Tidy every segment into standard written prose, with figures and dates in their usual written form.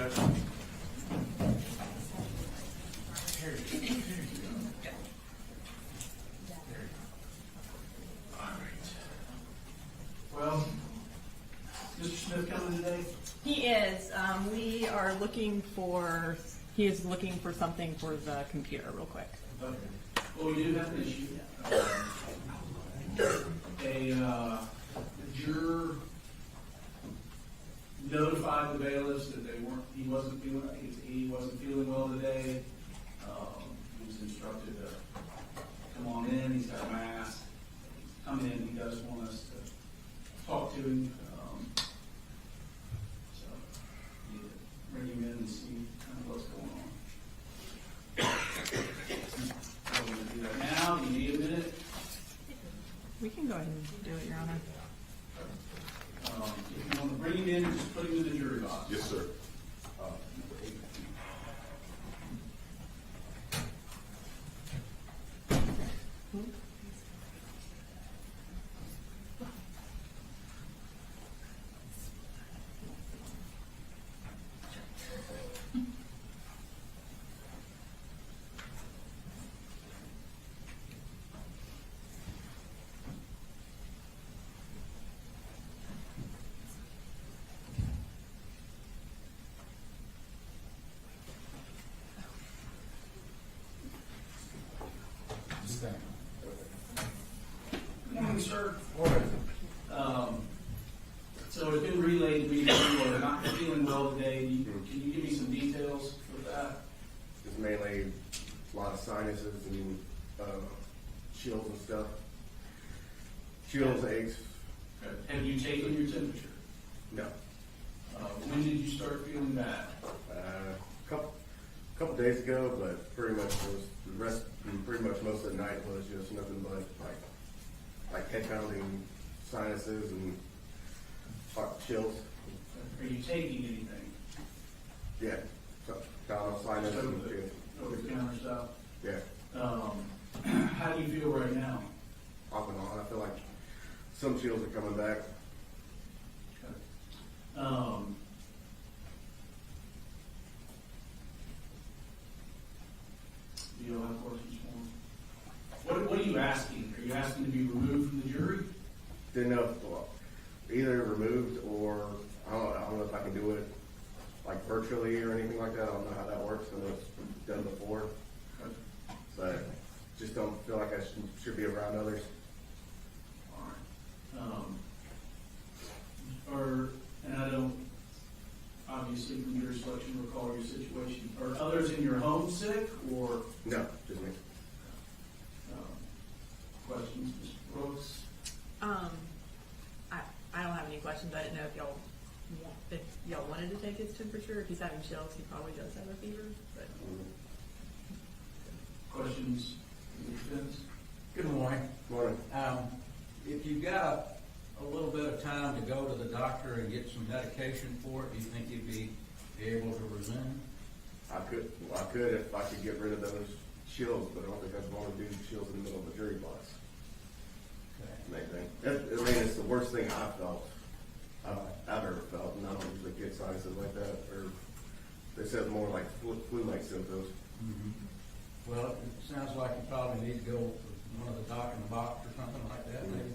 Judge. Here you go. There you go. All right. Well, Mr. Smith coming today? He is. We are looking for. He is looking for something for the computer, real quick. Okay. Well, we do have an issue. A juror notified the bailiffs that he wasn't feeling well today. He was instructed to come on in. He's got a mask. He's come in. He does want us to talk to him. So need to bring him in and see kind of what's going on. So we're gonna do that now. Do you need a minute? We can go ahead and do it, Your Honor. If you want to bring him in, just put him in the jury box. Yes, sir. Good morning, sir. So it's been relayed to me that you are not feeling well today. Can you give me some details for that? It's mainly a lot of sinuses and chills and stuff. Chills, aches. Have you taken your temperature? No. When did you start feeling bad? Couple days ago, but pretty much pretty much most of the night was just nothing but like head pounding, sinuses, and chills. Are you taking anything? Yeah. So, Donald, sinus, and Over the counter stuff? yeah. How do you feel right now? Off and on. I feel like some chills are coming back. Do you all have questions for him? What are you asking? Are you asking to be removed from the jury? Didn't know if either removed or I don't know if I can do it like virtually or anything like that. I don't know how that works. I know it's done before, so just don't feel like I should be around others. All right. And I don't, obviously from your selection, recall your situation. Are others in your home sick or No, just me. questions, Mr. Brooks? I don't have any questions. I didn't know if y'all wanted to take his temperature. If he's having chills, he probably does have a fever. But Questions in defense? Good morning. Morning. If you've got a little bit of time to go to the doctor and get some medication for it, do you think you'd be able to resume? I could if I could get rid of those chills, but I don't think I'd want to do chills in the middle of a jury box. Okay. I mean, it's the worst thing I've ever felt, and I don't usually get sinuses like that, or they said more like flu-like symptoms. Mm-hmm. Well, it sounds like you probably need to go to one of the doc in the box or something like that, maybe.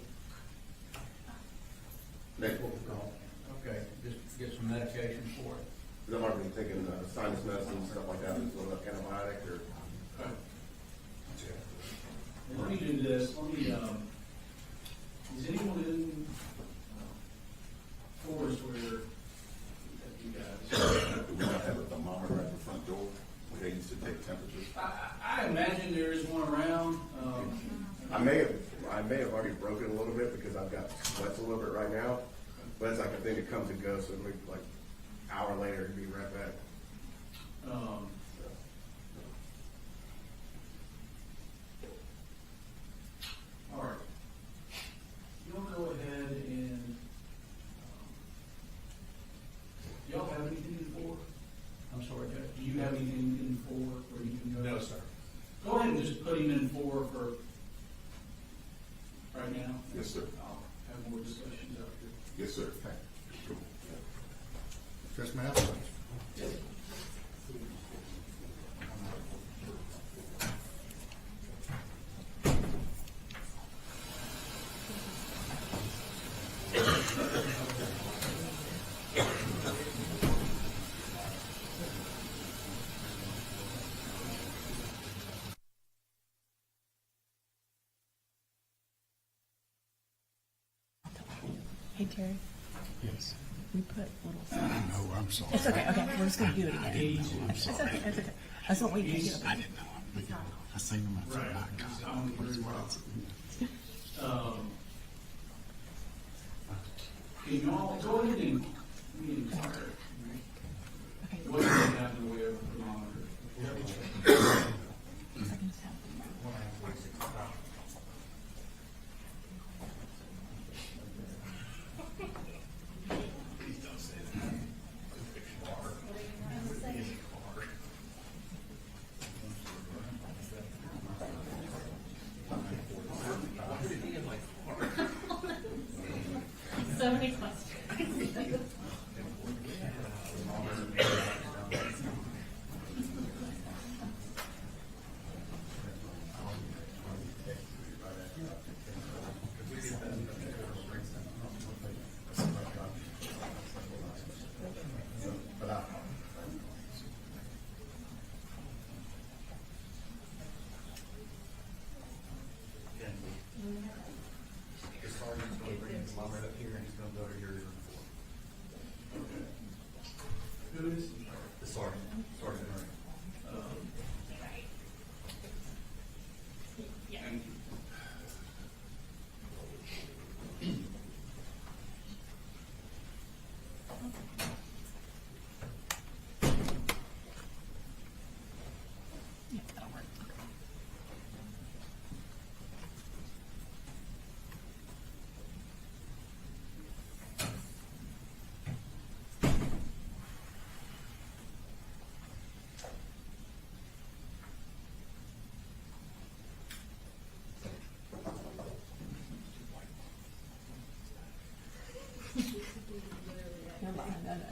That's what we're calling. Okay, just get some medication for it. I've already been taking sinus medicine and stuff like that, as well as antibiotic or. Okay. Let me do this. Is anyone in Forest where you guys? Do we not have a thermometer at the front door where they used to take temperatures? I imagine there is one around. I may have already broken a little bit because I've got sweats a little bit right now, but it's like a thing that comes and goes. So maybe like an hour later, it'd be right back. All right. You'll go ahead and do y'all have anything in for? I'm sorry, Judge. Do you have anything in for where you can go? No, sir. Go ahead and just put him in for right now. Yes, sir. I'll have more discussions after. Yes, sir. Chris Matheson. Hey Terry, Yes. we put little. No, I'm sorry. It's okay. Okay, we're just gonna do it again. I'm It's sorry. okay. It's okay. I just want to wait. I didn't know. I seen them. I said, Right. my God. What is what? Can you all go ahead and inquire? Okay. What do they have in the way of a thermometer? Seconds have- So many questions. The sergeant's gonna bring his lumber up here and he's gonna go to your room Who is? the sergeant, Sergeant Murray. Thank you. Yeah, that'll work. You're lying, no, no.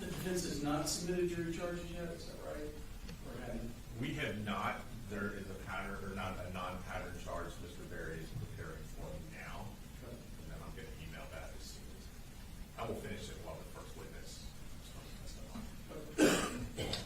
The defense has not submitted jury charges yet, is that right? Or hadn't? We have not, there is a pattern, or not a non-pattern charge Mr. Berry is preparing for me now, and then I'm gonna email that as soon as, I will finish it while the first witness is going to testify.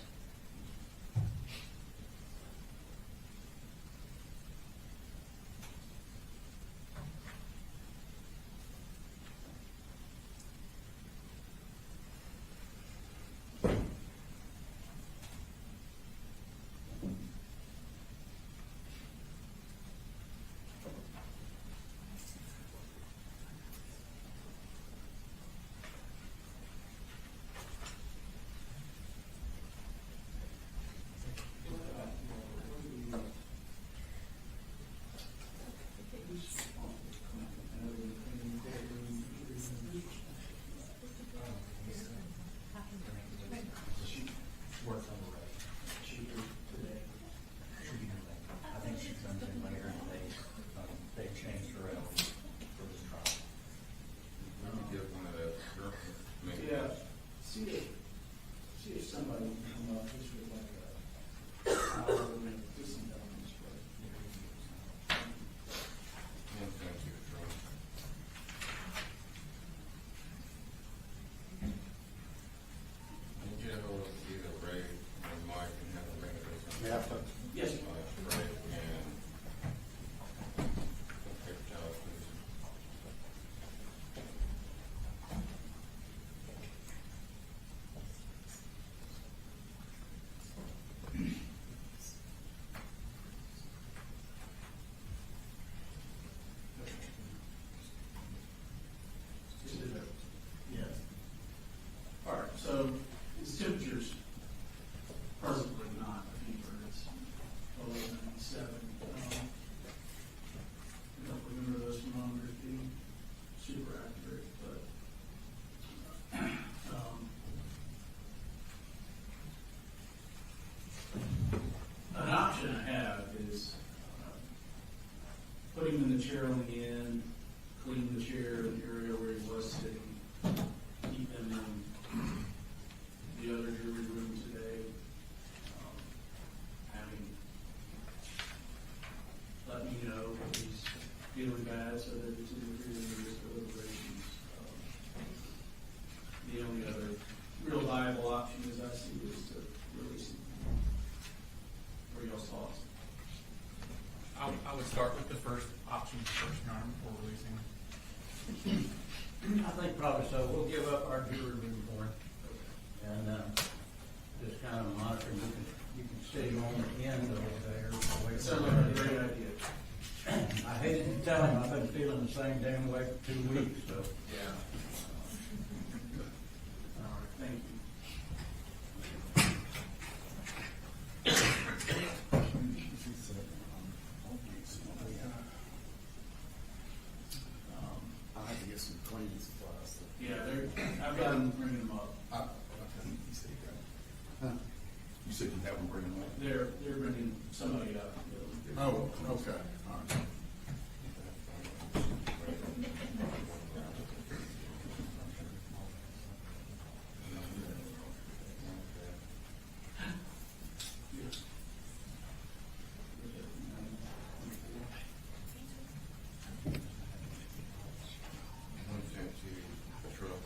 somebody can come up just with like a hour limit, just some elements, but. Did you have either Ray or Mike and have a bring it Yeah. Yes. Ray and paper towels, please. Just did that. Yeah. All right, so his temperature's perfectly not a fever, it's below 97. I don't remember those thermometers being super accurate, but, an option I have is, put him in the chair on the end, clean the chair in the area where he was sitting, keep him in the other jury room today. Having, let me know if he's feeling bad so that it's interfering with his deliberations. The only other real viable option as I see it is to release him. What are y'all's thoughts? I would start with the first option first, Your Honor, before releasing. I think probably so. We'll give up our jury room for him. And, just kind of monitor, you can sit him on the end over there. away Sounds from like a the- great idea. I hated to tell him, I've been feeling the same damn way for 2 weeks, so. Yeah. All right, thank you. I have to get some cleaning supplies. Yeah, I've got them bringing them up. Okay, you said you got it. You said you have them bring them up? They're bringing somebody up. Oh, okay, all right. One sent to Truck.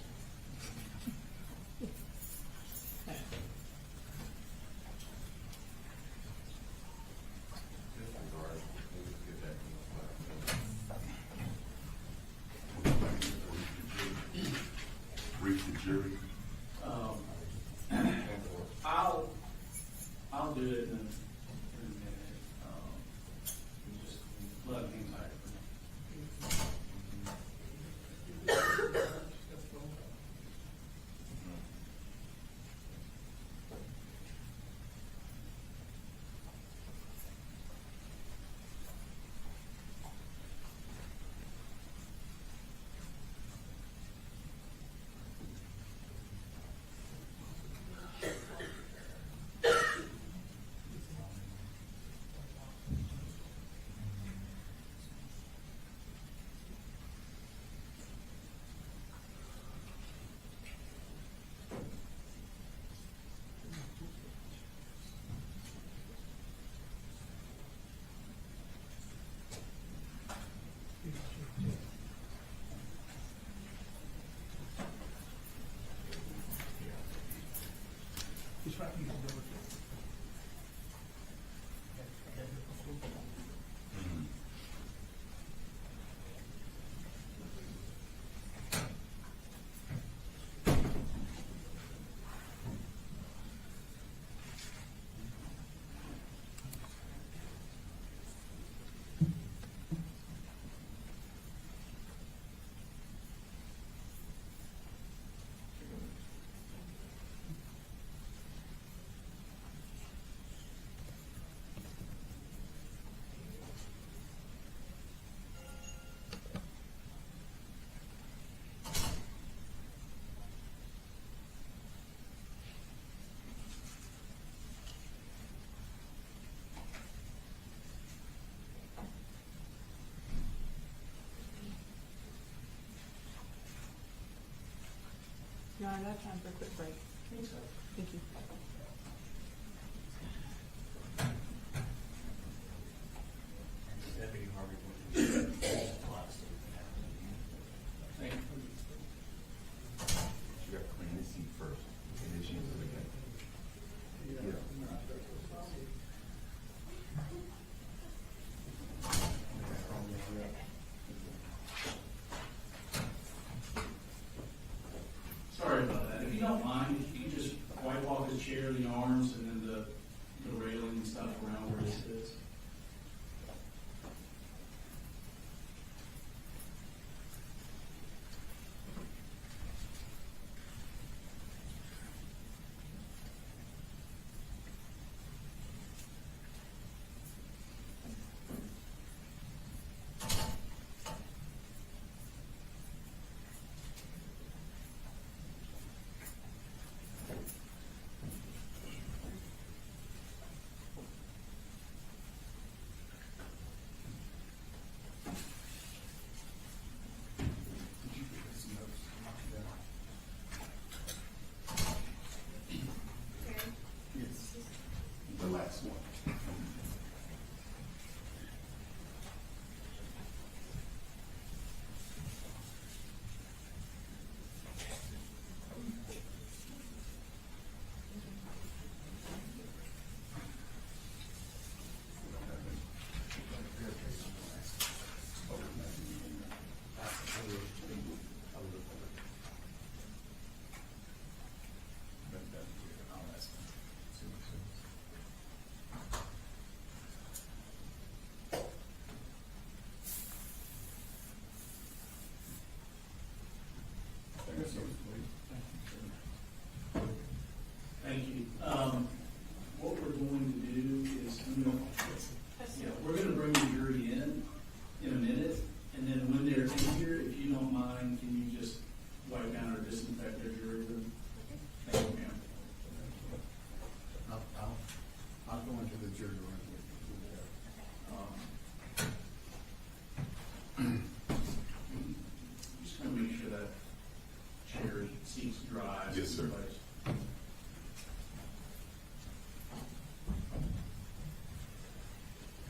Disregard, we'll just get that in the file. Brief the jury. I'll do it in a minute. Just let me type for now. No, I got time for a quick break. Think so. Thank you. and then the railing and stuff around where this is. Did you get some notes? Yes. The last one. Thank you. What we're going to do is, we're gonna bring the jury in a minute, and then when they're in here, if you don't mind, can you just wipe down or disinfect their jury room? Thank you, ma'am. I'll go into the jury room. Just gonna make sure that chair seats dry. Yes, sir.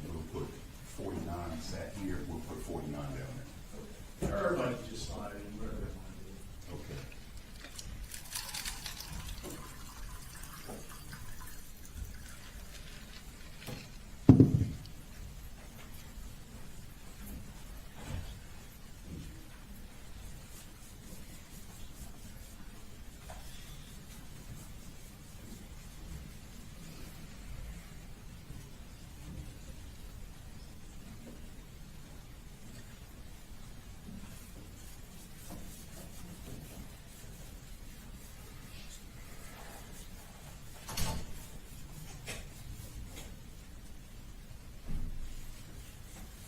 We'll put 49 sat here, we'll put 49 down there. Everybody just slide in wherever they want to do. Okay.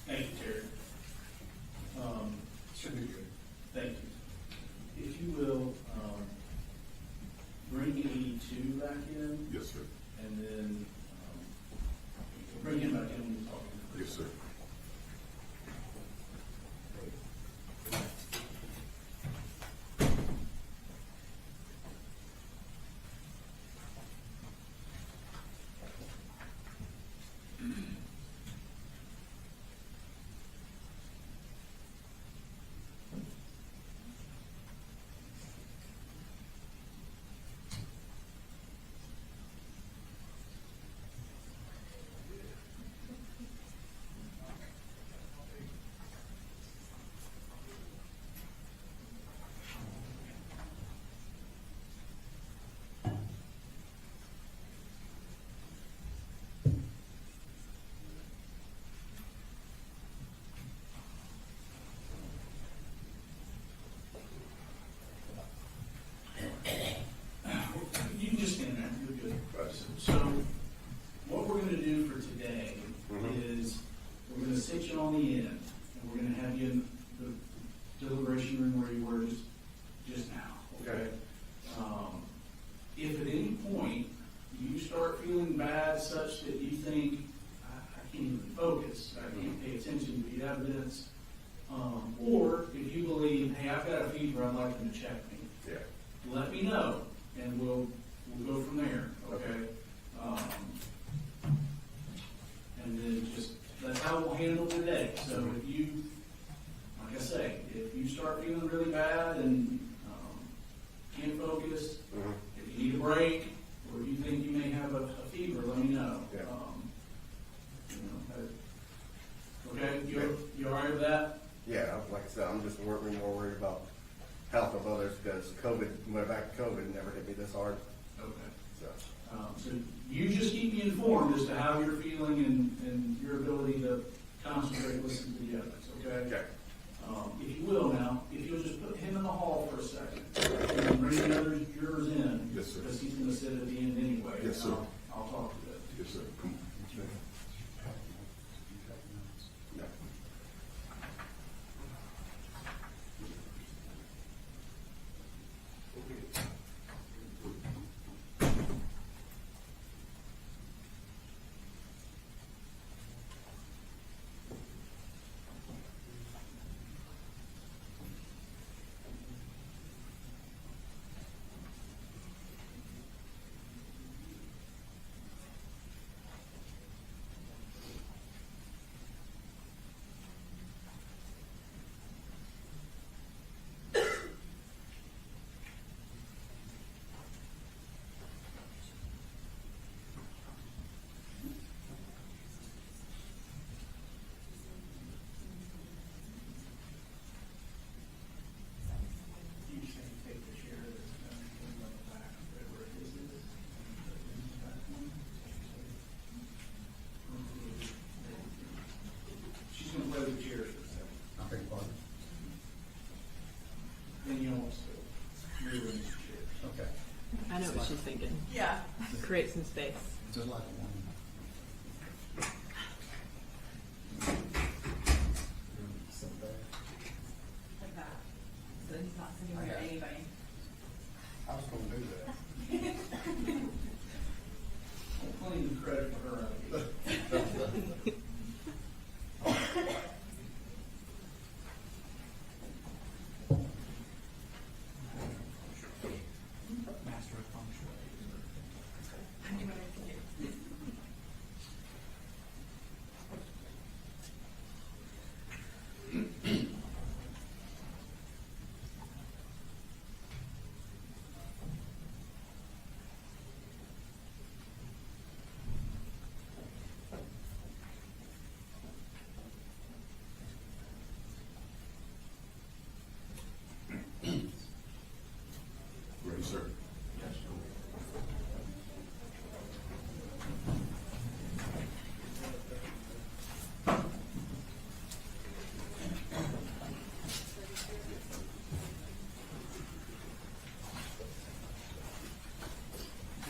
Thank you, Terry. Should be good. Thank you. If you will, bring 82 back in, Yes, sir. and then, bring him back in when you talk. Yes, sir. You can just stand there, you're good. So, what we're gonna do for today is, we're gonna sit you on the end, and we're gonna have you in the deliberation room where you were just now, okay? If at any point you start feeling bad such that you think, I can't even focus, I can't pay attention to the evidence, or if you believe, hey, I've got a fever, I'd like them to check me, Yeah. let me know, and we'll go from there, okay? And then just, that's how we'll handle today. So if you, like I say, if you start feeling really bad and, can't focus, if you need a break, or if you think you may have a fever, let me know. Yeah. Okay, you all right with that? Yeah, like I said, I'm just more worried about health of others because COVID, when back to COVID, never hit me this hard. Okay. So, So You just keep me informed as to how you're feeling and your ability to concentrate, and listen to the evidence, okay? Okay. If you will now, if you'll just put him in the hall for a second, and bring the other jurors in. Yes, sir. Because he's gonna sit at the end anyway. Yes, sir. I'll talk to them. Yes, sir. Come on. Yeah. You say take the chair that's in the back, where it is. She's gonna play with the chairs for a second. I beg your pardon. Then you almost move in the chairs. Okay. I know what she's thinking. Yeah. Create some space. Just like a one. Like that. So he's not sitting near anybody. I was gonna do that. I'll claim the credit for her idea. Master of feng shui. Ready, sir?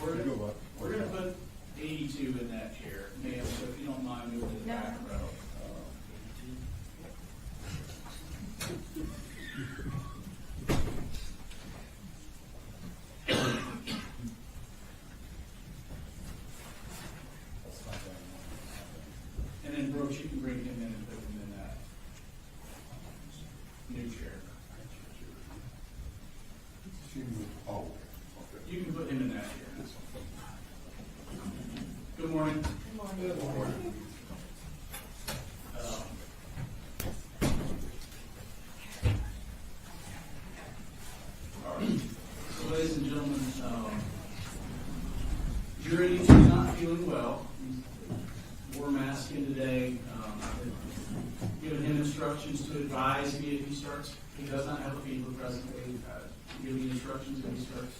We're You gonna, go up. we're gonna put 82 in that chair, ma'am, so if you don't mind moving to the No. back row. And then Brooks, you can bring him in and put him in that new chair. She moved. Oh, okay. Okay. You can put him in that chair. Good morning. Good morning. All right. So ladies and gentlemen, jury is not feeling well. He's wore a mask in today. I've given him instructions to advise me if he does not have a fever presently. Giving instructions if he starts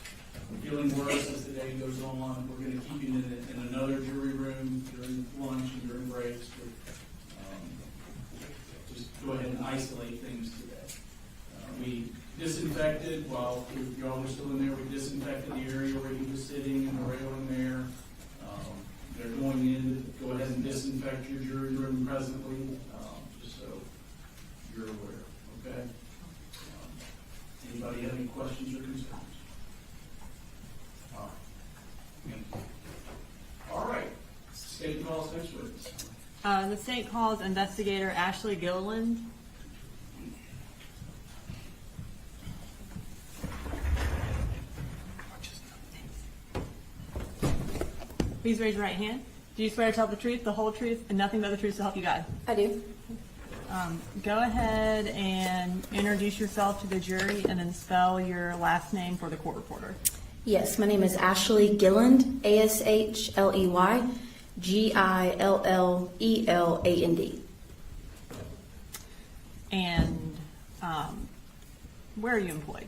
feeling worse as the day goes on. We're going to keep him in another jury room during lunch and during breaks. Just go ahead and isolate things today. We disinfected while y'all were still in there. We disinfected the area where he was sitting and the railing there. They're going in to go ahead and disinfect your jury room presently, just so you're aware. Okay. Anybody have any questions or concerns? All right. All right. State calls next witness. The state calls investigator Ashley Gilliland. Please raise your right hand. Do you swear to tell the truth, the whole truth, and nothing but the truth to help you God? I do. Go ahead and introduce yourself to the jury and then spell your last name for the court reporter. Yes, my name is Ashley Gilland, ASHLEY, GILLELAND. And where are you employed?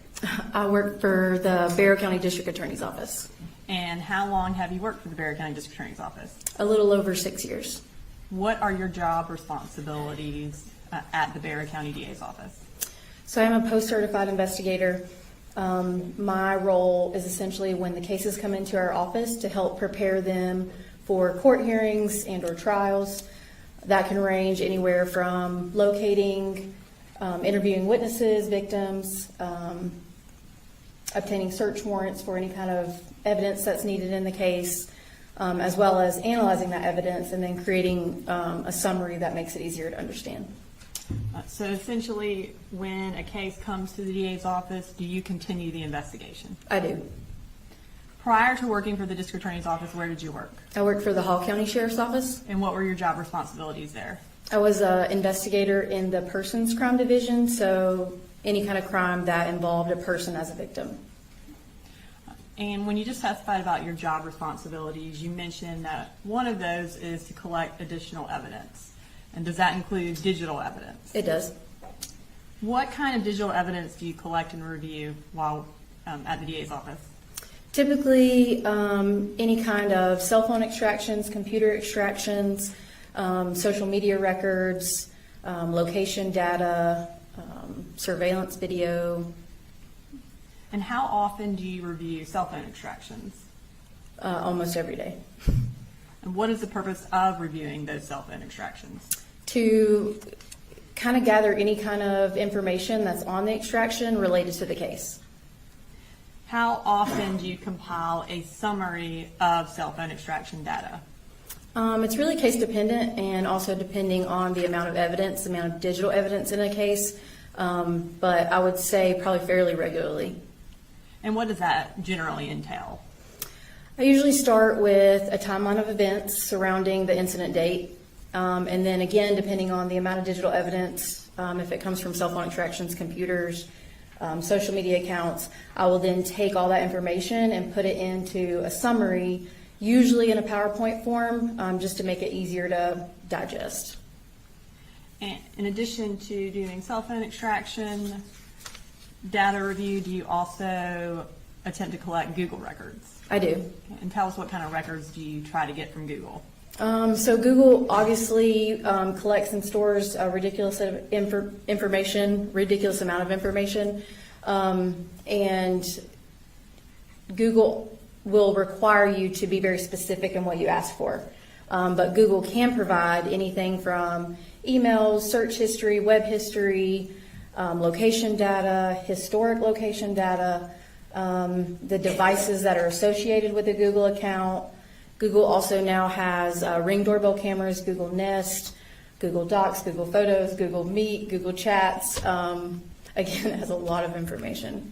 I work for the Barrow County District Attorney's Office. And how long have you worked for the Barrow County District Attorney's Office? A little over 6 years. What are your job responsibilities at the Barrow County DA's office? So I'm a post-certified investigator. My role is essentially when the cases come into our office to help prepare them for court hearings and or trials. That can range anywhere from locating, interviewing witnesses, victims, obtaining search warrants for any kind of evidence that's needed in the case, as well as analyzing that evidence and then creating a summary that makes it easier to understand. So essentially, when a case comes to the DA's office, do you continue the investigation? I do. Prior to working for the District Attorney's Office, where did you work? I worked for the Hall County Sheriff's Office. And what were your job responsibilities there? I was an investigator in the Persons Crime Division, so any kind of crime that involved a person as a victim. And when you just testified about your job responsibilities, you mentioned that one of those is to collect additional evidence. And does that include digital evidence? It does. What kind of digital evidence do you collect and review while at the DA's office? Typically, any kind of cell phone extractions, computer extractions, social media records, location data, surveillance video. And how often do you review cell phone extractions? Almost every day. And what is the purpose of reviewing those cell phone extractions? To kind of gather any kind of information that's on the extraction related to the case. How often do you compile a summary of cell phone extraction data? It's really case dependent and also depending on the amount of evidence, the amount of digital evidence in a case, but I would say probably fairly regularly. And what does that generally entail? I usually start with a timeline of events surrounding the incident date, and then again, depending on the amount of digital evidence, if it comes from cell phone extractions, computers, social media accounts, I will then take all that information and put it into a summary, usually in a PowerPoint form, just to make it easier to digest. And in addition to doing cell phone extraction, data review, do you also attempt to collect Google records? I do. And tell us what kind of records do you try to get from Google? So Google obviously collects and stores a ridiculous ridiculous amount of information, and Google will require you to be very specific in what you ask for. But Google can provide anything from emails, search history, web history, location data, historic location data, the devices that are associated with a Google account. Google also now has Ring doorbell cameras, Google Nest, Google Docs, Google Photos, Google Meet, Google Chats. Again, it has a lot of information.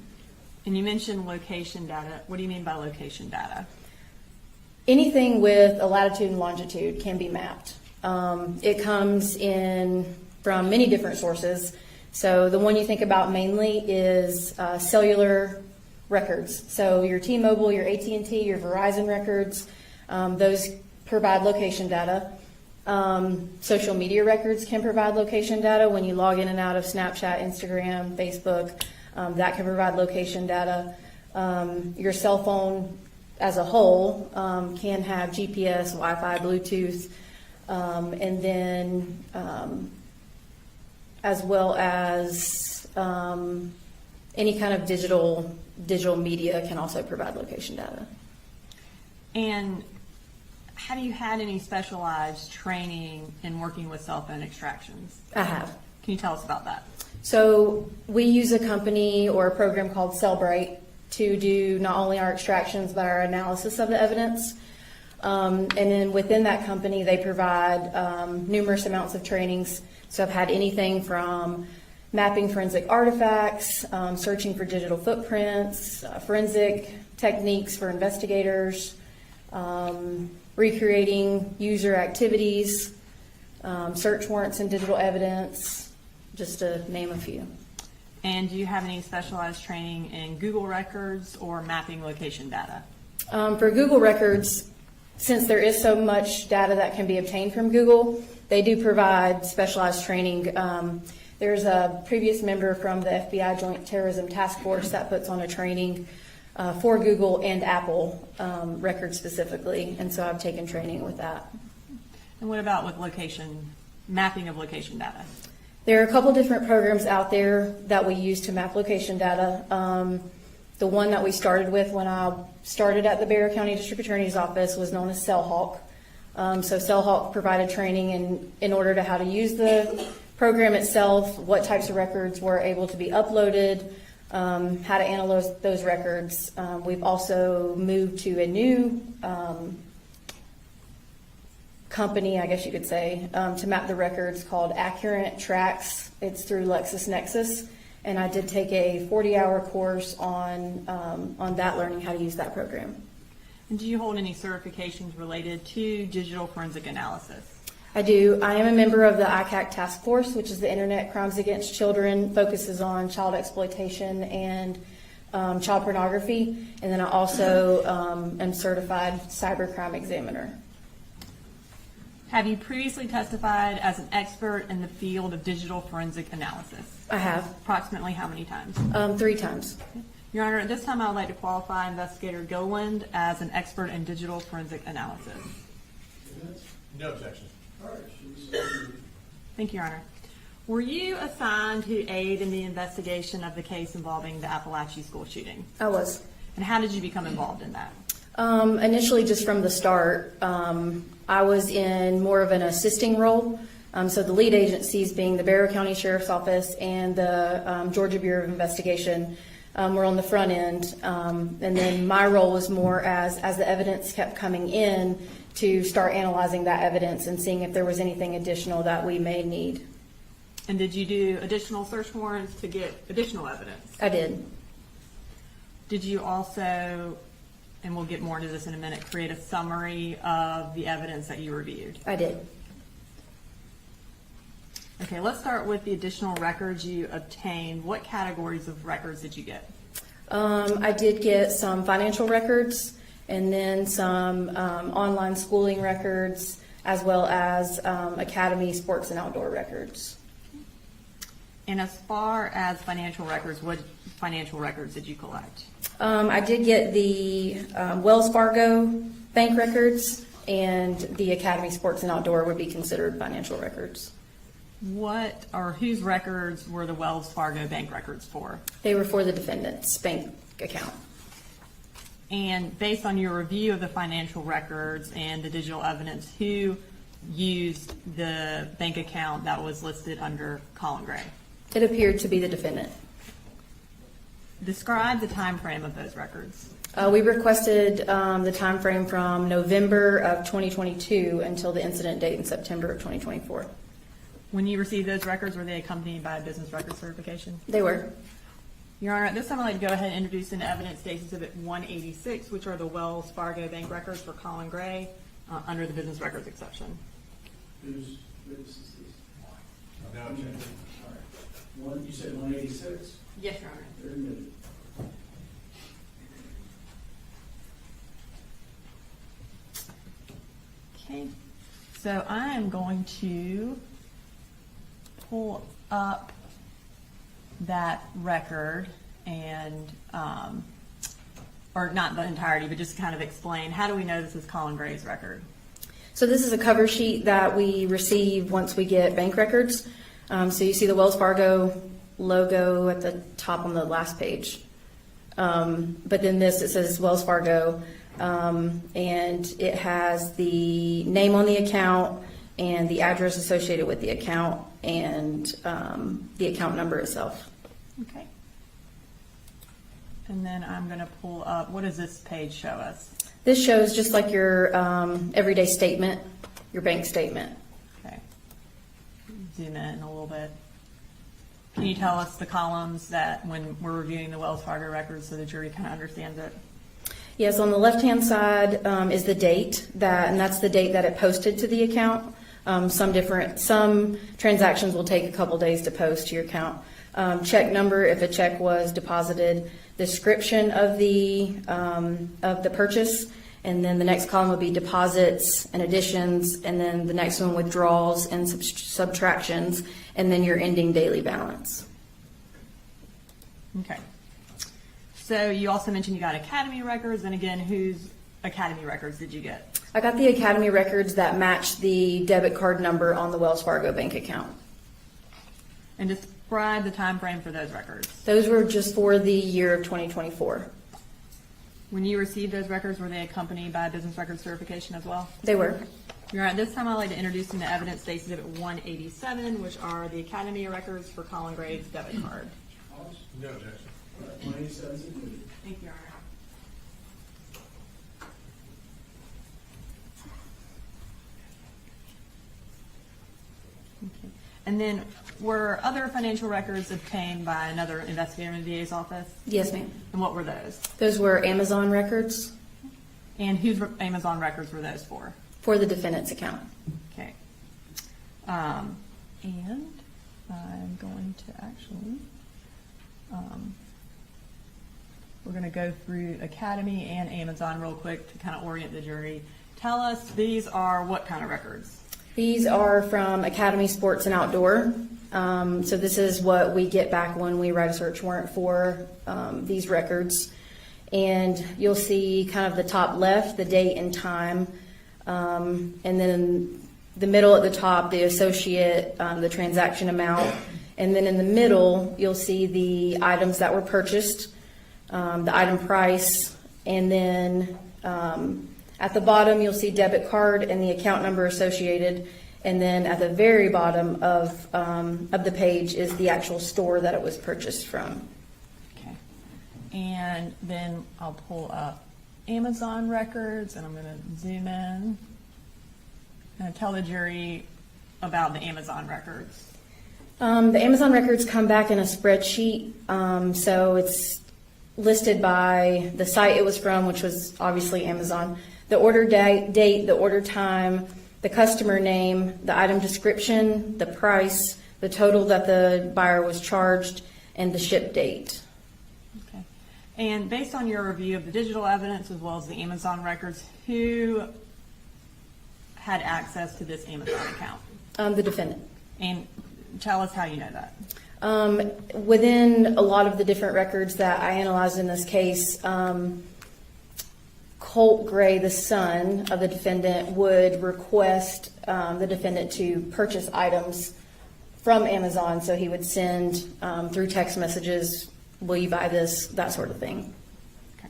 And you mentioned location data. What do you mean by location data? Anything with a latitude and longitude can be mapped. It comes in from many different sources. So the one you think about mainly is cellular records. So your T-Mobile, your AT&T, your Verizon records, those provide location data. Social media records can provide location data when you log in and out of Snapchat, Instagram, Facebook. That can provide location data. Your cell phone as a whole can have GPS, Wi-Fi, Bluetooth, and then as well as any kind of digital media can also provide location data. And have you had any specialized training in working with cell phone extractions? I have. Can you tell us about that? So we use a company or a program called Cellbrite to do not only our extractions but our analysis of the evidence. And then within that company, they provide numerous amounts of trainings. So I've had anything from mapping forensic artifacts, searching for digital footprints, forensic techniques for investigators, recreating user activities, search warrants and digital evidence, just to name a few. And do you have any specialized training in Google records or mapping location data? For Google records, since there is so much data that can be obtained from Google, they do provide specialized training. There's a previous member from the FBI Joint Terrorism Task Force that puts on a training for Google and Apple records specifically, and so I've taken training with that. And what about with mapping of location data? There are a couple different programs out there that we use to map location data. The one that we started with when I started at the Barrow County District Attorney's Office was known as CellHawk. So CellHawk provided training in order to how to use the program itself, what types of records were able to be uploaded, how to analyze those records. We've also moved to a new company, I guess you could say, to map the records called Accurate Tracks. It's through LexisNexis, and I did take a 40-hour course on that, learning how to use that program. And do you hold any certifications related to digital forensic analysis? I do. I am a member of the ICAC task force, which is the Internet Crimes Against Children, focuses on child exploitation and child pornography. And then I also am certified cybercrime examiner. Have you previously testified as an expert in the field of digital forensic analysis? I have. Approximately how many times? 3 times. Your Honor, at this time I would like to qualify Investigator Goland as an expert in digital forensic analysis. No objection. Thank you, Your Honor. Were you assigned to aid in the investigation of the case involving the Apalachee school shooting? I was. And how did you become involved in that? Initially, just from the start, I was in more of an assisting role. So the lead agencies being the Barrow County Sheriff's Office and the Georgia Bureau of Investigation were on the front end. And then my role was more as the evidence kept coming in to start analyzing that evidence and seeing if there was anything additional that we may need. And did you do additional search warrants to get additional evidence? I did. Did you also, and we'll get more into this in a minute, create a summary of the evidence that you reviewed? I did. Okay, let's start with the additional records you obtained. What categories of records did you get? I did get some financial records and then some online schooling records, as well as academy sports and outdoor records. And as far as financial records, what financial records did you collect? I did get the Wells Fargo bank records, and the academy sports and outdoor would be considered financial records. What or whose records were the Wells Fargo bank records for? They were for the defendant's bank account. And based on your review of the financial records and the digital evidence, who used the bank account that was listed under Colin Gray? It appeared to be the defendant. Describe the time frame of those records. We requested the time frame from November of 2022 until the incident date in September of 2024. When you received those records, were they accompanied by a business record certification? They were. Your Honor, at this time I'd like to go ahead and introduce into evidence State Exhibit 186, which are the Wells Fargo bank records for Colin Gray under the business records exception. Whose witness is this? No objection. All right. You said 186? Yes, Your Honor. Very good. Okay, so I am going to pull up that record and, or not the entirety, but just kind of explain, how do we know this is Colin Gray's record? So this is a cover sheet that we receive once we get bank records. So you see the Wells Fargo logo at the top on the last page. But then this, it says Wells Fargo, and it has the name on the account and the address associated with the account and the account number itself. Okay. And then I'm going to pull up, what does this page show us? This shows just like your everyday statement, your bank statement. Okay. Zoom in a little bit. Can you tell us the columns that when we're reviewing the Wells Fargo records so the jury kind of understands it? Yes, on the left-hand side is the date and that's the date that it posted to the account. Some transactions will take a couple days to post to your account. Check number if a check was deposited, description of the purchase, and then the next column will be deposits and additions, and then the next one withdrawals and subtractions, and then your ending daily balance. Okay. So you also mentioned you got Academy records, and again, whose Academy records did you get? I got the Academy records that match the debit card number on the Wells Fargo bank account. And describe the time frame for those records. Those were just for the year of 2024. When you received those records, were they accompanied by business record certification as well? They were. All right, this time I'd like to introduce into evidence State Exhibit 187, which are the Academy records for Colin Gray's debit card. No objection. 187 is included. Thank you, Your Honor. Okay. And then, were other financial records obtained by another investigator in the DA's office? Yes, ma'am. And what were those? Those were Amazon records And whose Amazon records were those for? for the defendant's account. Okay. And I'm going to actually, we're going to go through Academy and Amazon real quick to kind of orient the jury. Tell us, these are what kind of records? These are from Academy Sports and Outdoor. So this is what we get back when we write a search warrant for these records. And you'll see kind of the top left, the date and time. And then the middle at the top, the associate, the transaction amount. And then in the middle, you'll see the items that were purchased, the item price. And then at the bottom, you'll see debit card and the account number associated. And then at the very bottom of the page is the actual store that it was purchased from. Okay. And then I'll pull up Amazon records, and I'm going to zoom in and tell the jury about the Amazon records. The Amazon records come back in a spreadsheet. So it's listed by the site it was from, which was obviously Amazon, the order date, the order time, the customer name, the item description, the price, the total that the buyer was charged, and the ship date. Okay. And based on your review of the digital evidence as well as the Amazon records, who had access to this Amazon account? The defendant. And tell us how you know that. Within a lot of the different records that I analyzed in this case, Colt Gray, the son of the defendant, would request the defendant to purchase items from Amazon. So he would send through text messages, will you buy this, that sort of thing. Okay.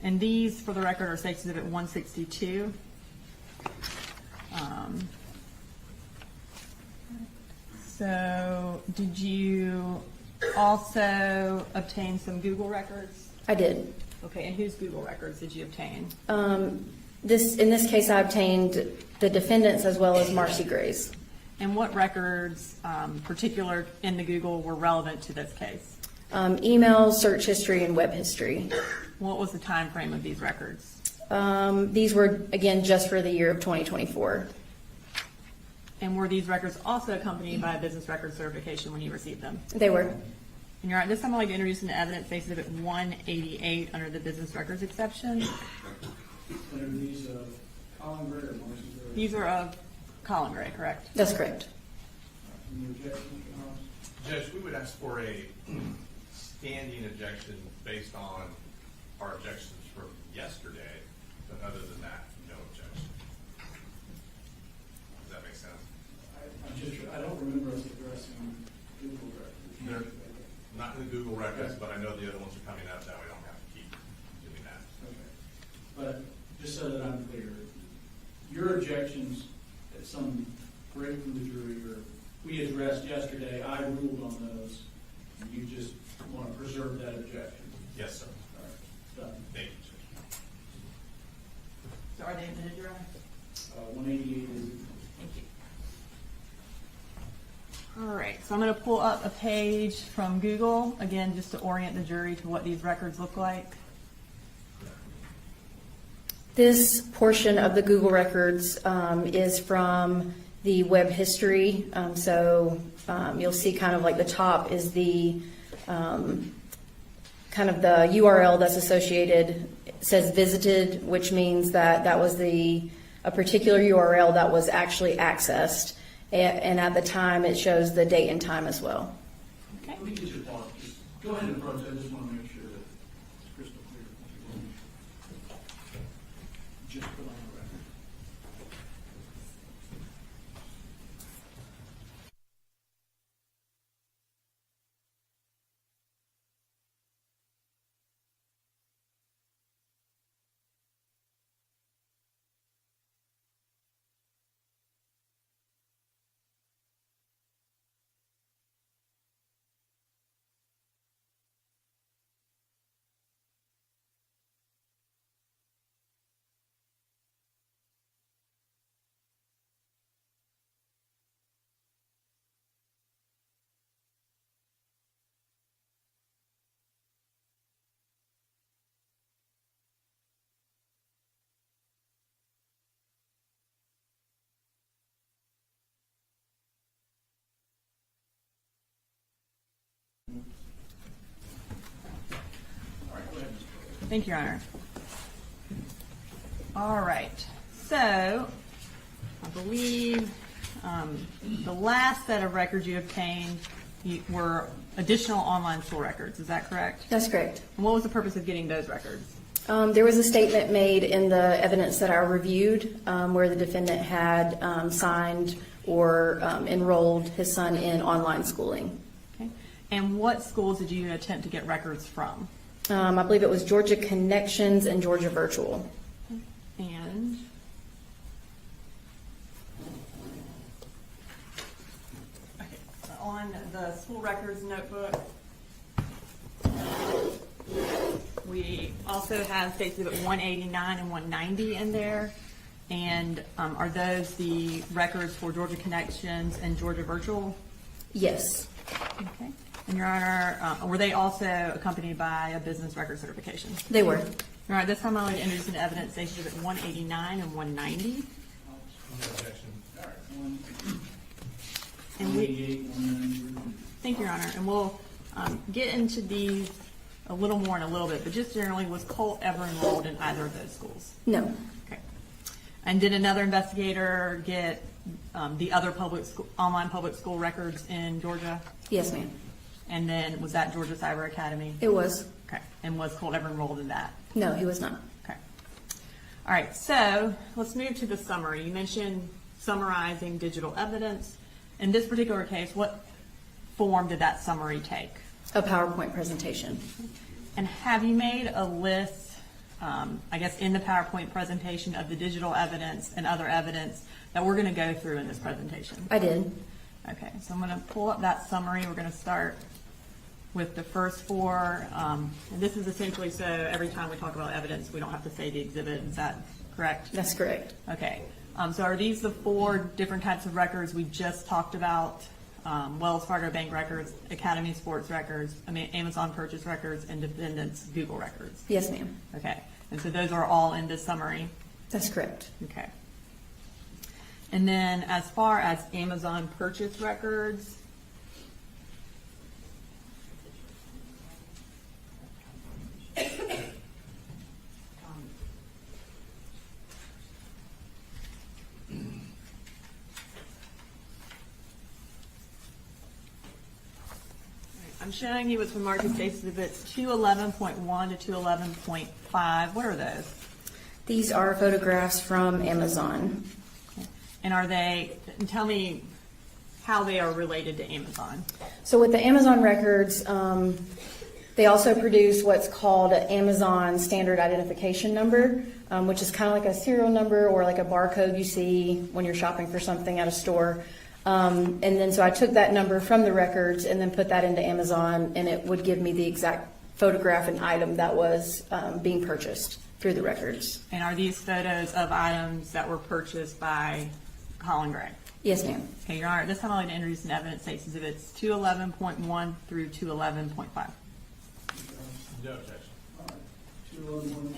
And these, for the record, are State Exhibit 162. So did you also obtain some Google records? I did. Okay, and whose Google records did you obtain? In this case, I obtained the defendant's as well as Marcy Gray's. And what records, particular in the Google, were relevant to this case? Email, search history, and web history. What was the time frame of these records? These were, again, just for the year of 2024. And were these records also accompanied by a business record certification when you received them? They were. And you're right, this time I'd like to introduce into evidence State Exhibit 188 under the business records exception. And are these Colin Gray or Marcy Gray? These are of Colin Gray, correct? That's correct. Any objections, Mr. Holmes? Judge, we would ask for a standing objection based on our objections from yesterday, but other than that, no objection. Does that make sense? I don't remember us addressing Google They're records. not in the Google records, but I know the other ones are coming up, that we don't have to keep doing that. Okay. But just so that I'm clear, your objections at some break from the jury or we addressed yesterday, I ruled on those, and you just want to preserve that objection. Yes, sir. All right, done. Thank you, Judge. So are they admitted, Your Honor? 188 is. Thank you. All right, so I'm going to pull up a page from Google, again, just to orient the jury to what these records look like. This portion of the Google records is from the web history. You'll see kind of like the top is the kind of the URL that's associated. It says visited, which means that was a particular URL that was actually accessed. And at the time, it shows the date and time as well. Okay. Let me get your thought. Just go ahead and approach. I just want to make Thank you, Your Honor. All right, so I believe the last set of records you obtained were additional online school records, is that correct? That's correct. And what was the purpose of getting those records? There was a statement made in the evidence that I reviewed where the defendant had signed or enrolled his son in online schooling. Okay. And what schools did you attempt to get records from? I believe it was Georgia Connections and Georgia Virtual. And okay, so on the school records notebook, we also have State Exhibit 189 and 190 in there. And are those the records for Georgia Connections and Georgia Virtual? Yes. Okay. And Your Honor, were they also accompanied by a business record certification? They were. All right, this time I'm going to introduce into evidence State Exhibit 189 and 190. No objection. All right. And 188, 190. Thank you, Your Honor. And we'll get into these a little more in a little bit, but just generally, was Colt ever enrolled in either of those schools? No. Okay. And did another investigator get the other online public school records in Georgia? Yes, ma'am. And then was that Georgia Cyber Academy? It was. Okay. And was Colt ever enrolled in that? No, he was not. Okay. All right, so let's move to the summary. You mentioned summarizing digital evidence. In this particular case, what form did that summary take? A PowerPoint presentation. And have you made a list, I guess, in the PowerPoint presentation of the digital evidence and other evidence that we're going to go through in this presentation? I did. Okay, so I'm going to pull up that summary. We're going to start with the first four. And this is essentially so every time we talk about evidence, we don't have to say the exhibit. Is that correct? That's correct. Okay. So are these the four different types of records we just talked about? Wells Fargo Bank records, Academy Sports records, Amazon purchase records, and defendants Google records. Yes, ma'am. Okay. And so those are all in this summary? That's correct. Okay. And then as far as Amazon purchase records, I'm showing you what's from Market State Exhibits 211.1 to 211.5. What are those? These are photographs from Amazon. And are they, and tell me how they are related to Amazon. So with the Amazon records, they also produce what's called an Amazon Standard Identification Number, which is kind of like a serial number or like a barcode you see when you're shopping for something at a store. And then so I took that number from the records and then put that into Amazon, and it would give me the exact photograph and item that was being purchased through the records. And are these photos of items that were purchased by Colin Gray? Yes, ma'am. Okay, Your Honor, this time I'd like to introduce an evidence State Exhibits 211.1 through 211.5. No objection. 211,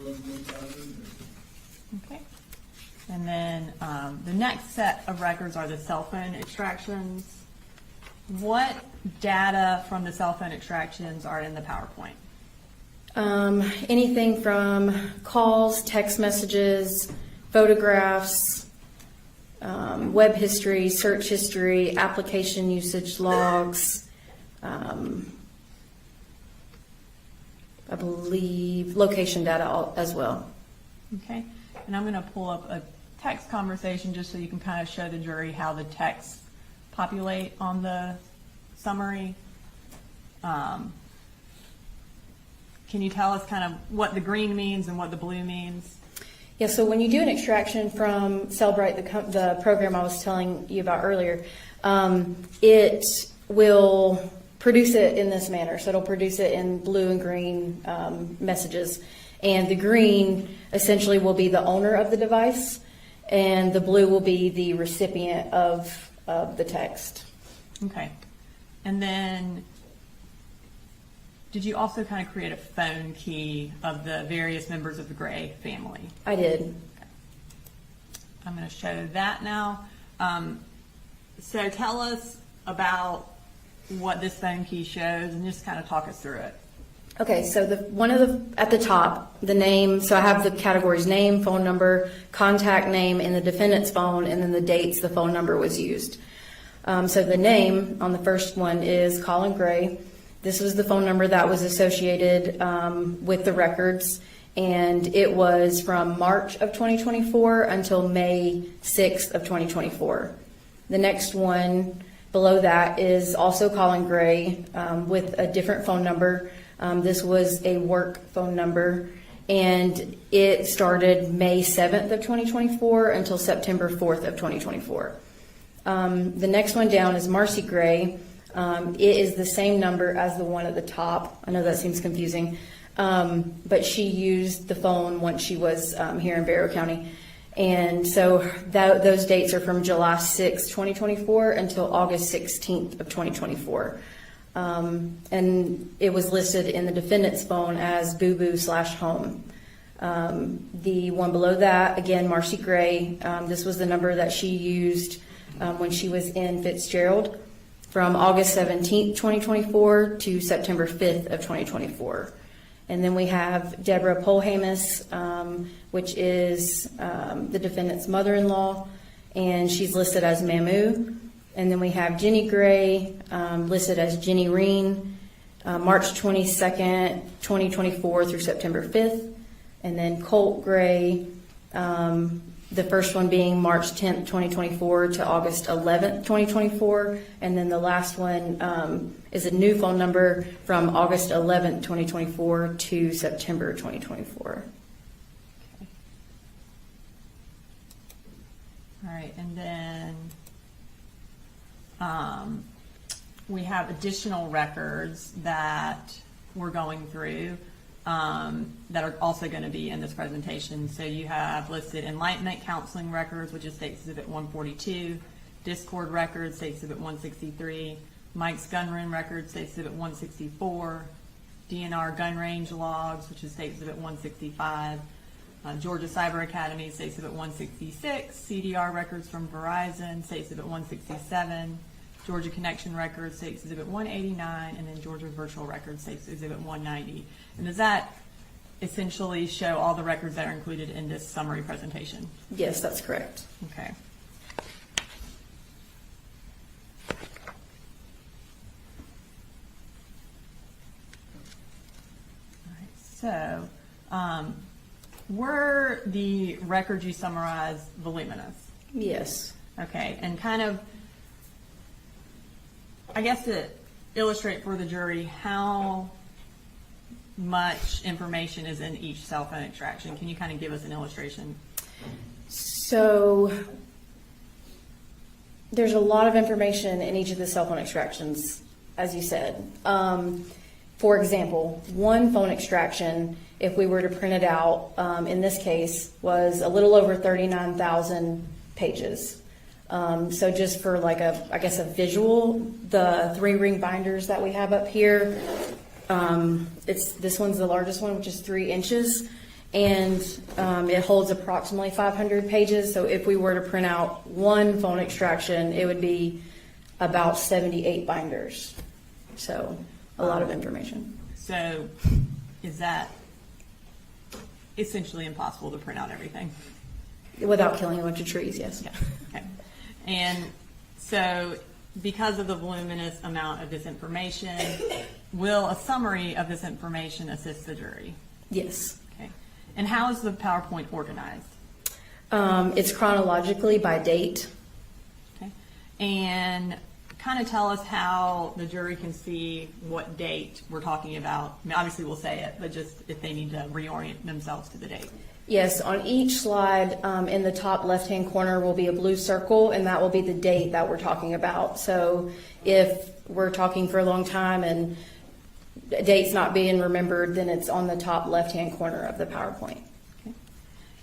211, Okay. And then the next set of records are the cell phone extractions. What data from the cell phone extractions are in the PowerPoint? Anything from calls, text messages, photographs, web history, search history, application usage logs, I believe location data as well. Okay. And I'm going to pull up a text conversation just so you can kind of show the jury how the texts populate on the summary. Can you tell us kind of what the green means and what the blue means? Yeah, so when you do an extraction from Cellbrite, the program I was telling you about earlier, it will produce it in this manner. So it'll produce it in blue and green messages. And the green essentially will be the owner of the device, and the blue will be the recipient of the text. Okay. And then did you also kind of create a phone key of the various members of the Gray family? I did. Okay. I'm going to show that now. So tell us about what this phone key shows and just kind of talk us through it. Okay, so at the top, the name, so I have the categories name, phone number, contact name, and the defendant's phone, and then the dates the phone number was used. So the name on the first one is Colin Gray. This was the phone number that was associated with the records, and it was from March of 2024 until May 6th of 2024. The next one below that is also Colin Gray with a different phone number. This was a work phone number, and it started May 7th of 2024 until September 4th of 2024. The next one down is Marcy Gray. It is the same number as the one at the top. I know that seems confusing, but she used the phone once she was here in Barrow County. And so those dates are from July 6th, 2024 until August 16th of 2024. And it was listed in the defendant's phone as boo-boo/home. The one below that, again, Marcy Gray, this was the number that she used when she was in Fitzgerald from August 17th, 2024 to September 5th of 2024. And then we have Deborah Polhamus, which is the defendant's mother-in-law, and she's listed as Mamu. And then we have Jenny Gray, listed as Jenny Reen, March 22nd, 2024 through September 5th. And then Colt Gray, the first one being March 10th, 2024 to August 11th, 2024. And then the last one is a new phone number from August 11th, 2024 to September 2024. All right, and then we have additional records that we're going through that are also going to be in this presentation. So you have listed Enlightenment Counseling Records, which is State Exhibit 142, Discord Records, State Exhibit 163, Mike's Gun Room Records, State Exhibit 164, DNR Gun Range Logs, which is State Exhibit 165, Georgia Cyber Academy, State Exhibit 166, CDR Records from Verizon, State Exhibit 167, Georgia Connection Records, State Exhibit 189, and then Georgia Virtual Records, State Exhibit 190. And does that essentially show all the records that are included in this summary presentation? Yes, that's correct. Okay. All right, so were the records you summarized voluminous? Yes. Okay, and kind of, I guess to illustrate for the jury how much information is in each cell phone extraction, can you kind of give us an illustration? So there's a lot of information in each of the cell phone extractions, as you said. For example, one phone extraction, if we were to print it out, in this case, was a little over 39,000 pages. So just for like I guess a visual, the 3-ring binders that we have up here, this one's the largest one, which is 3 inches, and it holds approximately 500 pages. So if we were to print out one phone extraction, it would be about 78 binders. So a lot of information. So is that essentially impossible to print out everything? Without killing a bunch of trees, yes. Yeah. Okay. And so because of the voluminous amount of this information, will a summary of this information assist the jury? Yes. Okay. And how is the PowerPoint organized? It's chronologically by date. Okay. And kind of tell us how the jury can see what date we're talking about. I mean, obviously we'll say it, but just if they need to reorient themselves to the date. Yes, on each slide, in the top left-hand corner will be a blue circle, and that will be the date that we're talking about. So if we're talking for a long time and a date's not being remembered, then it's on the top left-hand corner of the PowerPoint. Okay.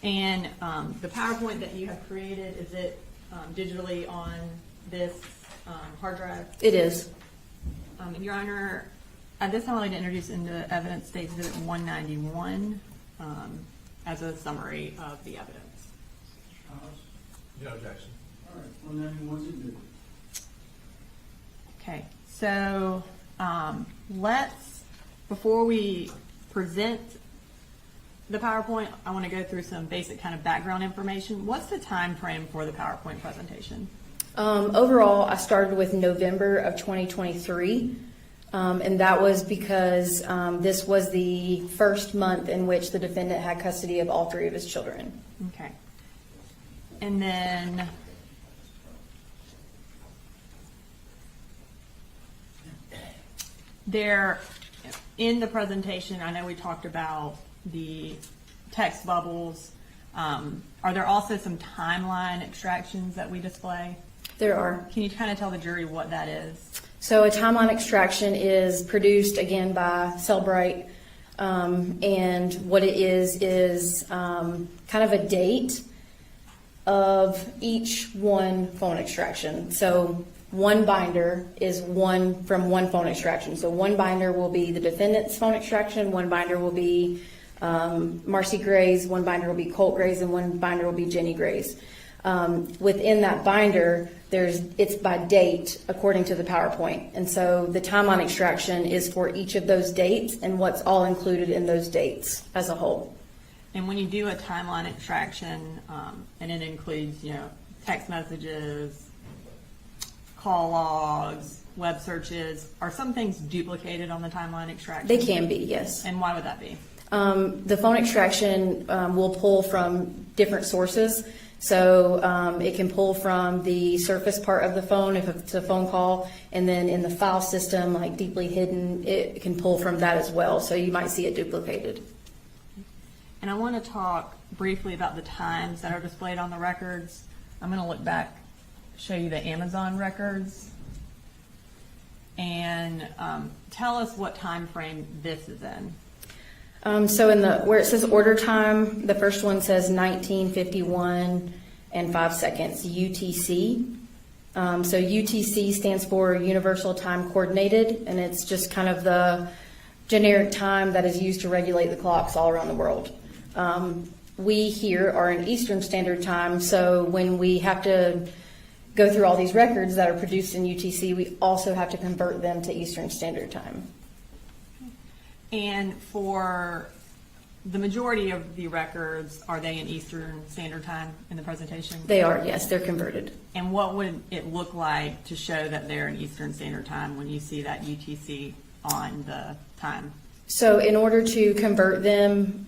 And the PowerPoint that you have created, is it digitally on this hard drive? It is. Your Honor, at this time I'd like to introduce into evidence State Exhibit 191 as a summary of the evidence. No objection. All right, 191's good. Okay, so let's Before we present the PowerPoint, I want to go through some basic kind of background information. What's the time frame for the PowerPoint presentation? Overall, I started with November of 2023, and that was because this was the first month in which the defendant had custody of all three of his children. Okay. And then there, in the presentation, I know we talked about the text bubbles. Are there also some timeline extractions that we display? There are. Can you kind of tell the jury what that is? So a timeline extraction is produced again by Cellbrite, and what it is kind of a date of each one phone extraction. So one binder is one from one phone extraction. So one binder will be the defendant's phone extraction, one binder will be Marcy Gray's, one binder will be Colt Gray's, and one binder will be Jenny Gray's. Within that binder, it's by date according to the PowerPoint. And so the timeline extraction is for each of those dates and what's all included in those dates as a whole. And when you do a timeline extraction, and it includes, text messages, call logs, web searches, are some things duplicated on the timeline extraction? They can be, yes. And why would that be? The phone extraction will pull from different sources. So it can pull from the surface part of the phone if it's a phone call, and then in the file system, like deeply hidden, it can pull from that as well. So you might see it duplicated. And I want to talk briefly about the times that are displayed on the records. I'm going to look back, show you the Amazon records, and tell us what time frame this is in. So where it says order time, the first one says 19:51 and 5 seconds, UTC. So UTC stands for Universal Time Coordinated, and it's just kind of the generic time that is used to regulate the clocks all around the world. We here are in Eastern Standard Time, so when we have to go through all these records that are produced in UTC, we also have to convert them to Eastern Standard Time. And for the majority of the records, are they in Eastern Standard Time in the presentation? They are, yes, they're converted. And what would it look like to show that they're in Eastern Standard Time when you see that UTC on the time? So in order to convert them,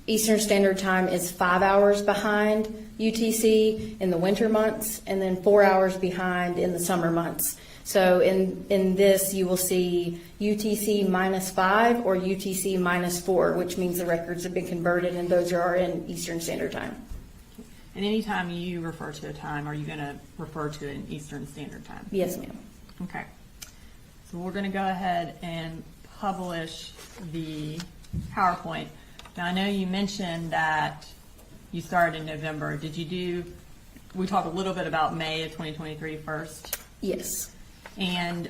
Eastern Standard Time is 5 hours behind UTC in the winter months, and then 4 hours behind in the summer months. So in this, you will see UTC -5 or UTC -4, which means the records have been converted, and those are in Eastern Standard Time. And anytime you refer to a time, are you going to refer to it in Eastern Standard Time? Yes, ma'am. Okay. So we're going to go ahead and publish the PowerPoint. Now, I know you mentioned that you started in November. We talked a little bit about May of 2023 first. Yes. And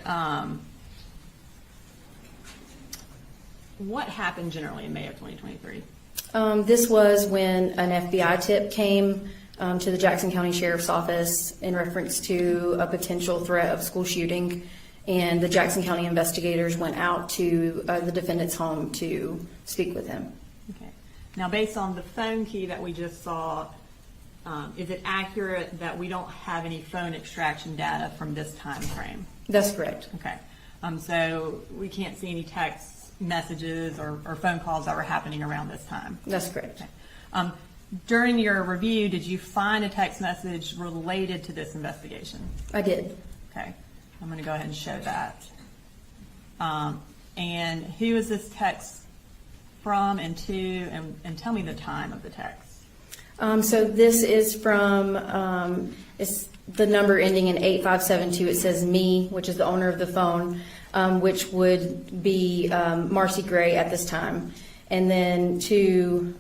what happened generally in May of 2023? This was when an FBI tip came to the Jackson County Sheriff's Office in reference to a potential threat of school shooting, and the Jackson County investigators went out to the defendant's home to speak with him. Okay. Now, based on the phone key that we just saw, is it accurate that we don't have any phone extraction data from this time frame? That's correct. Okay. So we can't see any text messages or phone calls that were happening around this time? That's correct. Okay. During your review, did you find a text message related to this investigation? I did. Okay. I'm going to go ahead and show that. And who is this text from and to, and tell me the time of the text. So this is from, it's the number ending in 8572. It says me, which is the owner of the phone, which would be Marcy Gray at this time. And then to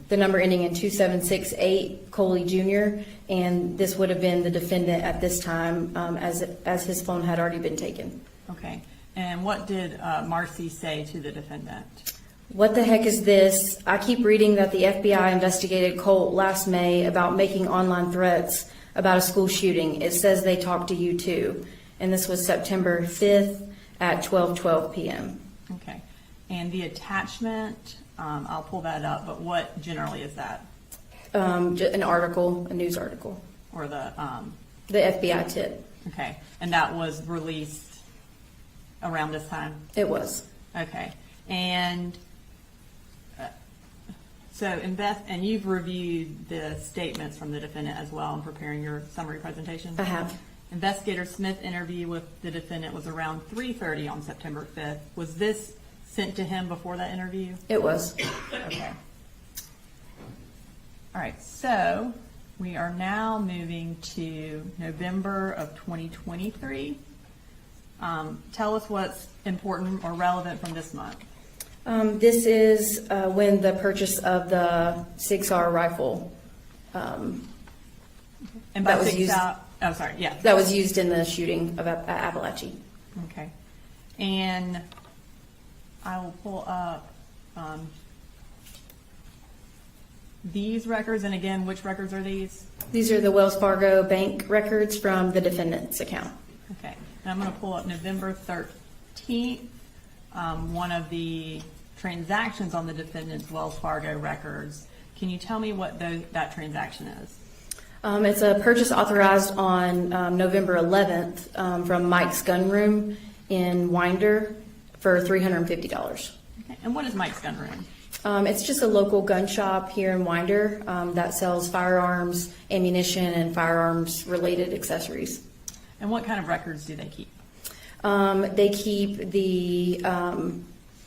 the number ending in 2768, Coley Jr., and this would have been the defendant at this time, as his phone had already been taken. Okay. And what did Marcy say to the defendant? What the heck is this? I keep reading that the FBI investigated Colt last May about making online threats about a school shooting. It says they talked to you too. And this was September 5th at 12:12 p.m. Okay. And the attachment, I'll pull that up, but what generally is that? An article, a news article, Or the, the FBI tip. okay. And that was released around this time? It was. Okay. And so and you've reviewed the statements from the defendant as well in preparing your summary presentation? I have. Investigator Smith interview with the defendant was around 3:30 on September 5th. Was this sent to him before that interview? It was. Okay. All right, so we are now moving to November of 2023. Tell us what's important or relevant from this month. This is when the purchase of the 6R rifle And That was used- oh, sorry, yeah. that was used in the shooting of Apalachee. Okay. And I will pull up these records, and again, which records are these? These are the Wells Fargo bank records from the defendant's account. Okay, and I'm going to pull up November 13th, one of the transactions on the defendant's Wells Fargo records. Can you tell me what that transaction is? It's a purchase authorized on November 11th from Mike's Gun Room in Winder for $350. Okay, and what is Mike's Gun Room? It's just a local gun shop here in Winder that sells firearms, ammunition, and firearms-related accessories. And what kind of records do they keep? They keep the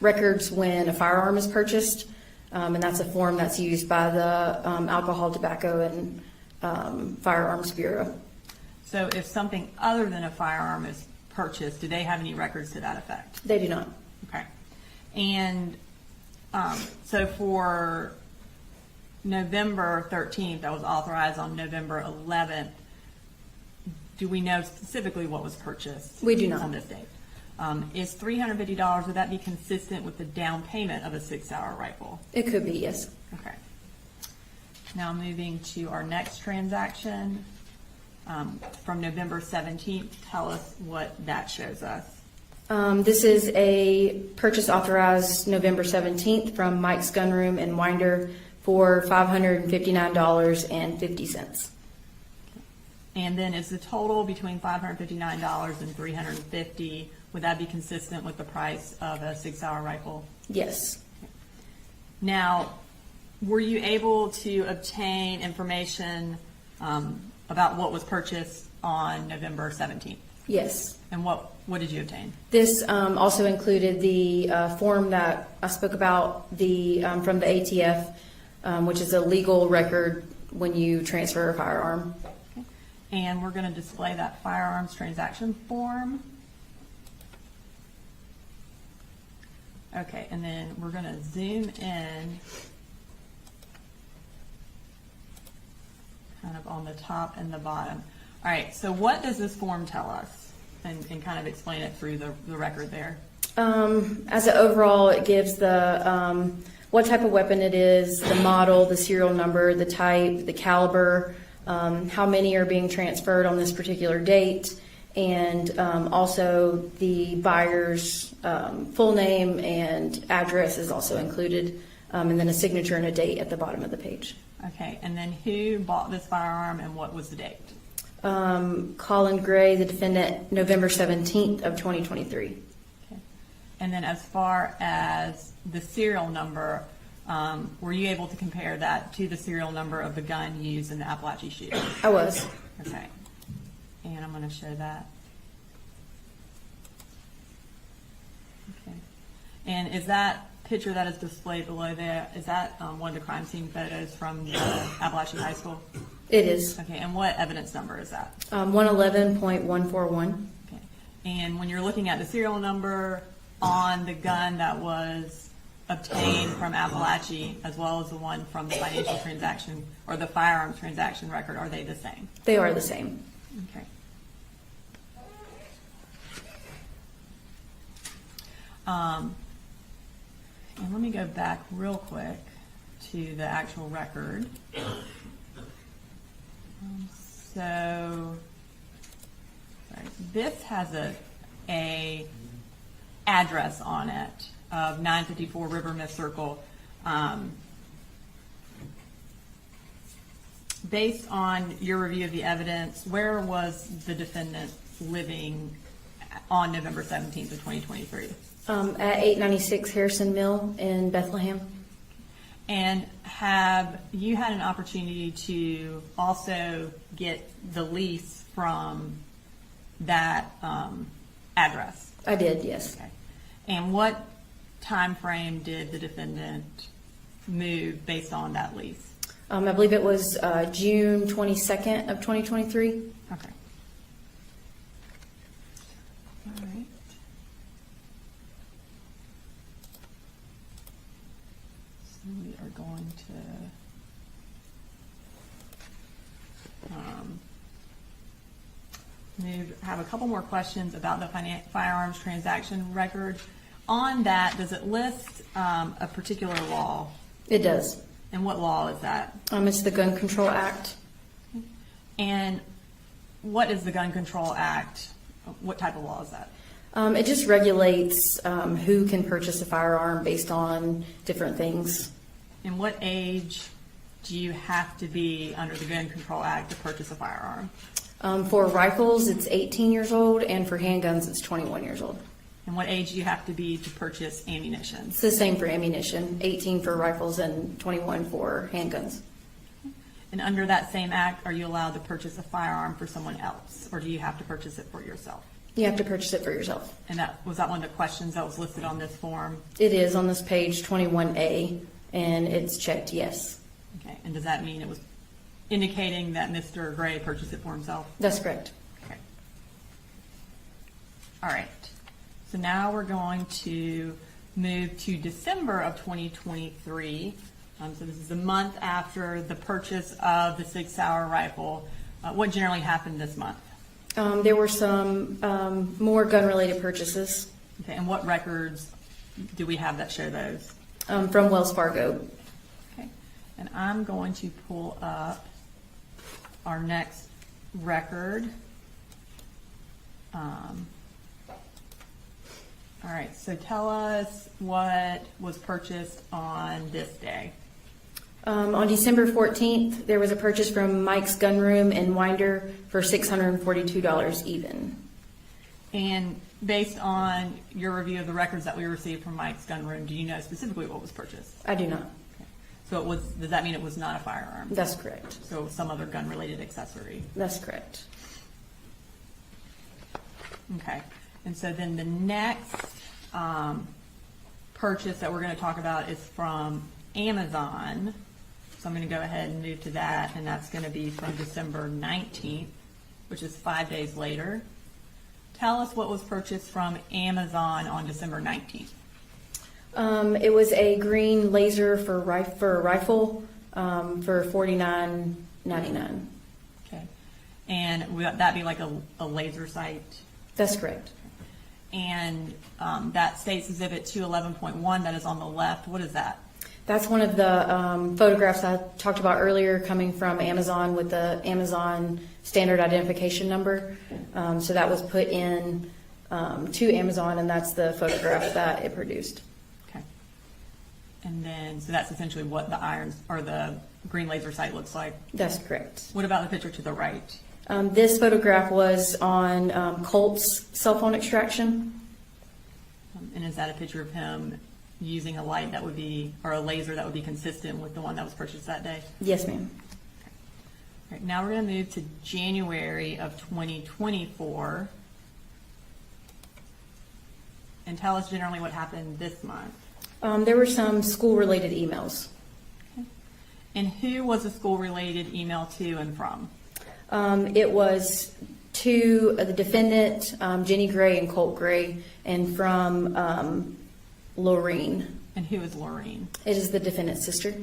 records when a firearm is purchased, and that's a form that's used by the Alcohol, Tobacco, and Firearms Bureau. So if something other than a firearm is purchased, do they have any records to that effect? They do not. Okay. And so for November 13th, that was authorized on November 11th, do we know specifically what was purchased? We do not. On this date? Is $350, would that be consistent with the down payment of a 6-hour rifle? It could be, yes. Okay. Now moving to our next transaction, from November 17th, tell us what that shows us. This is a purchase authorized November 17th from Mike's Gun Room in Winder for $559.50. And then is the total between $559 and $350, would that be consistent with the price of a 6-hour rifle? Yes. Now, were you able to obtain information about what was purchased on November 17th? Yes. And what did you obtain? This also included the form that I spoke about from the ATF, which is a legal record when you transfer a firearm. Okay. And we're going to display that firearms transaction form. Okay, and then we're going to zoom in kind of on the top and the bottom. All right, so what does this form tell us? And kind of explain it through the record there. As an overall, it gives the what type of weapon it is, the model, the serial number, the type, the caliber, how many are being transferred on this particular date, and also the buyer's full name and address is also included, and then a signature and a date at the bottom of the page. Okay, and then who bought this firearm and what was the date? Colin Gray, the defendant, November 17th of 2023. Okay. And then as far as the serial number, were you able to compare that to the serial number of the gun used in the Apalachee shooting? I was. Okay. And I'm going to show that. Okay. And is that picture that is displayed below there, is that one of the crime scene photos from the Apalachee High School? It is. Okay, and what evidence number is that? 111.141. Okay. And when you're looking at the serial number on the gun that was obtained from Apalachee, as well as the one from the financial transaction or the firearms transaction record, are they the same? They are the same. Okay. And let me go back real quick to the actual record. So, sorry, this has a address on it of 954 River Mist Circle. Based on your review of the evidence, where was the defendant living on November 17th of 2023? At 896 Harrison Mill in Bethlehem. And have you had an opportunity to also get the lease from that address? I did, yes. Okay. And what time frame did the defendant move based on that lease? I believe it was June 22nd of 2023. Okay. All right. So we are going to have a couple more questions about the firearms transaction record. On that, does it list a particular law? It does. And what law is that? It's the Gun Control Act. And what is the Gun Control Act? What type of law is that? It just regulates who can purchase a firearm based on different things. And what age do you have to be under the Gun Control Act to purchase a firearm? For rifles, it's 18 years old, and for handguns, it's 21 years old. And what age do you have to be to purchase ammunition? It's the same for ammunition, 18 for rifles and 21 for handguns. And under that same act, are you allowed to purchase a firearm for someone else, or do you have to purchase it for yourself? You have to purchase it for yourself. And was that one of the questions that was listed on this form? It is on this page 21A, and it's checked yes. Okay. And does that mean it was indicating that Mr. Gray purchased it for himself? That's correct. Okay. All right. So now we're going to move to December of 2023. So this is the month after the purchase of the Sig Sauer rifle. What generally happened this month? There were some more gun-related purchases Okay, and what records do we have that show those? from Wells Fargo. Okay, and I'm going to pull up our next record. All right, so tell us what was purchased on this day. On December 14th, there was a purchase from Mike's Gun Room in Winder for $642 even. And based on your review of the records that we received from Mike's Gun Room, do you know specifically what was purchased? I do not. Okay. So does that mean it was not a firearm? That's correct. So some other gun-related accessory? That's correct. Okay. And so then the next purchase that we're going to talk about is from Amazon. So I'm going to go ahead and move to that, and that's going to be from December 19th, which is 5 days later. Tell us what was purchased from Amazon on December 19th. It was a green laser for a rifle for $49.99. Okay. And would that be like a laser sight? That's correct. And that States Exhibit 211.1 that is on the left, what is that? That's one of the photographs I talked about earlier coming from Amazon with the Amazon standard identification number. So that was put in to Amazon, and that's the photograph that it produced. Okay. And then, so that's essentially what the irons or the green laser sight looks like. That's correct. What about the picture to the right? This photograph was on Colt's cell phone extraction. And is that a picture of him using a light that would be, or a laser that would be consistent with the one that was purchased that day? Yes, ma'am. All right, now we're going to move to January of 2024. And tell us generally what happened this month. There were some school-related emails. Okay. And who was the school-related email to and from? It was to the defendant, Jenny Gray and Colt Gray, and from Lorene. And who is Lorene? It is the defendant's sister.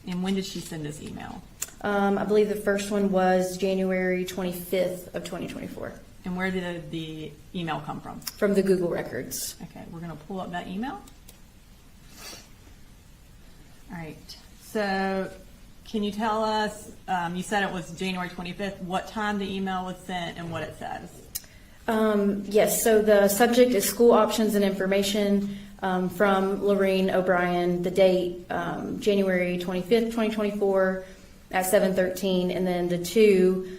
And when did she send this email? I believe the first one was January 25th of 2024 And where did the email come from? from the Google records. Okay, we're going to pull up that email. All right, so can you tell us, you said it was January 25th, what time the email was sent and what it says? Yes, so the subject is school options and information from Lorene O'Brien, the date January 25th, 2024 at 7:13, and then the two,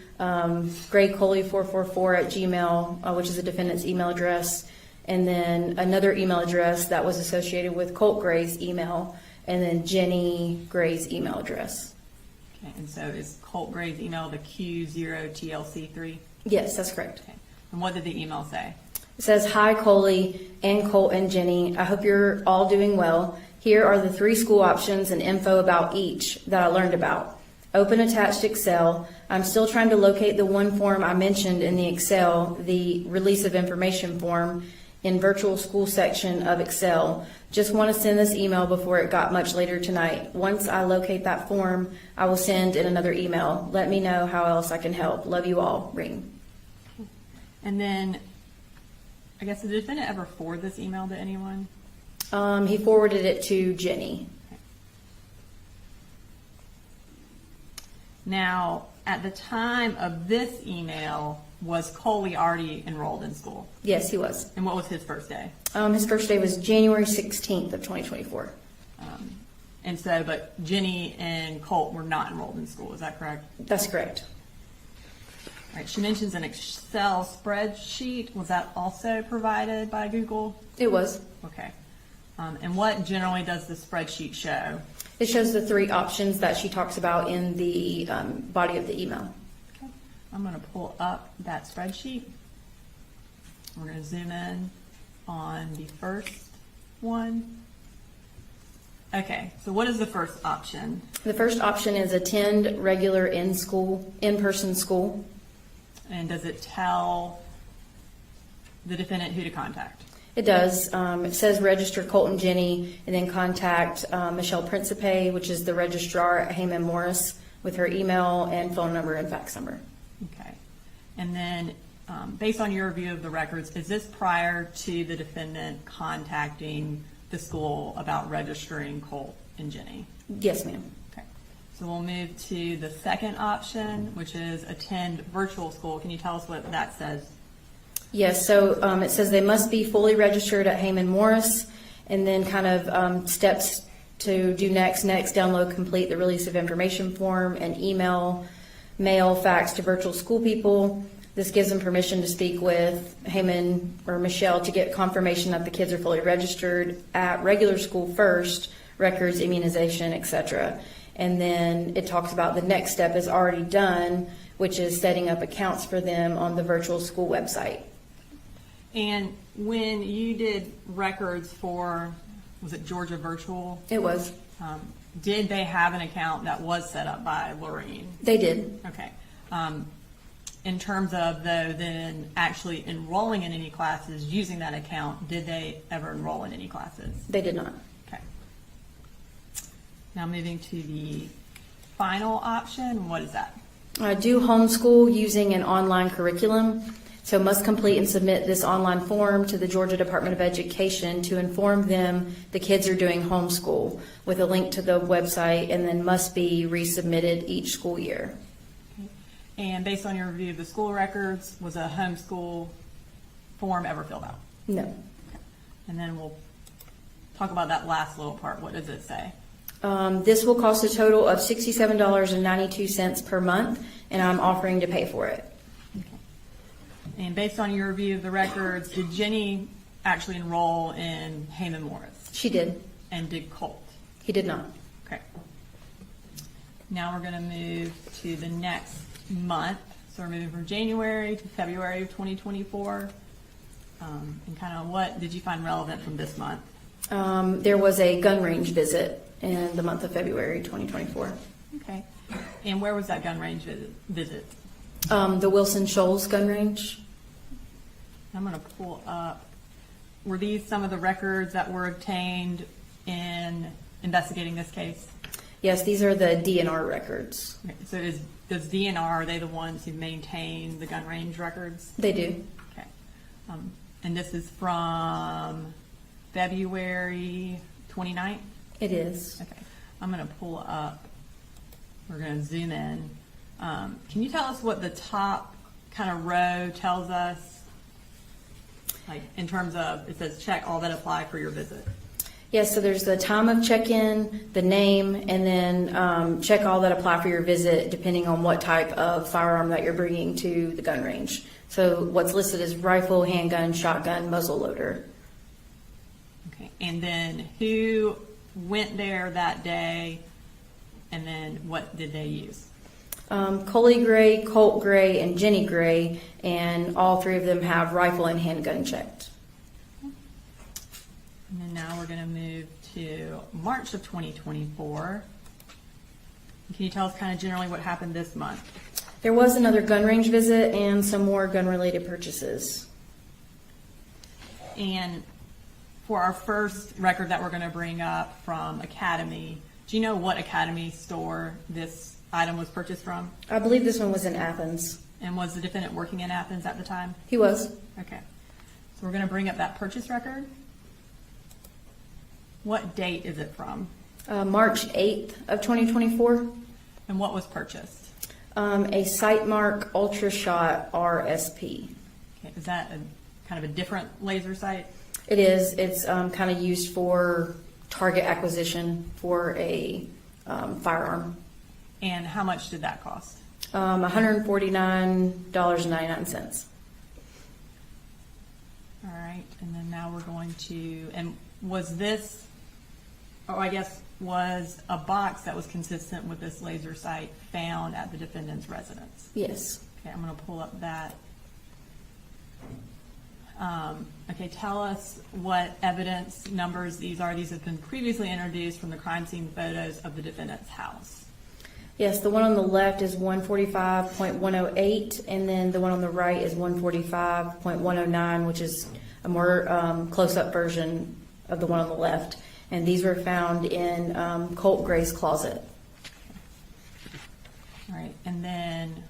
Gray Coley 444 at Gmail, which is the defendant's email address, and then another email address that was associated with Colt Gray's email, and then Jenny Gray's email address. Okay, and so is Colt Gray's email the Q0TLC3? Yes, that's correct. Okay. And what did the email say? It says, "Hi, Coley and Colt and Jenny. I hope you're all doing well. Here are the 3 school options and info about each that I learned about. Open attached Excel. I'm still trying to locate the one form I mentioned in the Excel, the release of information form in virtual school section of Excel. Just want to send this email before it got much later tonight. Once I locate that form, I will send in another email. Let me know how else I can help. Love you all. Ring." And then, I guess, did the defendant ever forward this email to anyone? He forwarded it to Jenny. Now, at the time of this email, was Coley already enrolled in school? Yes, he was. And what was his first day? His first day was January 16th of 2024. And so, but Jenny and Colt were not enrolled in school, is that correct? That's correct. All right, she mentions an Excel spreadsheet. Was that also provided by Google? It was. Okay. And what generally does the spreadsheet show? It shows the 3 options that she talks about in the body of the email. Okay. I'm going to pull up that spreadsheet. We're going to zoom in on the first one. Okay, so what is the first option? The first option is attend regular in-person school. And does it tell the defendant who to contact? It does. It says register Colt and Jenny, and then contact Michelle Principe, which is the registrar at Heyman Morris, with her email and phone number and fax number. Okay. And then, based on your review of the records, is this prior to the defendant contacting the school about registering Colt and Jenny? Yes, ma'am. Okay. So we'll move to the second option, which is attend virtual school. Can you tell us what that says? Yes, so it says they must be fully registered at Heyman Morris, and then kind of steps to do next, download, complete the release of information form, and email, mail, fax to virtual school people. This gives them permission to speak with Heyman or Michelle to get confirmation that the kids are fully registered at regular school first, records, immunization, etc. And then it talks about the next step is already done, which is setting up accounts for them on the virtual school website. And when you did records for, was it Georgia Virtual? It was. Did they have an account that was set up by Lorene? They did. Okay. In terms of, though, then actually enrolling in any classes using that account, did they ever enroll in any classes? They did not. Okay. Now moving to the final option, what is that? Do homeschool using an online curriculum. So must complete and submit this online form to the Georgia Department of Education to inform them the kids are doing homeschool with a link to the website, and then must be resubmitted each school year. Okay. And based on your review of the school records, was a homeschool form ever filled out? No. Okay. And then we'll talk about that last little part. What does it say? This will cost a total of $67.92 per month, and I'm offering to pay for it. And based on your review of the records, did Jenny actually enroll in Heyman Morris? She did. And did Colt? He did not. Okay. Now we're going to move to the next month. So we're moving from January to February of 2024. And kind of what did you find relevant from this month? There was a gun range visit in the month of February 2024. Okay. And where was that gun range visit? The Wilson Shoals gun range. I'm going to pull up. Were these some of the records that were obtained in investigating this case? Yes, these are the DNR records. Okay. So does DNR, are they the ones who maintain the gun range records? They do. Okay. And this is from February 29th? It is. Okay. I'm going to pull up. We're going to zoom in. Can you tell us what the top kind of row tells us Like, in terms of, it says check all that apply for your visit. Yes, so there's the time of check-in, the name, and then check all that apply for your visit depending on what type of firearm that you're bringing to the gun range. So what's listed is rifle, handgun, shotgun, muzzle loader. Okay, and then who went there that day, and then what did they use? Colin Gray, Colt Gray, and Jenny Gray, and all three of them have rifle and handgun checked. And then now we're going to move to March of 2024. Can you tell us kind of generally what happened this month? There was another gun range visit and some more gun-related purchases. And for our first record that we're going to bring up from Academy, do you know what Academy store this item was purchased from? I believe this one was in Athens. And was the defendant working in Athens at the time? He was. Okay. So we're going to bring up that purchase record. What date is it from? March 8th of 2024. And what was purchased? A Sightmark Ultra Shot RSP. Okay. Is that a kind of a different laser sight? It is. It's kind of used for target acquisition for a firearm. And how much did that cost? $149.99. All right. And then now we're going to, and was this, I guess, was a box that was consistent with this laser sight found at the defendant's residence? Yes. Okay, I'm going to pull up that. Okay, tell us what evidence numbers these are. These have been previously introduced from the crime scene photos of the defendant's house. Yes, the one on the left is 145.108, and then the one on the right is 145.109, which is a more close-up version of the one on the left. And these were found in Colt Gray's closet. All right, and then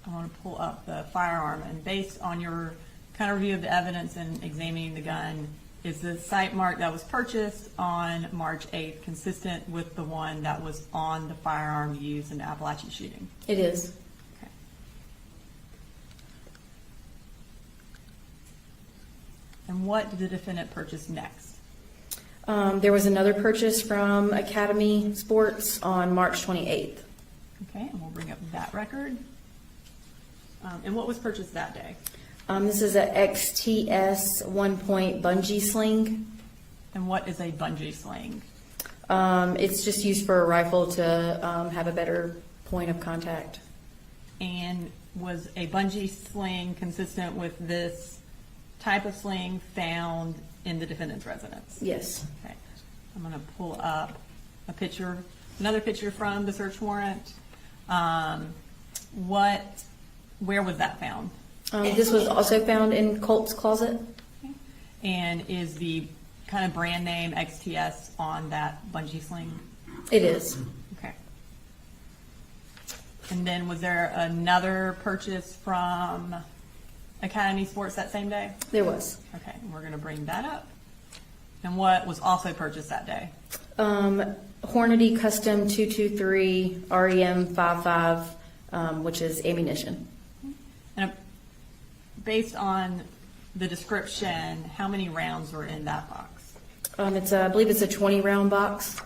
I want to pull up the firearm, and based on your kind of review of the evidence and examining the gun, is the sight mark that was purchased on March 8th consistent with the one that was on the firearm used in the Apalachee shooting? It is. Okay. And what did the defendant purchase next? There was another purchase from Academy Sports on March 28th. Okay, and we'll bring up that record. And what was purchased that day? This is a XTS 1-point bungee sling. And what is a bungee sling? It's just used for a rifle to have a better point of contact. And was a bungee sling consistent with this type of sling found in the defendant's residence? Yes. Okay. I'm going to pull up a picture, another picture from the search warrant. Where was that found? This was also found in Colt's closet. Okay. And is the kind of brand name XTS on that bungee sling? It is. Okay. And then was there another purchase from Academy Sports that same day? There was. Okay, and we're going to bring that up. And what was also purchased that day? Hornady Custom 223 REM 55, which is ammunition. And based on the description, how many rounds were in that box? I believe it's a 20-round box.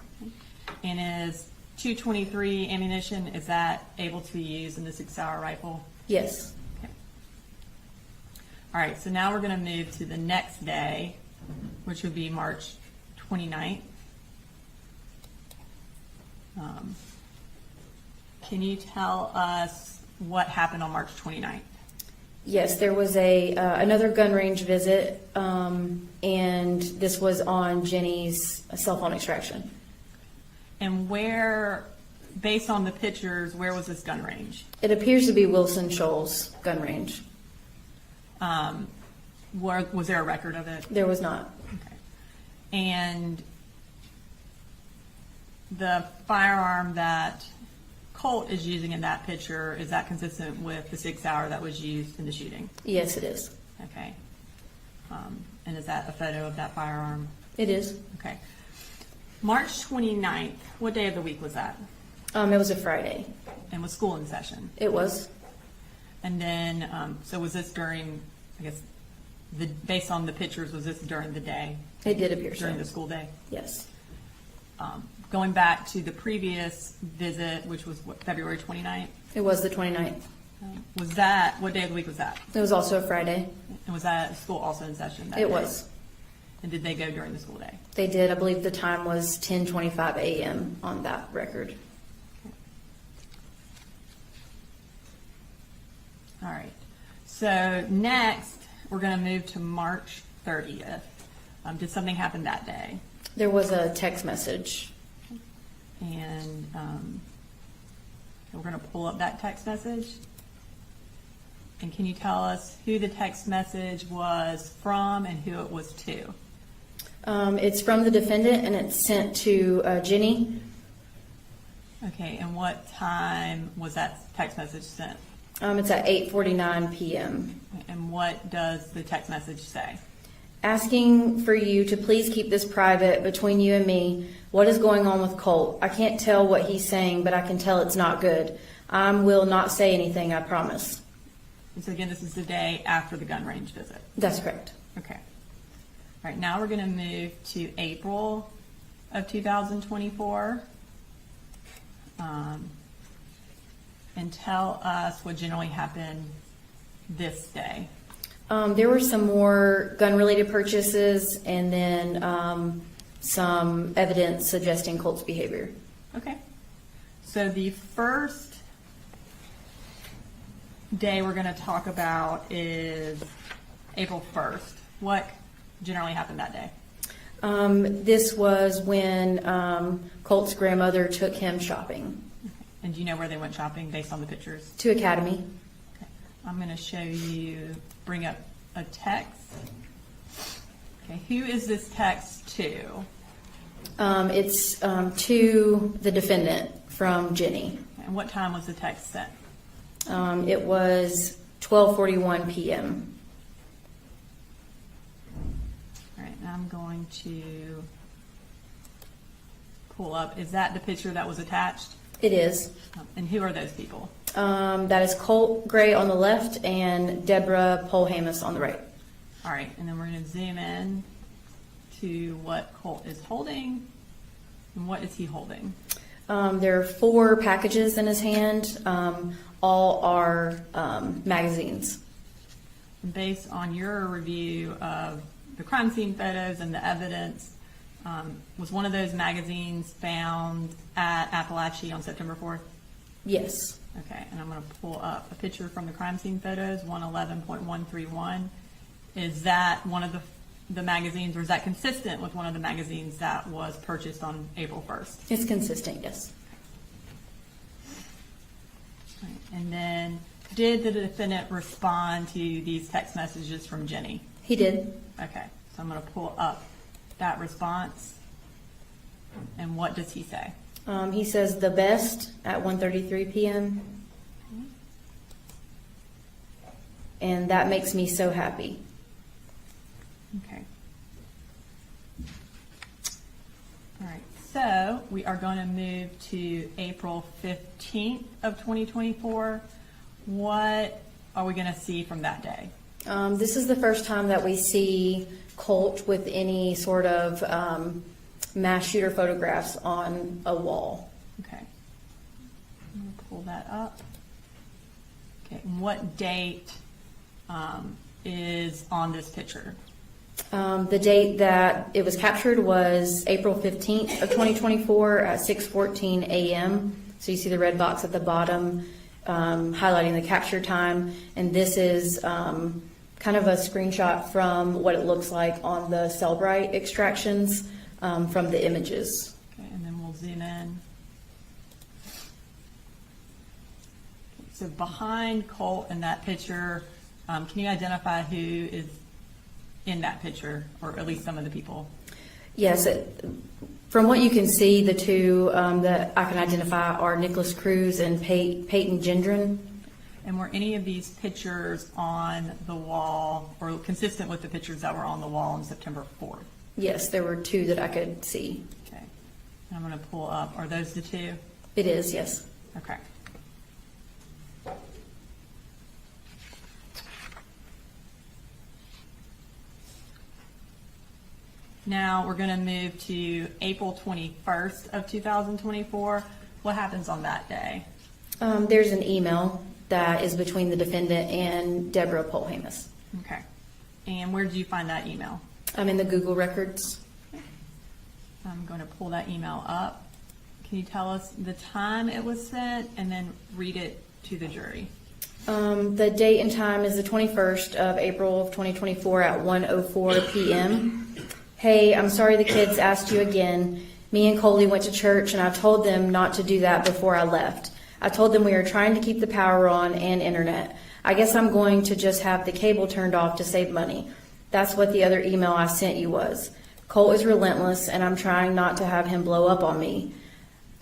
And is 223 ammunition, is that able to be used in the 6-hour rifle? Yes. Okay. All right, so now we're going to move to the next day, which would be March 29th. Can you tell us what happened on March 29th? Yes, there was another gun range visit, and this was on Jenny's cell phone extraction. And where, based on the pictures, where was this gun range? It appears to be Wilson Shoals gun range. Was there a record of it? There was not. Okay. And the firearm that Colt is using in that picture, is that consistent with the 6-hour that was used in the shooting? Yes, it is. Okay. And is that a photo of that firearm? It is. Okay. March 29th, what day of the week was that? It was a Friday. And was school in session? It was. And then, so was this during, I guess, based on the pictures, was this during the day, It did appear so. during the school day? Yes. Going back to the previous visit, which was what, February 29th? It was the 29th. Was that, what day of the week was that? It was also a Friday. And was that school also in session that It day? was. And did they go during the school day? They did. I believe the time was 10:25 a.m. on that record. All right. So next, we're going to move to March 30th. Did something happen that day? There was a text message. And we're going to pull up that text message. And can you tell us who the text message was from and who it was to? It's from the defendant, and it's sent to Jenny. Okay, and what time was that text message sent? It's at 8:49 p.m. And what does the text message say? Asking for you to please keep this private between you and me. What is going on with Colt? I can't tell what he's saying, but I can tell it's not good. I will not say anything, I promise. And so again, this is the day after the gun range visit. That's correct. Okay. All right, now we're going to move to April of 2024. And tell us what generally happened this day. There were some more gun-related purchases, and then some evidence suggesting Colt's behavior. Okay. So the first day we're going to talk about is April 1st. What generally happened that day? This was when Colt's grandmother took him shopping And do you know where they went shopping based on the pictures? to Academy. Okay. I'm going to show you, bring up a text. Okay, who is this text to? It's to the defendant from Jenny. And what time was the text sent? It was 12:41 p.m. All right, now I'm going to pull up, is that the picture that was attached? It is. And who are those people? That is Colt Gray on the left and Deborah Polhamus on the right. All right, and then we're going to zoom in to what Colt is holding. And what is he holding? There are 4 packages in his hand. All are magazines. Based on your review of the crime scene photos and the evidence, was one of those magazines found at Apalachee on September 4th? Yes. Okay, and I'm going to pull up a picture from the crime scene photos, 111.131. Is that one of the magazines, or is that consistent with one of the magazines that was purchased on April 1st? It's consistent, yes. Right, and then, did the defendant respond to these text messages from Jenny? He did. Okay, so I'm going to pull up that response. And what does he say? He says the best at 1:33 p.m. And that makes me so happy. Okay. All right, so we are going to move to April 15th of 2024. What are we going to see from that day? This is the first time that we see Colt with any sort of mass shooter photographs on a wall. Okay. I'm going to pull that up. Okay, and what date is on this picture? The date that it was captured was April 15th of 2024 at 6:14 a.m. So you see the red box at the bottom highlighting the capture time. And this is kind of a screenshot from what it looks like on the Cellbrite extractions from the images. Okay, and then we'll zoom in. So behind Colt in that picture, can you identify who is in that picture, or at least some of the people? Yes, from what you can see, the two that I can identify are Nicholas Cruz and Peyton Gendron. And were any of these pictures on the wall, or consistent with the pictures that were on the wall on September 4th? Yes, there were 2 that I could see. Okay. And I'm going to pull up, are those the 2? It is, yes. Okay. Now we're gonna move to April 21st of 2024. What happens on that day? There's an email that is between the defendant and Deborah Polhamus. Okay. And where did you find that email? I'm in the Google records. I'm going to pull that email up. Can you tell us the time it was sent and then read it to the jury? The date and time is the 21st of April of 2024 at 1:04 p.m. Hey, I'm sorry the kids asked you again. Me and Coley went to church and I told them not to do that before I left. I told them we were trying to keep the power on and internet. I guess I'm going to just have the cable turned off to save money. That's what the other email I sent you was. Colt is relentless and I'm trying not to have him blow up on me.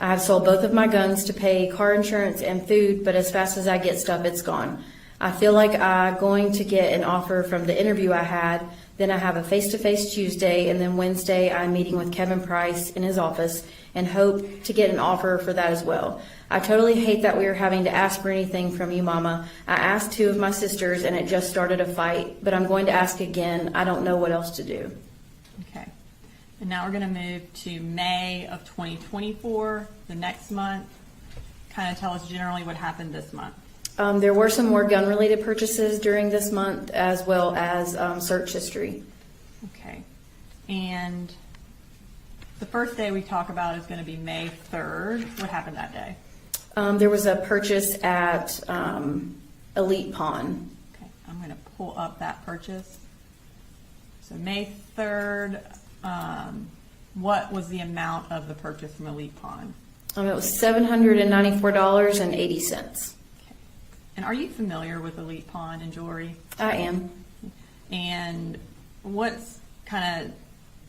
I have sold both of my guns to pay car insurance and food, but as fast as I get stuff, it's gone. I feel like I'm going to get an offer from the interview I had. Then I have a face-to-face Tuesday, and then Wednesday I'm meeting with Kevin Price in his office and hope to get an offer for that as well. I totally hate that we are having to ask for anything from you, Mama. I asked 2 of my sisters, and it just started a fight, but I'm going to ask again. I don't know what else to do. Okay. And now we're going to move to May of 2024, the next month. Kind of tell us generally what happened this month. There were some more gun-related purchases during this month, as well as search history. Okay. And the first day we talk about is going to be May 3rd. What happened that day? There was a purchase at Elite Pawn. Okay. I'm going to pull up that purchase. So May 3rd, what was the amount of the purchase from Elite Pawn? It was $794.80. And are you familiar with Elite Pawn and jewelry? I am. And what's kind of,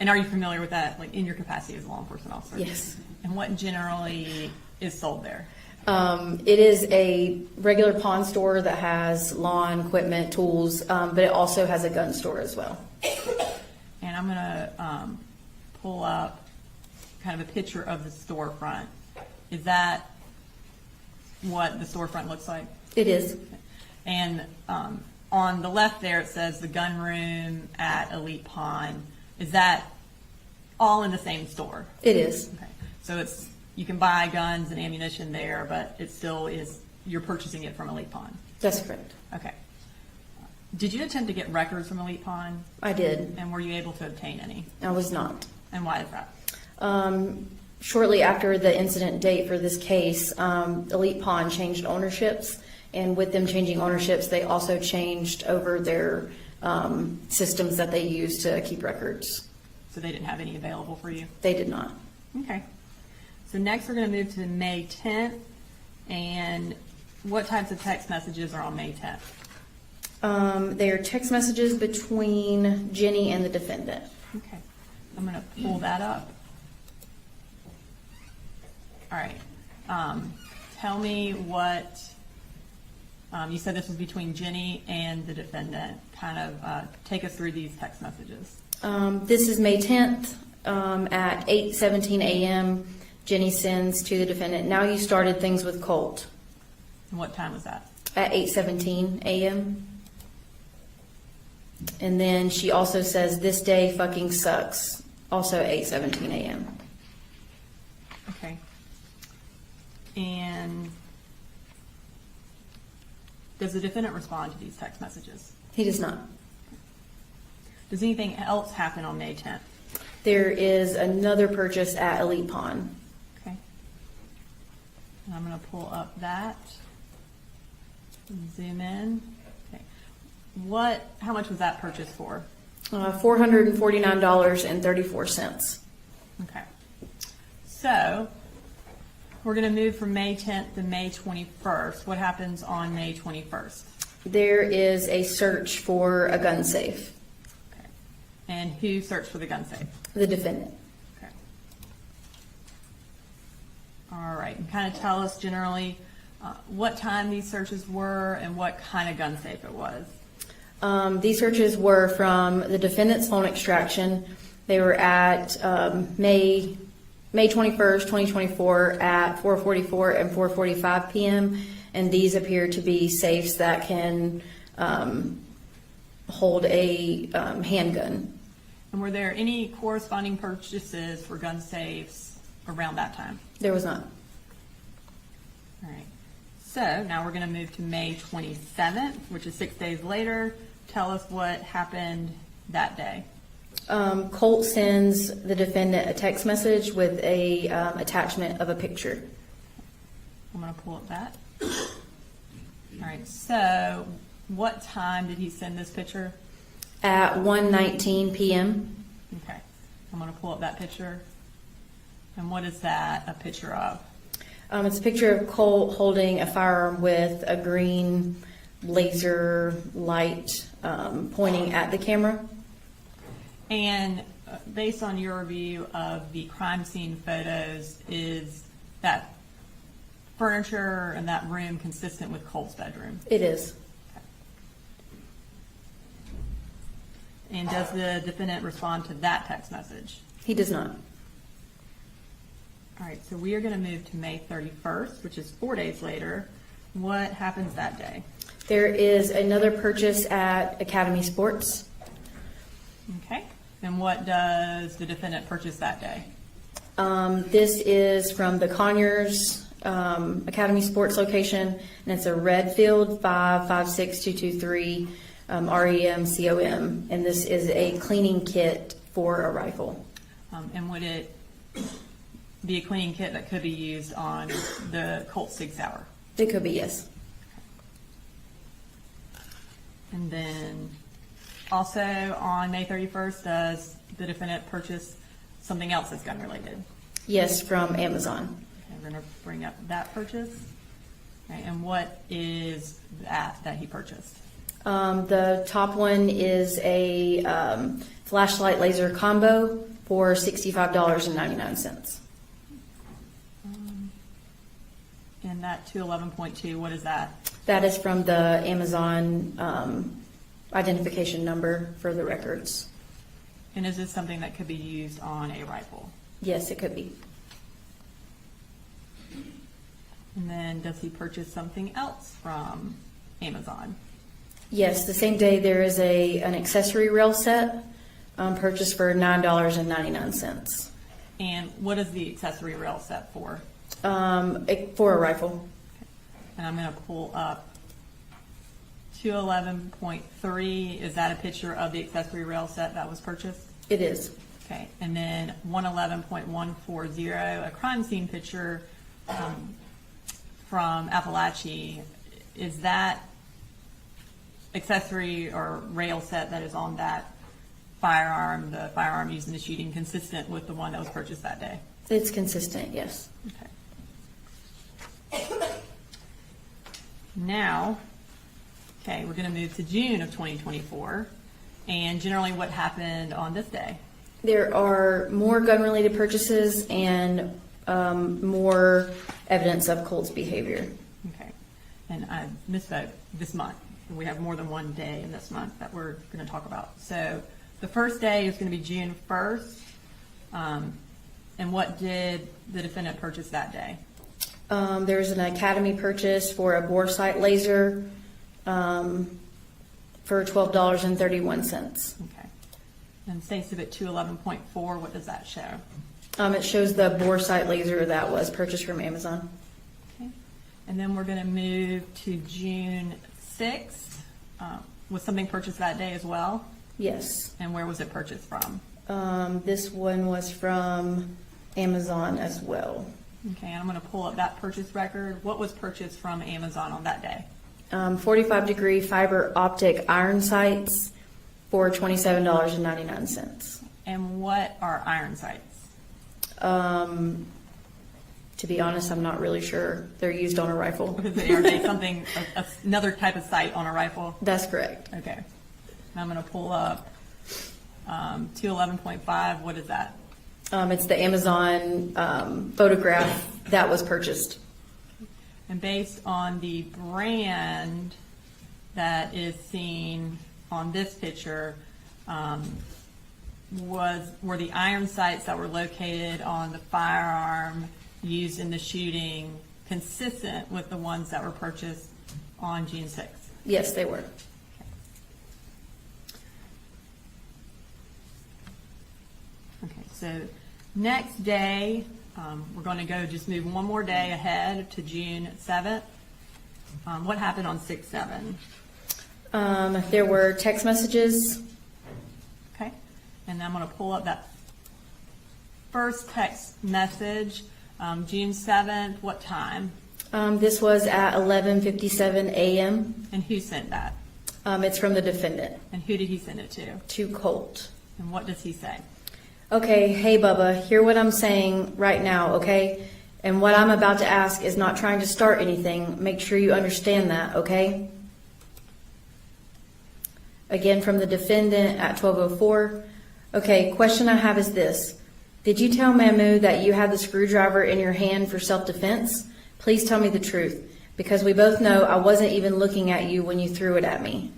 and are you familiar with that, like in your capacity as a law enforcement officer? Yes. And what generally is sold there? It is a regular pawn store that has lawn equipment, tools, but it also has a gun store as well. And I'm going to pull up kind of a picture of the storefront. Is that what the storefront looks like? It is. And on the left there, it says the gun room at Elite Pawn. Is that all in the same store? It is. Okay. So it's, you can buy guns and ammunition there, but it still is, you're purchasing it from Elite Pawn. That's correct. Okay. Did you attempt to get records from Elite Pawn? I did. And were you able to obtain any? I was not. And why is that? Shortly after the incident date for this case, Elite Pawn changed ownerships, and with them changing ownerships, they also changed over their systems that they use to keep records. So they didn't have any available for you? They did not. Okay. So next we're going to move to May 10th. And what types of text messages are on May 10th? They are text messages between Jenny and the defendant. Okay. I'm going to pull that up. All right. Tell me what, you said this was between Jenny and the defendant. Kind of take us through these text messages. This is May 10th at 8:17 a.m. Jenny sends to the defendant, now you started things with Colt. And what time was that? At 8:17 a.m. And then she also says, this day fucking sucks. Also 8:17 a.m. Okay. And does the defendant respond to these text messages? He does not. Does anything else happen on May 10th? There is another purchase at Elite Pawn. Okay. And I'm going to pull up that. Zoom in. Okay. How much was that purchase for? $449.34. Okay. So we're going to move from May 10th to May 21st. What happens on May 21st? There is a search for a gun safe. Okay. And who searched for the gun safe? The defendant. Okay. All right. And kind of tell us generally what time these searches were and what kind of gun safe it was. These searches were from the defendant's phone extraction. They were at May 21st, 2024 at 4:44 and 4:45 p.m. And these appear to be safes that can hold a handgun. And were there any corresponding purchases for gun safes around that time? There was not. All right. So now we're going to move to May 27th, which is 6 days later. Tell us what happened that day. Colt sends the defendant a text message with a attachment of a picture. I'm going to pull up that. All right. So what time did he send this picture? At 1:19 p.m. Okay. I'm going to pull up that picture. And what is that a picture of? It's a picture of Colt holding a firearm with a green laser light pointing at the camera. And based on your review of the crime scene photos, is that furniture in that room consistent with Colt's bedroom? It is. And does the defendant respond to that text message? He does not. All right, so we are going to move to May 31st, which is 4 days later. What happens that day? There is another purchase at Academy Sports. Okay. And what does the defendant purchase that day? This is from the Conyers Academy Sports location, and it's a Redfield 556223 REM COM, and this is a cleaning kit for a rifle. And would it be a cleaning kit that could be used on the Colt Sig Sauer? It could be, yes. And then also on May 31st, does the defendant purchase something else that's gun related? Yes, from Amazon. Okay, we're going to bring up that purchase. Okay, and what is that he purchased? The top one is a flashlight laser combo for $65.99. And that 211.2, what is that? That is from the Amazon identification number for the records. And is this something that could be used on a rifle? Yes, it could be. And then does he purchase something else from Amazon? Yes, the same day there is an accessory rail set purchased for $9.99. And what is the accessory rail set for? For a rifle. And I'm going to pull up 211.3. Is that a picture of the accessory rail set that was purchased? It is. Okay. And then 111.140, a crime scene picture from Apalachee. Is that accessory or rail set that is on that firearm, the firearm used in the shooting, consistent with the one that was purchased that day? It's consistent, yes. Okay. Now, okay, we're going to move to June of 2024. And generally what happened on this day? There are more gun-related purchases and more evidence of Colt's behavior. Okay. And I misspoke, this month. We have more than one day in this month that we're going to talk about. So the first day is going to be June 1st. And what did the defendant purchase that day? There's an Academy purchase for a bore sight laser for $12.31. Okay. And State Civic 211.4, what does that show? It shows the bore sight laser that was purchased from Amazon. Okay. And then we're going to move to June 6th. Was something purchased that day as well? Yes. And where was it purchased from? This one was from Amazon as well. Okay, and I'm going to pull up that purchase record. What was purchased from Amazon on that day? 45-degree fiber optic iron sights for $27.99. And what are iron sights? To be honest, I'm not really sure. They're used on a rifle. Are they something, another type of sight on a rifle? That's correct. Okay. And I'm going to pull up 211.5. What is that? It's the Amazon photograph that was purchased. And based on the brand that is seen on this picture, were the iron sights that were located on the firearm used in the shooting consistent with the ones that were purchased on June 6th? Yes, they were. So next day, we're going to go just move one more day ahead to June 7th. What happened on 6/7? There were text messages. Okay, and I'm going to pull up that first text message, June 7th. What time? This was at 11:57 a.m. And who sent that? It's from the defendant And who did he send it to? to Colt. And what does he say? Okay, hey Bubba, hear what I'm saying right now, okay? And what I'm about to ask is not trying to start anything. Make sure you understand that, okay? Again, from the defendant at 12:04. Okay, question I have is this. Did you tell Mamu that you had the screwdriver in your hand for self-defense? Please tell me the truth, because we both know I wasn't even looking at you when you threw it at me.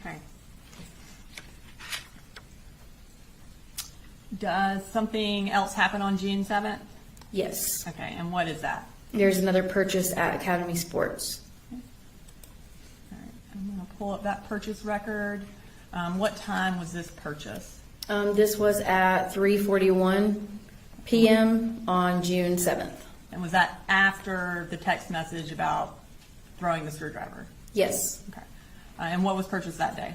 Okay. Does something else happen on June 7th? Yes. Okay, and what is that? There's another purchase at Academy Sports. All right, I'm going to pull up that purchase record. What time was this purchase? This was at 3:41 p.m. on June 7th. And was that after the text message about throwing the screwdriver? Yes. Okay. And what was purchased that day?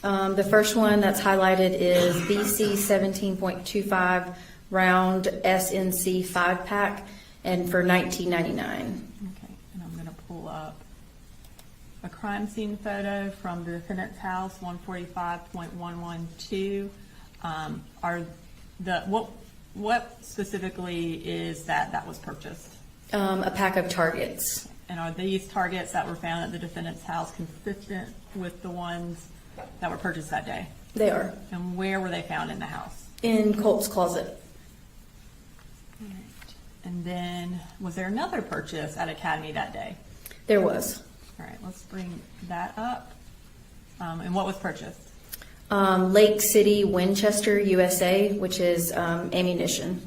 The first one that's highlighted is BC 17.25 round SNC 5-pack, and for $19.99. Okay, and I'm going to pull up a crime scene photo from the defendant's house, 145.112. What specifically is that was purchased? A pack of targets. And are these targets that were found at the defendant's house consistent with the ones that were purchased that day? They are And where were they found in the house? in Colt's closet. All right. And then, was there another purchase at Academy that day? There was All right, let's bring that up. And what was purchased? Lake City, Winchester, USA, which is ammunition.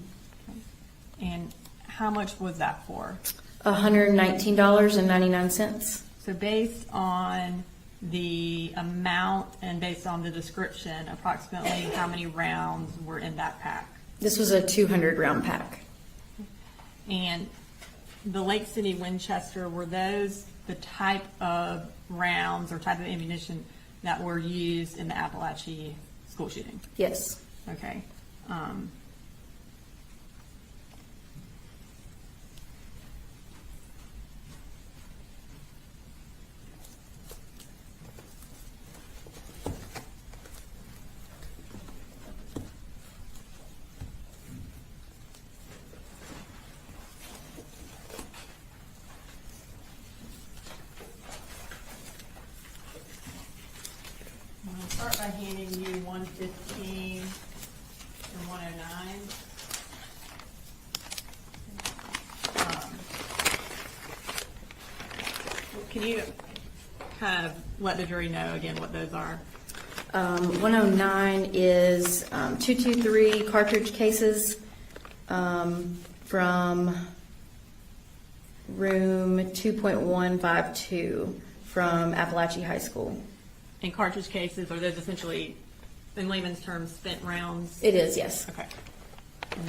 And how much was that for? $119.99. So based on the amount and based on the description, approximately how many rounds were in that pack? This was a 200 round pack. And the Lake City Winchester, were those the type of rounds or type of ammunition that were used in the Apalachee school shooting? Yes. Okay. I'm going to start by handing you 115 and 109. Can you kind of let the jury know again what those are? 109 is 223 cartridge cases from room 2.152 from Apalachee High School. And cartridge cases, are those essentially, in layman's terms, spent rounds? It is, yes. Okay.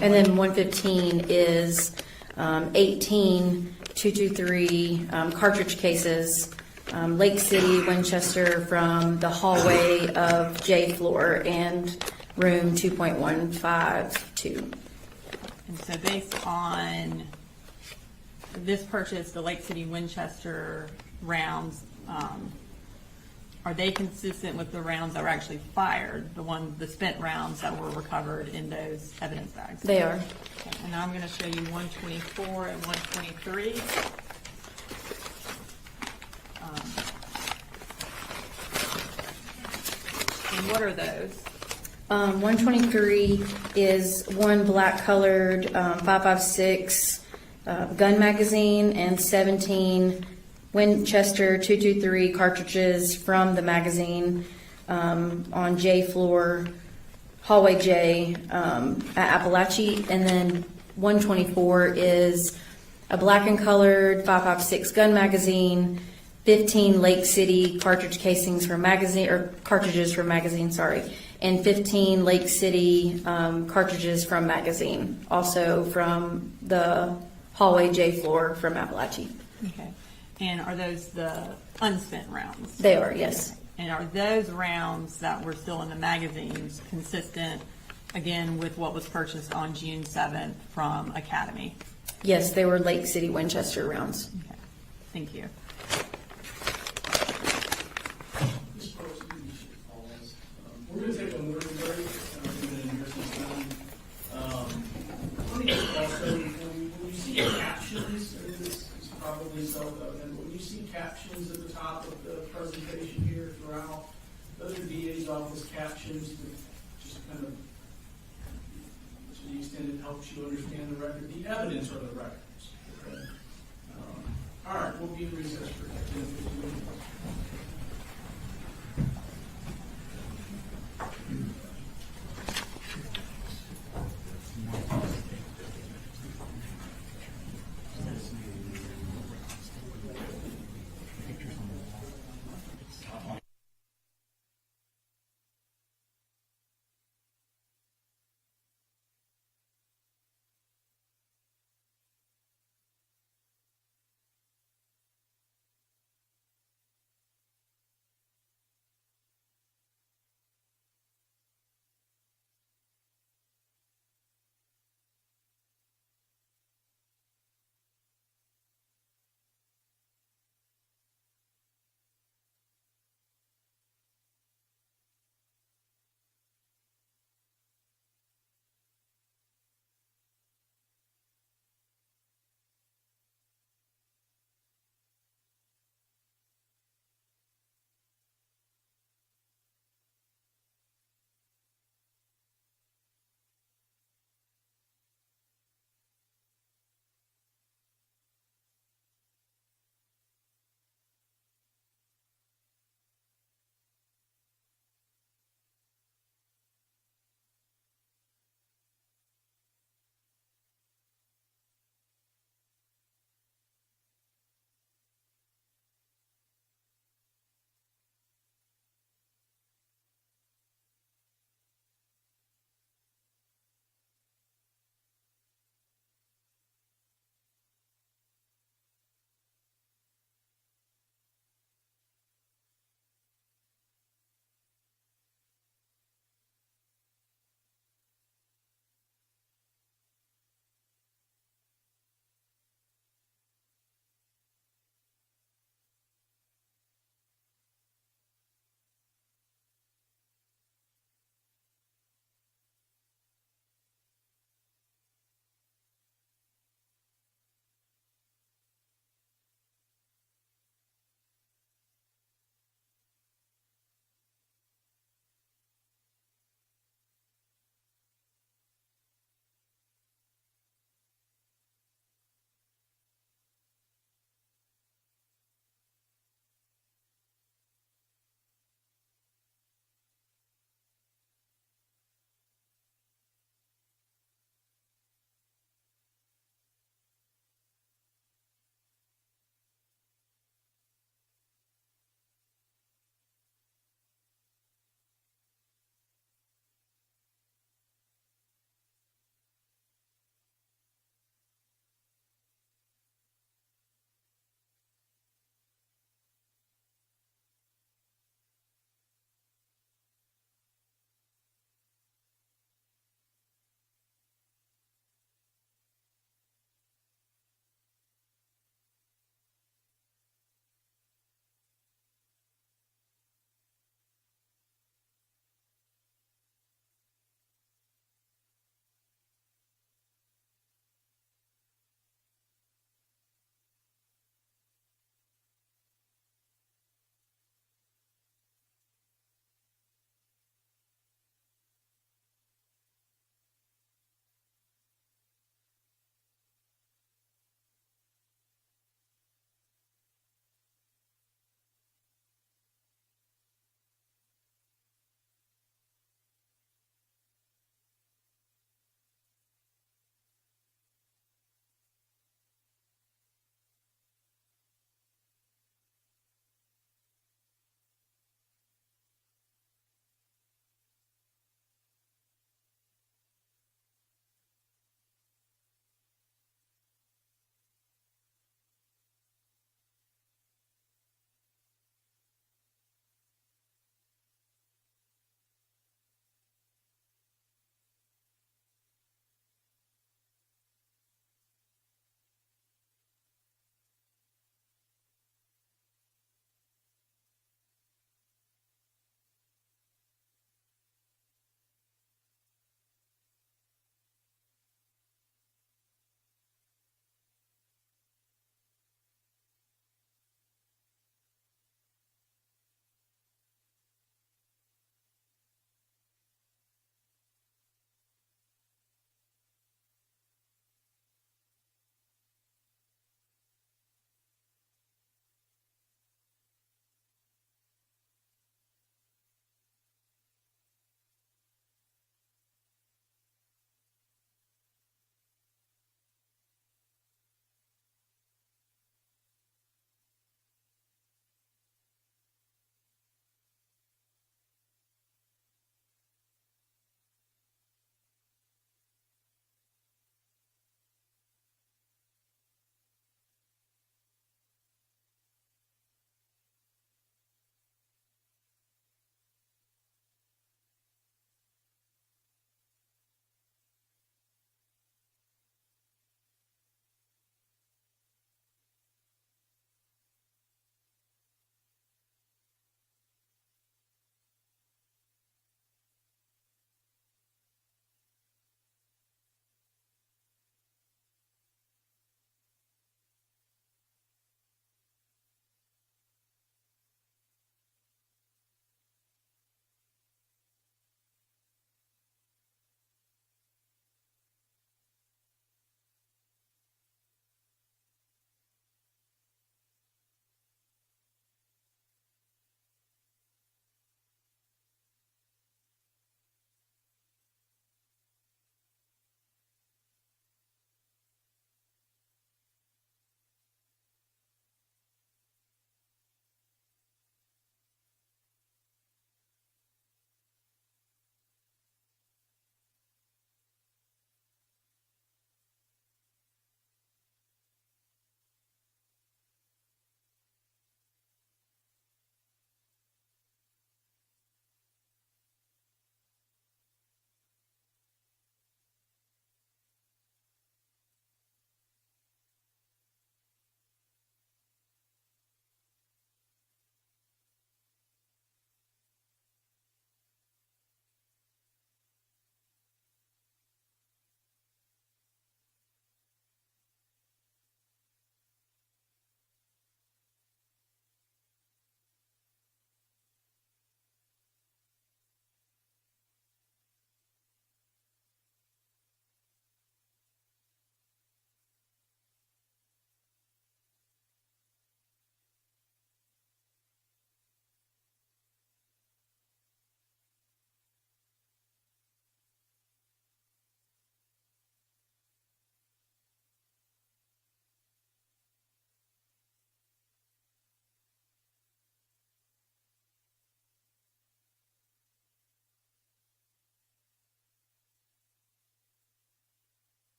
And then 115 is 18 223 cartridge cases, Lake City, Winchester, from the hallway of J floor and room 2.152. And so based on this purchase, the Lake City Winchester rounds, are they consistent with the rounds that were actually fired, the spent rounds that were recovered in those evidence bags? They are. Okay, and now I'm going to show you 124 and 123. And what are those? 123 is one black colored 5.56 gun magazine and 17 Winchester 223 cartridges from the magazine on J floor, hallway J at Apalachee. And then 124 is a black and colored 5.56 gun magazine, 15 Lake City cartridge casings for magazine, or cartridges for magazine, sorry, and 15 Lake City cartridges from Magazine, also from the hallway J floor from Apalachee. Okay. And are those the unspent rounds? They are, yes. And are those rounds that were still in the magazines consistent, again, with what was purchased on June 7th from Academy? Yes, they were Lake City Winchester rounds. Okay. Thank you. We're gonna take a word break, we've been in here since then. Let me just also, when you see captions, and this is probably self-evident, when you see captions at the top of the presentation here throughout, those are DA's office captions that just kind of, to the extent it helps you understand the record, the evidence are the records. Okay? All right, we'll be in recess for 10, 15 minutes.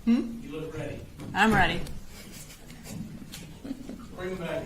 Hmm? You look ready. I'm ready. Bring them back.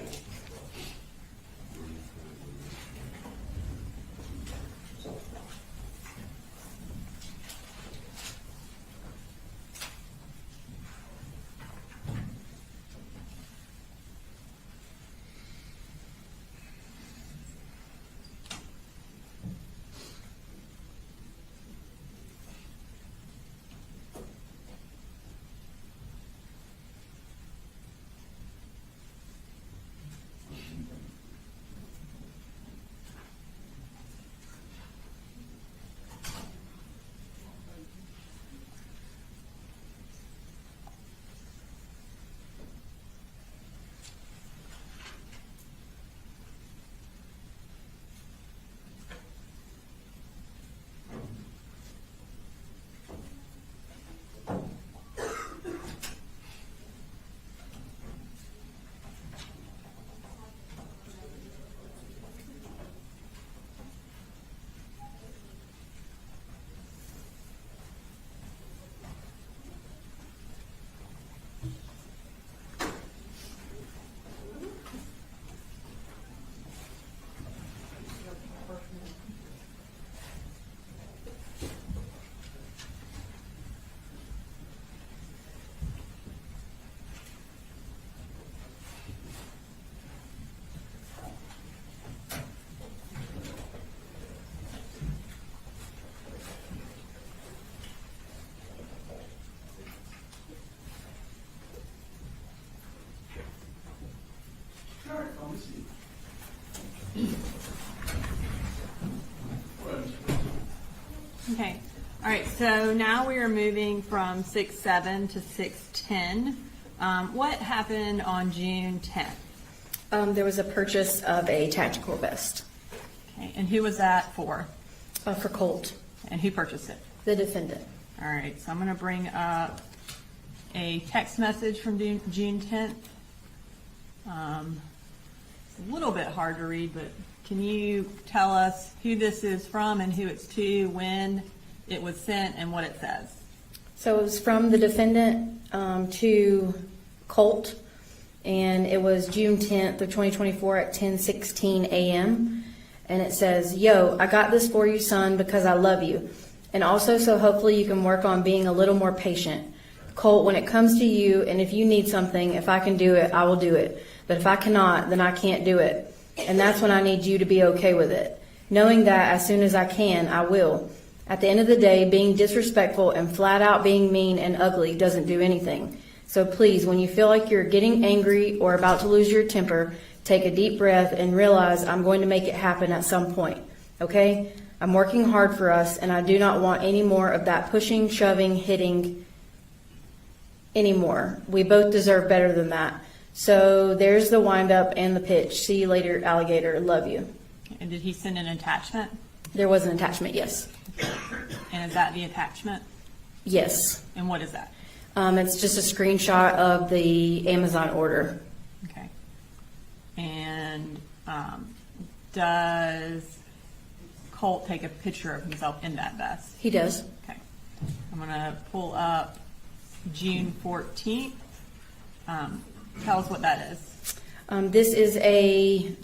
All right, let me see. Okay. All right. So now we are moving from 6/7 to 6/10. What happened on June 10th? There was a purchase of a tactical vest Okay. And who was that for? for Colt, And who purchased it? the defendant. All right. So I'm going to bring up a text message from June 10th. It's a little bit hard to read, but can you tell us who this is from and who it's to, when it was sent, and what it says? So it was from the defendant to Colt, and it was June 10th of 2024 at 10:16 a.m. And it says, "Yo, I got this for you, son, because I love you. And also so hopefully you can work on being a little more patient. Colt, when it comes to you, and if you need something, if I can do it, I will do it. But if I cannot, then I can't do it. And that's when I need you to be okay with it. Knowing that as soon as I can, I will. At the end of the day, being disrespectful and flat out being mean and ugly doesn't do anything. So please, when you feel like you're getting angry or about to lose your temper, take a deep breath and realize I'm going to make it happen at some point. Okay? I'm working hard for us, and I do not want any more of that pushing, shoving, hitting anymore. We both deserve better than that. So there's the wind-up and the pitch. See you later, alligator. Love you." And did he send an attachment? There was an attachment, yes. And is that the attachment? Yes. And what is that? It's just a screenshot of the Amazon order. Okay. And does Colt take a picture of himself in that vest? He does. Okay. I'm going to pull up June 14th. Tell us what that is. This is a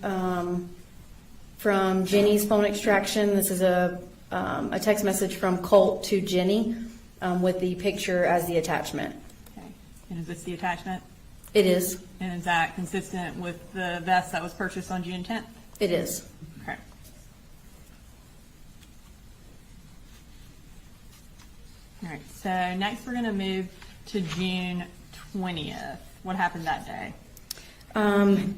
from Jenny's phone extraction. This is a text message from Colt to Jenny with the picture as the attachment. Okay. And is this the attachment? It is. And is that consistent with the vest that was purchased on June 10th? It is. Okay. All right. So next we're going to move to June 20th. What happened that day?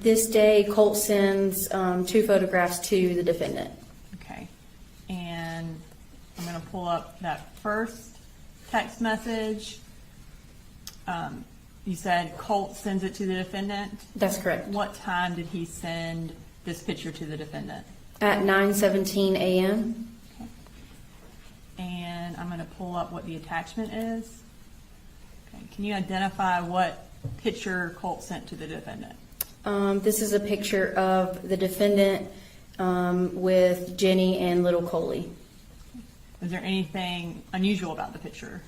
This day, Colt sends 2 photographs to the defendant. Okay. And I'm going to pull up that first text message. You said Colt sends it to the defendant. That's correct. What time did he send this picture to the defendant? At 9:17 a.m. Okay. And I'm going to pull up what the attachment is. Okay. Can you identify what picture Colt sent to the defendant? This is a picture of the defendant with Jenny and little Coley. Is there anything unusual about the picture?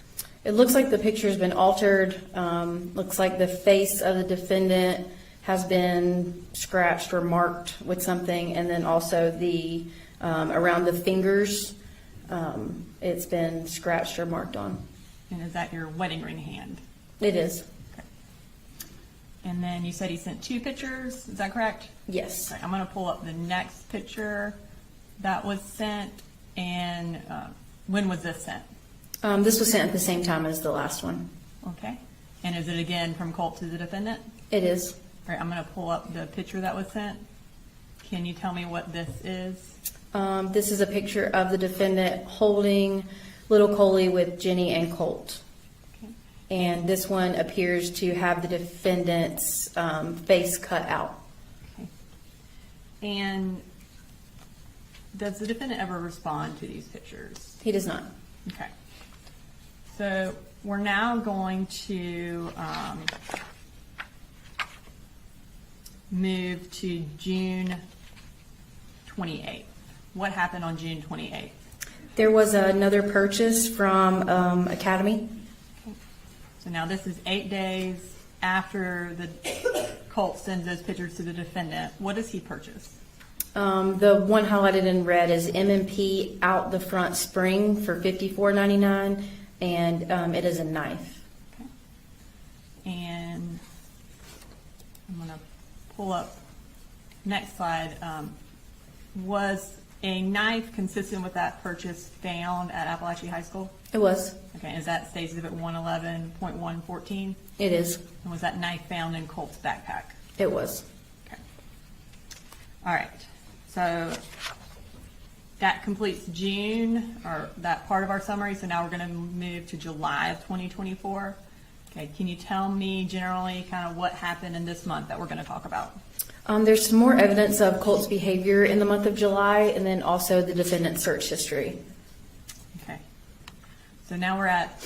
It looks like the picture's been altered. Looks like the face of the defendant has been scratched or marked with something, and then also the around the fingers, it's been scratched or marked on. And is that your wedding ring hand? It is. Okay. And then you said he sent 2 pictures, is that correct? Yes. Okay, I'm gonna pull up the next picture that was sent, and when was this sent? This was sent at the same time as the last one. Okay, and is it again from Colt to the defendant? It is. All right, I'm gonna pull up the picture that was sent. Can you tell me what this is? This is a picture of the defendant holding little Coley with Jenny and Colt. Okay. And this one appears to have the defendant's face cut out. Okay. And does the defendant ever respond to these pictures? He does not. Okay. So we're now going to move to June 28th. What happened on June 28th? There was another purchase from Academy. So now this is 8 days after the Colt sends those pictures to the defendant. What does he purchase? The one highlighted in red is M&P out the front spring for $54.99, and it is a knife. Okay. And I'm going to pull up next slide. Was a knife consistent with that purchase found at Apalachee High School? It was. Okay, is that states exhibit 111.114? It is. And was that knife found in Colt's backpack? It was. Okay. All right. So that completes June, or that part of our summary. So now we're going to move to July of 2024. Okay. Can you tell me generally kind of what happened in this month that we're going to talk about? There's some more evidence of Colt's behavior in the month of July, and then also the defendant's search history. Okay. So now we're at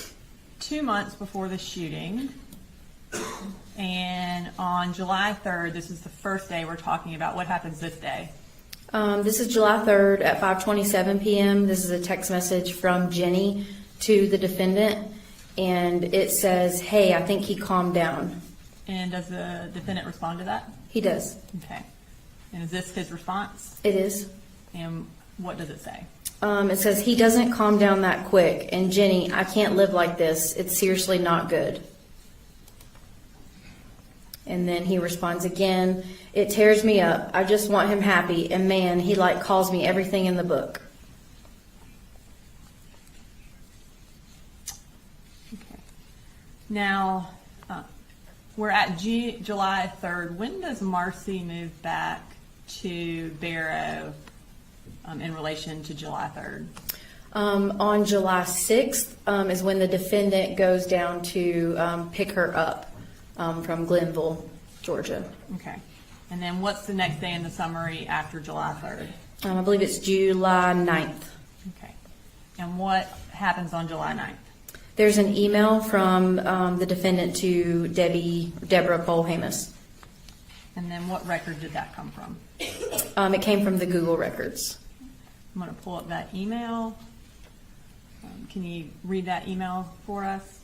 2 months before the shooting. And on July 3rd, this is the first day we're talking about. What happens this day? This is July 3rd at 5:27 p.m. This is a text message from Jenny to the defendant, and it says, "Hey, I think he calmed down." And does the defendant respond to that? He does. Okay. And is this his response? It is. And what does it say? It says, "He doesn't calm down that quick. And Jenny, I can't live like this. It's seriously not good." And then he responds again, "It tears me up. I just want him happy. And man, he like calls me everything in the book." Okay. Now, we're at July 3rd. When does Marcy move back to Barrow in relation to July 3rd? On July 6th is when the defendant goes down to pick her up from Glenville, Georgia. Okay. And then what's the next day in the summary after July 3rd? I believe it's July 9th. Okay. And what happens on July 9th? There's an email from the defendant to Deborah Cole-Hamus. And then what record did that come from? It came from the Google records. I'm going to pull up that email. Can you read that email for us?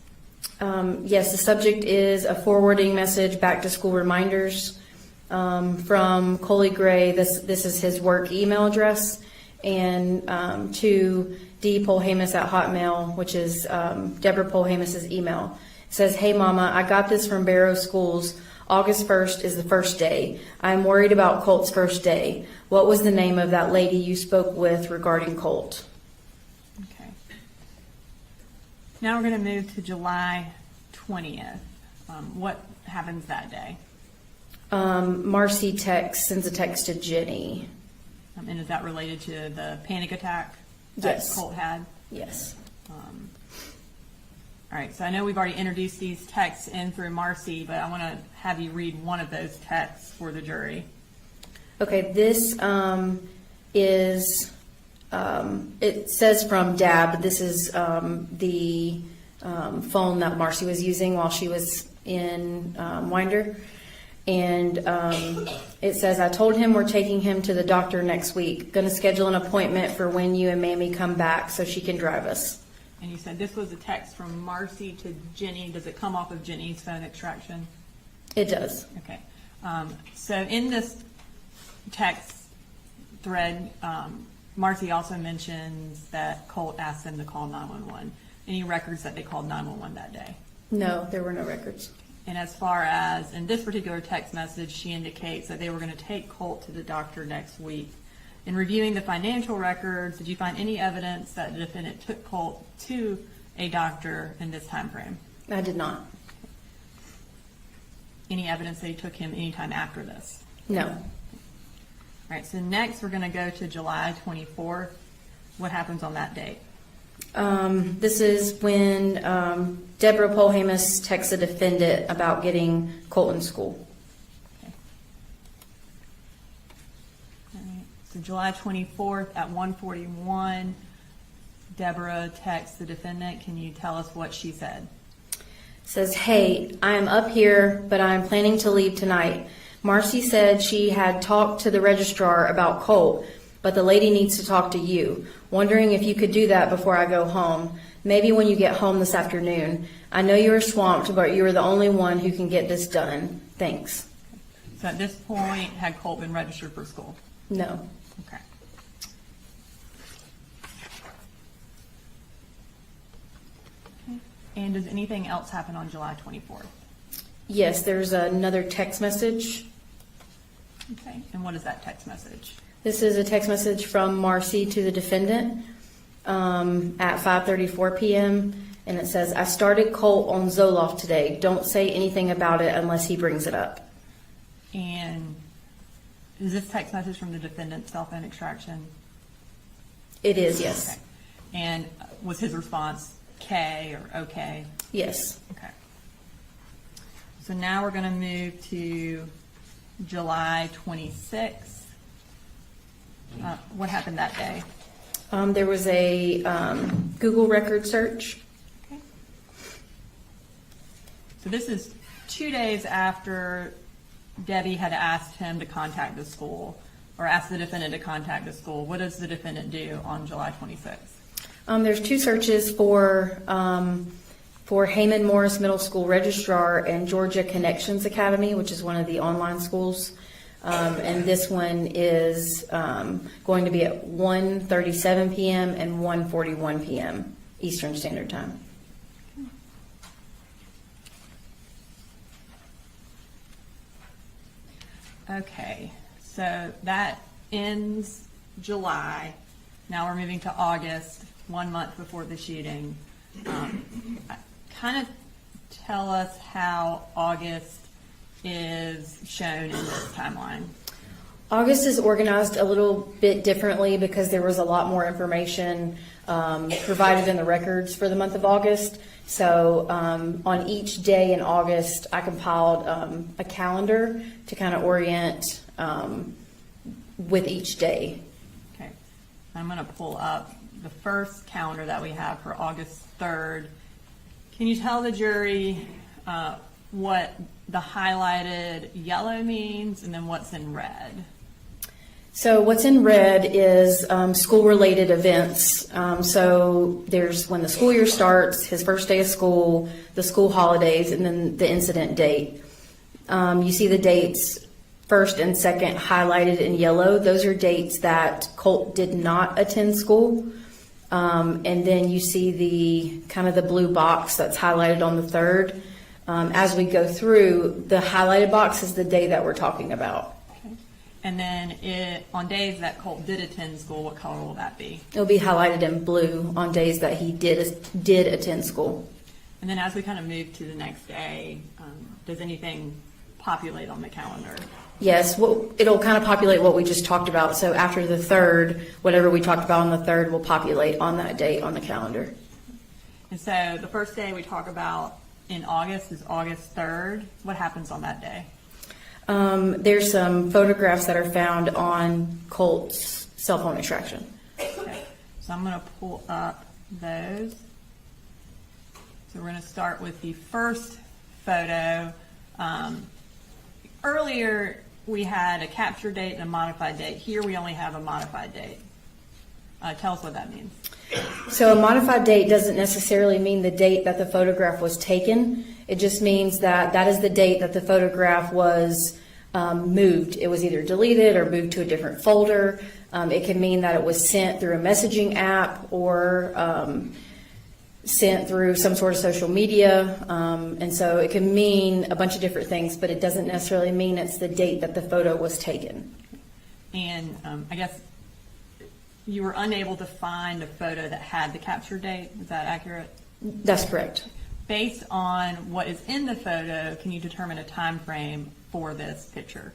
Yes, the subject is a forwarding message, back to school reminders from Colin Gray. This is his work email address, and to D. Polhamus at Hotmail, which is Deborah Polhamus's email. It says, "Hey Mama, I got this from Barrow Schools. August 1st is the first day. I'm worried about Colt's first day. What was the name of that lady you spoke with regarding Colt?" Okay. Now we're going to move to July 20th. What happens that day? Marcy sends a text to Jenny. And is that related to the panic attack that Yes. Colt had? Yes. All right, so I know we've already introduced these texts in through Marcy, but I want to have you read one of those texts for the jury. Okay, this is, it says from Dad, but this is the phone that Marcy was using while she was in Winder. And it says, "I told him we're taking him to the doctor next week. Going to schedule an appointment for when you and Mammy come back so she can drive us." And you said this was a text from Marcy to Jenny. Does it come off of Jenny's phone extraction? It does. Okay. So in this text thread, Marcy also mentions that Colt asked them to call 911. Any records that they called 911 that day? No, there were no records. And as far as, in this particular text message, she indicates that they were going to take Colt to the doctor next week. In reviewing the financial records, did you find any evidence that the defendant took Colt to a doctor in this time frame? I did not. Any evidence that he took him anytime after this? No. All right, so next we're going to go to July 24th. What happens on that date? This is when Deborah Polhamus texts the defendant about getting Colt in school. Okay. All right, so July 24th at 1:41, Deborah texts the defendant. Can you tell us what she said? Says, hey, I am up here, but I am planning to leave tonight. Marcy said she had talked to the registrar about Colt, but the lady needs to talk to you. Wondering if you could do that before I go home. Maybe when you get home this afternoon. I know you are swamped, but you are the only one who can get this done. Thanks. So at this point, had Colt been registered for school? No. Okay. And does anything else happen on July 24th? Yes, there's another text message. Okay, and what is that text message? This is a text message from Marcy to the defendant at 5:34 p.m. And it says, I started Colt on Zoloft today. Don't say anything about it unless he brings it up. And is this text message from the defendant's cell phone extraction? It is, yes. Okay. And was his response K or okay? Yes. Okay. So now we're going to move to July 26th. What happened that day? There was a Google record search. Okay. So this is 2 days after Debbie had asked him to contact the school, or asked the defendant to contact the school. What does the defendant do on July 26th? There's two searches for Heyman Morris Middle School Registrar and Georgia Connections Academy, which is one of the online schools. And this one is going to be at 1:37 p.m. and 1:41 p.m. Eastern Standard Time. Okay, so that ends July. Now we're moving to August, 1 month before the shooting. Kind of tell us how August is shown in this timeline. August is organized a little bit differently because there was a lot more information provided in the records for the month of August. So on each day in August, I compiled a calendar to kind of orient with each day. Okay, I'm going to pull up the first calendar that we have for August 3rd. Can you tell the jury what the highlighted yellow means and then what's in red? So what's in red is school-related events. So there's when the school year starts, his first day of school, the school holidays, and then the incident date. You see the dates first and second highlighted in yellow. Those are dates that Colt did not attend school. And then you see the kind of the blue box that's highlighted on the third. As we go through, the highlighted box is the day that we're talking about. Okay. And then on days that Colt did attend school, what color will that be? It'll be highlighted in blue on days that he did attend school. And then as we kind of move to the next day, does anything populate on the calendar? Yes, well, it'll kind of populate what we just talked about. So after the third, whatever we talked about on the third will populate on that date on the calendar. And so the first day we talk about in August is August 3rd. What happens on that day? There's some photographs that are found on Colt's cell phone extraction. Okay. So I'm going to pull up those. So we're going to start with the first photo. Earlier we had a capture date and a modified date. Here we only have a modified date. Tell us what that means. So a modified date doesn't necessarily mean the date that the photograph was taken. It just means that that is the date that the photograph was moved. It was either deleted or moved to a different folder. It can mean that it was sent through a messaging app or sent through some sort of social media. And so it can mean a bunch of different things, but it doesn't necessarily mean it's the date that the photo was taken. And I guess you were unable to find a photo that had the capture date. Is that accurate? That's correct. Based on what is in the photo, can you determine a time frame for this picture?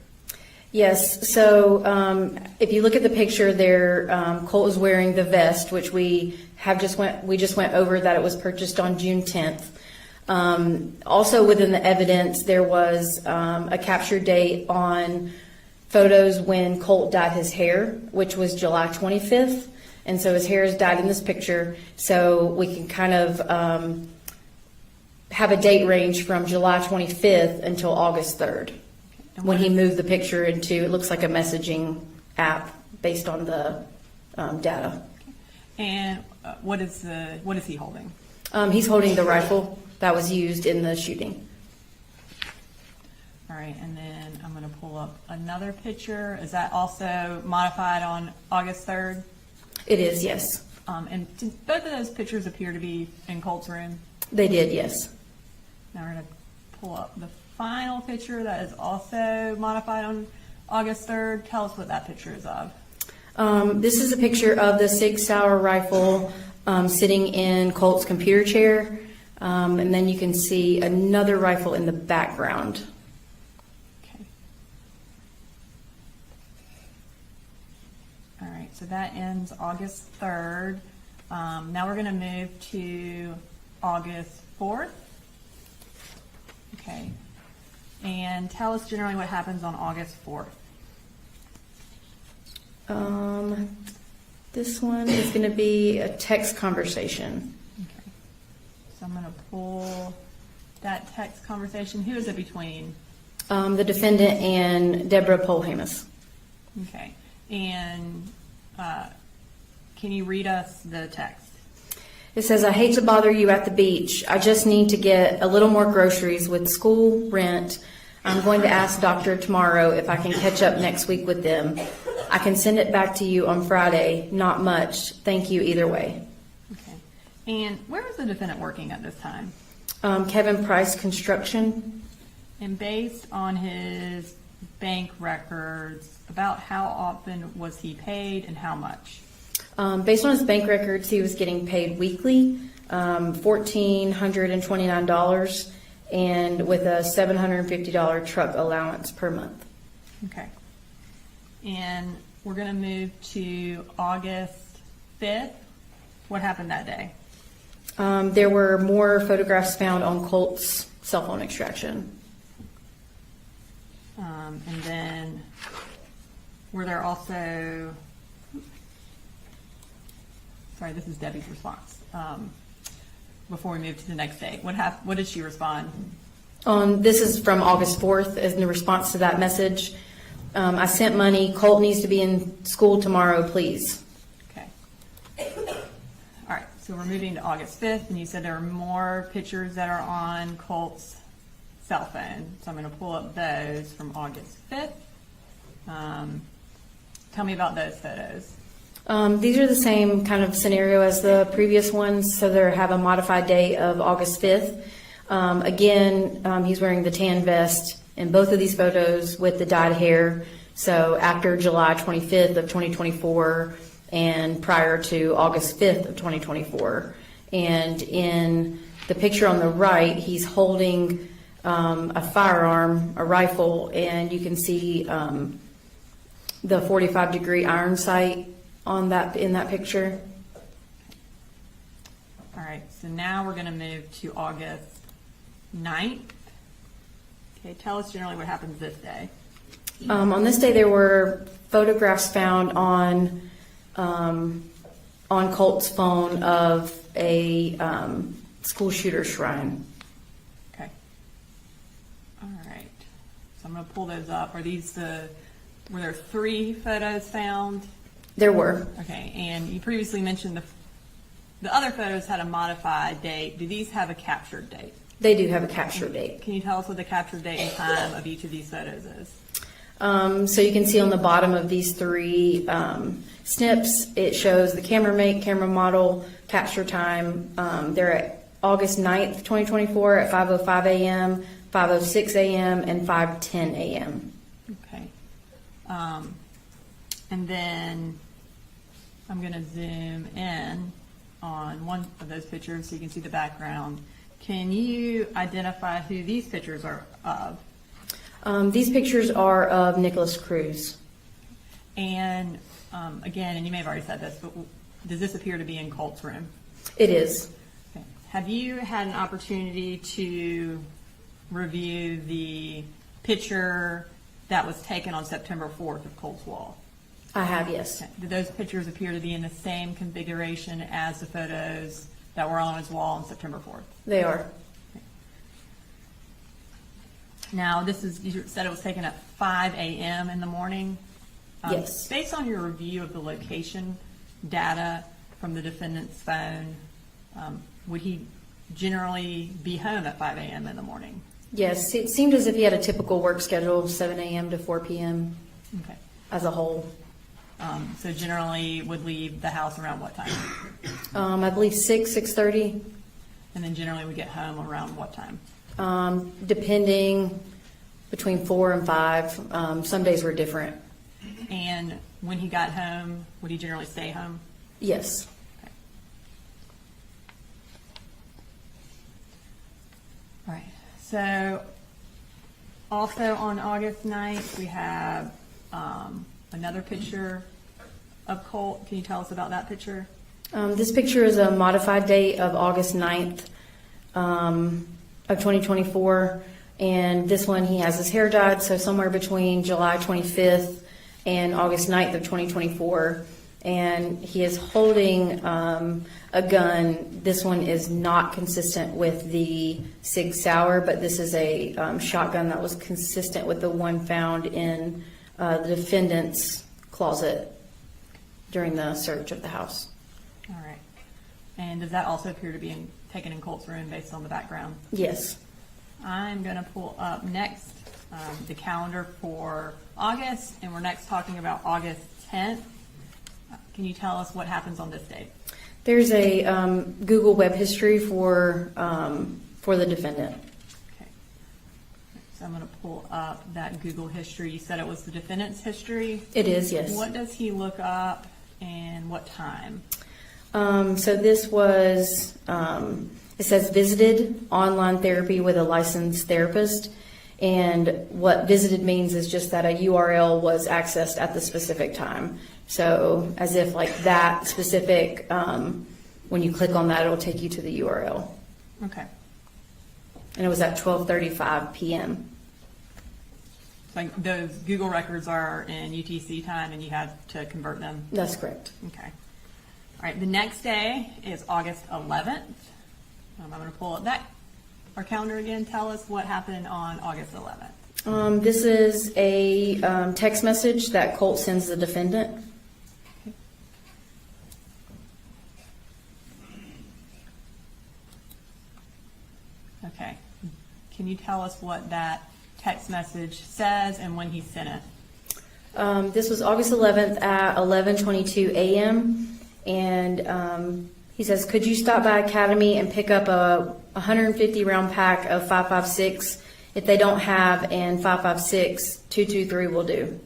Yes. So if you look at the picture there, Colt is wearing the vest, which we just went over that it was purchased on June 10th. Also within the evidence, there was a capture date on photos when Colt dyed his hair, which was July 25th. And so his hair is dyed in this picture. So we can kind of have a date range from July 25th until August 3rd. When he moved the picture into, it looks like a messaging app based on the data. And what is he holding? He's holding the rifle that was used in the shooting. All right, and then I'm going to pull up another picture. Is that also modified on August 3rd? It is, yes. And did both of those pictures appear to be in Colt's room? They did, yes. Now we're going to pull up the final picture that is also modified on August 3rd. Tell us what that picture is of. This is a picture of the Sig Sauer rifle sitting in Colt's computer chair. And then you can see another rifle in the background. Okay. All right, so that ends August 3rd. Now we're going to move to August 4th. Okay. And tell us generally what happens on August 4th. This one is going to be a text conversation. Okay. So I'm going to pull that text conversation. Who is it between? The defendant and Deborah Polhamus. Okay. And can you read us the text? It says, I hate to bother you at the beach. I just need to get a little more groceries with school, rent. I'm going to ask doctor tomorrow if I can catch up next week with them. I can send it back to you on Friday. Not much. Thank you either way. Okay. And where was the defendant working at this time? Kevin Price Construction. And based on his bank records, about how often was he paid and how much? Based on his bank records, he was getting paid weekly, $1,429, and with a $750 truck allowance per month. Okay. And we're going to move to August 5th. What happened that day? There were more photographs found on Colt's cell phone extraction. And then were there also... Sorry, this is Debbie's response. Before we move to the next day, what did she respond? This is from August 4th as in response to that message. I sent money. Colt needs to be in school tomorrow, please. Okay. All right, so we're moving to August 5th, and you said there are more pictures that are on Colt's cell phone. So I'm going to pull up those from August 5th. Tell me about those photos. These are the same kind of scenario as the previous ones, so they have a modified date of August 5th. Again, he's wearing the tan vest in both of these photos with the dyed hair, so after July 25th of 2024 and prior to August 5th of 2024. And in the picture on the right, he's holding a firearm, a rifle, and you can see the 45-degree iron sight on that in that picture. All right, so now we're going to move to August 9th. Okay, tell us generally what happens this day. On this day, there were photographs found on Colt's phone of a school shooter shrine. Okay. All right. So I'm going to pull those up. Are these were there 3 photos found? There were. Okay, and you previously mentioned the other photos had a modified date. Do these have a captured date? They do have a capture date. Can you tell us what the captured date and time of each of these photos is? So you can see on the bottom of these three snips, it shows the camera make, camera model, capture time. They're at August 9th, 2024 at 5:05 a.m., 5:06 a.m., and 5:10 a.m. Okay. And then I'm going to zoom in on one of those pictures so you can see the background. Can you identify who these pictures are of? These pictures are of Nicholas Cruz. And again, and you may have already said this, but does this appear to be in Colt's room? It is. Okay. Have you had an opportunity to review the picture that was taken on September 4th of Colt's wall? I have, yes. Okay. Do those pictures appear to be in the same configuration as the photos that were on his wall on September 4th? They are. Now, you said it was taken at 5 a.m. in the morning? Yes. Based on your review of the location data from the defendant's phone, would he generally be home at 5 a.m. in the morning? Yes, it seemed as if he had a typical work schedule, 7 a.m. to 4 p.m. Okay. as a whole. So generally would leave the house around what time? I believe 6:30, And then generally would get home around what time? depending between 4 and 5. Some days were different. And when he got home, would he generally stay home? Yes. Okay. All right. So also on August 9th, we have another picture of Colt. Can you tell us about that picture? This picture is a modified date of August 9th of 2024. And this one, he has his hair dyed, so somewhere between July 25th and August 9th of 2024. And he is holding a gun. This one is not consistent with the Sig Sauer, but this is a shotgun that was consistent with the one found in the defendant's closet during the search of the house. All right. And does that also appear to be taken in Colt's room based on the background? Yes. I'm going to pull up next the calendar for August, and we're next talking about August 10th. Can you tell us what happens on this date? There's a Google web history for the defendant. Okay. So I'm going to pull up that Google history. You said it was the defendant's history. It is, yes. What does he look up and what time? So this was, it says visited online therapy with a licensed therapist. And what visited means is just that a URL was accessed at the specific time. So as if like that specific, when you click on that, it'll take you to the URL. Okay. And it was at 12:35 p.m. So those Google records are in UTC time and you had to convert them? That's correct. Okay. All right, the next day is August 11th. I'm going to pull up our calendar again. Tell us what happened on August 11th. This is a text message that Colt sends the defendant. Okay. Can you tell us what that text message says and when he sent it? This was August 11th at 11:22 a.m. And he says, could you stop by Academy and pick up a 150 round pack of 5.56? If they don't have, and 5.56, 223 will do.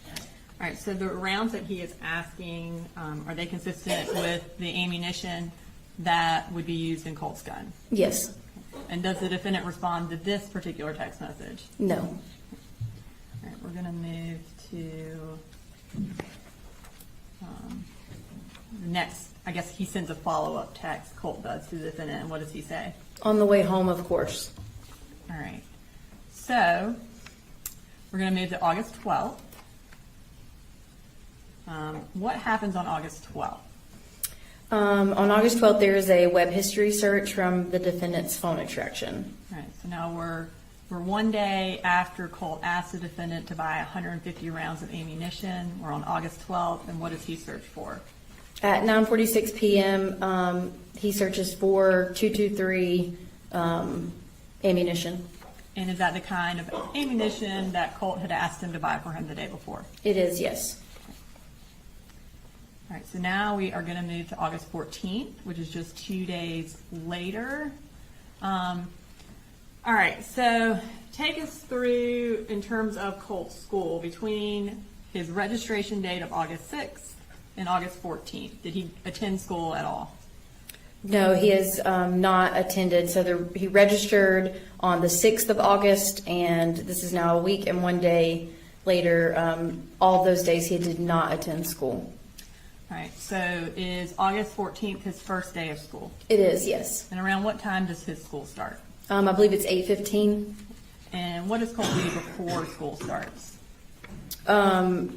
All right, so the rounds that he is asking, are they consistent with the ammunition that would be used in Colt's gun? Yes. And does the defendant respond to this particular text message? No. All right, we're going to move to the next. I guess he sends a follow-up text, Colt does, to the defendant, and what does he say? On the way home, of course. All right. So we're going to move to August 12th. What happens on August 12th? On August 12th, there is a web history search from the defendant's phone extraction. All right. So now we're We're one day after Colt asked the defendant to buy 150 rounds of ammunition. We're on August 12th, and what does he search for? At 9:46 p.m., he searches for 223 ammunition. And is that the kind of ammunition that Colt had asked him to buy for him the day before? It is, yes. All right, so now we are going to move to August 14th, which is just 2 days later. All right, so take us through in terms of Colt's school between his registration date of August 6th and August 14th. Did he attend school at all? No, he has not attended. So he registered on the 6th of August, and this is now a week and 1 day later. All those days he did not attend school. All right, so is August 14th his first day of school? It is, yes. And around what time does his school start? I believe it's 8:15. And what does Colt do before school starts?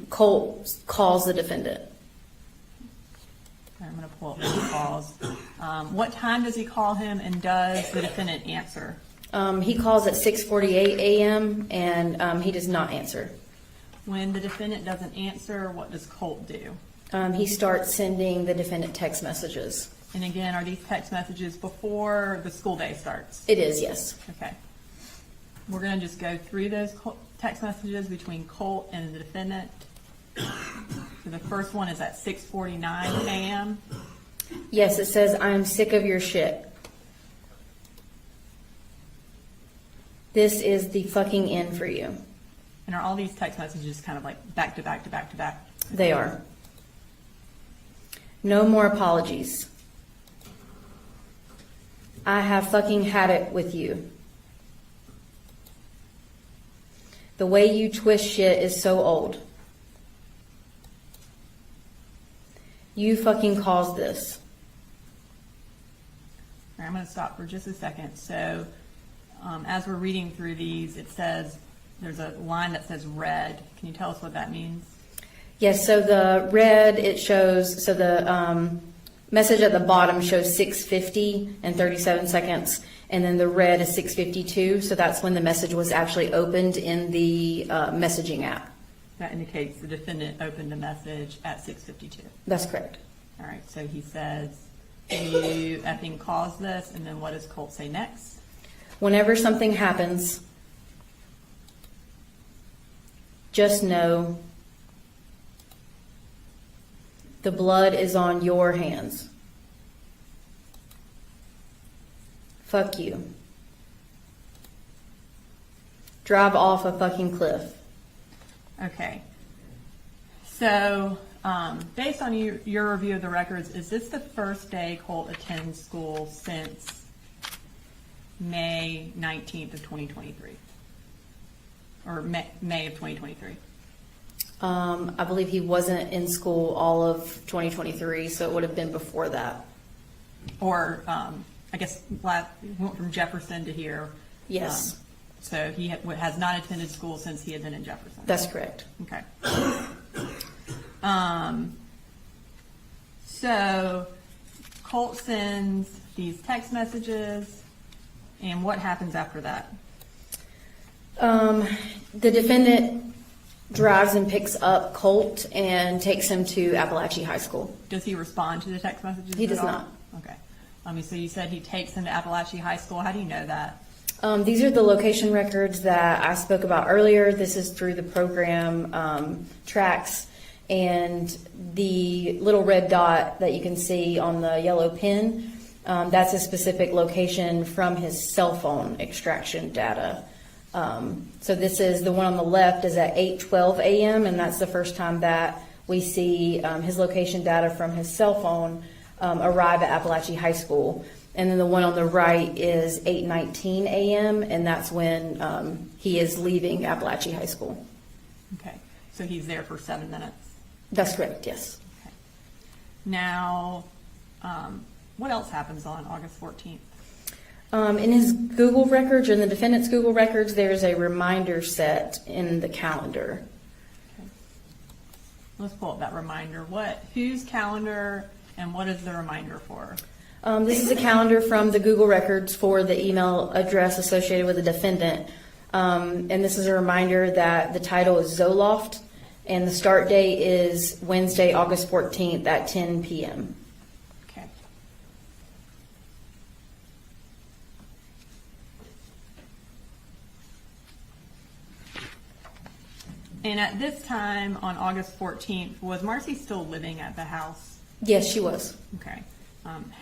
Colt calls the defendant. I'm going to pull up the calls. What time does he call him, and does the defendant answer? He calls at 6:48 a.m. and he does not answer. When the defendant doesn't answer, what does Colt do? He starts sending the defendant text messages. And again, are these text messages before the school day starts? It is, yes. Okay. We're going to just go through those text messages between Colt and the defendant. So the first one is at 6:49 a.m. Yes, it says, "I'm sick of your shit. This is the fucking end for you." And are all these text messages kind of like back to back to back to back? They are. "No more apologies. I have fucking had it with you. The way you twist shit is so old. You fucking caused this." All right, I'm going to stop for just a second. So as we're reading through these, it says, there's a line that says red. Can you tell us what that means? Yes, so the red, it shows, so the message at the bottom shows 6:50 and 37 seconds, and then the red is 6:52, so that's when the message was actually opened in the messaging app. That indicates the defendant opened a message at 6:52. That's correct. All right, so he says, "You effing caused this," and then what does Colt say next? "Whenever something happens, just know the blood is on your hands. Fuck you. Drive off a fucking cliff." Okay. So, based on your review of the records, is this the first day Colt attends school since May 19th of 2023? Or May of 2023? I believe he wasn't in school all of 2023, so it would have been before that. Or, I guess, went from Jefferson to here. Yes. So he has not attended school since he had been in Jefferson. That's correct. Okay. So Colt sends these text messages, and what happens after that? The defendant drives and picks up Colt and takes him to Apalachee High School. Does he respond to the text messages? He does at all? not. Okay. So you said he takes him to Apalachee High School. How do you know that? These are the location records that I spoke about earlier. This is through the program tracks, and the little red dot that you can see on the yellow pin, that's a specific location from his cell phone extraction data. So this is the one on the left is at 8:12 a.m. and that's the first time that we see his location data from his cell phone arrive at Apalachee High School. And then the one on the right is 8:19 a.m. and that's when he is leaving Apalachee High School. Okay. So he's there for 7 minutes. That's correct, yes. Okay. Now, what else happens on August 14th? In his Google records, or in the defendant's Google records, there's a reminder set in the calendar. Okay. Let's pull up that reminder. Whose calendar and what is the reminder for? This is a calendar from the Google records for the email address associated with the defendant. And this is a reminder that the title is Zoloft, and the start date is Wednesday, August 14th at 10 p.m. Okay. And at this time, on August 14th, was Marcy still living at the house? Yes, she was. Okay.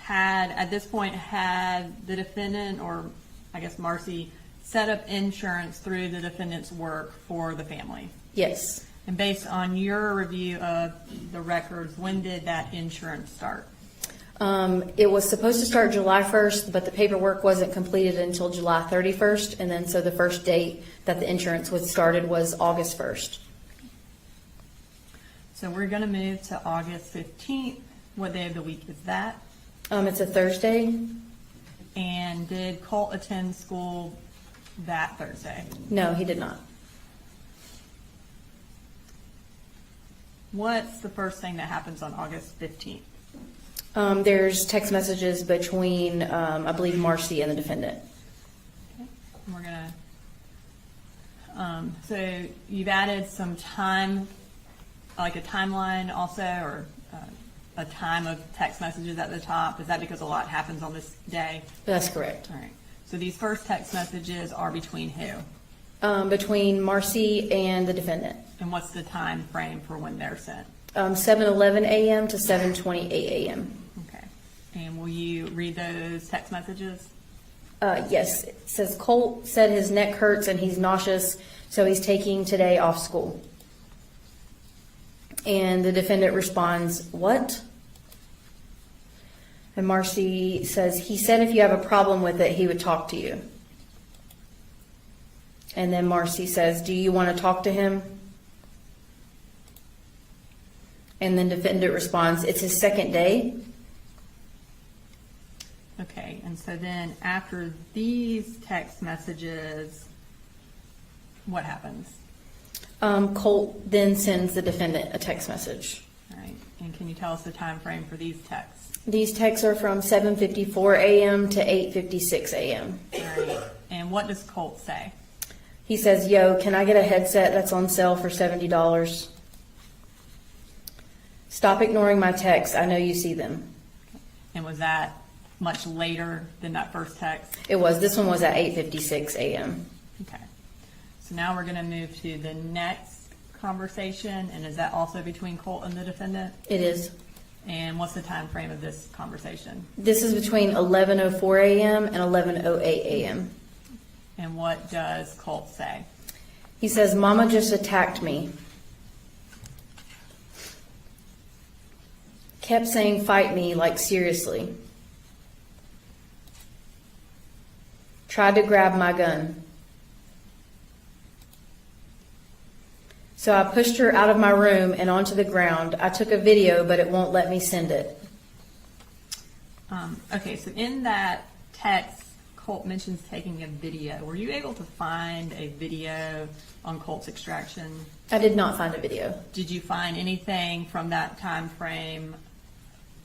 At this point, had the defendant, or I guess Marcy, set up insurance through the defendant's work for the family? Yes. And based on your review of the records, when did that insurance start? It was supposed to start July 1st, but the paperwork wasn't completed until July 31st, and then so the first date that the insurance was started was August 1st. So we're going to move to August 15th. What day of the week is that? It's a Thursday. And did Colt attend school that Thursday? No, he did not. What's the first thing that happens on August 15th? There's text messages between, I believe, Marcy and the defendant. Okay. We're going to, so you've added some time, like a timeline also, or a time of text messages at the top. Is that because a lot happens on this day? That's correct. All right. So these first text messages are between who? Between Marcy and the defendant. And what's the time frame for when they're sent? 7:11 a.m. to 7:28 a.m. Okay. And will you read those text messages? Yes, it says Colt said his neck hurts and he's nauseous, so he's taking today off school. And the defendant responds, "What?" And Marcy says, "He said if you have a problem with it, he would talk to you." And then Marcy says, "Do you want to talk to him?" And then defendant responds, "It's his second day." Okay. And so then after these text messages, what happens? Colt then sends the defendant a text message. All right. And can you tell us the time frame for these texts? These texts are from 7:54 a.m. to 8:56 a.m. All right. And what does Colt say? He says, "Yo, can I get a headset that's on sale for $70? Stop ignoring my texts. I know you see them." And was that much later than that first text? It was. This one was at 8:56 a.m. Okay. So now we're going to move to the next conversation. And is that also between Colt and the defendant? It is. And what's the time frame of this conversation? This is between 11:04 a.m. and 11:08 a.m. And what does Colt say? He says, "Mama just attacked me. Kept saying fight me, like seriously. Tried to grab my gun. So I pushed her out of my room and onto the ground. I took a video, but it won't let me send it." Okay, so in that text, Colt mentions taking a video. Were you able to find a video on Colt's extraction? I did not find a video. Did you find anything from that time frame,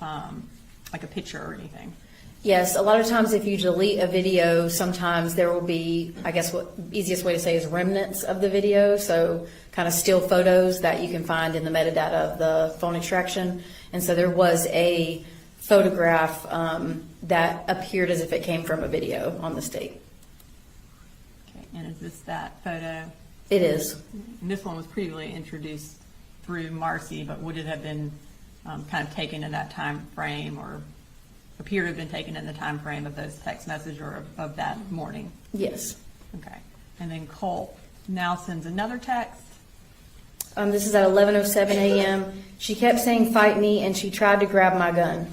like a picture or anything? Yes, a lot of times if you delete a video, sometimes there will be, I guess what easiest way to say is remnants of the video. So kind of still photos that you can find in the metadata of the phone extraction. And so there was a photograph that appeared as if it came from a video on the state. Okay, and is this that photo? It is. And this one was previously introduced through Marcy, but would it have been kind of taken in that time frame, or appear to have been taken in the time frame of those text messages or of that morning? Yes. Okay. And then Colt now sends another text. This is at 11:07 a.m. She kept saying fight me and she tried to grab my gun.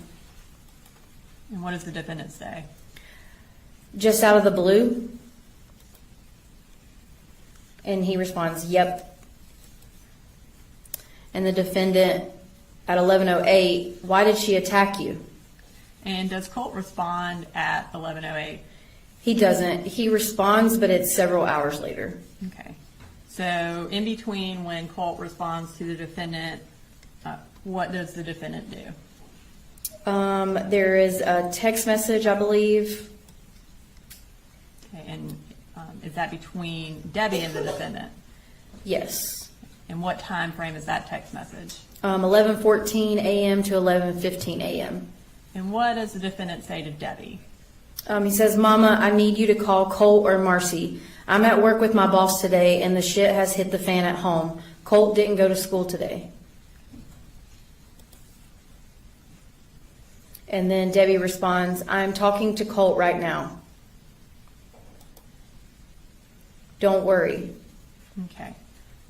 And what does the defendant say? Just out of the blue. And he responds, "Yep." And the defendant at 11:08, "Why did she attack you?" And does Colt respond at 11:08? He doesn't. He responds, but it's several hours later. Okay. So in between when Colt responds to the defendant, what does the defendant do? There is a text message, I believe. Okay, and is that between Debbie and the defendant? Yes. And what time frame is that text message? 11:14 a.m. to 11:15 a.m. And what does the defendant say to Debbie? He says, Mama, I need you to call Colt or Marcy. I'm at work with my boss today, and the shit has hit the fan at home. Colt didn't go to school today. And then Debbie responds, I'm talking to Colt right now. Don't worry. Okay.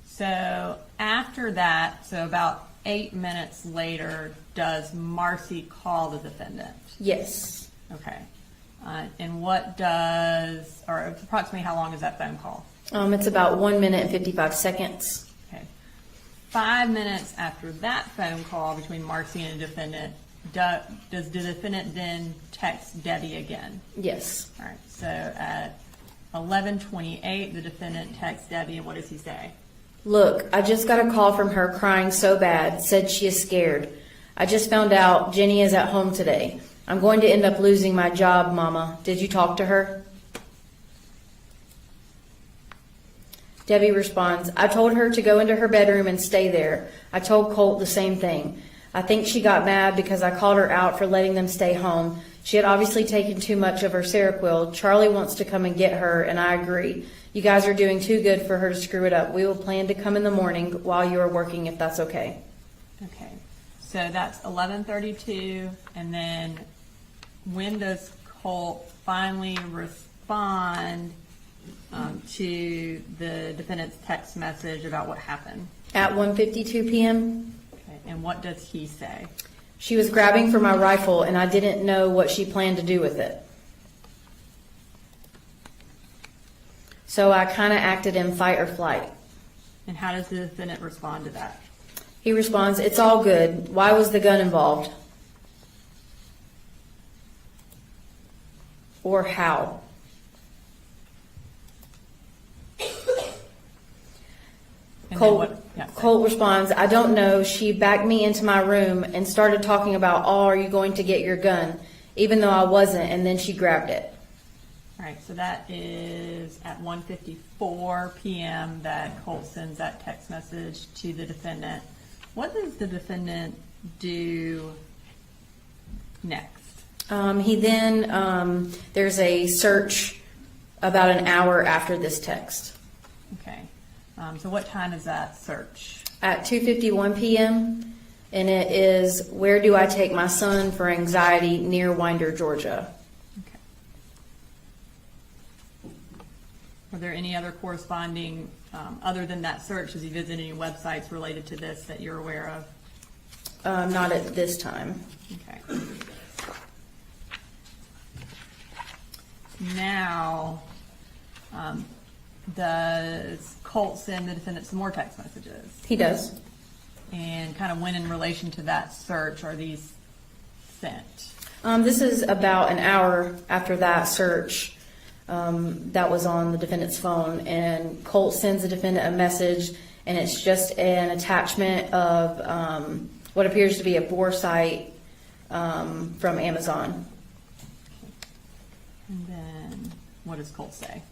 So after that, so about 8 minutes later, does Marcy call the defendant? Yes. Okay. And what does, or approximately how long is that phone call? It's about 1 minute and 55 seconds. Okay. 5 minutes after that phone call between Marcy and the defendant, does the defendant then text Debbie again? Yes. All right. So at 11:28, the defendant texts Debbie, and what does he say? Look, I just got a call from her crying so bad, said she is scared. I just found out Jenny is at home today. I'm going to end up losing my job, Mama. Did you talk to her? Debbie responds, I told her to go into her bedroom and stay there. I told Colt the same thing. I think she got mad because I called her out for letting them stay home. She had obviously taken too much of her Seroquel. Charlie wants to come and get her, and I agree. You guys are doing too good for her to screw it up. We will plan to come in the morning while you are working, if that's okay. Okay. So that's 11:32, and then when does Colt finally respond to the defendant's text message about what happened? At 1:52 p.m., Okay. And what does he say? she was grabbing for my rifle, and I didn't know what she planned to do with it. So I kind of acted in fight or flight. And how does the defendant respond to that? He responds, it's all good. Why was the gun involved? Or how? And Colt, then what? Yeah, Colt responds, I don't know. She backed me into my room and started talking about, oh, are you going to get your gun? Even though I wasn't, and then she grabbed it. All right, so that is at 1:54 p.m. that Colt sends that text message to the defendant. What does the defendant do next? He then, there's a search about an hour after this text. Okay, so what time is that search? At 2:51 p.m., and it is, where do I take my son for anxiety near Winder, Georgia? Okay. Are there any other corresponding, other than that search, has he visited any websites related to this that you're aware of? Not at this time. Okay. Now, does Colt send the defendant some more text messages? He does. And kind of when in relation to that search are these sent? This is about an hour after that search that was on the defendant's phone, and Colt sends the defendant a message, and it's just an attachment of what appears to be a bore site from Amazon. And then what does Colt say?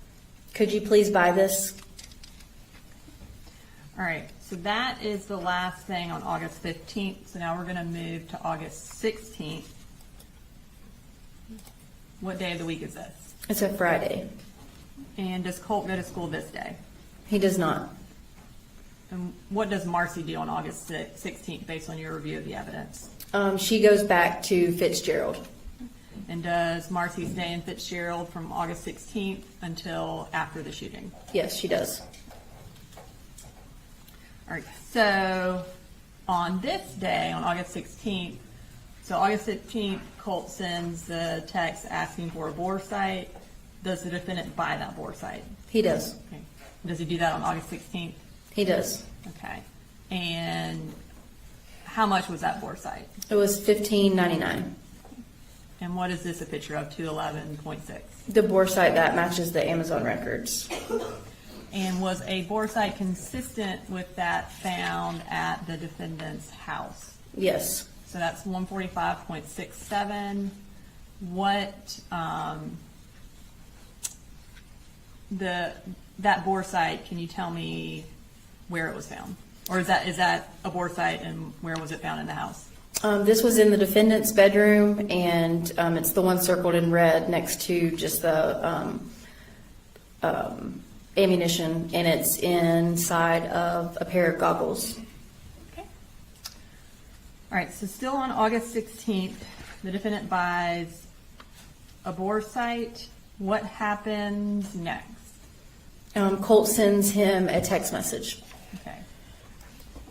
Could you please buy this? All right, so that is the last thing on August 15th. So now we're going to move to August 16th. What day of the week is this? It's a Friday. And does Colt go to school this day? He does not. And what does Marcy do on August 16th based on your review of the evidence? She goes back to Fitzgerald. And does Marcy stay in Fitzgerald from August 16th until after the shooting? Yes, she does. All right, so on this day, on August 16th, so August 15th, Colt sends the text asking for a bore site. Does the defendant buy that bore site? He does. Okay. Does he do that on August 16th? He does. Okay. And how much was that bore site? It was $15.99. And what is this a picture of, 211.6? The bore site that matches the Amazon records. And was a bore site consistent with that found at the defendant's house? Yes. So that's 145.67. What that bore site, can you tell me where it was found? Or is that a bore site, and where was it found in the house? This was in the defendant's bedroom, and it's the one circled in red next to just the ammunition, and it's inside of a pair of goggles. Okay. All right, so still on August 16th, the defendant buys a bore site. What happens next? Colt sends him a text message. Okay.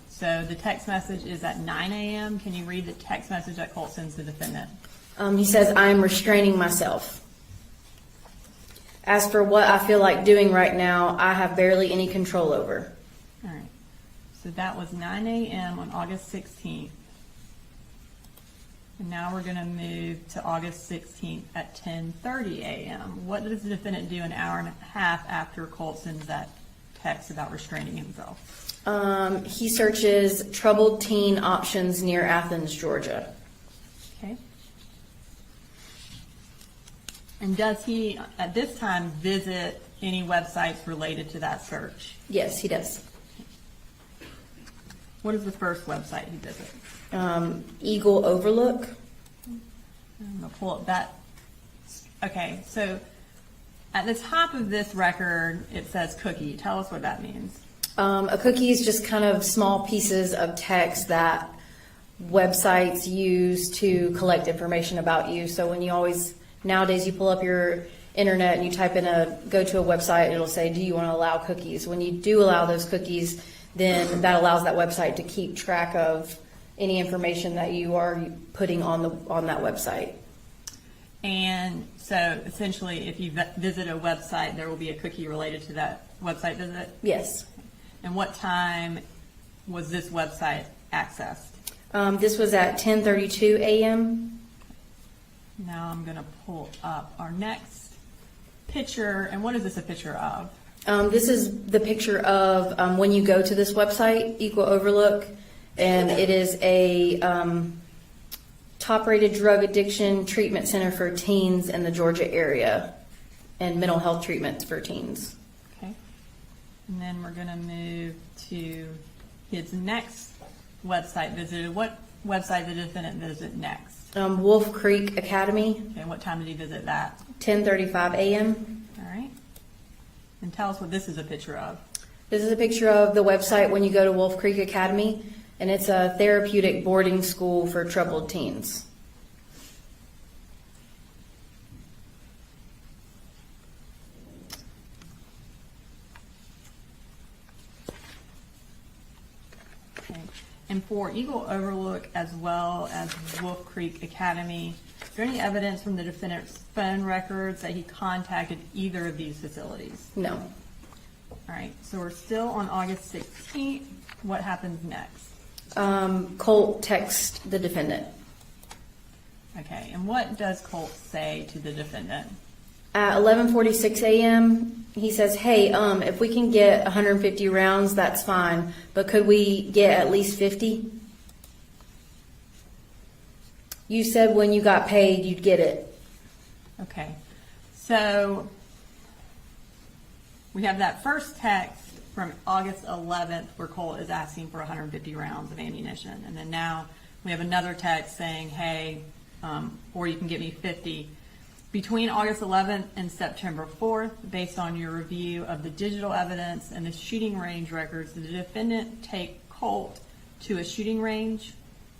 So the text message is at 9 a.m. Can you read the text message that Colt sends the defendant? He says, "I'm restraining myself. As for what I feel like doing right now, I have barely any control over." All right. So that was 9 a.m. on August 16th. And now we're going to move to August 16th at 10:30 a.m. What does the defendant do an hour and a half after Colt sends that text about restraining himself? He searches troubled teen options near Athens, Georgia. Okay. And does he, at this time, visit any websites related to that search? Yes, he does. What is the first website he visits? Eagle Overlook. I'm going to pull up that. Okay, so at the top of this record, it says cookie. Tell us what that means. A cookie is just kind of small pieces of text that websites use to collect information about you. So when nowadays you pull up your internet and you type in go to a website, it'll say, do you want to allow cookies? When you do allow those cookies, then that allows that website to keep track of any information that you are putting on that website. And so essentially, if you visit a website, there will be a cookie related to that website visit? Yes. And what time was this website accessed? This was at 10:32 a.m. Now I'm going to pull up our next picture. And what is this a picture of? This is the picture of when you go to this website, Equal Overlook, and it is a top-rated drug addiction treatment center for teens in the Georgia area and mental health treatments for teens. Okay. And then we're going to move to his next website visited. What website did the defendant visit next? Wolf Creek Academy, Okay, what time did he visit that? 10:35 a.m. All right. And tell us what this is a picture of. This is a picture of the website when you go to Wolf Creek Academy, and it's a therapeutic boarding school for troubled teens. Okay. And for Eagle Overlook as well as Wolf Creek Academy, is there any evidence from the defendant's phone records that he contacted either of these facilities? No. All right, so we're still on August 16th. What happens next? Colt texts the defendant. Okay, and what does Colt say to the defendant? At 11:46 a.m., he says, "Hey, if we can get 150 rounds, that's fine, but could we get at least 50? You said when you got paid, you'd get it." Okay, so we have that first text from August 11th where Colt is asking for 150 rounds of ammunition. And then now we have another text saying, hey, or you can get me 50. Between August 11th and September 4th, based on your review of the digital evidence and the shooting range records, did the defendant take Colt to a shooting range?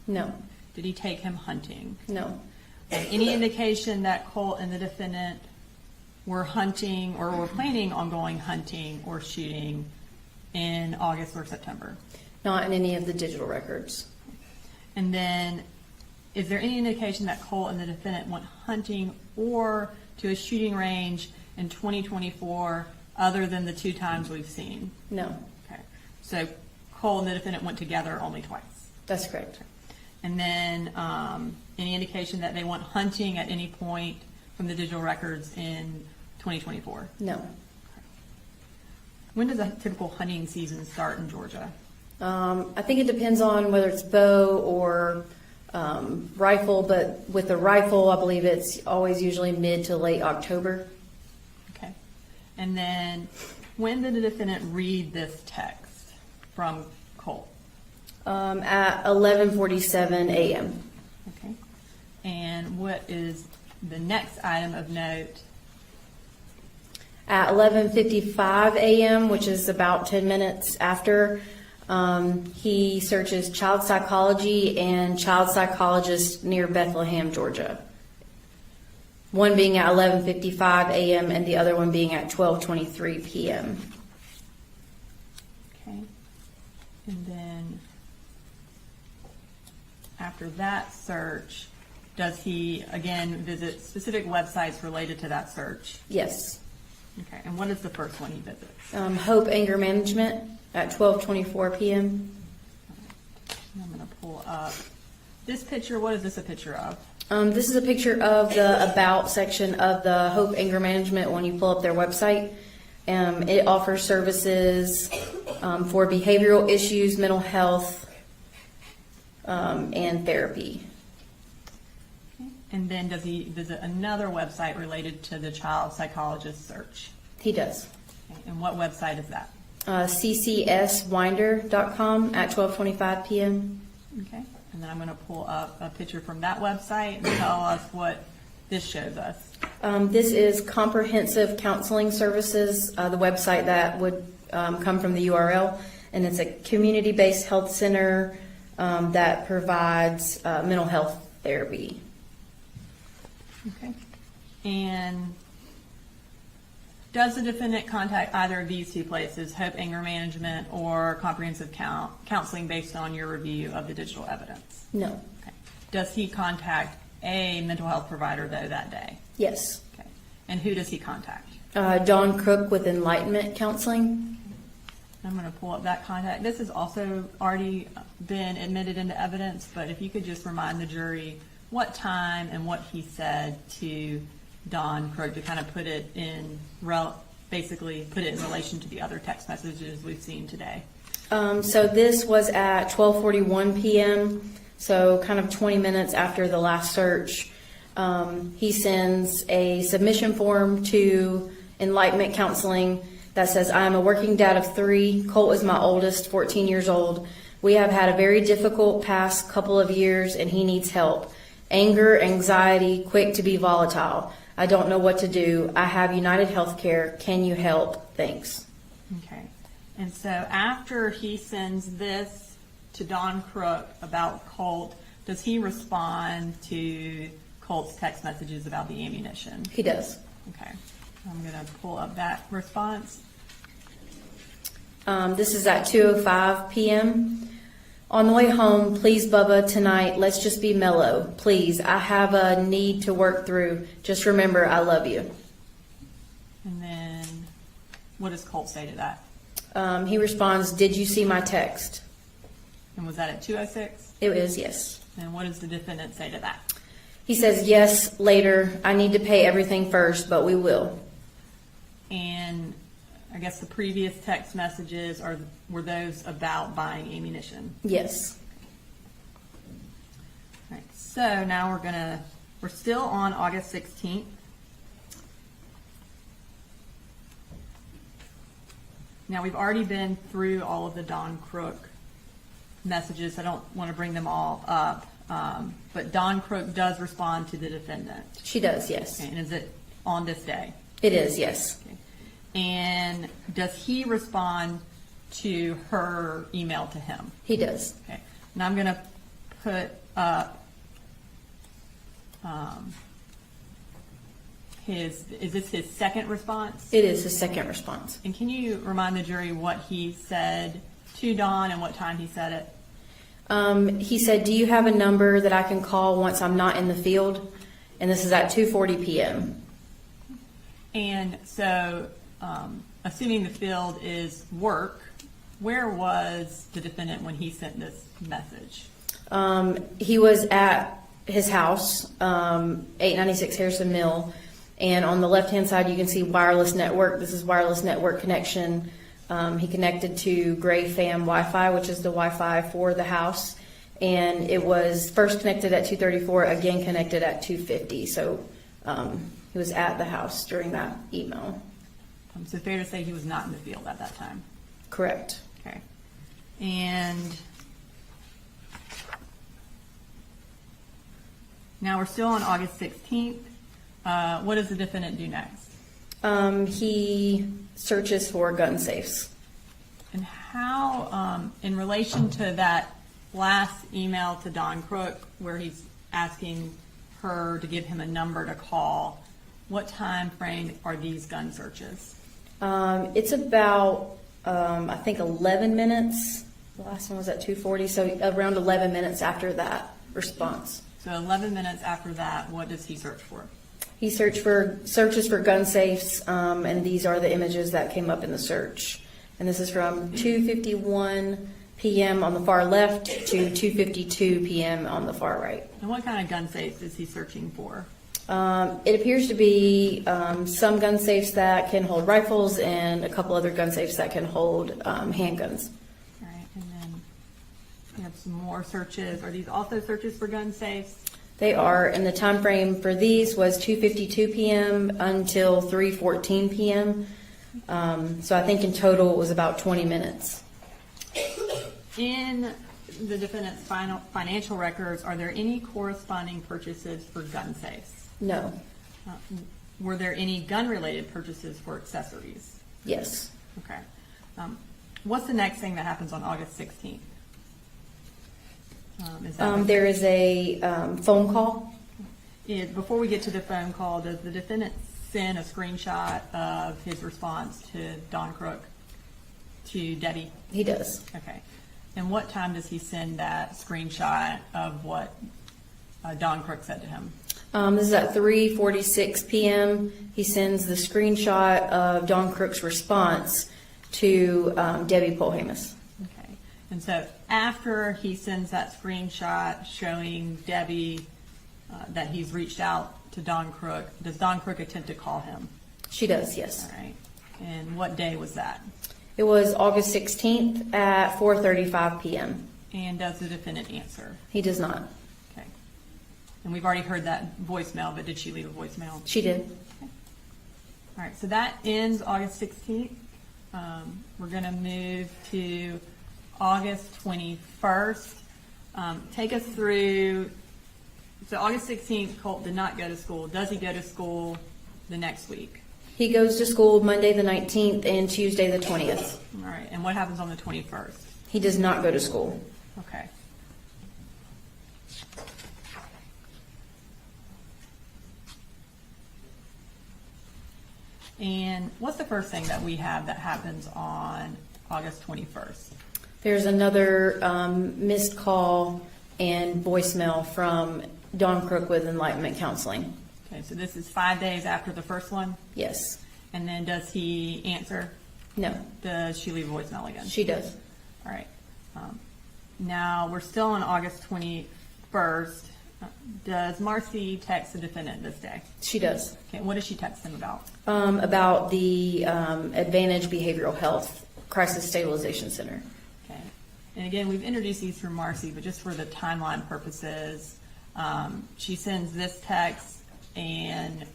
No. Did he take him hunting? No. Any indication that Colt and the defendant were hunting or were planning on going hunting or shooting in August or September? Not in any of the digital records. And then, is there any indication that Colt and the defendant went hunting or to a shooting range in 2024 other than the two times we've seen? No. Okay. So Colt and the defendant went together only twice. That's correct. And then any indication that they went hunting at any point from the digital records in 2024? No. When does a typical hunting season start in Georgia? I think it depends on whether it's bow or rifle, but with the rifle, I believe it's always usually mid to late October. Okay. And then, when did the defendant read this text from Colt? At 11:47 a.m. Okay. And what is the next item of note? At 11:55 a.m., which is about 10 minutes after, he searches child psychology and child psychologist near Bethlehem, Georgia. One being at 11:55 a.m. and the other one being at 12:23 p.m. Okay. And then, after that search, does he, again, visit specific websites related to that search? Yes. Okay. And what is the first one he visits? Hope Anger Management at 12:24 p.m. I'm going to pull up this picture. What is this a picture of? This is a picture of the About section of the Hope Anger Management when you pull up their website. It offers services for behavioral issues, mental health, and therapy. And then does he visit another website related to the child psychologist search? He does. Okay. And what website is that? ccswinder.com at 12:25 p.m. Okay. And then I'm going to pull up a picture from that website and tell us what this shows us. This is Comprehensive Counseling Services, the website that would come from the URL, and it's a community-based health center that provides mental health therapy. Okay. And does the defendant contact either of these two places, Hope Anger Management or Comprehensive Counseling, based on your review of the digital evidence? No. Okay. Does he contact a mental health provider, though, that day? Yes. Okay. And who does he contact? Dawn Crook with Enlightenment Counseling. I'm going to pull up that contact. This has also already been admitted into evidence, but if you could just remind the jury what time and what he said to Dawn Crook to kind of put it in, basically put it in relation to the other text messages we've seen today. So this was at 12:41 p.m., so kind of 20 minutes after the last search. He sends a submission form to Enlightenment Counseling that says, I am a working dad of 3. Colt is my oldest, 14 years old. We have had a very difficult past couple of years and he needs help. Anger, anxiety, quick to be volatile. I don't know what to do. I have United Healthcare. Can you help? Thanks. Okay. And so after he sends this to Dawn Crook about Colt, does he respond to Colt's text messages about the ammunition? He does. Okay. I'm going to pull up that response. This is at 2:05 p.m. On the way home, please, Bubba, tonight, let's just be mellow. Please, I have a need to work through. Just remember, I love you. And then what does Colt say to that? He responds, did you see my text? And was that at 2:06? It is, yes. And what does the defendant say to that? He says, yes, later. I need to pay everything first, but we will. And I guess the previous text messages were those about buying ammunition. Yes. All right. So now we're still on August 16th. Now we've already been through all of the Dawn Crook messages. I don't want to bring them all up. But Dawn Crook does respond to the defendant. She does, yes. Okay. And is it on this day? It is, yes. Okay. And does he respond to her email to him? He does. Okay. And I'm going to put up is this his second response? It is his second response. And can you remind the jury what he said to Dawn and what time he said it? He said, do you have a number that I can call once I'm not in the field? And this is at 2:40 p.m. And so, assuming the field is work, where was the defendant when he sent this message? He was at his house, 896 Harrison Mill, and on the left-hand side you can see wireless network. This is wireless network connection. He connected to Gray Fam Wi-Fi, which is the Wi-Fi for the house, and it was first connected at 2:34, again connected at 2:50. So he was at the house during that email. So fair to say he was not in the field at that time. Correct. Okay. And now we're still on August 16th. What does the defendant do next? He searches for gun safes. And how, in relation to that last email to Don Crook where he's asking her to give him a number to call, what time frame are these gun searches? It's about, I think 11 minutes. The last one was at 2:40, so around 11 minutes after that response. So 11 minutes after that, what does he search for? He searches for gun safes, and these are the images that came up in the search. And this is from 2:51 p.m. on the far left to 2:52 p.m. on the far right. And what kind of gun safes is he searching for? It appears to be some gun safes that can hold rifles and a couple other gun safes that can hold handguns. All right, and then we have some more searches. Are these also searches for gun safes? They are, and the time frame for these was 2:52 p.m. until 3:14 p.m. So I think in total it was about 20 minutes. In the defendant's financial records, are there any corresponding purchases for gun safes? No. Were there any gun-related purchases for accessories? Yes. Okay. What's the next thing that happens on August 16th? There is a phone call. Before we get to the phone call, does the defendant send a screenshot of his response to Don Crook, to Debbie? He does. Okay. And what time does he send that screenshot of what Don Crook said to him? This is at 3:46 p.m. He sends the screenshot of Don Crook's response to Debbie Polhamus. Okay. And so after he sends that screenshot showing Debbie that he's reached out to Don Crook, does Don Crook attempt to call him? She does, yes. All right. And what day was that? It was August 16th at 4:35 p.m. And does the defendant answer? He does not. Okay. And we've already heard that voicemail, but did she leave a voicemail? She did. Okay. All right, so that ends August 16th. We're going to move to August 21st. Take us through, so August 16th, Colt did not go to school. Does he go to school the next week? He goes to school Monday the 19th and Tuesday the 20th. All right, and what happens on the 21st? He does not go to school. Okay. And what's the first thing that we have that happens on August 21st? There's another missed call and voicemail from Don Crook with Enlightenment Counseling. Okay, so this is 5 days after the first one? Yes. And then does he answer? No. Does she leave a voicemail again? She does. All right. Now, we're still on August 21st. Does Marcy text the defendant this day? She does. Okay, what does she text him about? About the Advantage Behavioral Health Crisis Stabilization Center. Okay. And again, we've introduced these through Marcy, but just for the timeline purposes, she sends this text and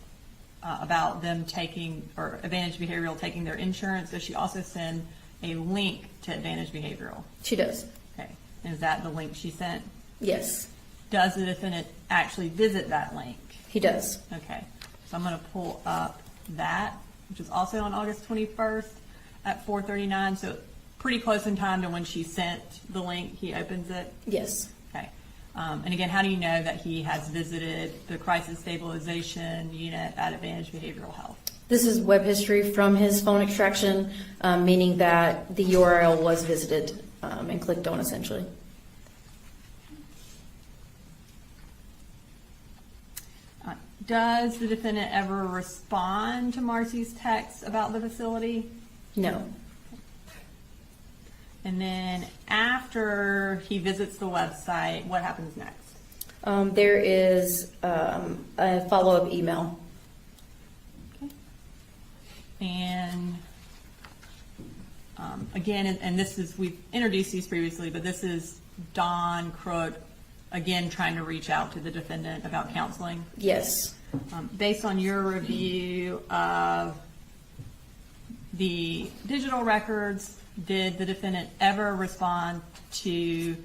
about them taking, or Advantage Behavioral taking their insurance. Does she also send a link to Advantage Behavioral? She does. Okay. And is that the link she sent? Yes. Does the defendant actually visit that link? He does. Okay. So I'm going to pull up that, which is also on August 21st at 4:39. So pretty close in time to when she sent the link. He opens it. Yes. Okay. And again, how do you know that he has visited the crisis stabilization unit at Advantage Behavioral Health? This is web history from his phone extraction, meaning that the URL was visited and clicked on, essentially. Does the defendant ever respond to Marcy's text about the facility? No. And then after he visits the website, what happens next? There is a follow-up email. Okay. And again, and this is, we've introduced these previously, but this is Don Crook, again, trying to reach out to the defendant about counseling. Yes. Based on your review of the digital records, did the defendant ever respond to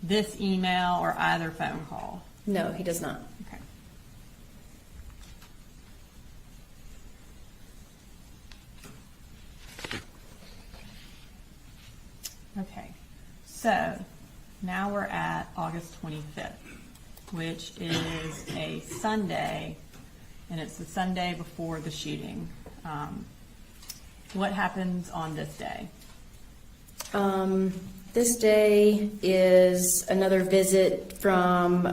this email or either phone call? No, he does not. Okay. Okay, so now we're at August 25th, which is a Sunday, and it's the Sunday before the shooting. What happens on this day? This day is another visit from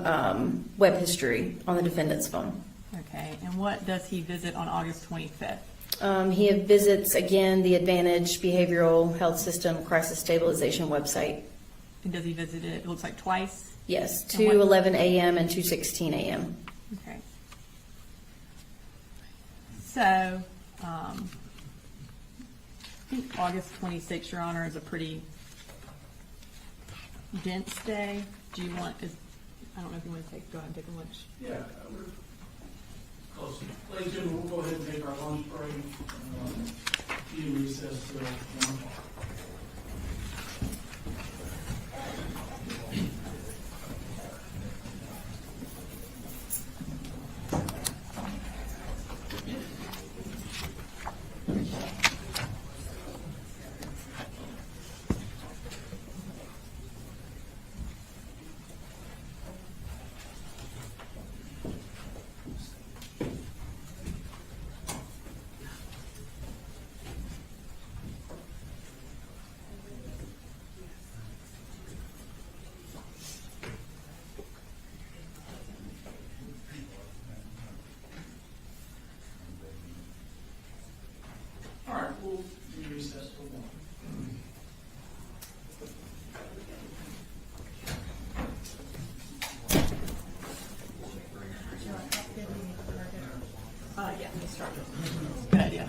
web history on the defendant's phone. Okay, and what does he visit on August 25th? He visits again the Advantage Behavioral Health System Crisis Stabilization website. And does he visit it, it looks like twice? Yes, And what- 2:11 a.m. and 2:16 a.m. Okay. So, I think August 26th, Your Honor, is a pretty dense day. Do you want, I don't know if you want to go ahead and take a lunch. Yeah, we're close. Ladies and gentlemen, we'll go ahead and take our lunch break. Be in recess till 1 o'clock. All right, we'll be recessed till 1. Yeah, let's start. Good idea.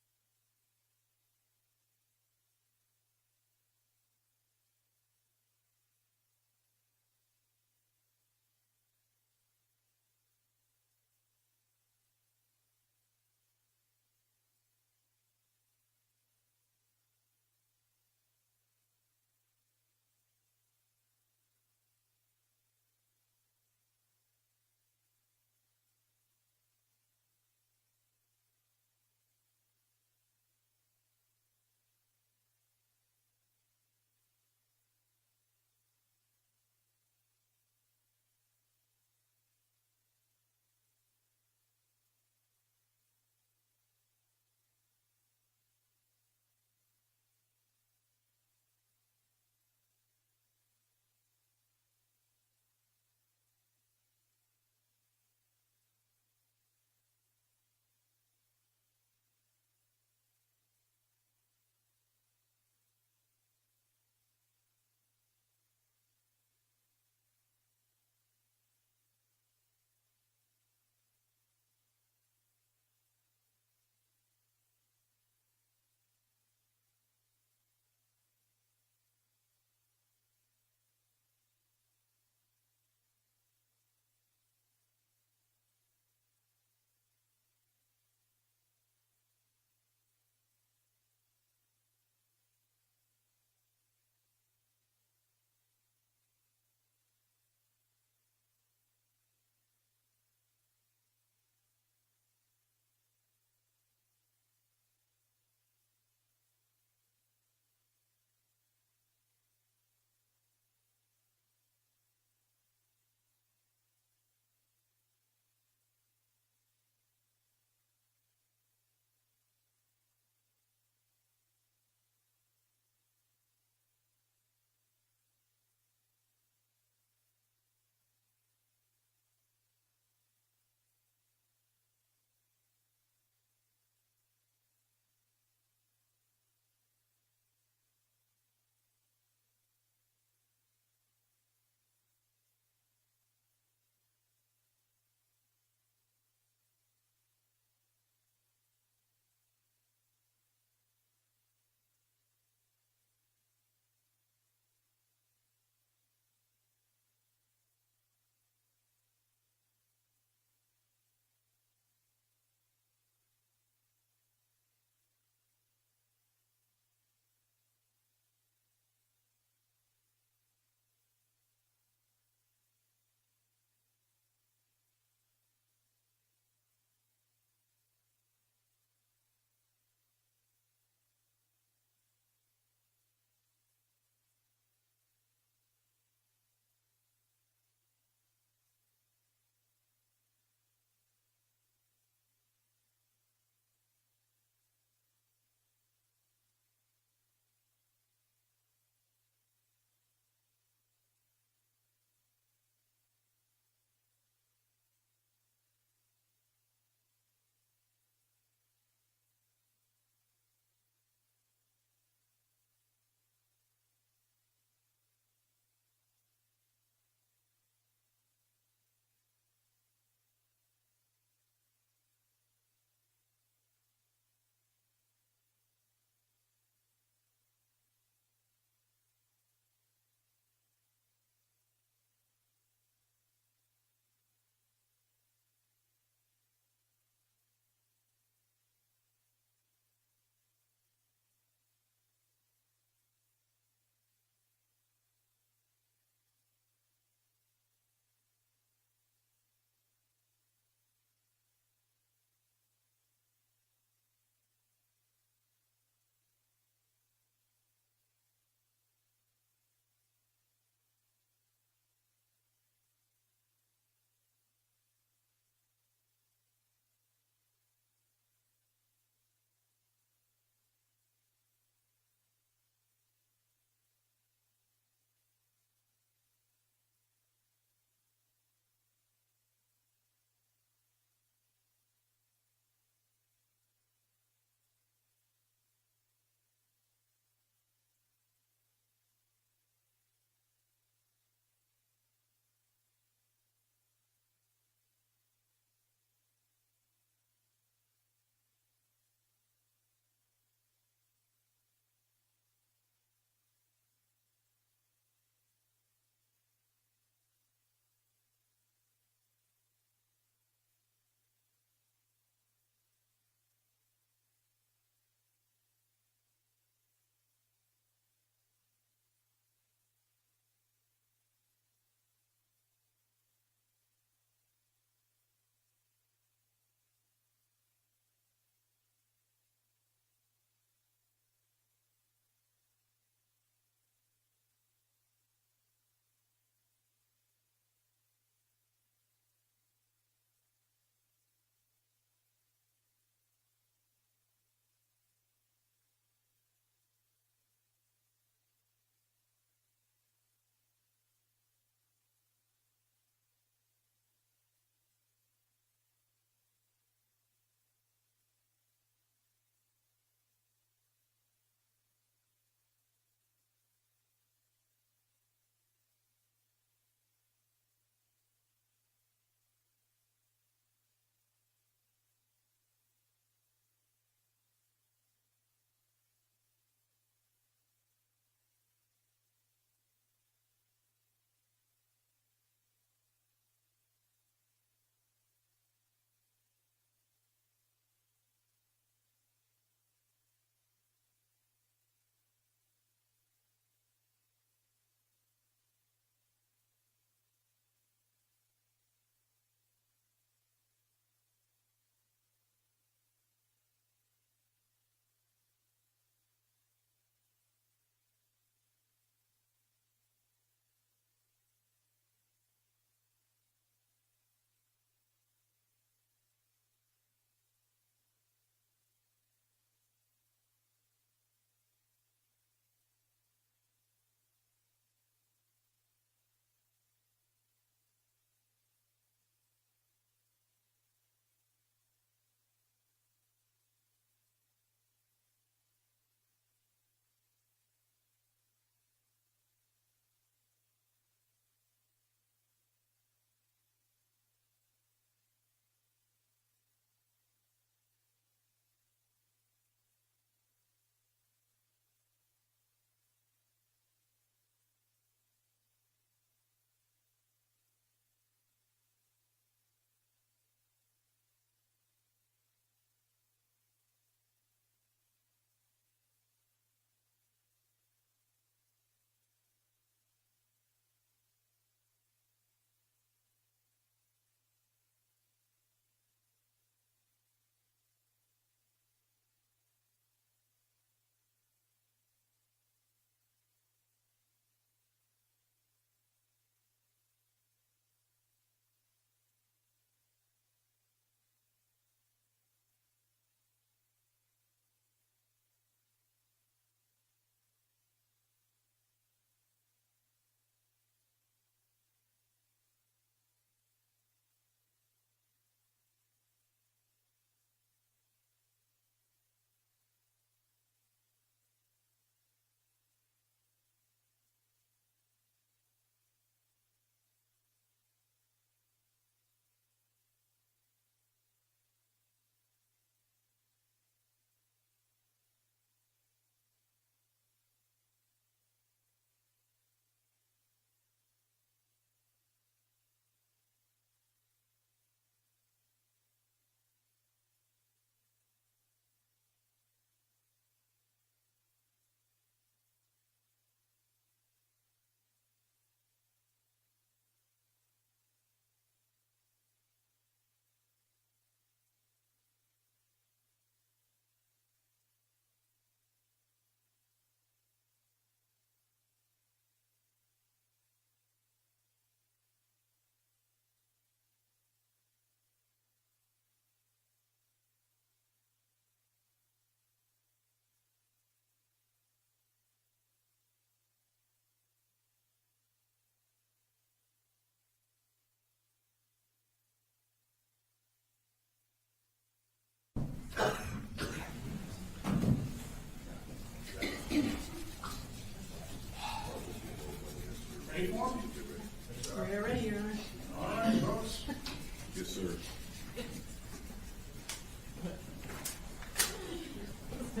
I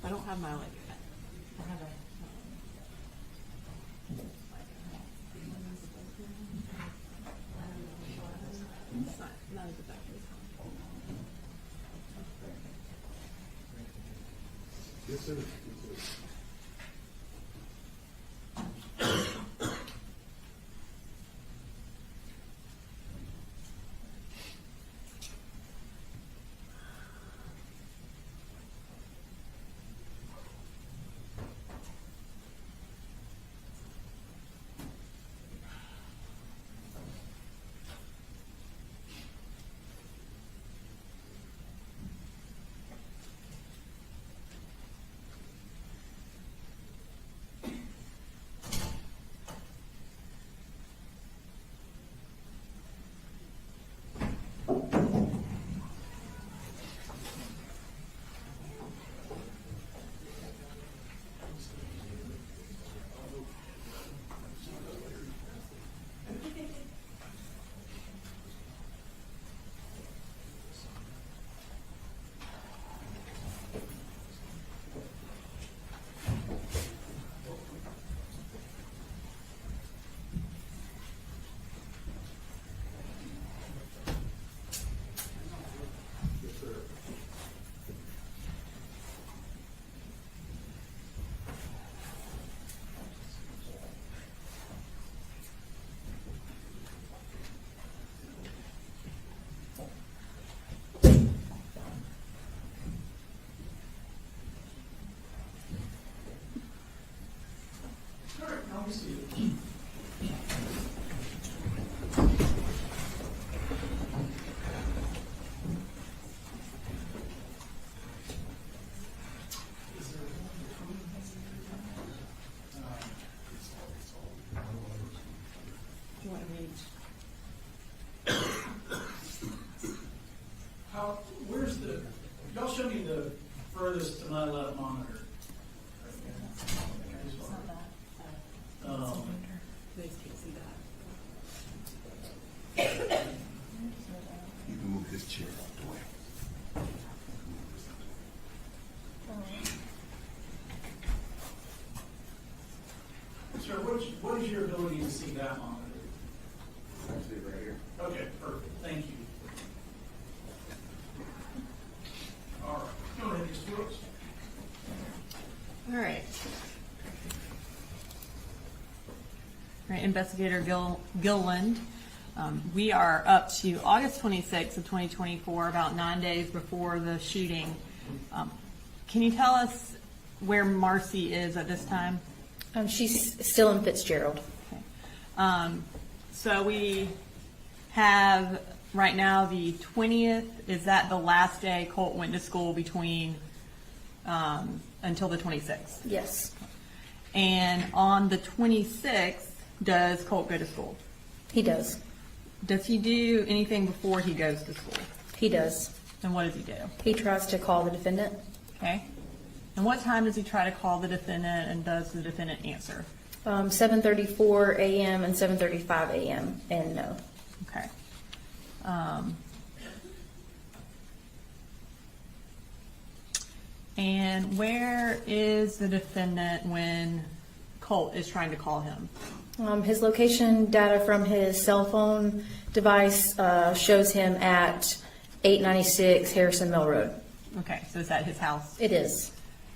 don't have my, like, I have a. It's not as effective. Yes, sir. Where's the, y'all show me the furthest to my left monitor. They can't see that. You can move this chair out the way. Sir, what is your ability to see that monitor? Actually, right here. Okay, perfect, thank you. All right, go ahead, Ms. Brooks. All right. All right, Investigator Gilland. We are up to August 26th of 2024, about 9 days before the shooting. Can you tell us where Marcy is at this time? She's still in Fitzgerald. Okay. So we have right now the 20th. Is that the last day Colt went to school between until the 26th? Yes, And on the 26th, does Colt go to school? he does. Does he do anything before he goes to school? He does. And what does he do? He tries to call the defendant. Okay. And what time does he try to call the defendant, and does the defendant answer? 7:34 a.m. and 7:35 a.m. and no. Okay. And where is the defendant when Colt is trying to call him? His location data from his cell phone device shows him at 896 Harrison Mill Road. Okay, so is that his house? It is.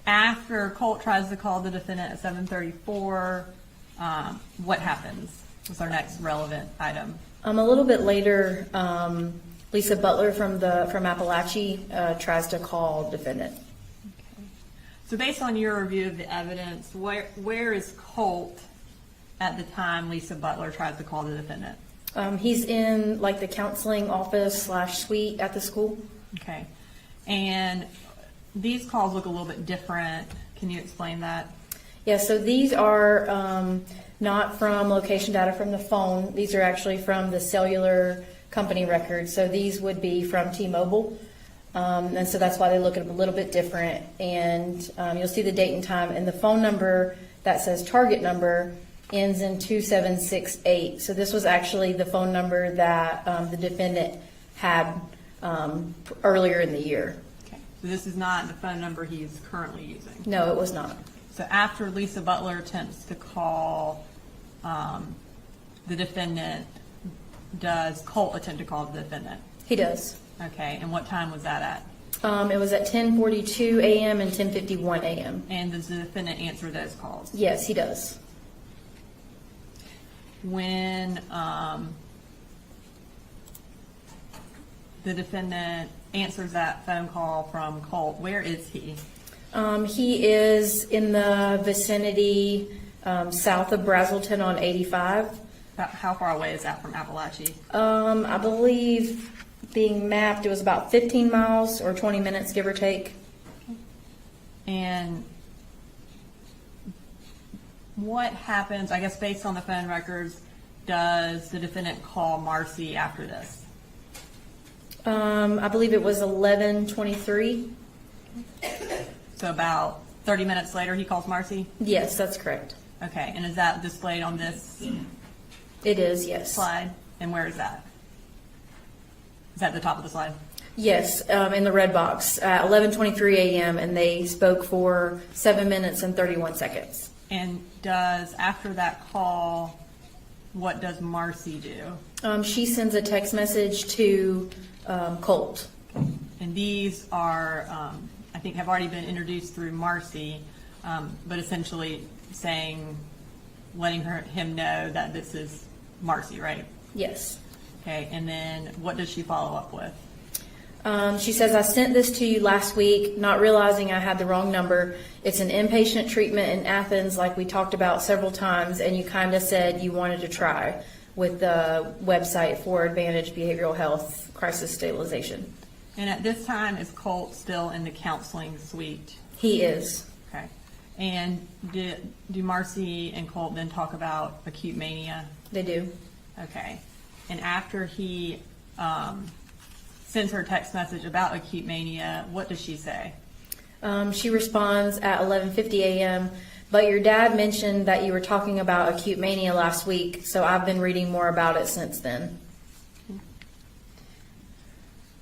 After Colt tries to call the defendant at 7:34, what happens? What's our next relevant item? A little bit later, Lisa Butler from Apalachee tries to call defendant. So based on your review of the evidence, where is Colt at the time Lisa Butler tries to call the defendant? He's in like the counseling office / suite at the school. Okay. And these calls look a little bit different. Can you explain that? Yeah, so these are not from location data from the phone. These are actually from the cellular company records. So these would be from T-Mobile. And so that's why they look a little bit different. And you'll see the date and time. And the phone number that says target number ends in 2768. So this was actually the phone number that the defendant had earlier in the year. Okay, so this is not the phone number he's currently using. No, it was not. So after Lisa Butler attempts to call the defendant, does Colt attempt to call the defendant? He does. Okay, and what time was that at? It was at 10:42 a.m. and 10:51 a.m. And does the defendant answer those calls? Yes, he does. When the defendant answers that phone call from Colt, where is he? He is in the vicinity south of Brazelton on 85. About how far away is that from Apalachee? I believe being mapped, it was about 15 miles or 20 minutes, give or take. And what happens, I guess based on the phone records, does the defendant call Marcy after this? I believe it was 11:23. So about 30 minutes later, he calls Marcy? Yes, that's correct. Okay, and is that displayed on this It is, yes. slide? And where is that? Is that the top of the slide? Yes, in the red box at 11:23 a.m. and they spoke for 7 minutes and 31 seconds. And does, after that call, what does Marcy do? She sends a text message to Colt. And these are, I think, have already been introduced through Marcy, but essentially saying, letting him know that this is Marcy, right? Yes. Okay, and then what does she follow up with? She says, I sent this to you last week, not realizing I had the wrong number. It's an inpatient treatment in Athens, like we talked about several times, and you kind of said you wanted to try with the website for Advantage Behavioral Health Crisis Stabilization. And at this time, is Colt still in the counseling suite? He is. Okay. And do Marcy and Colt then talk about acute mania? They do. Okay. And after he sends her a text message about acute mania, what does she say? She responds at 11:50 a.m., but your dad mentioned that you were talking about acute mania last week, so I've been reading more about it since then.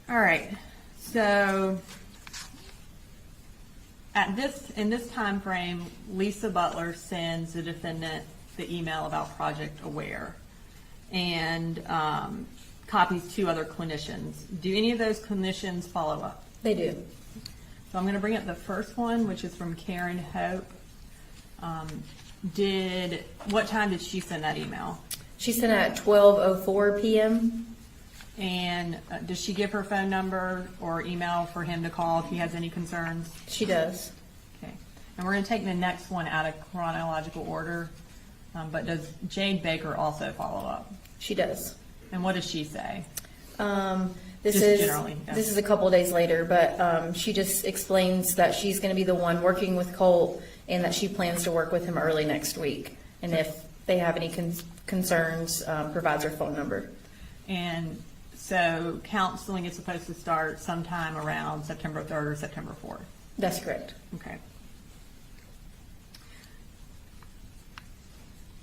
All right. So in this time frame, Lisa Butler sends the defendant the email about Project Aware and copies 2 other clinicians. Do any of those clinicians follow up? They do. So I'm going to bring up the first one, which is from Karen Hope. What time did she send that email? She sent it at 12:04 p.m. And does she give her phone number or email for him to call if he has any concerns? She does. Okay. And we're going to take the next one out of chronological order. But does Jade Baker also follow up? She does. And what does she say? This Just is generally, yeah. This is a couple of days later, but she just explains that she's going to be the one working with Colt and that she plans to work with him early next week. And if they have any concerns, provides her phone number. And so counseling is supposed to start sometime around September 3rd or September 4th. That's correct. Okay.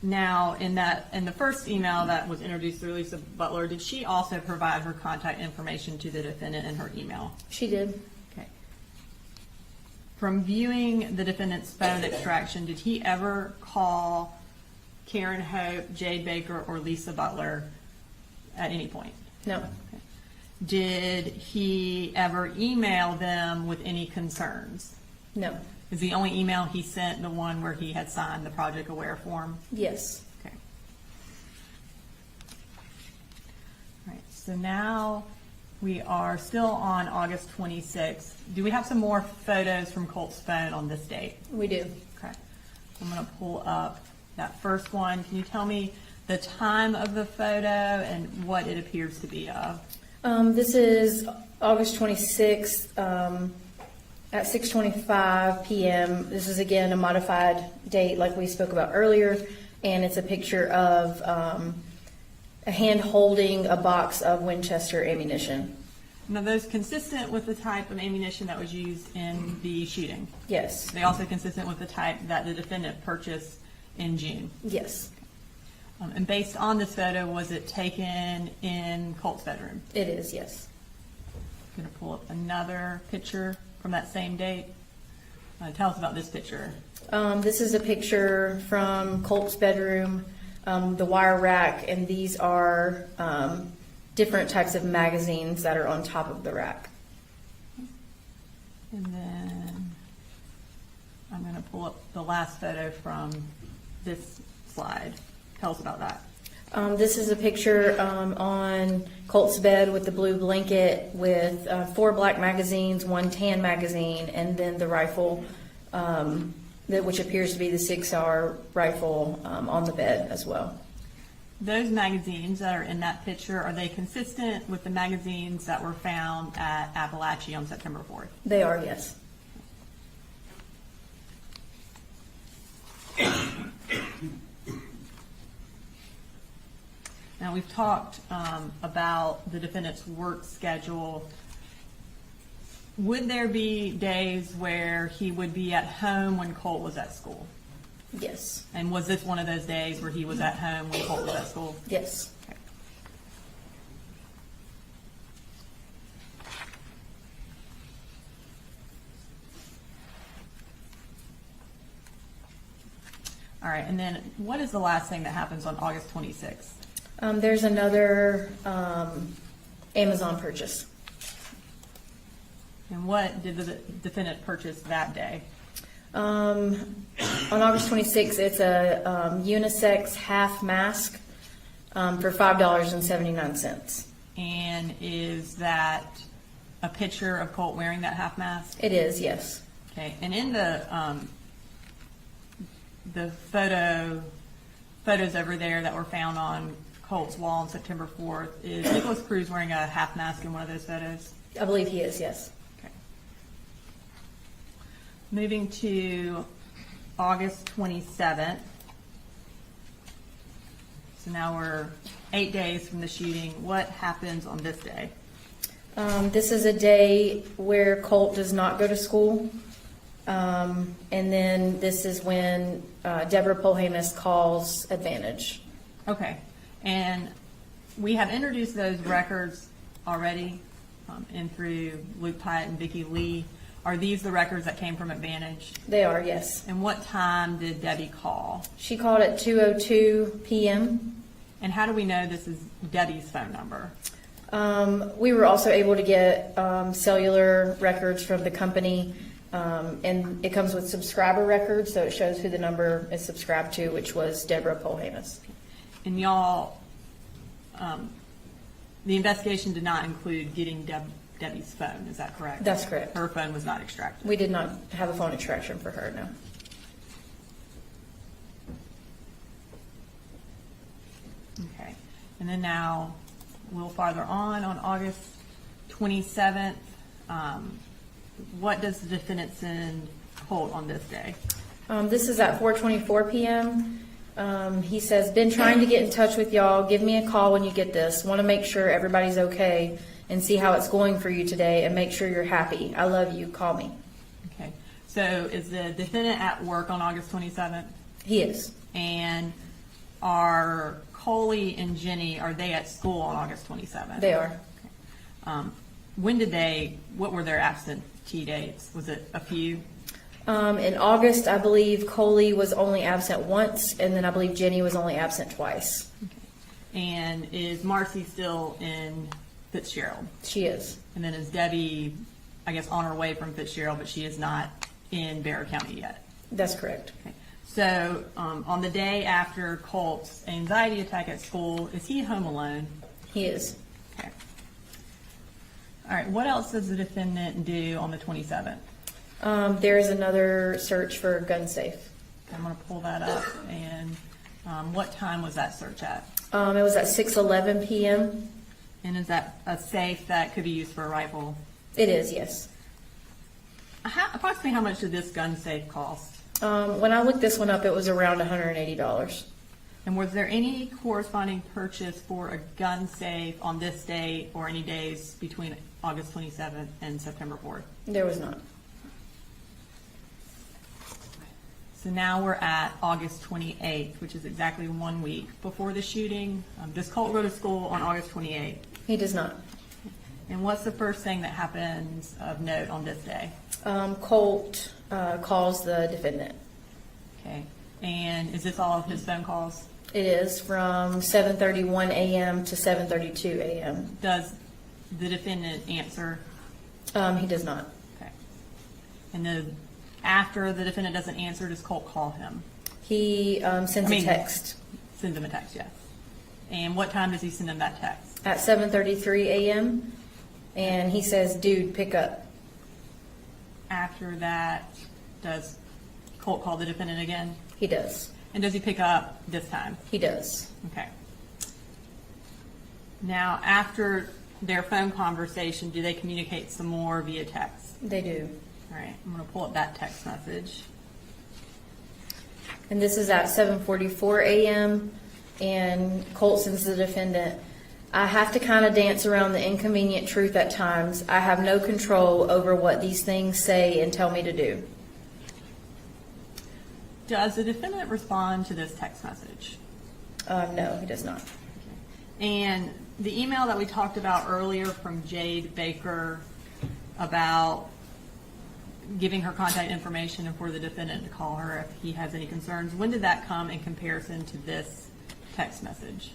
Now, in the first email that was introduced through Lisa Butler, did she also provide her contact information to the defendant in her email? She did. Okay. From viewing the defendant's phone extraction, did he ever call Karen Hope, Jade Baker, or Lisa Butler at any point? No. Okay. Did he ever email them with any concerns? No. Is the only email he sent the one where he had signed the Project Aware form? Yes. Okay. All right, so now we are still on August 26th. Do we have some more photos from Colt's phone on this date? We do. Okay. I'm going to pull up that first one. Can you tell me the time of the photo and what it appears to be of? This is August 26th at 6:25 p.m. This is, again, a modified date like we spoke about earlier, and it's a picture of a hand holding a box of Winchester ammunition. Now, those consistent with the type of ammunition that was used in the shooting? Yes. They also consistent with the type that the defendant purchased in June? Yes. And based on this photo, was it taken in Colt's bedroom? It is, yes. Gonna pull up another picture from that same date. Tell us about this picture. This is a picture from Colt's bedroom, the wire rack, and these are different types of magazines that are on top of the rack. And then I'm gonna pull up the last photo from this slide. Tell us about that. This is a picture on Colt's bed with the blue blanket with 4 black magazines, 1 tan magazine, and then the rifle, which appears to be the 6R rifle on the bed as well. Those magazines that are in that picture, are they consistent with the magazines that were found at Apalachee on September 4th? They are, yes. Now, we've talked about the defendant's work schedule. Would there be days where he would be at home when Colt was at school? Yes. And was this one of those days where he was at home when Colt was at school? Yes. Okay. All right, and then what is the last thing that happens on August 26th? There's another Amazon purchase. And what did the defendant purchase that day? On August 26th, it's a unisex half mask for $5.79. And is that a picture of Colt wearing that half mask? It is, yes. Okay, and in the photos over there that were found on Colt's wall on September 4th, is Nicholas Cruz wearing a half mask in one of those photos? I believe he is, yes. Okay. Moving to August 27th. So now we're 8 days from the shooting. What happens on this day? This is a day where Colt does not go to school. And then this is when Deborah Polhamus calls Advantage. Okay, and we have introduced those records already in through Luke Pyatt and Vicki Lee. Are these the records that came from Advantage? They are, yes. And what time did Debbie call? She called at 2:02 p.m. And how do we know this is Debbie's phone number? We were also able to get cellular records from the company, and it comes with subscriber records, so it shows who the number is subscribed to, which was Deborah Polhamus. And y'all, the investigation did not include getting Debbie's phone, is that correct? That's correct. Her phone was not extracted. We did not have a phone extraction for her, no. Okay, and then now, a little farther on August 27th, what does the defendant send Colt on this day? This is at 4:24 p.m. He says, been trying to get in touch with y'all. Give me a call when you get this. Want to make sure everybody's okay and see how it's going for you today and make sure you're happy. I love you. Call me. Okay, so is the defendant at work on August 27th? He is. And are Coley and Jenny, are they at school on August 27th? They are. What were their absentee dates? Was it a few? In August, I believe Coley was only absent once, and then I believe Jenny was only absent twice. And is Marcy still in Fitzgerald? She is. And then is Debbie, I guess, on her way from Fitzgerald, but she is not in Barrow County yet? That's correct. Okay. So on the day after Colt's anxiety attack at school, is he home alone? He is. Okay. All right, what else does the defendant do on the 27th? There is another search for a gun safe. I'm going to pull that up. And what time was that search at? It was at 6:11 p.m. And is that a safe that could be used for a rifle? It is, yes. Approximately how much did this gun safe cost? When I looked this one up, it was around $180. And was there any corresponding purchase for a gun safe on this date or any days between August 27th and September 4th? There was not. So now we're at August 28th, which is exactly 1 week before the shooting. Does Colt go to school on August 28th? He does not. And what's the first thing that happens of note on this day? Colt calls the defendant. Okay. And is this all of his phone calls? It is from 7:31 a.m. to 7:32 a.m. Does the defendant answer? He does not. Okay. And then after the defendant doesn't answer, does Colt call him? He sends a text Sends him a text, yes. And what time does he send him that text? at 7:33 a.m. and he says, "Dude, pick up." After that, does Colt call the defendant again? He does. And does he pick up this time? He does. Okay. Now, after their phone conversation, do they communicate some more via text? They do. All right, I'm going to pull up that text message. And this is at 7:44 a.m. and Colt sends the defendant, "I have to kind of dance around the inconvenient truth at times. I have no control over what these things say and tell me to do." Does the defendant respond to this text message? No, he does not. And the email that we talked about earlier from Jade Baker about giving her contact information and for the defendant to call her if he has any concerns, when did that come in comparison to this text message?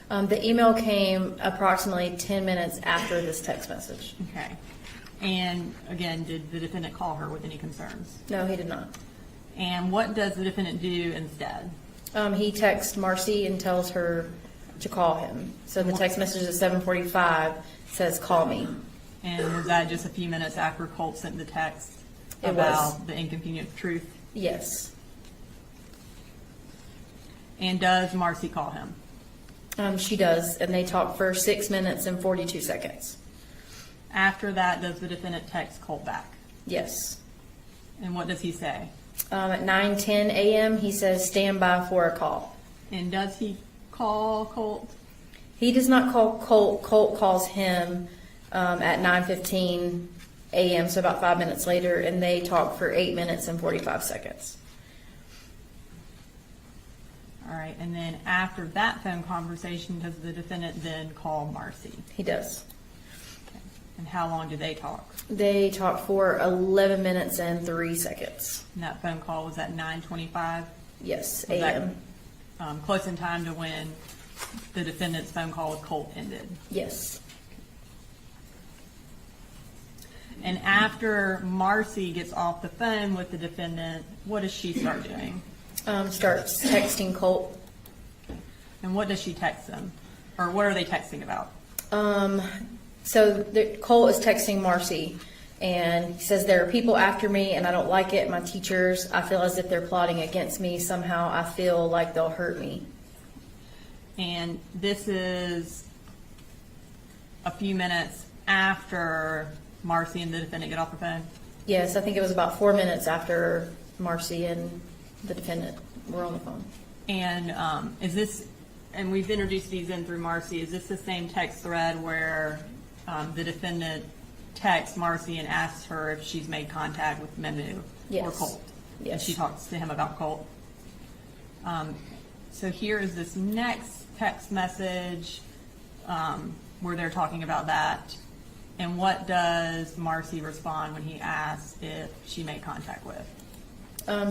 The email came approximately 10 minutes after this text message. Okay. And again, did the defendant call her with any concerns? No, he did not. And what does the defendant do instead? He texts Marcy and tells her to call him. So the text message at 7:45 says, "Call me." And was that just a few minutes after Colt sent the text It about was. the inconvenient truth? Yes. And does Marcy call him? She does, and they talk for 6 minutes and 42 seconds. After that, does the defendant text Colt back? Yes. And what does he say? At 9:10 a.m., he says, "Stand by for a call." And does he call Colt? He does not call Colt. Colt calls him at 9:15 a.m., so about 5 minutes later, and they talk for 8 minutes and 45 seconds. All right, and then after that phone conversation, does the defendant then call Marcy? He does. Okay. And how long do they talk? They talk for 11 minutes and 3 seconds. And that phone call was at 9:25? Yes, Was that, a.m. Close in time to when the defendant's phone call with Colt ended? Yes. And after Marcy gets off the phone with the defendant, what does she start doing? Starts texting Colt. And what does she text him? Or what are they texting about? Colt is texting Marcy, and he says, "There are people after me, and I don't like it. My teachers, I feel as if they're plotting against me. Somehow I feel like they'll hurt me." And this is a few minutes after Marcy and the defendant get off the phone? Yes, I think it was about 4 minutes after Marcy and the defendant were on the phone. And is this, and we've introduced these in through Marcy, is this the same text thread where the defendant texts Marcy and asks her if she's made contact with Memu or Yes. Colt? Yes. And she talks to him about Colt. So here is this next text message where they're talking about that. And what does Marcy respond when he asks if she made contact with?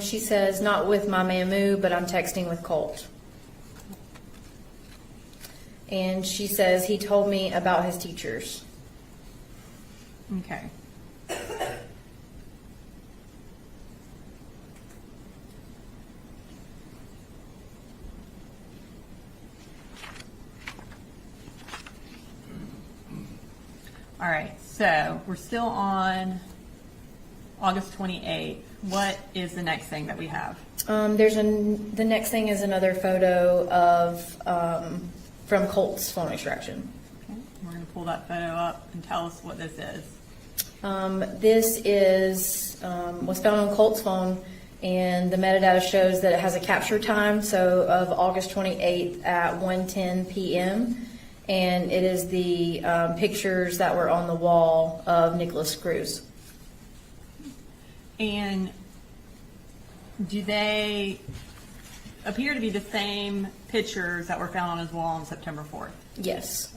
She says, "Not with my Mamu, but I'm texting with Colt." And she says, "He told me about his teachers." Okay. All right, so we're still on August 28th. What is the next thing that we have? The next thing is another photo of from Colt's phone extraction. Okay, we're going to pull that photo up and tell us what this is. This is was found on Colt's phone, and the metadata shows that it has a capture time, so of August 28th at 1:10 p.m. And it is the pictures that were on the wall of Nicholas Cruz. And do they appear to be the same pictures that were found on his wall on September 4th? Yes.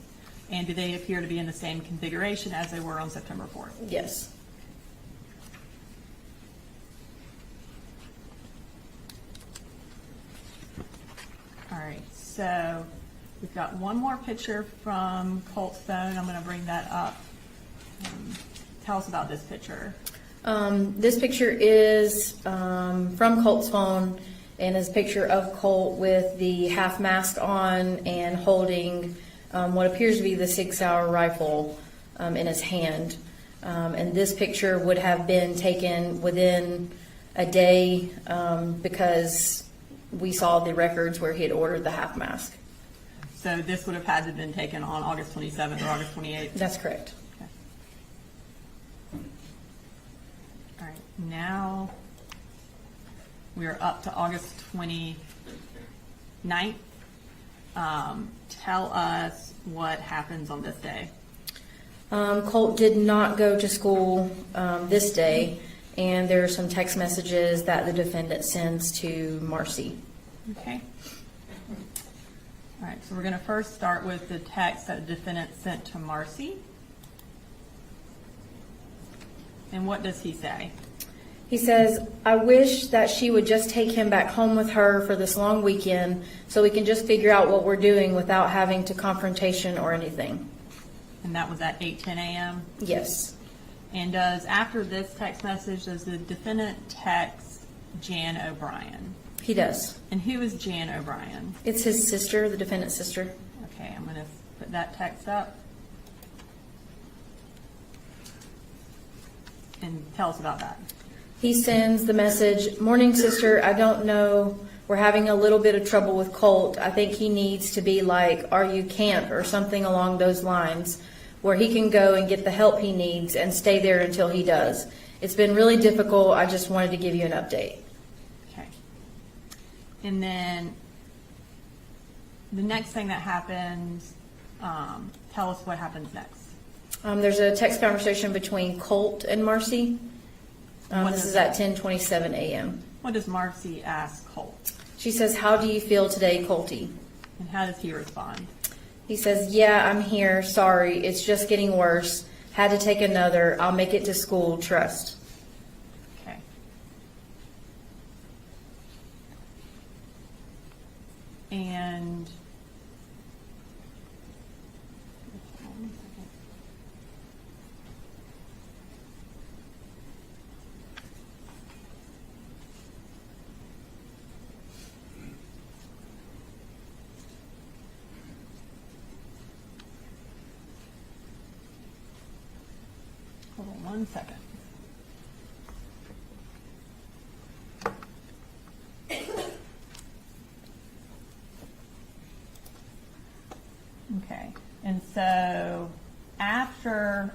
And do they appear to be in the same configuration as they were on September 4th? Yes. All right, so we've got one more picture from Colt's phone. I'm going to bring that up. Tell us about this picture. This picture is from Colt's phone and is a picture of Colt with the half mask on and holding what appears to be the 6-hour rifle in his hand. And this picture would have been taken within a day because we saw the records where he had ordered the half mask. So this would have had to have been taken on August 27th or August 28th? That's correct. Okay. All right, now we are up to August 29th. Tell us what happens on this day. Colt did not go to school this day, and there are some text messages that the defendant sends to Marcy. Okay. All right, so we're going to first start with the text that the defendant sent to Marcy. And what does he say? He says, "I wish that she would just take him back home with her for this long weekend so we can just figure out what we're doing without having to confrontation or anything." And that was at 8:10 a.m.? Yes. And after this text message, does the defendant text Jan O'Brien? He does. And who is Jan O'Brien? It's his sister, the defendant's sister. Okay, I'm going to put that text up. And tell us about that. He sends the message, "Morning, sister. I don't know. We're having a little bit of trouble with Colt. I think he needs to be like, are you camp or something along those lines, where he can go and get the help he needs and stay there until he does. It's been really difficult. I just wanted to give you an update." Okay. And then the next thing that happens, tell us what happens next. There's a text conversation between Colt and Marcy. This is at 10:27 a.m. What does Marcy ask Colt? She says, "How do you feel today, Colty?" And how does he respond? He says, "Yeah, I'm here. Sorry. It's just getting worse. Had to take another. I'll make it to school. Trust." Okay. And hold on 1 second. Okay, and so after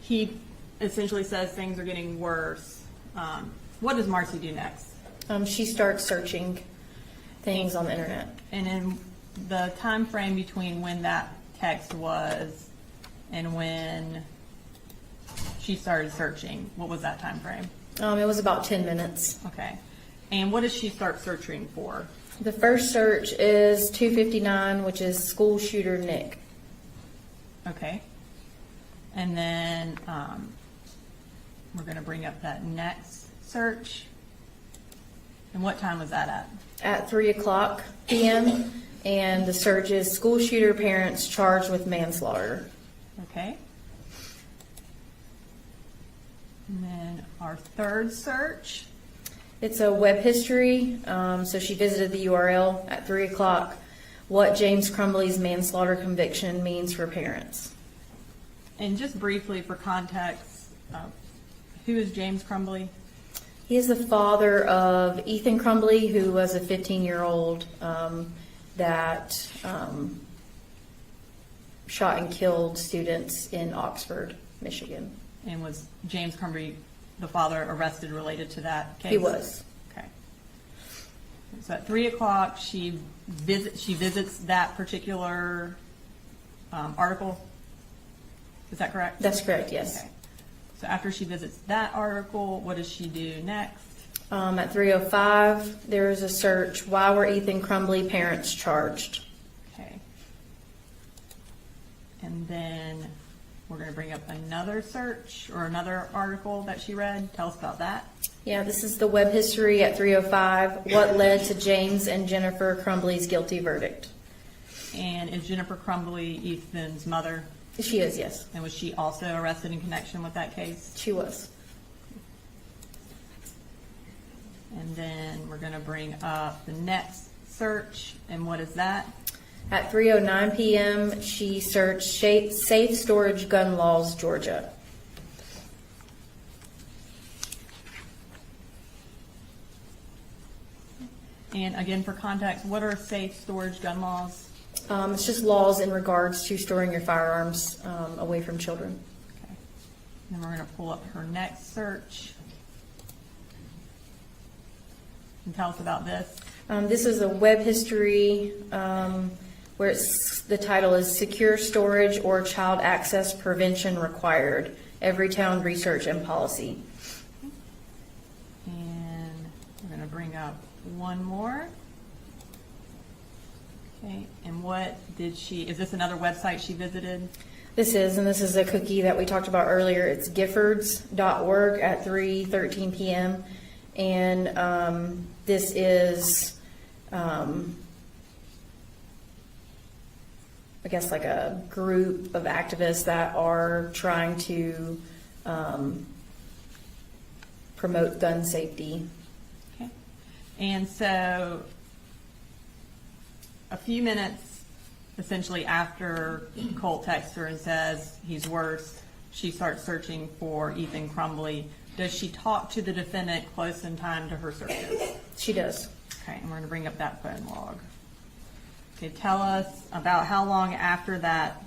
he essentially says things are getting worse, what does Marcy do next? She starts searching things on the internet. And in the time frame between when that text was and when she started searching, what was that time frame? It was about 10 minutes. Okay. And what does she start searching for? The first search is 259, which is school shooter Nick. Okay. And then we're going to bring up that next search. And what time was that at? At 3:00 p.m. And the search is school shooter parents charged with manslaughter. Okay. And then our third search. It's a web history. So she visited the URL at 3:00. What James Crumbly's manslaughter conviction means for parents. And just briefly for context, who is James Crumbly? He is the father of Ethan Crumbly, who was a 15-year-old that shot and killed students in Oxford, Michigan. And was James Crumbly, the father, arrested related to that case? He was. Okay. So at 3:00, she visits that particular article. Is that correct? That's correct, yes. Okay. So after she visits that article, what does she do next? At 3:05, there is a search. Why were Ethan Crumbly parents charged? Okay. And then we're gonna bring up another search or another article that she read. Tell us about that. Yeah, this is the web history at 305. What led to James and Jennifer Crumbly's guilty verdict? And is Jennifer Crumbly Ethan's mother? She is, yes. And was she also arrested in connection with that case? She was. And then we're gonna bring up the next search, and what is that? At 3:09 p.m., she searched Safe Storage Gun Laws, Georgia. And again, for context, what are safe storage gun laws? It's just laws in regards to storing your firearms away from children. Okay. Then we're gonna pull up her next search. And tell us about this. This is a web history where the title is Secure Storage or Child Access Prevention Required, Everytown Research and Policy. And we're gonna bring up one more. Okay, and what did is this another website she visited? This is a cookie that we talked about earlier. It's giffords.org at 3:13 p.m. And this is, I guess, like a group of activists that are trying to promote gun safety. Okay. And so a few minutes essentially after Colt texts her and says he's worse, she starts searching for Ethan Crumbly. Does she talk to the defendant close in time to her searches? She does. Okay, and we're going to bring up that phone log. Okay, tell us about how long after that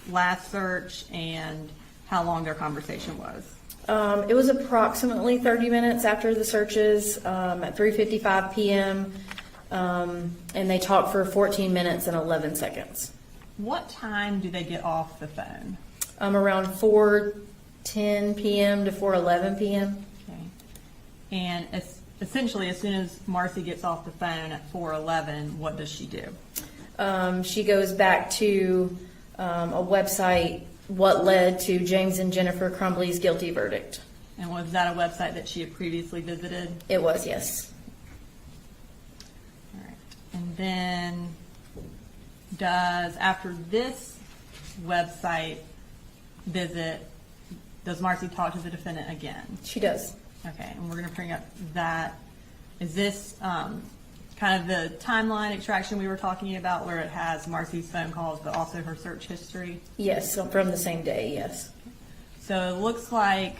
last search and how long their conversation was. It was approximately 30 minutes after the searches at 3:55 p.m. And they talked for 14 minutes and 11 seconds. What time do they get off the phone? Around 4:10 p.m. to 4:11 p.m. Okay. And essentially, as soon as Marcy gets off the phone at 4:11, what does she do? She goes back to a website, what led to James and Jennifer Crumbly's guilty verdict. And was that a website that she had previously visited? It was, yes. All right. And then after this website visit, does Marcy talk to the defendant again? She does. Okay, and we're going to bring up that. Is this kind of the timeline extraction we were talking about where it has Marcy's phone calls but also her search history? Yes, so from the same day, yes. So it looks like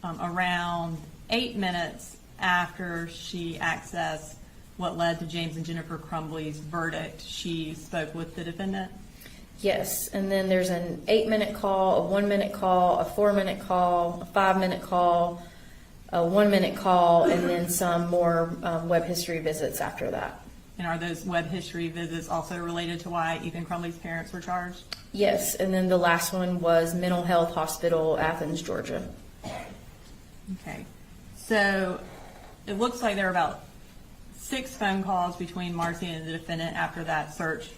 around 8 minutes after she accessed what led to James and Jennifer Crumbly's verdict, she spoke with the defendant? Yes, and then there's an 8-minute call, a 1-minute call, a 4-minute call, a 5-minute call, a 1-minute call, and then some more web history visits after that. And are those web history visits also related to why Ethan Crumbly's parents were charged? Yes, and then the last one was Mental Health Hospital, Athens, Georgia. Okay, so it looks like there are about 6 phone calls between Marcy and the defendant after that search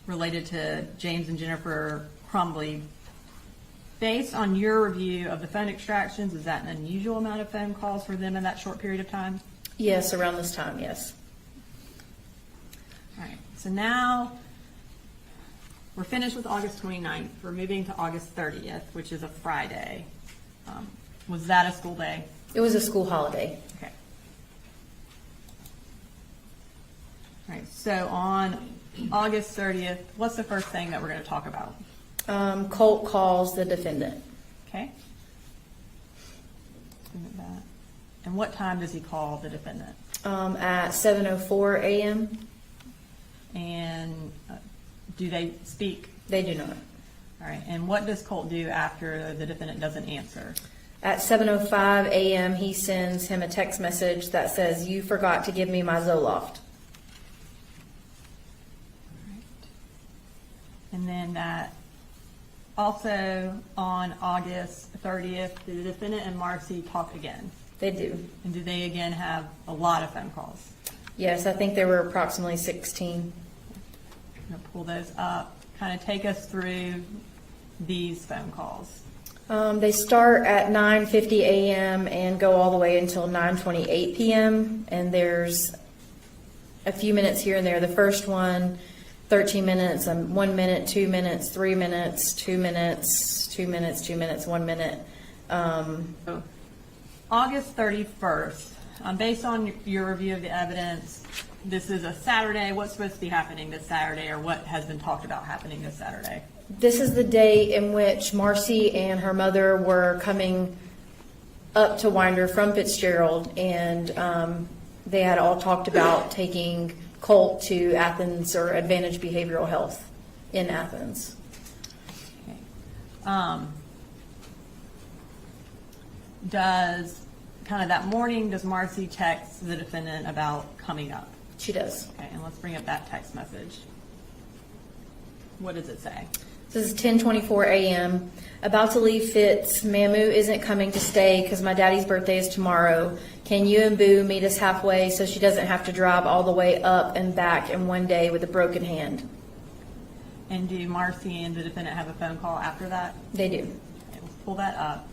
related to James and Jennifer Crumbly. Based on your review of the phone extractions, is that an unusual amount of phone calls for them in that short period of time? Yes, around this time, yes. All right, so now we're finished with August 29th. We're moving to August 30th, which is a Friday. Was that a school day? It was a school holiday. Okay. All right, so on August 30th, what's the first thing that we're going to talk about? Colt calls the defendant. Okay. And what time does he call the defendant? At 7:04 a.m. And do they speak? They do not. All right, and what does Colt do after the defendant doesn't answer? At 7:05 a.m., he sends him a text message that says, "You forgot to give me my Zoloft." And then that also on August 30th, the defendant and Marcy talk again. They do. And do they again have a lot of phone calls? Yes, I think there were approximately 16. I'm going to pull those up. Kind of take us through these phone calls? They start at 9:50 a.m. and go all the way until 9:28 p.m. And there's a few minutes here and there. The first one, 13 minutes, 1 minute, 2 minutes, 3 minutes, 2 minutes, 2 minutes, 2 minutes, 1 minute. August 31st, based on your review of the evidence, this is a Saturday. What's supposed to be happening this Saturday, or what has been talked about happening this Saturday? This is the day in which Marcy and her mother were coming up to Winder from Fitzgerald, and they had all talked about taking Colt to Athens or Advantage Behavioral Health in Athens. Okay. Does, kind of that morning, does Marcy text the defendant about coming up? She does. Okay, and let's bring up that text message. What does it say? This is 10:24 a.m. About to leave Fitz. Mamu isn't coming to stay because my daddy's birthday is tomorrow. Can you and Boo meet us halfway so she doesn't have to drive all the way up and back in one day with a broken hand? And do Marcy and the defendant have a phone call after that? They do. Okay, let's pull that up.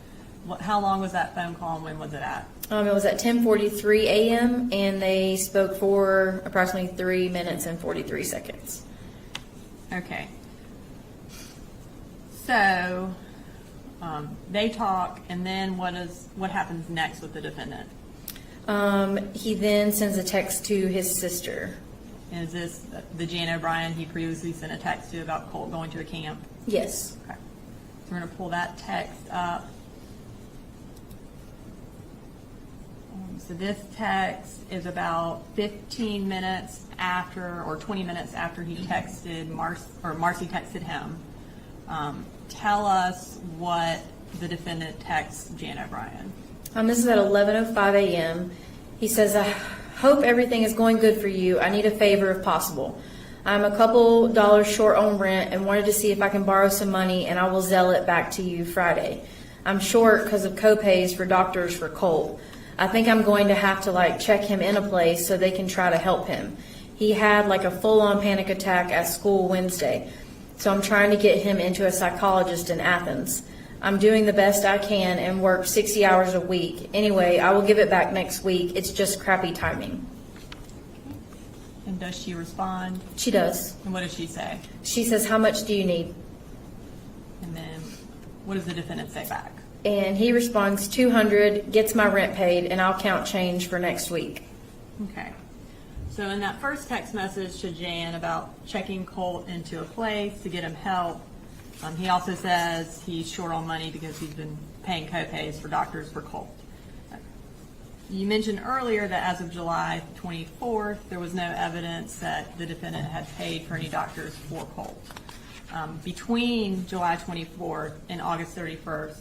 How long was that phone call and when was it at? It was at 10:43 a.m. and they spoke for approximately 3 minutes and 43 seconds. Okay. So, they talk, and then what happens next with the defendant? He then sends a text to his sister. Is this the Jan O'Brien he previously sent a text to about Colt going to a camp? Yes. Okay. So we're going to pull that text up. So this text is about 15 minutes after, or 20 minutes after he texted Marcy texted him. Tell us what the defendant texts Jan O'Brien. This is at 11:05 a.m. He says, I hope everything is going good for you. I need a favor if possible. I'm a couple dollars short on rent and wanted to see if I can borrow some money, and I will zell it back to you Friday. I'm short because of co-pays for doctors for Colt. I think I'm going to have to check him in a place so they can try to help him. He had a full-on panic attack at school Wednesday. So I'm trying to get him into a psychologist in Athens. I'm doing the best I can and work 60 hours a week. Anyway, I will give it back next week. It's just crappy timing. And does she respond? She does. And what does she say? She says, how much do you need? And then what does the defendant say back? And he responds, 200, gets my rent paid, and I'll count change for next week. Okay. So in that first text message to Jan about checking Colt into a place to get him help, he also says he's short on money because he's been paying co-pays for doctors for Colt. You mentioned earlier that as of July 24th, there was no evidence that the defendant had paid for any doctors for Colt. Between July 24th and August 31st,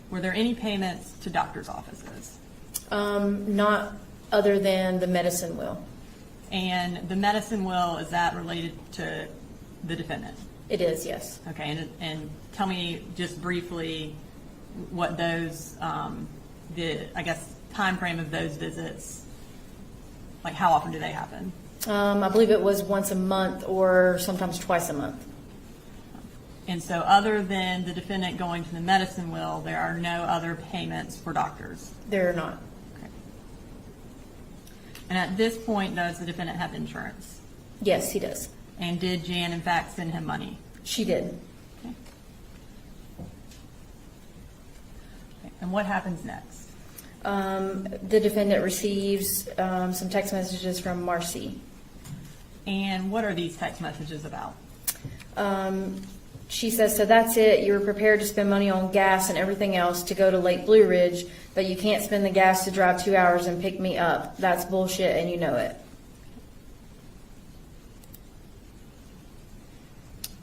were there any payments to doctors' offices? Not other than the medicine will. And the medicine will, is that related to the defendant? It is, yes. Okay, and tell me just briefly what those, I guess, time frame of those visits, how often do they happen? I believe it was once a month or sometimes twice a month. And so other than the defendant going to the medicine will, there are no other payments for doctors? They're not. Okay. And at this point, does the defendant have insurance? Yes, he does. And did Jan, in fact, send him money? She did. Okay. And what happens next? The defendant receives some text messages from Marcy. And what are these text messages about? She says, so that's it. You were prepared to spend money on gas and everything else to go to Lake Blue Ridge, but you can't spend the gas to drive 2 hours and pick me up. That's bullshit, and you know it.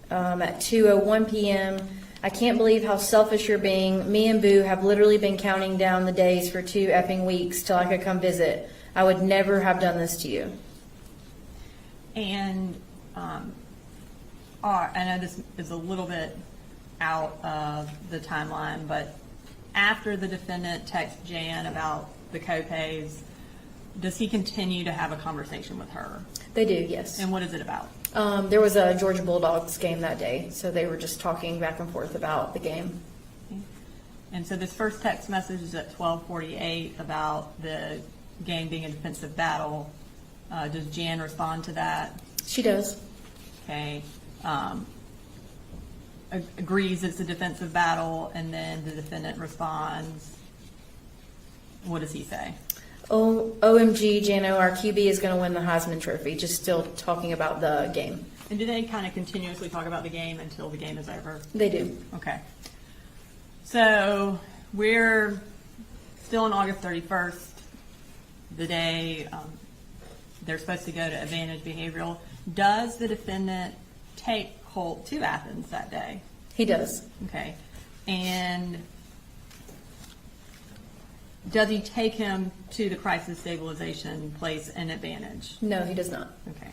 At 2:01 p.m., I can't believe how selfish you're being. Me and Boo have literally been counting down the days for 2 effing weeks till I could come visit. I would never have done this to you. And I know this is a little bit out of the timeline, but after the defendant texts Jan about the co-pays, does he continue to have a conversation with her? They do, yes. And what is it about? There was a Georgia Bulldogs game that day, so they were just talking back and forth about the game. And so this first text message is at 12:48 about the game being a defensive battle. Does Jan respond to that? She does. Okay. Agrees it's a defensive battle, and then the defendant responds. What does he say? OMG, Jano, our QB is going to win the Heisman Trophy. Just still talking about the game. And do they kind of continuously talk about the game until the game is over? They do. Okay. So we're still on August 31st, the day they're supposed to go to Advantage Behavioral. Does the defendant take Colt to Athens that day? He does. Okay. And does he take him to the crisis stabilization place in Advantage? No, he does not. Okay.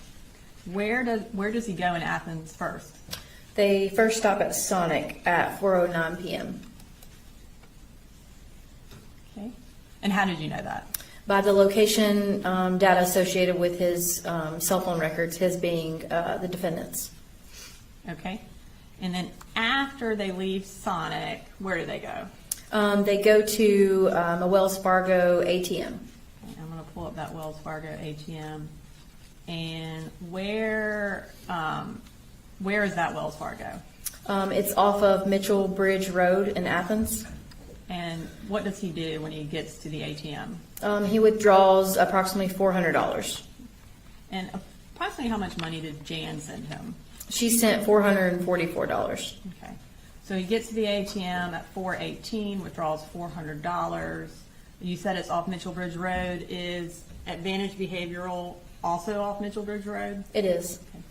Where does he go in Athens first? They first stop at Sonic at 4:09 p.m. Okay. And how did you know that? By the location data associated with his cell phone records, his being the defendant's. Okay. And then after they leave Sonic, where do they go? They go to a Wells Fargo ATM. Okay, I'm going to pull up that Wells Fargo ATM. And where is that Wells Fargo? It's off of Mitchell Bridge Road in Athens. And what does he do when he gets to the ATM? He withdraws approximately $400. And approximately how much money did Jan send him? She sent $444. Okay. So he gets to the ATM at 4:18, withdraws $400. You said it's off Mitchell Bridge Road. Is Advantage Behavioral also off Mitchell Bridge Road? It is. Okay.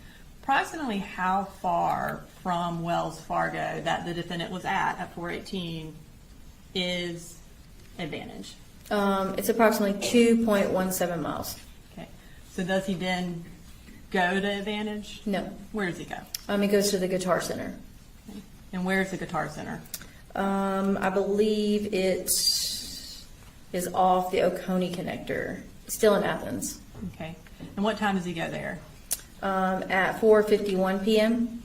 Approximately how far from Wells Fargo that the defendant was at 4:18 is Advantage? It's approximately 2.17 miles. Okay. So does he then go to Advantage? No. Where does he go? He goes to the Guitar Center. Okay. And where's the Guitar Center? I believe it is off the Oconee connector, still in Athens. Okay. And what time does he go there? At 4:51 p.m.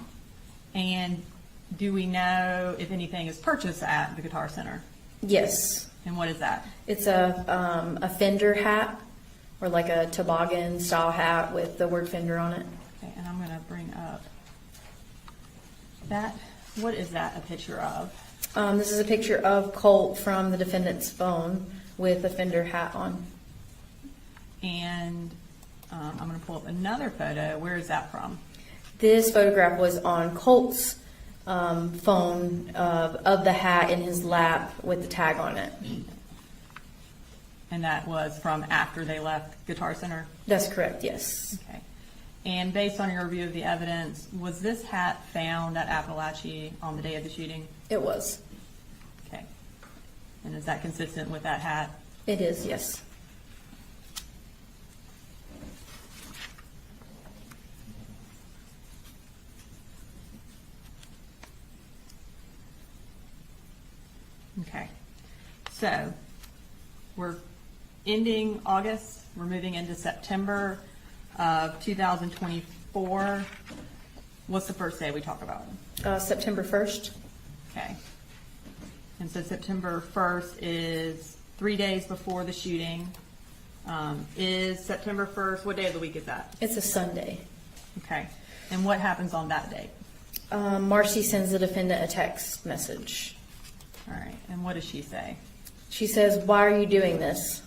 And do we know if anything is purchased at the Guitar Center? Yes. And what is that? It's a Fender hat, or like a toboggan style hat with the word Fender on it. Okay, and I'm going to bring up that. What is that a picture of? This is a picture of Colt from the defendant's phone with a Fender hat on. And I'm going to pull up another photo. Where is that from? This photograph was on Colt's phone of the hat in his lap with the tag on it. And that was from after they left Guitar Center? That's correct, yes. Okay. And based on your review of the evidence, was this hat found at Apalachee on the day of the shooting? It was. Okay. And is that consistent with that hat? It is, yes. Okay. So we're ending August. We're moving into September of 2024. What's the first day we talk about? September 1st. Okay. And so September 1st is 3 days before the shooting. Is September 1st, what day of the week is that? It's a Sunday. Okay. And what happens on that date? Marcy sends the defendant a text message. All right. And what does she say? She says, "Why are you doing this?"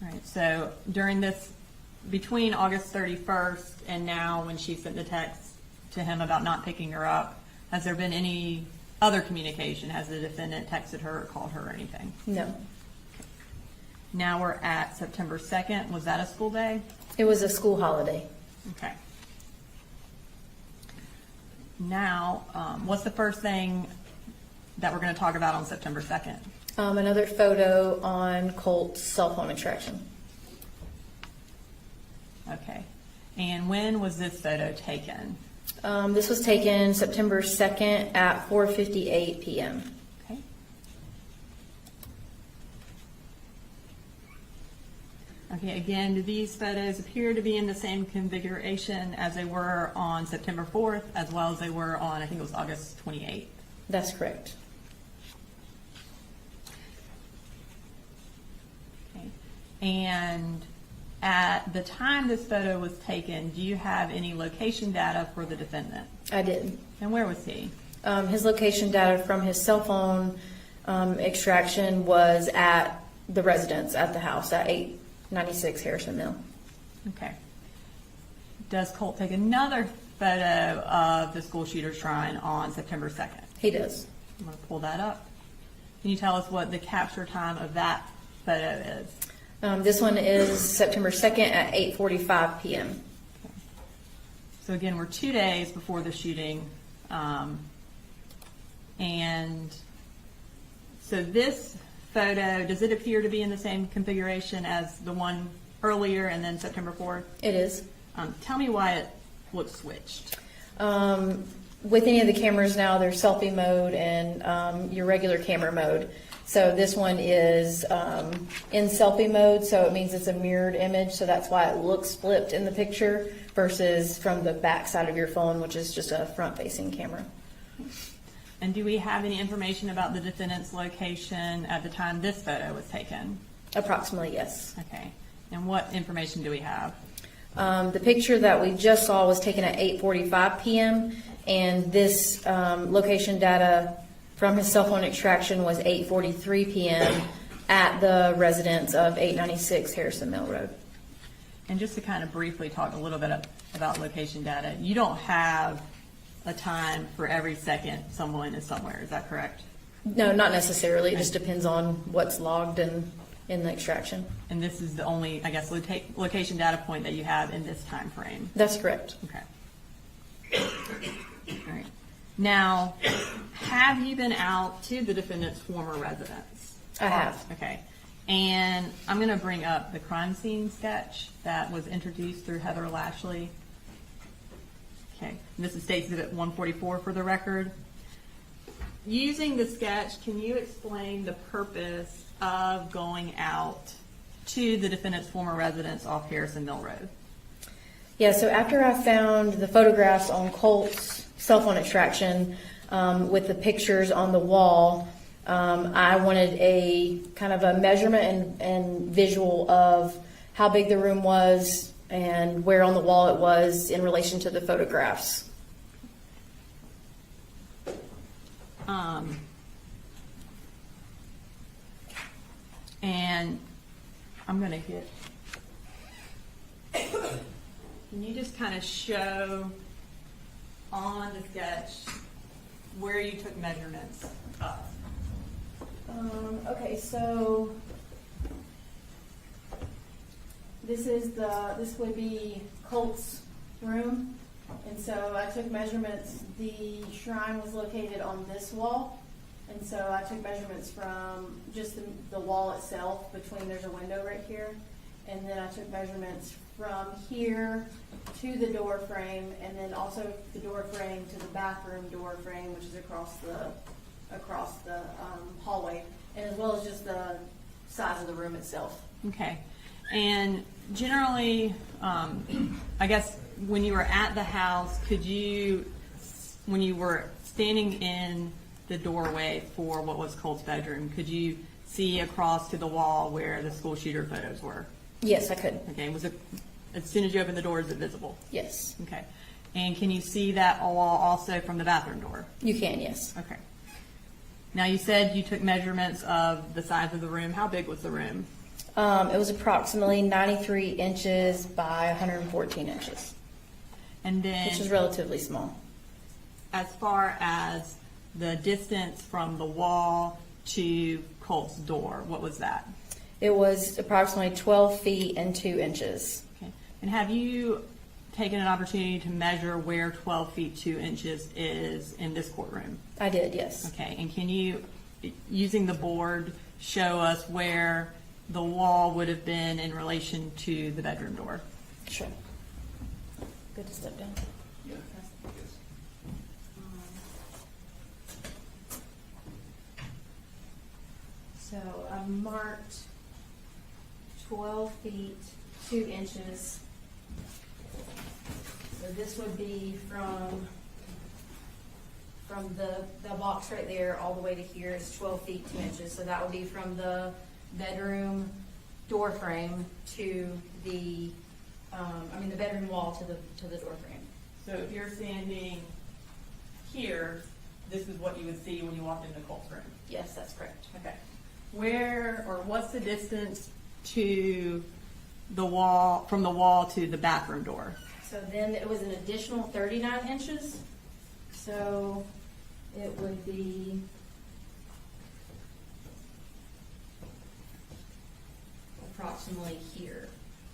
All right. So during this, between August 31st and now when she sent the text to him about not picking her up, has there been any other communication? Has the defendant texted her or called her or anything? No. Now we're at September 2nd. Was that a school day? It was a school holiday. Okay. Now, what's the first thing that we're going to talk about on September 2nd? Another photo on Colt's cell phone extraction. Okay. And when was this photo taken? This was taken September 2nd at 4:58 p.m. Okay. Okay, again, do these photos appear to be in the same configuration as they were on September 4th, as well as they were on, I think it was August 28th? That's correct. Okay. And at the time this photo was taken, do you have any location data for the defendant? I did. And where was he? His location data from his cell phone extraction was at the residence at the house at 896 Harrison Mill. Okay. Does Colt take another photo of the school shooter shrine on September 2nd? He does. I'm going to pull that up. Can you tell us what the capture time of that photo is? This one is September 2nd at 8:45 p.m. So again, we're 2 days before the shooting. And so this photo, does it appear to be in the same configuration as the one earlier and then September 4th? It is. Tell me why it looks switched. With any of the cameras now, there's selfie mode and your regular camera mode. So this one is in selfie mode, so it means it's a mirrored image, so that's why it looks flipped in the picture versus from the back side of your phone, which is just a front-facing camera. And do we have any information about the defendant's location at the time this photo was taken? Approximately, yes. Okay. And what information do we have? The picture that we just saw was taken at 8:45 p.m. and this location data from his cell phone extraction was 8:43 p.m. at the residence of 896 Harrison Mill Road. And just to kind of briefly talk a little bit about location data, you don't have a time for every second someone is somewhere, is that correct? No, not necessarily. It just depends on what's logged in the extraction. And this is the only, I guess, location data point that you have in this time frame? That's correct. Okay. All right. Now, have you been out to the defendant's former residence? I have. Okay. And I'm going to bring up the crime scene sketch that was introduced through Heather Lashley. Okay. And this is State Exhibit 144 for the record. Using the sketch, can you explain the purpose of going out to the defendant's former residence off Harrison Mill Road? Yeah, so after I found the photographs on Colt's cell phone extraction with the pictures on the wall, I wanted a kind of a measurement and visual of how big the room was and where on the wall it was in relation to the photographs. And I'm going to hit. Can you just kind of show on the sketch where you took measurements of? Okay, so this would be Colt's room, and so I took measurements. The shrine was located on this wall, and so I took measurements from just the wall itself. There's a window right here, and then I took measurements from here to the door frame, and then also the door frame to the bathroom door frame, which is across the hallway, and as well as just the size of the room itself. Okay. And generally, I guess when you were at the house, when you were standing in the doorway for what was Colt's bedroom, could you see across to the wall where the school shooter photos were? Yes, I could. Okay. Was it, as soon as you opened the door, is it visible? Yes. Okay. And can you see that wall also from the bathroom door? You can, yes. Okay. Now, you said you took measurements of the size of the room. How big was the room? It was approximately 93 inches by 114 inches, And then, which is relatively small. as far as the distance from the wall to Colt's door, what was that? It was approximately 12 feet and 2 inches. Okay. And have you taken an opportunity to measure where 12 feet 2 inches is in this courtroom? I did, yes. Okay. And can you, using the board, show us where the wall would have been in relation to the bedroom door? Sure. Good to step down. Yeah. So I've marked 12 feet 2 inches. So this would be from the box right there all the way to here is 12 feet 2 inches. So that would be from the bedroom door frame to the, the bedroom wall to the door frame. So if you're standing here, this is what you would see when you walked into Colt's room. Yes, that's correct. Okay. Where or what's the distance to the wall, from the wall to the bathroom door? So then it was an additional 39 inches. So it would be approximately here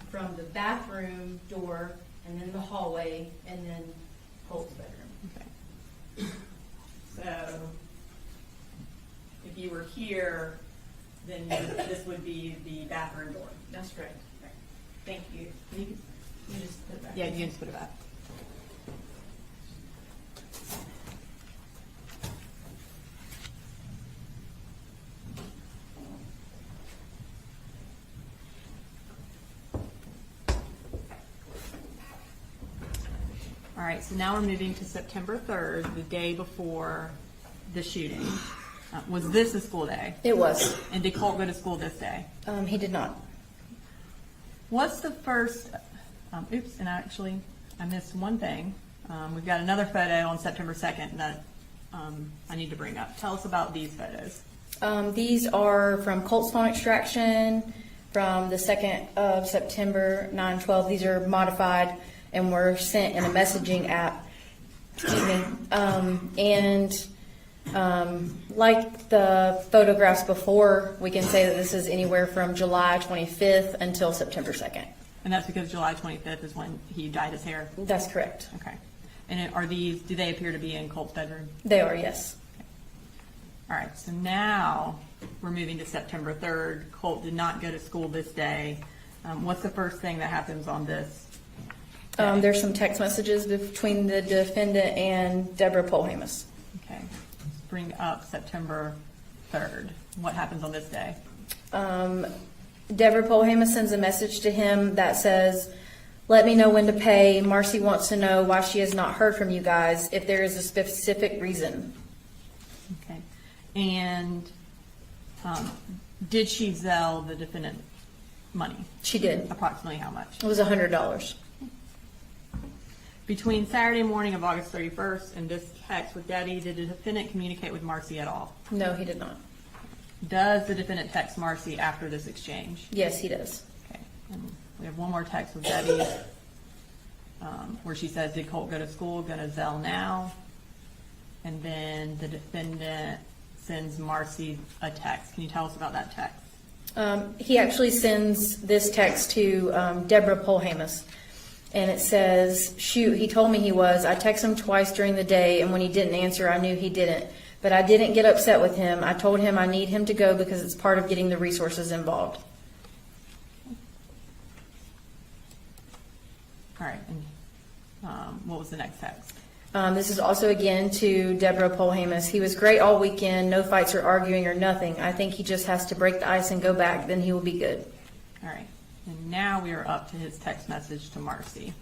from the bathroom door and then the hallway and then Colt's bedroom. Okay. So if you were here, then this would be the bathroom door. That's correct. Right. Thank you. You just put it back. Yeah, you can just put it back. All right, so now we're moving to September 3rd, the day before the shooting. Was this a school day? It was. And did Colt go to school this day? He did not. What's the first, and actually, I missed one thing. We've got another photo on September 2nd that I need to bring up. Tell us about these photos. These are from Colt's phone extraction from the 2nd of September, 9/12. These are modified and were sent in a messaging app. Excuse me. Like the photographs before, we can say that this is anywhere from July 25th until September 2nd. And that's because July 25th is when he dyed his hair? That's correct. Okay. And are these, do they appear to be in Colt's bedroom? They are, yes. All right, so now we're moving to September 3rd. Colt did not go to school this day. What's the first thing that happens on this? There's some text messages between the defendant and Deborah Polhamus. Okay, let's bring up September 3rd. What happens on this day? Deborah Polhamus sends a message to him that says, "Let me know when to pay. Marcy wants to know why she has not heard from you guys, if there is a specific reason." Okay, and did she Zelle the defendant money? She did. Approximately how much? It was $100. Between Saturday morning of August 31st and this text with Debbie, did the defendant communicate with Marcy at all? No, he did not. Does the defendant text Marcy after this exchange? Yes, he does. Okay, and we have one more text with Debbie where she says, "Did Colt go to school? Gonna Zelle now." And then the defendant sends Marcy a text. Can you tell us about that text? He actually sends this text to Deborah Polhamus. And it says, "Shoot, he told me he was. I texted him twice during the day, and when he didn't answer, I knew he didn't. But I didn't get upset with him. I told him I need him to go because it's part of getting the resources involved." All right, and what was the next text? This is also again to Deborah Polhamus. "He was great all weekend. No fights or arguing or nothing. I think he just has to break the ice and go back. Then he will be good." All right, and now we are up to his text message to Marcy.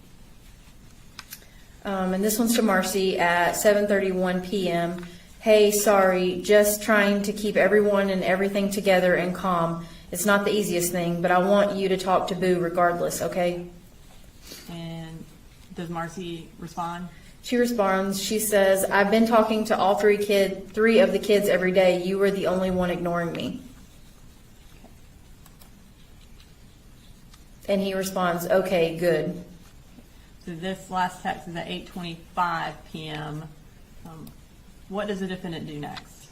And this one's to Marcy at 7:31 p.m. "Hey, sorry, just trying to keep everyone and everything together and calm. It's not the easiest thing, but I want you to talk to Boo regardless, okay?" And does Marcy respond? She responds, she says, "I've been talking to all three of the kids every day. You were the only one ignoring me." And he responds, "Okay, good." So this last text is at 8:25 p.m. What does the defendant do next?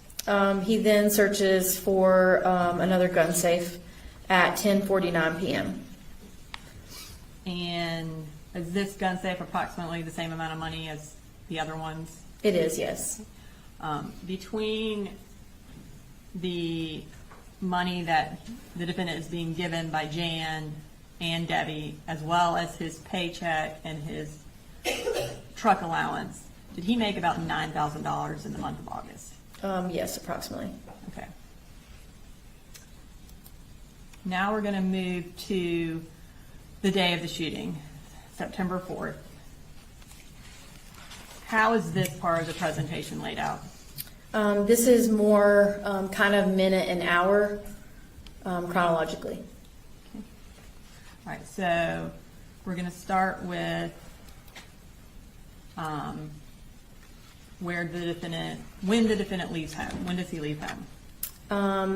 He then searches for another gun safe at 10:49 p.m. And is this gun safe approximately the same amount of money as the other ones? It is, yes. Between the money that the defendant is being given by Jan and Debbie, as well as his paycheck and his truck allowance, did he make about $9,000 in the month of August? Yes, approximately. Okay. Now we're going to move to the day of the shooting, September 4th. How is this part of the presentation laid out? This is more kind of minute and hour chronologically. All right, so we're going to start with when the defendant leaves home. When does he leave home?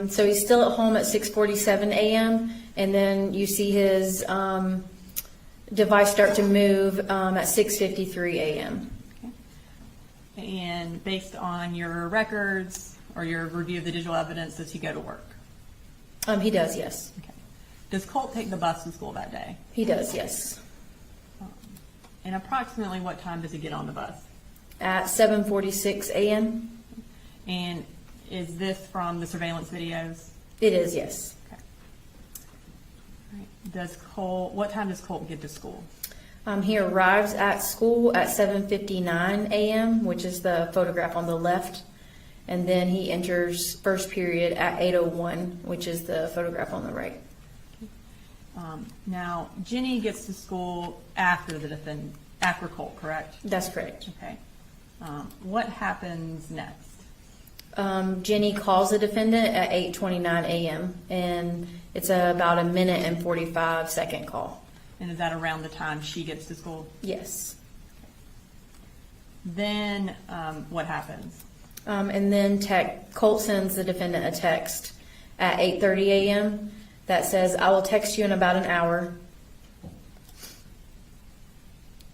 So he's still at home at 6:47 a.m. and then you see his device start to move at 6:53 a.m. And based on your records or your review of the digital evidence, does he go to work? He does, yes. Okay. Does Colt take the bus to school that day? He does, yes. And approximately what time does he get on the bus? At 7:46 a.m. And is this from the surveillance videos? It is, yes. Okay. All right. What time does Colt get to school? He arrives at school at 7:59 a.m., which is the photograph on the left, and then he enters first period at 8:01, which is the photograph on the right. Now, Jenny gets to school after Colt, correct? That's correct. Okay. What happens next? Jenny calls the defendant at 8:29 a.m., and it's about a minute and 45-second call. And is that around the time she gets to school? Yes. Then what happens? And then Colt sends the defendant a text at 8:30 a.m. that says, "I will text you in about an hour.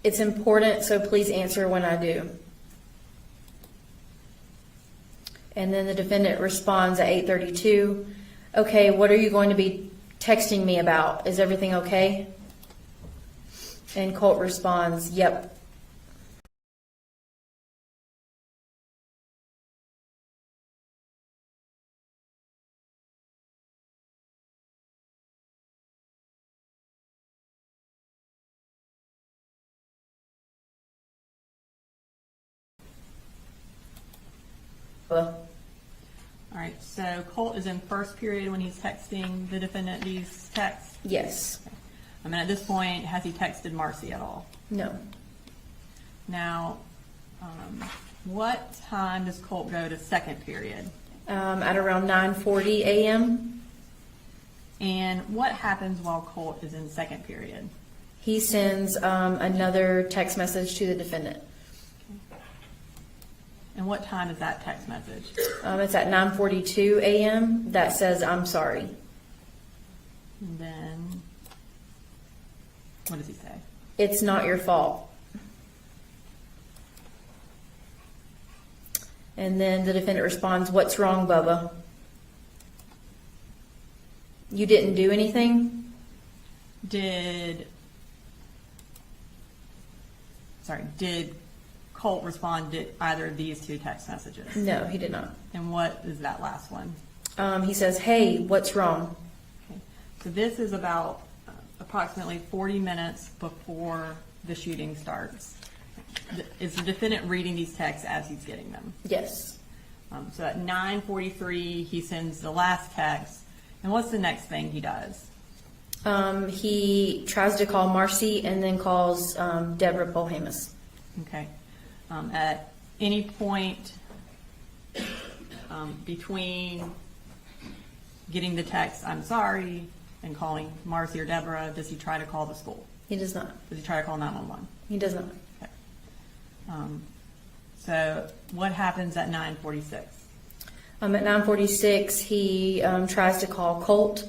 It's important, so please answer when I do." And then the defendant responds at 8:32, "Okay, what are you going to be texting me about? Is everything okay?" And Colt responds, "Yep." All right, so Colt is in first period when he's texting the defendant these texts. Yes. I mean, at this point, has he texted Marcy at all? No. Now, what time does Colt go to second period? At around 9:40 a.m. And what happens while Colt is in second period? He sends another text message to the defendant. And what time is that text message? It's at 9:42 a.m. that says, "I'm sorry." And then, what does he say? "It's not your fault." And then the defendant responds, "What's wrong, Bubba? You didn't do anything?" Did Colt respond to either of these two text messages? No, he did not. And what is that last one? He says, "Hey, what's wrong?" Okay. So this is about approximately 40 minutes before the shooting starts. Is the defendant reading these texts as he's getting them? Yes. So at 9:43, he sends the last text. And what's the next thing he does? He tries to call Marcy and then calls Deborah Polhamus. Okay. At any point between getting the text, "I'm sorry," and calling Marcy or Deborah, does he try to call the school? He does not. Does he try to call 911? He does not. Okay. So what happens at 9:46? At 9:46, he tries to call Colt,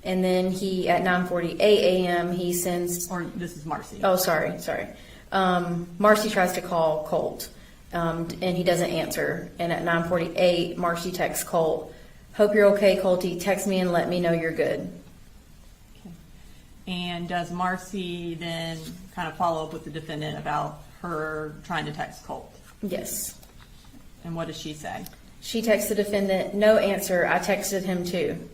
and then at 9:48 a.m. he sends. Or this is Marcy. Oh, sorry. Marcy tries to call Colt, and he doesn't answer. And at 9:48, Marcy texts Colt, "Hope you're okay, Colty. Text me and let me know you're good." Okay. And does Marcy then kind of follow up with the defendant about her trying to text Colt? Yes. And what does she say? She texts the defendant, "No answer. I texted him too."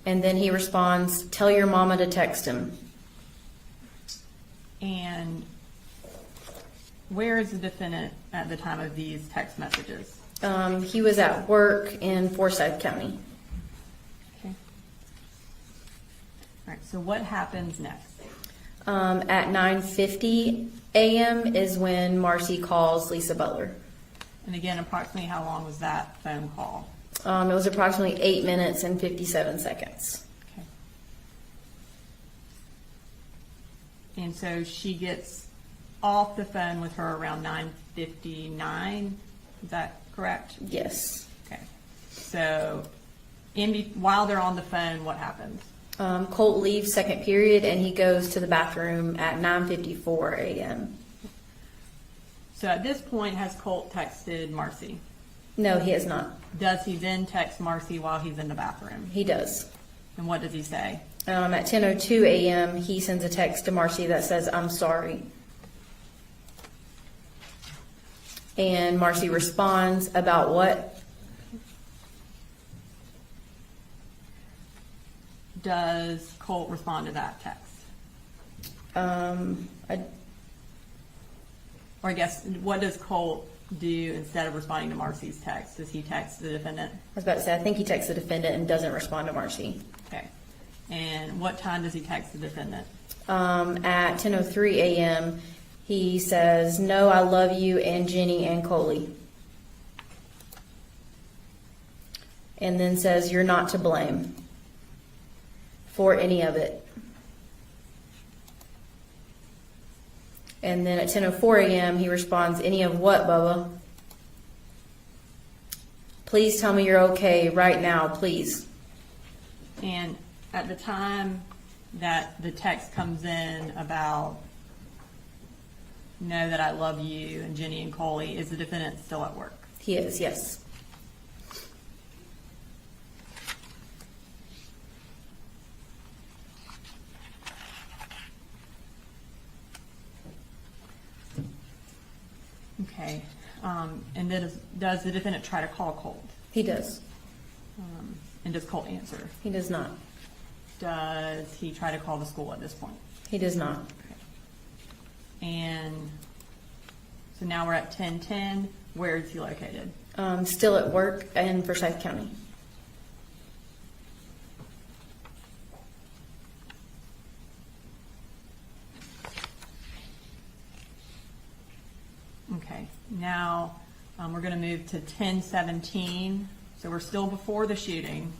And then he responds, "Tell your mama to text him." And where is the defendant at the time of these text messages? He was at work in Forsyth County. All right, so what happens next? At 9:50 a.m. is when Marcy calls Lisa Butler. And again, approximately how long was that phone call? It was approximately 8 minutes and 57 seconds. Okay. And so she gets off the phone with her around 9:59. Is that correct? Yes. Okay. So while they're on the phone, what happens? Colt leaves second period and he goes to the bathroom at 9:54 a.m. So at this point, has Colt texted Marcy? No, he has not. Does he then text Marcy while he's in the bathroom? He does. And what does he say? At 10:02 a.m., he sends a text to Marcy that says, "I'm sorry." And Marcy responds about what? Does Colt respond to that text? Or I guess, what does Colt do instead of responding to Marcy's text? Does he text the defendant? I was about to say, I think he texts the defendant and doesn't respond to Marcy. Okay. And what time does he text the defendant? At 10:03 a.m., he says, "No, I love you and Jenny and Coley." And then says, "You're not to blame for any of it." And then at 10:04 a.m., he responds, "Any of what, Bubba? Please tell me you're okay right now, please." And at the time that the text comes in about "know that I love you" and Jenny and Coley, is the defendant still at work? He is, yes. Okay. And then does the defendant try to call Colt? He does. And does Colt answer? He does not. Does he try to call the school at this point? He does not. And so now we're at 10:10. Where is he located? Still at work in Forsyth County. Okay. Now we're going to move to 10:17. So we're still before the shooting,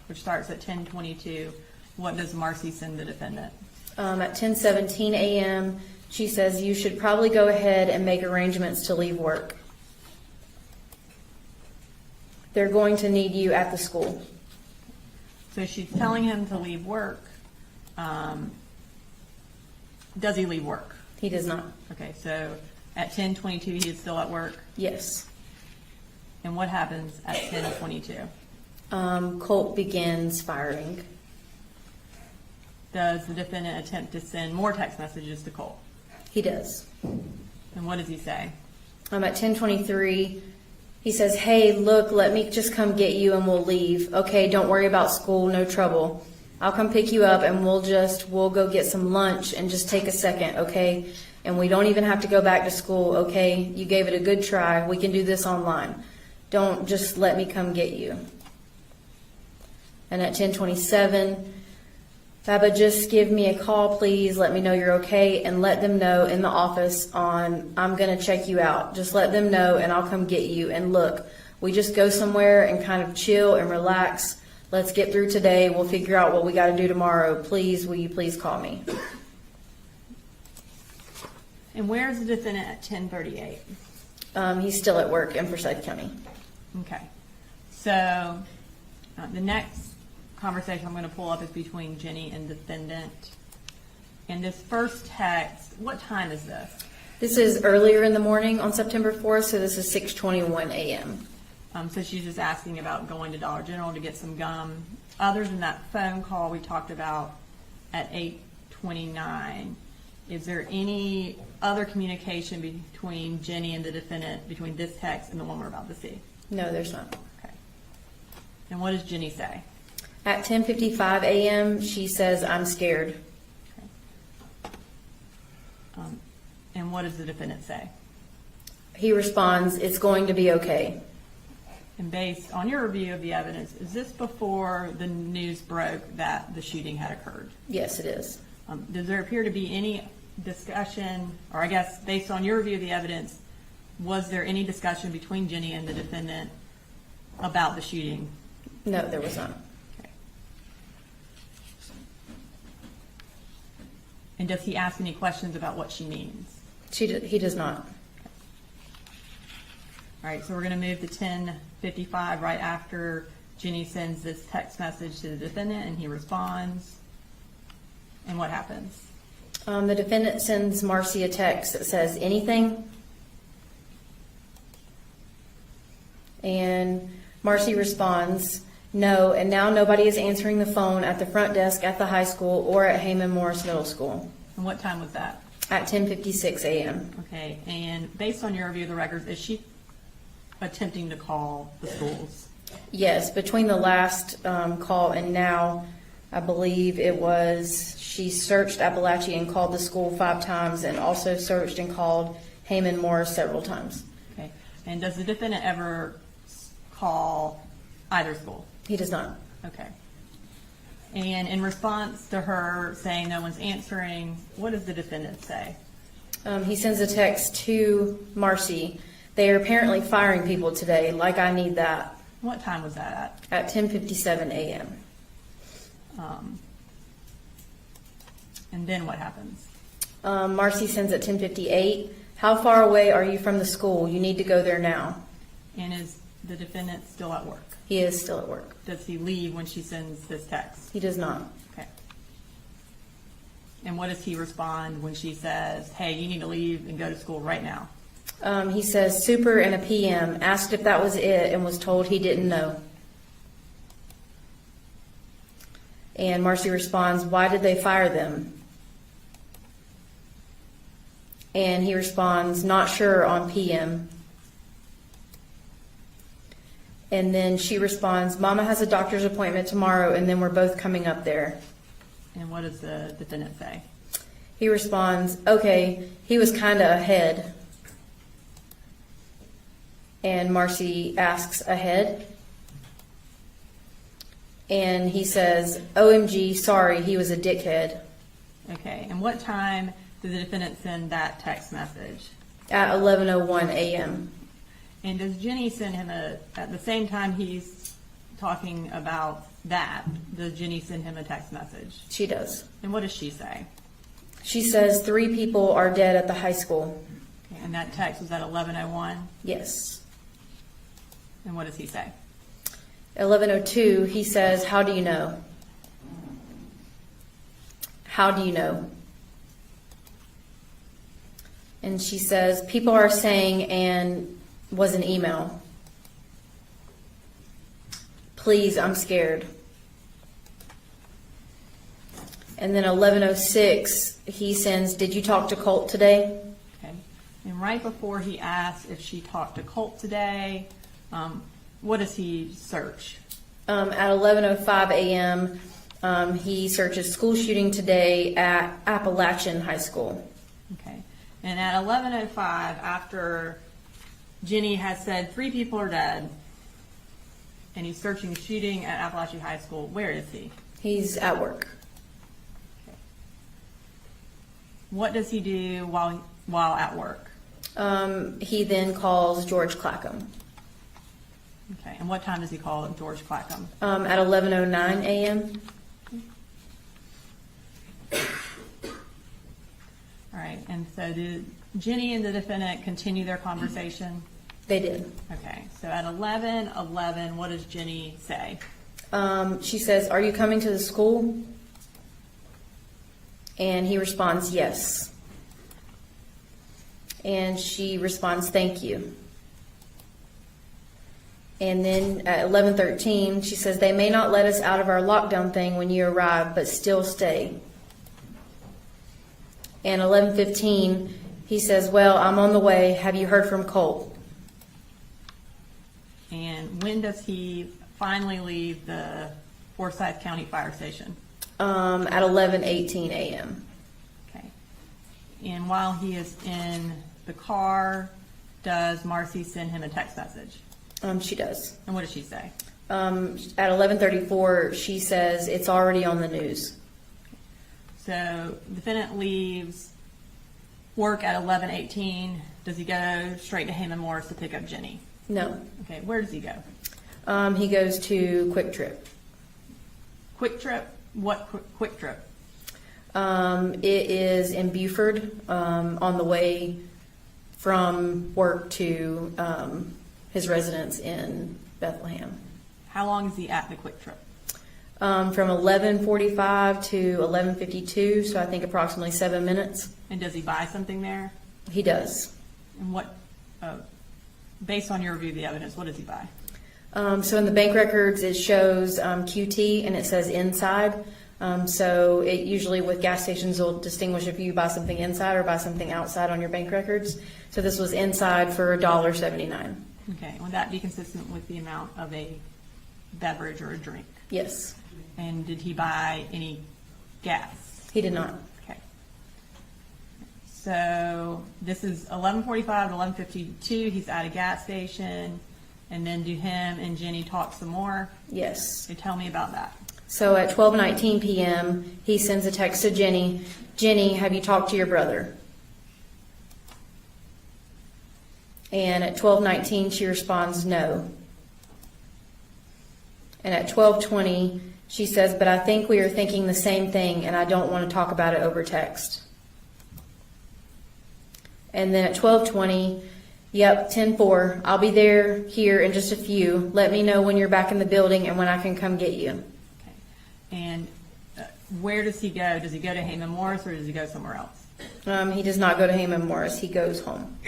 which starts at 10:22. What does Marcy send the defendant? At 10:17 a.m., she says, "You should probably go ahead and make arrangements to leave work. They're going to need you at the school." So she's telling him to leave work. Does he leave work? He does not. Okay, so at 10:22 he is still at work. Yes. And what happens at 10:22? Colt begins firing. Does the defendant attempt to send more text messages to Colt? He does. And what does he say? At 10:23, he says, "Hey, look, let me just come get you and we'll leave. Okay, don't worry about school, no trouble. I'll come pick you up and we'll go get some lunch and just take a second, okay? And we don't even have to go back to school, okay? You gave it a good try. We can do this online. Don't just let me come get you." And at 10:27, "Baba, just give me a call, please. Let me know you're okay and let them know in the office I'm going to check you out. Just let them know and I'll come get you. And look, we just go somewhere and kind of chill and relax. Let's get through today. We'll figure out what we got to do tomorrow. Please, will you please call me?" And where is the defendant at 10:38? He's still at work in Forsyth County. Okay. So the next conversation I'm going to pull up is between Jenny and defendant. And this first text, what time is this? This is earlier in the morning on September 4th, so this is 6:21 a.m. So she's just asking about going to Dollar General to get some gum. Other than that phone call we talked about at 8:29, is there any other communication between Jenny and the defendant between this text and the one we're about to see? No, there's not. Okay. And what does Jenny say? At 10:55 a.m., she says, "I'm scared." And what does the defendant say? He responds, "It's going to be okay." And based on your review of the evidence, is this before the news broke that the shooting had occurred? Yes, it is. Does there appear to be any discussion, or I guess based on your review of the evidence, was there any discussion between Jenny and the defendant about the shooting? No, there was not. Okay. And does he ask any questions about what she means? He does not. All right, so we're going to move to 10:55 right after Jenny sends this text message to the defendant and he responds. And what happens? The defendant sends Marcy a text that says anything. And Marcy responds, no, and now nobody is answering the phone at the front desk at the high school or at Heyman Morris Middle School And what time was that? at 10:56 a.m. Okay, and based on your review of the records, is she attempting to call the schools? Yes, between the last call and now, I believe it was, she searched Apalachee and called the school 5 times and also searched and called Heyman Morris several times. Okay, and does the defendant ever call either school? He does not. Okay. And in response to her saying no one's answering, what does the defendant say? He sends a text to Marcy. They are apparently firing people today, like I need that, What time was that at 10:57 a.m. at? And then what happens? Marcy sends at 10:58. How far away are you from the school? You need to go there now. And is the defendant still at work? He is still at work. Does he leave when she sends this text? He does not. Okay. And what does he respond when she says, hey, you need to leave and go to school right now? He says super and a PM, asked if that was it and was told he didn't know. And Marcy responds, why did they fire them? And he responds, not sure on PM. And then she responds, Mama has a doctor's appointment tomorrow and then we're both coming up there. And what does the defendant say? He responds, okay, he was kind of ahead. And Marcy asks, ahead? And he says, OMG, sorry, he was a dickhead. Okay. And what time did the defendant send that text message? At 11:01 a.m. And does Jenny send him at the same time he's talking about that, does Jenny send him a text message? She does. And what does she say? She says 3 people are dead at the high school. Okay, and that text was at 11:01. Yes. And what does he say? 11:02, he says, how do you know? How do you know? And she says, people are saying, and was an email. Please, I'm scared. And then 11:06, he sends, did you talk to Colt today? Okay. And right before he asks if she talked to Colt today, what does he search? At 11:05 a.m., he searches school shooting today at Apalachee High School. Okay. And at 11:05, after Jenny has said 3 people are dead, and he's searching shooting at Apalachee High School, where is he? He's at work. What does he do while at work? He then calls George Clackham. Okay. And what time does he call George Clackham? At 11:09 a.m. All right. And so did Jenny and the defendant continue their conversation? They did. Okay. So at 11:11, what does Jenny say? She says, are you coming to the school? And he responds, yes. And she responds, thank you. And then at 11:13, she says, they may not let us out of our lockdown thing when you arrive, but still stay. And 11:15, he says, well, I'm on the way. Have you heard from Colt? And when does he finally leave the Forsyth County Fire Station? At 11:18 a.m. Okay. And while he is in the car, does Marcy send him a text message? She does. And what does she say? At 11:34, she says it's already on the news. So defendant leaves work at 11:18. Does he go straight to Heyman Morris to pick up Jenny? No. Okay, where does he go? He goes to Quick Trip. Quick Trip? What Quick Trip? It is in Buford, on the way from work to his residence in Bethlehem. How long is he at the Quick Trip? From 11:45 to 11:52, so I think approximately 7 minutes. And does he buy something there? He does. And what, based on your review of the evidence, what does he buy? So in the bank records, it shows QT and it says inside. So it usually with gas stations will distinguish if you buy something inside or buy something outside on your bank records. So this was inside for $1.79. Okay, would that be consistent with the amount of a beverage or a drink? Yes, And did he buy any gas? he did not. Okay. So this is 11:45 to 11:52. He's at a gas station. And then do him and Jenny talk some more? Yes. So tell me about that. So at 12:19 p.m., he sends a text to Jenny. Jenny, have you talked to your brother? And at 12:19, she responds, no. And at 12:20, she says, but I think we are thinking the same thing, and I don't want to talk about it over text. And then at 12:20, yep, 10-4, I'll be here in just a few. Let me know when you're back in the building and when I can come get you. Okay. And where does he go? Does he go to Heyman Morris or does he go somewhere else? He does not go to Heyman Morris. He goes home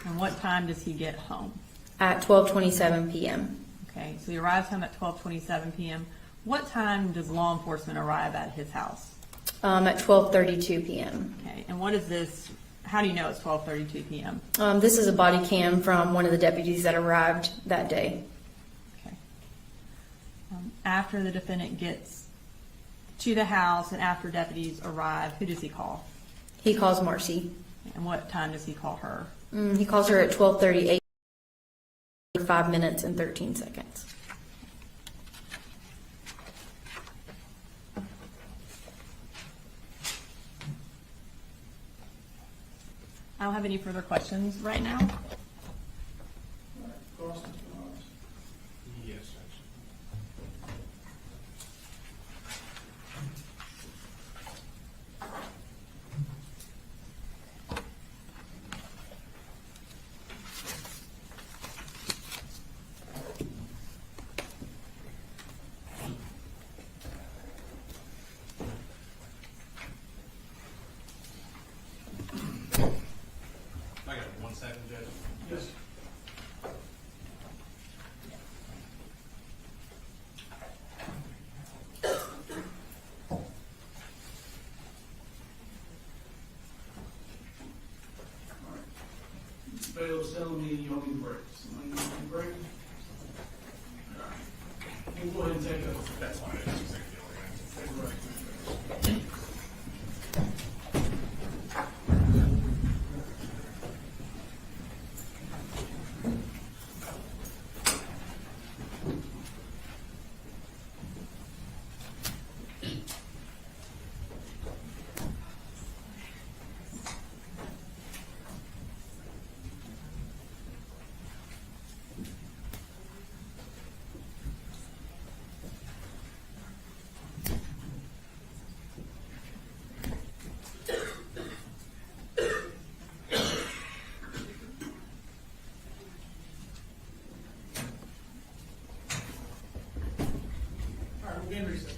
And what time does he get home? at 12:27 p.m. Okay, so he arrives home at 12:27 p.m. What time does law enforcement arrive at his house? At 12:32 p.m. Okay, and what is this? How do you know it's 12:32 p.m.? This is a body cam from one of the deputies that arrived that day. Okay. After the defendant gets to the house and after deputies arrive, who does he call? He calls Marcy. And what time does he call her? He calls her at 12:38, 5 minutes and 13 seconds. I don't have any further questions right now. Cross. Yes, actually. I got 1 second, Judge. Yes. Mr. Bail was telling me you want me to break. Somebody want me to break? All right. We'll go ahead and take over. That's fine. I just think the only answer. All right, we'll be in recess.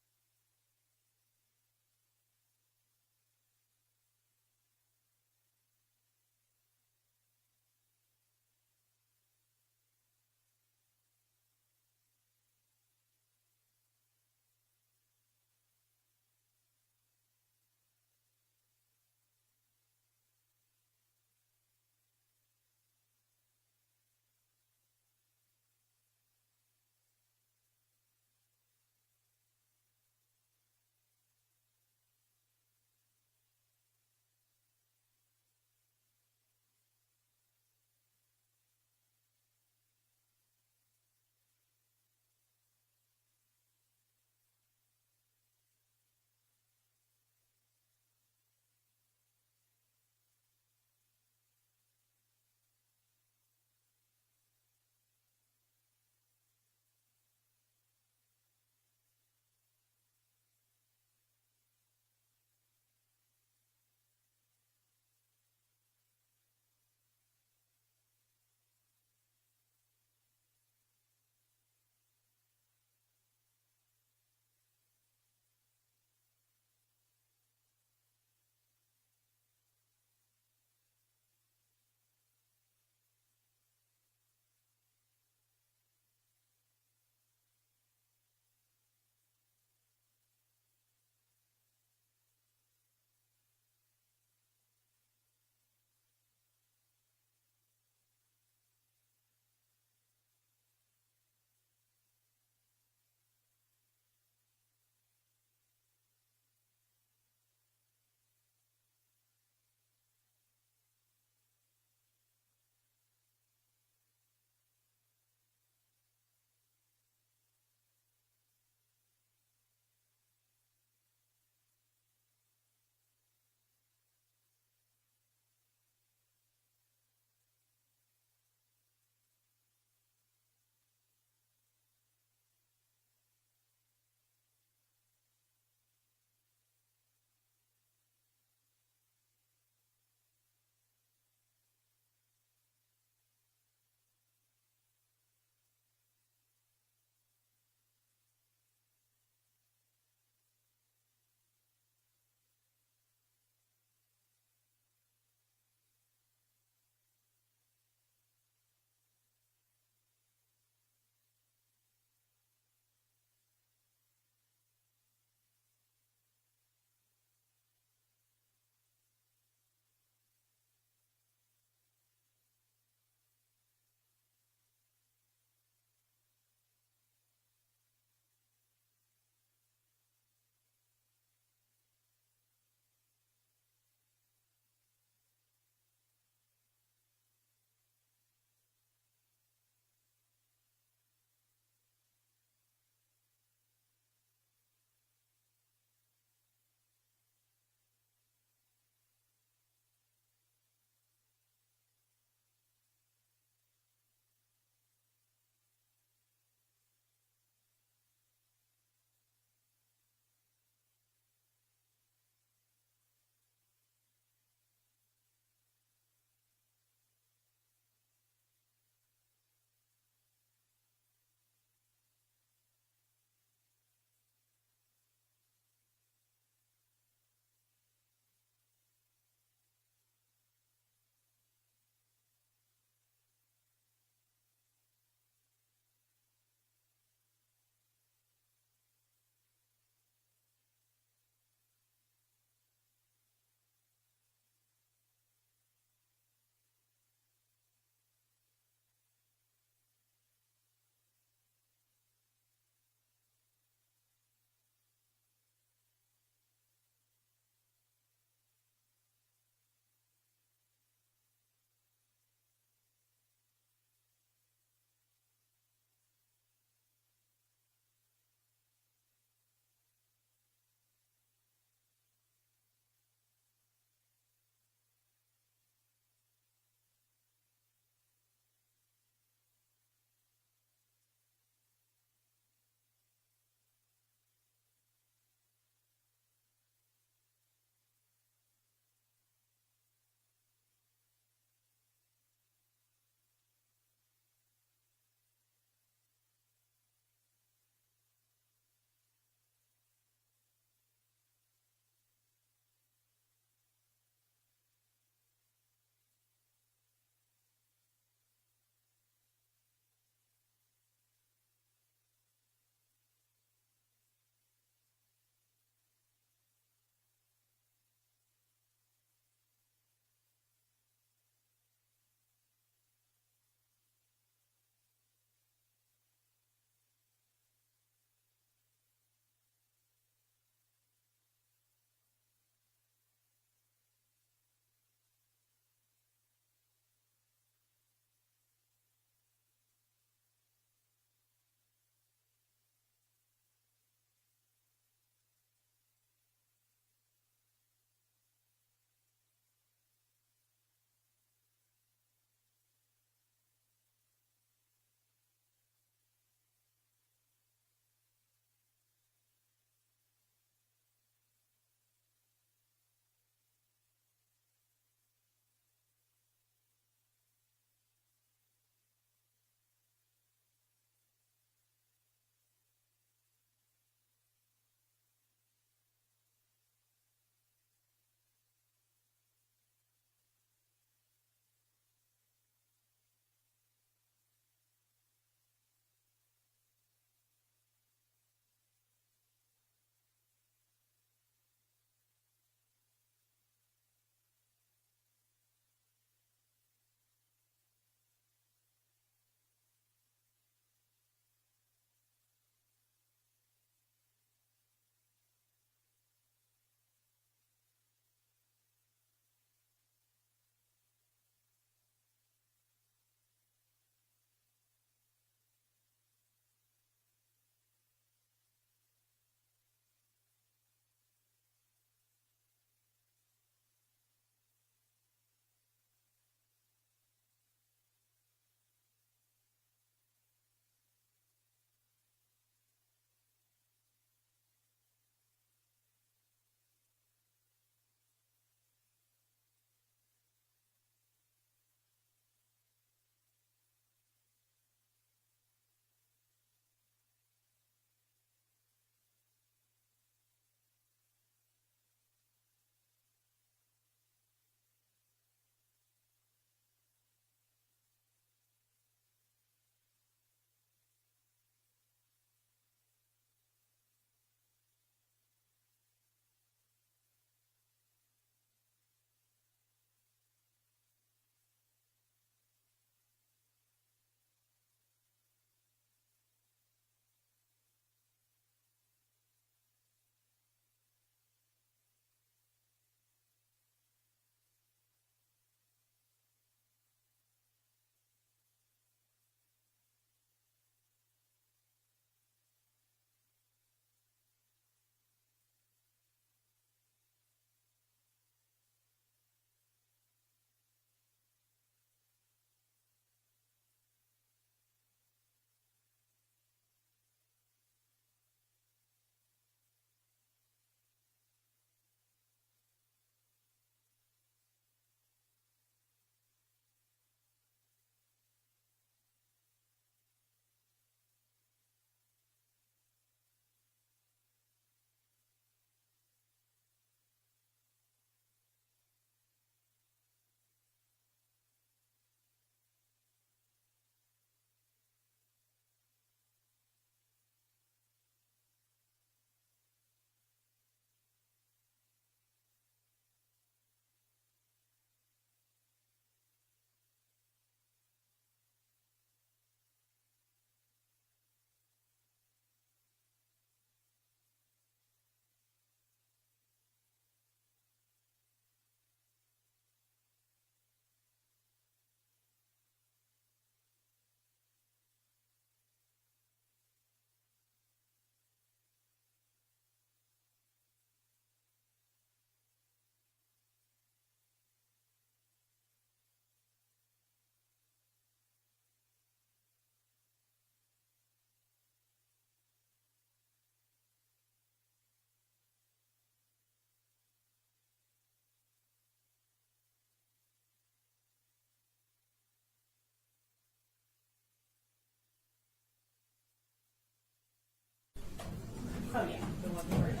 Oh, yeah, the one where it's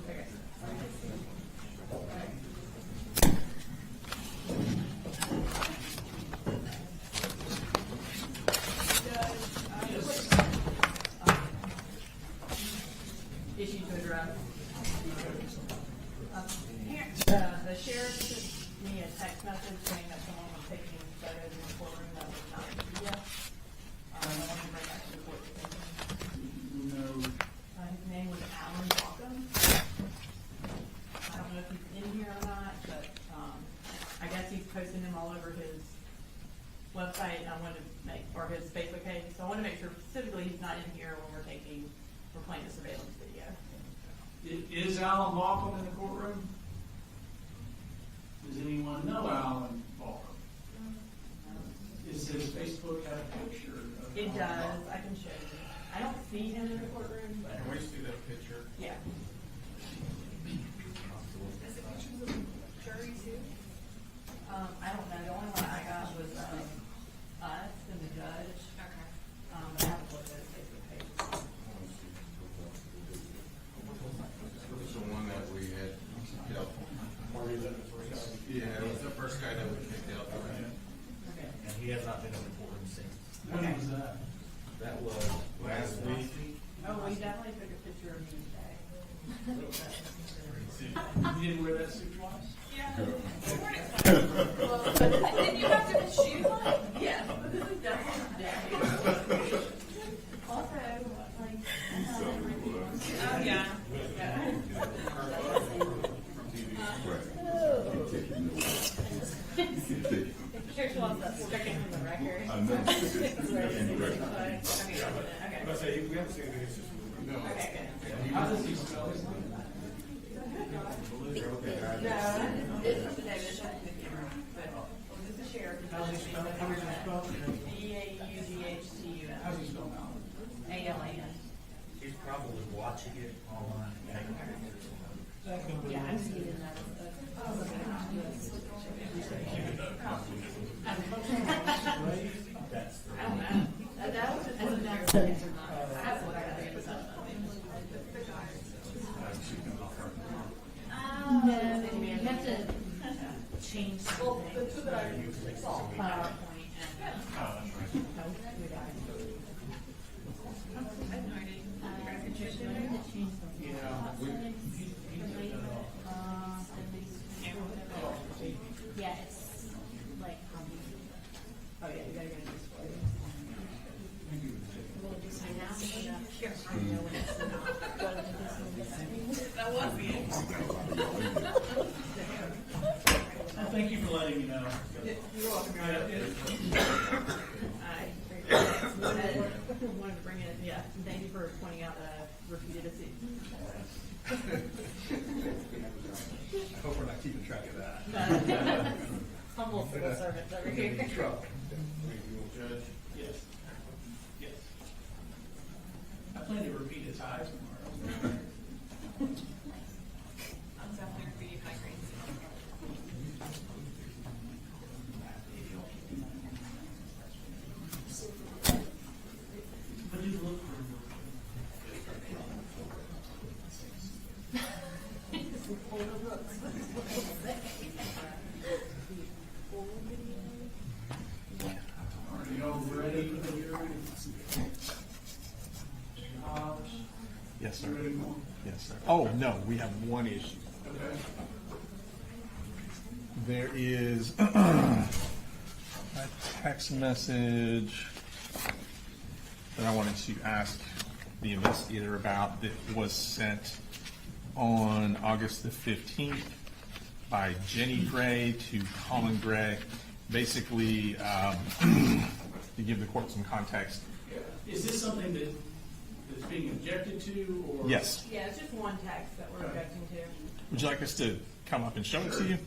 okay. Issue to address. The sheriff sent me a text message saying that someone was taking photos in the courtroom that was not video. I want to bring that to the court. No. His name was Alan Walkham. I don't know if he's in here or not, but, I guess he's posting them all over his website, and I wanted to make, or his Facebook page, so I want to make sure specifically he's not in here when we're playing the surveillance video. Is Alan Malcolm in the courtroom? Does anyone know Alan Malcolm? Does his Facebook have a picture of It Alan does, Malcolm? I can show you. I don't see him in the courtroom, but, Can we see that picture? yeah. Is it pictures of jury too? I don't know, the only one I got was, us and the judge, Okay. but I haven't looked at his Facebook page. What's the one that we had kicked out? Yeah, it was the first guy that we kicked out. Okay. And he has not been in the courtroom since. When was that? That was last week. Oh, we definitely took a picture of you today. You didn't wear that suit twice? Yeah. Did you have to put shoes on? Yes, but this is definitely today. Also, like, Oh, yeah. Church wants that stricken from the record. I know. Okay. I say, we haven't seen it, it's just. Okay, good. How does he spell his name? No, this is the David, this is the camera, but this is sheriff. How does he spell it? B-A-U-G-H-T-U-M. How does he spell Alan? A-L-A-N. He's probably watching it online. Yeah, I'm seeing that. That's the. I don't know. That was just, that's what I got to do. No, you have to change something. PowerPoint and. Yeah, it's like, Oh, yeah, you gotta get a display. we'll do some now. Here, I know when it's not. That was me. Thank you for letting me know. You're welcome, Yeah, it- I wanted to bring it, yeah, thank you for pointing out that I repeated a seat. I hope we're not keeping track of that. Humble civil servants over here. Trouble. Judge? Yes. Yes. I plan to repeat his highs tomorrow. I'm definitely repeating high grades. But you look for Are y'all ready for the jury? Hobbs, Yes, sir. you ready for? Yes, sir. Oh, no, we have one issue. Okay. There is a text message that I wanted to ask the investigator about that was sent on August the 15th by Jenny Gray to Colin Gray. Basically, to give the court some context. Is this something that's being objected to, or? Yes. Yeah, it's just one text that we're objecting to. Would you like us to come up and show it to you?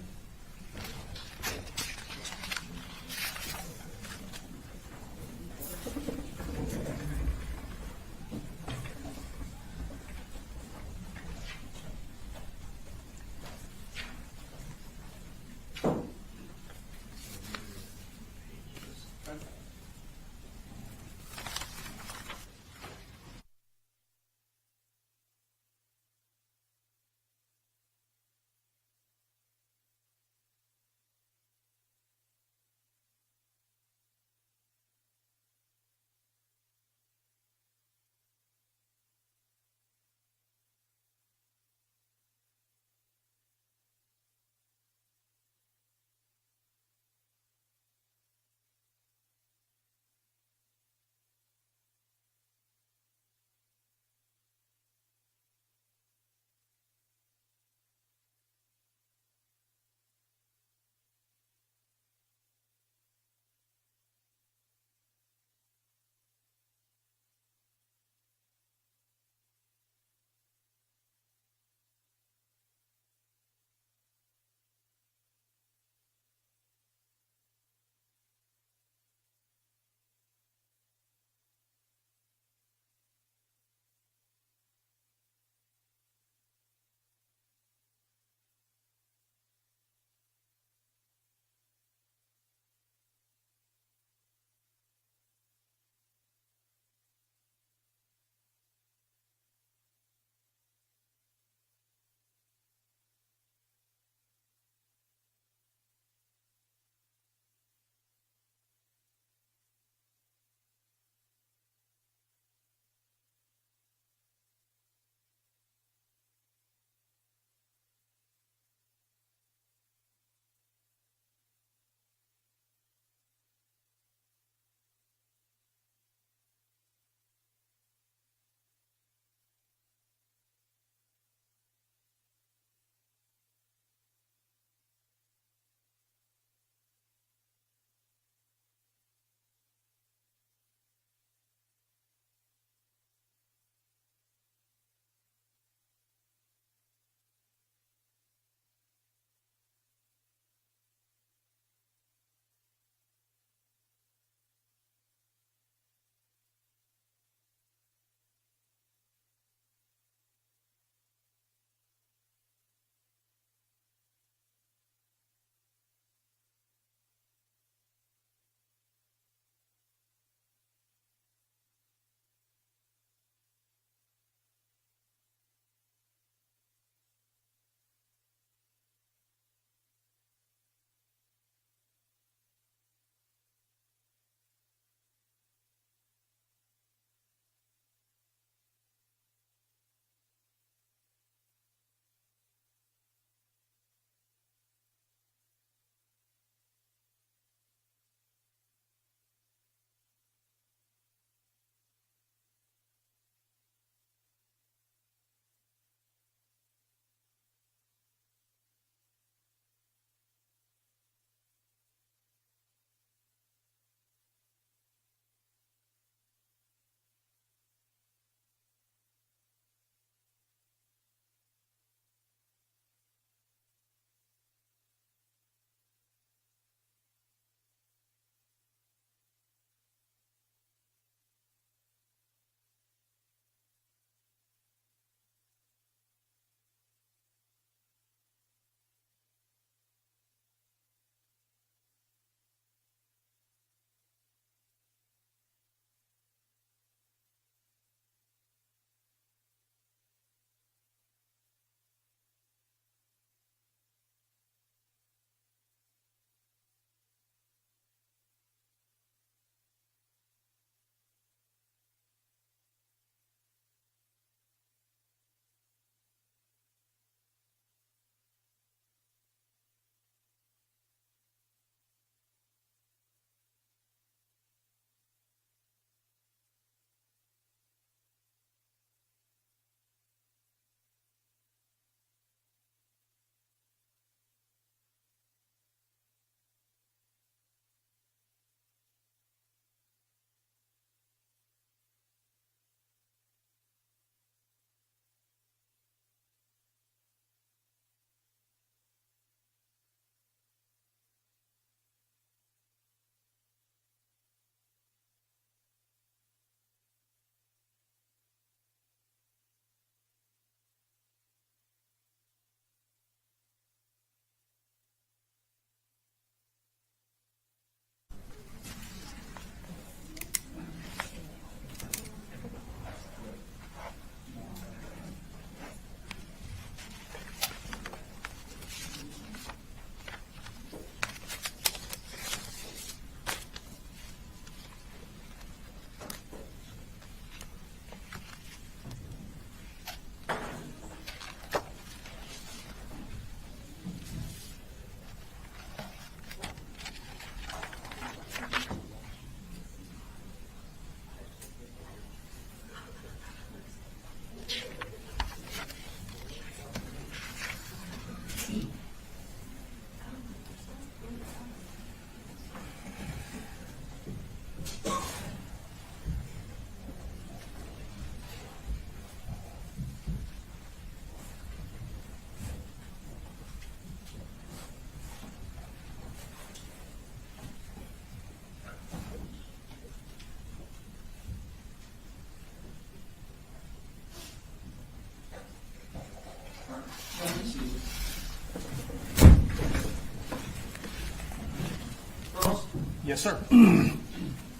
Yes, sir.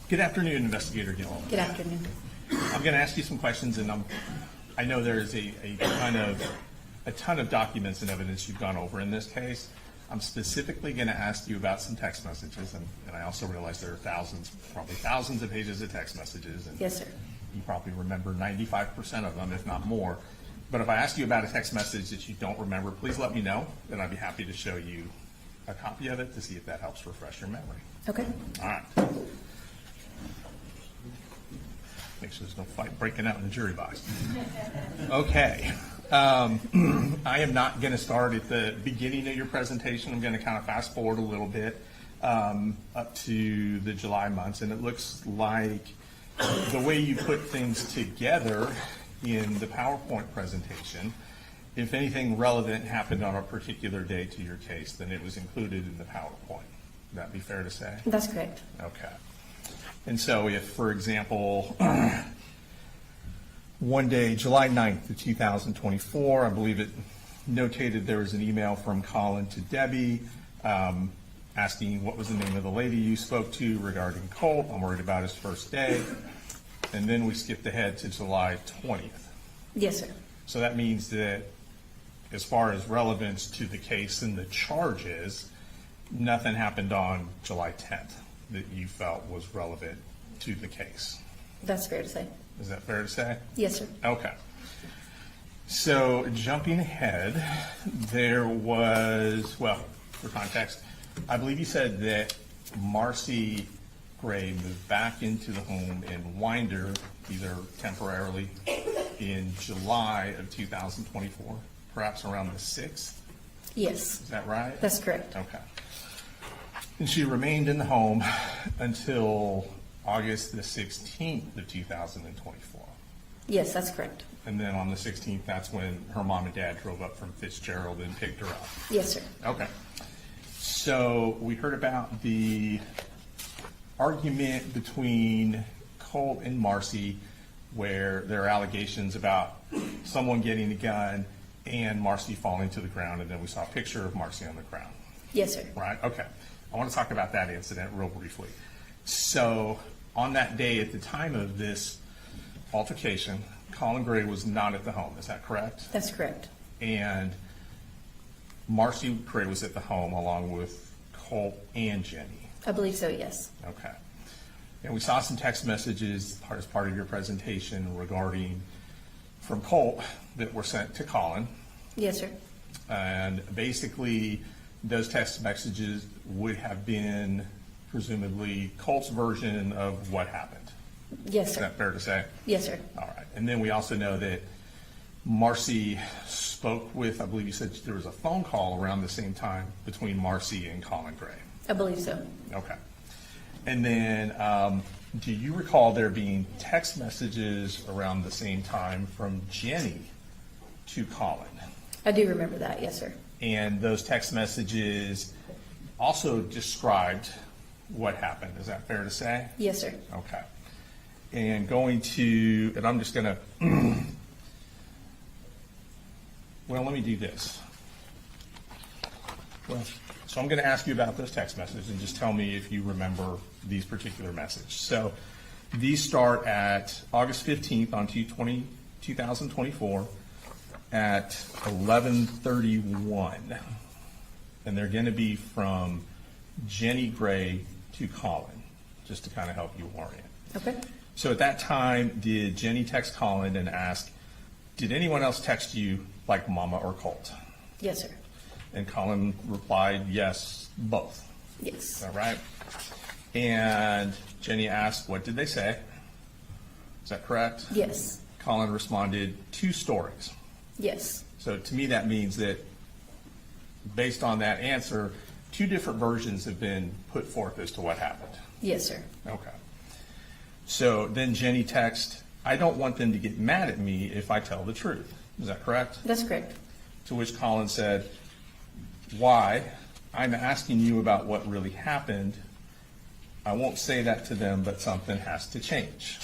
Good afternoon, Investigator Gill. Good afternoon. I'm going to ask you some questions, and I know there is a ton of documents and evidence you've gone over in this case. I'm specifically going to ask you about some text messages, and I also realize there are probably thousands of pages of text messages. And Yes, sir. you probably remember 95% of them, if not more. But if I ask you about a text message that you don't remember, please let me know, and I'd be happy to show you a copy of it to see if that helps refresh your memory. Okay. All right. Make sure there's no fight breaking out in the jury box. Okay. I am not going to start at the beginning of your presentation. I'm going to kind of fast forward a little bit up to the July months, and it looks like the way you put things together in the PowerPoint presentation, if anything relevant happened on a particular day to your case, then it was included in the PowerPoint. Would that be fair to say? That's correct. Okay. And so if, for example, one day, July 9th of 2024, I believe it notated there was an email from Colin to Debbie asking what was the name of the lady you spoke to regarding Colt. I'm worried about his first day. And then we skipped ahead to July 20th. Yes, sir. So that means that as far as relevance to the case and the charges, nothing happened on July 10th that you felt was relevant to the case. That's fair to say. Is that fair to say? Yes, sir. Okay. So jumping ahead, there was, well, for context, I believe you said that Marcy Gray moved back into the home in Winder, either temporarily, in July of 2024, perhaps around the 6th. Yes, Is that right? that's correct. Okay. And she remained in the home until August the 16th of 2024. Yes, that's correct. And then on the 16th, that's when her mom and dad drove up from Fitzgerald and picked her up. Yes, sir. Okay. So we heard about the argument between Colt and Marcy, where there are allegations about someone getting a gun and Marcy falling to the ground, and then we saw a picture of Marcy on the ground. Yes, sir. Right? Okay. I want to talk about that incident real briefly. So on that day, at the time of this altercation, Colin Gray was not at the home. Is that correct? That's correct. And Marcy Gray was at the home along with Colt and Jenny. I believe so, yes. Okay. And we saw some text messages as part of your presentation regarding from Colt that were sent to Colin. Yes, sir. And basically, those text messages would have been presumably Colt's version of what happened. Yes, Is sir. that fair to say? Yes, sir. All right. And then we also know that Marcy spoke with, I believe you said there was a phone call around the same time between Marcy and Colin Gray. I believe so. Okay. And then do you recall there being text messages around the same time from Jenny to Colin? I do remember that, yes, sir. And those text messages also described what happened. Is that fair to say? Yes, sir. Okay. And and I'm just going to, well, let me do this. Well, so I'm going to ask you about those text messages and just tell me if you remember these particular messages. So these start at August 15th on 2024 at 11:31. And they're going to be from Jenny Gray to Colin, just to kind of help you orient. Okay. So at that time, did Jenny text Colin and ask, did anyone else text you like Mama or Colt? Yes, sir. And Colin replied, yes, both. Yes. All right. And Jenny asked, what did they say? Is that correct? Yes. Colin responded, 2 stories. Yes. So to me, that means that based on that answer, 2 different versions have been put forth as to what happened. Yes, sir. Okay. So then Jenny texted, I don't want them to get mad at me if I tell the truth. Is that correct? That's correct. To which Colin said, why? I'm asking you about what really happened. I won't say that to them, but something has to change.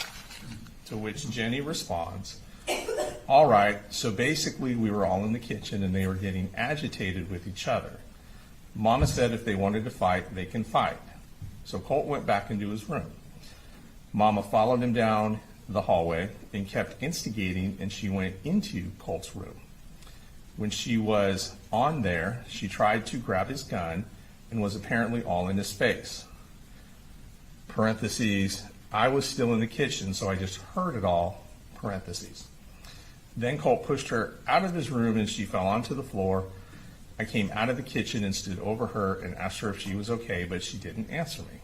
To which Jenny responds, all right, so basically we were all in the kitchen and they were getting agitated with each other. Mama said if they wanted to fight, they can fight. So Colt went back into his room. Mama followed him down the hallway and kept instigating, and she went into Colt's room. When she was on there, she tried to grab his gun and was apparently all in his face. Parentheses, I was still in the kitchen, so I just heard it all, parentheses. Then Colt pushed her out of his room and she fell onto the floor. I came out of the kitchen and stood over her and asked her if she was okay, but she didn't answer me.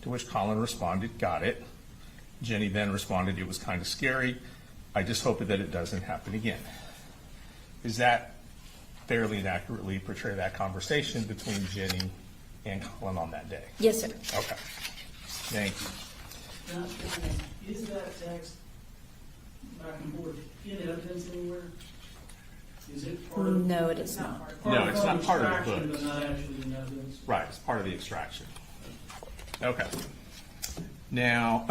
To which Colin responded, got it. Jenny then responded, it was kind of scary. I just hope that it doesn't happen again. Is that fairly and accurately portray that conversation between Jenny and Colin on that day? Yes, sir. Okay. Thank you. Now, is that text back and forth in evidence anywhere? Is it part of? No, it is not. No, it's not part of the extraction, book. but not actually in evidence? Right, it's part of the extraction. Okay. Now,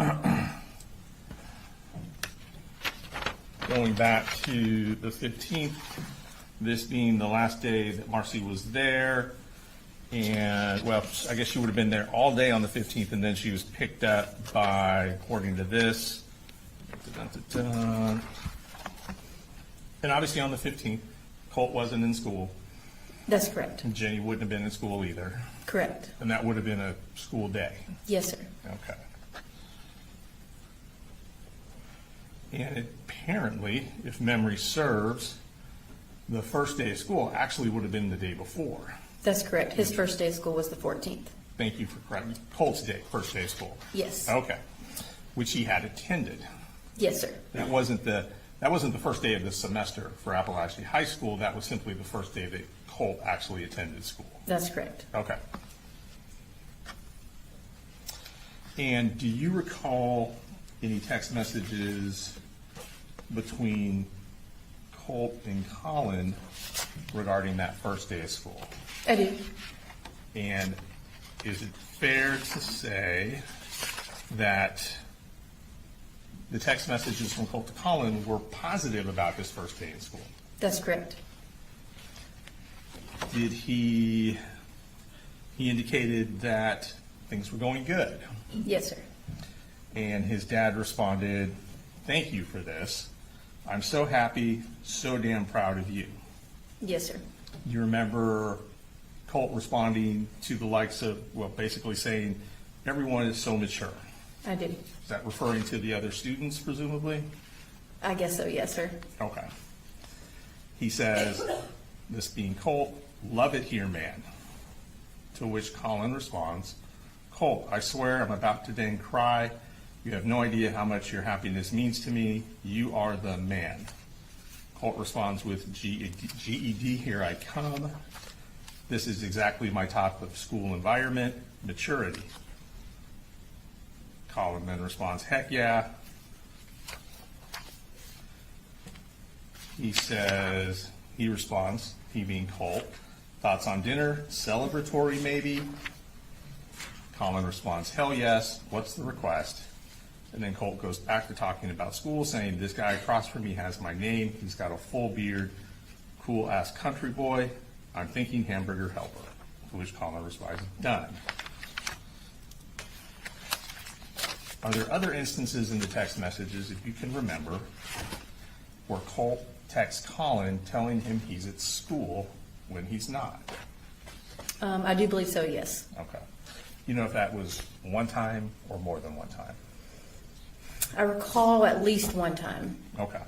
going back to the 15th, this being the last day that Marcy was there, and, well, I guess she would have been there all day on the 15th, and then she was picked up by, according to this, and obviously on the 15th, Colt wasn't in school, That's correct. and Jenny wouldn't have been in school either, Correct. and that would have been a school day. Yes, sir. Okay. And apparently, if memory serves, the first day of school actually would have been the day before. That's correct. His first day of school was the 14th. Thank you for correcting. Colt's day, first day of school. Yes. Okay. Which he had attended. Yes, sir. That wasn't the first day of the semester for Apalachee High School. That was simply the first day that Colt actually attended school. That's correct. Okay. And do you recall any text messages between Colt and Colin regarding that first day of school? I do. And is it fair to say that the text messages from Colt to Colin were positive about this first day in school? That's correct. Did he indicated that things were going good? Yes, sir. And his dad responded, thank you for this. I'm so happy, so damn proud of you. Yes, sir. You remember Colt responding to the likes of, well, basically saying, everyone is so mature. I do. Is that referring to the other students, presumably? I guess so. Yes, sir. Okay. He says, this being Colt, love it here, man. To which Colin responds, Colt, I swear I'm about to dang cry. You have no idea how much your happiness means to me. You are the man. Colt responds with GED, here I come. This is exactly my type of school environment, maturity. Colin then responds, heck yeah. He responds, he being Colt, thoughts on dinner, celebratory maybe? Colin responds, hell yes, what's the request? And then Colt goes back to talking about school, saying, this guy across from me has my name, he's got a full beard, cool-ass country boy, I'm thinking hamburger helper. To which Colin responds, done. Are there other instances in the text messages, if you can remember, where Colt texts Colin telling him he's at school when he's not? I do believe so. Yes. Okay. You know if that was one time or more than one time? I recall at least one time. Okay.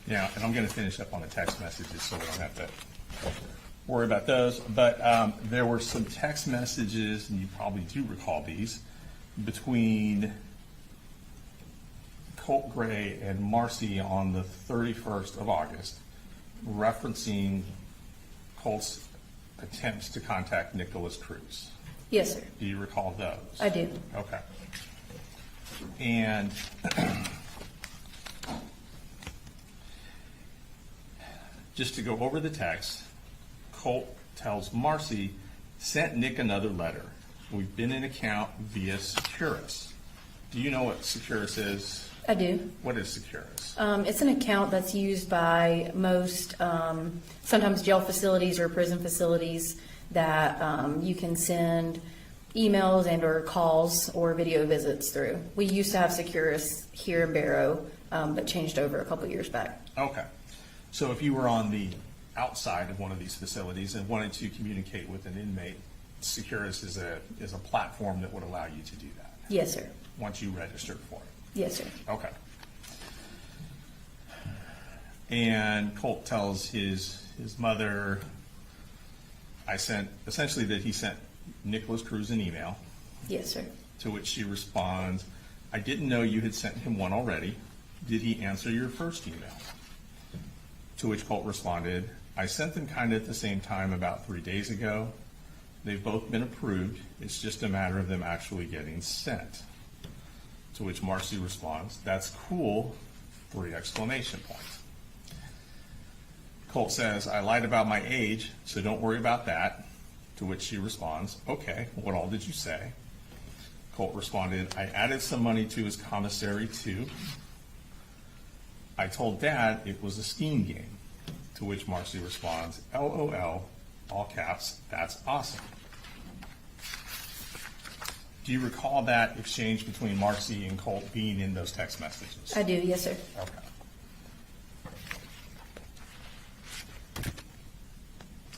Yeah, and I'm going to finish up on the text messages so we don't have to worry about those. But there were some text messages, and you probably do recall these, between Colt Gray and Marcy on the 31st of August, referencing Colt's attempts to contact Nicholas Cruz. Yes, sir. Do you recall those? I do. Okay. And just to go over the text, Colt tells Marcy, sent Nick another letter. We've been in account via Securus. Do you know what Securus is? I do. What is Securus? It's an account that's used by most, sometimes jail facilities or prison facilities that you can send emails and or calls or video visits through. We used to have Securus here in Barrow, but changed over a couple years back. Okay. So if you were on the outside of one of these facilities and wanted to communicate with an inmate, Securus is a platform that would allow you to do that Yes, sir. once you registered for it. Yes, sir. Okay. And Colt tells his mother, essentially that he sent Nicholas Cruz an email, Yes, sir. to which she responds, I didn't know you had sent him one already. Did he answer your first email? To which Colt responded, I sent them kind of at the same time about 3 days ago. They've both been approved. It's just a matter of them actually getting sent. To which Marcy responds, that's cool, 3 exclamation points. Colt says, I lied about my age, so don't worry about that. To which she responds, okay, what all did you say? Colt responded, I added some money to his commissary too. I told Dad it was a scheme game. To which Marcy responds, LOL, all caps, that's awesome. Do you recall that exchange between Marcy and Colt being in those text messages? I do, yes, sir. Okay.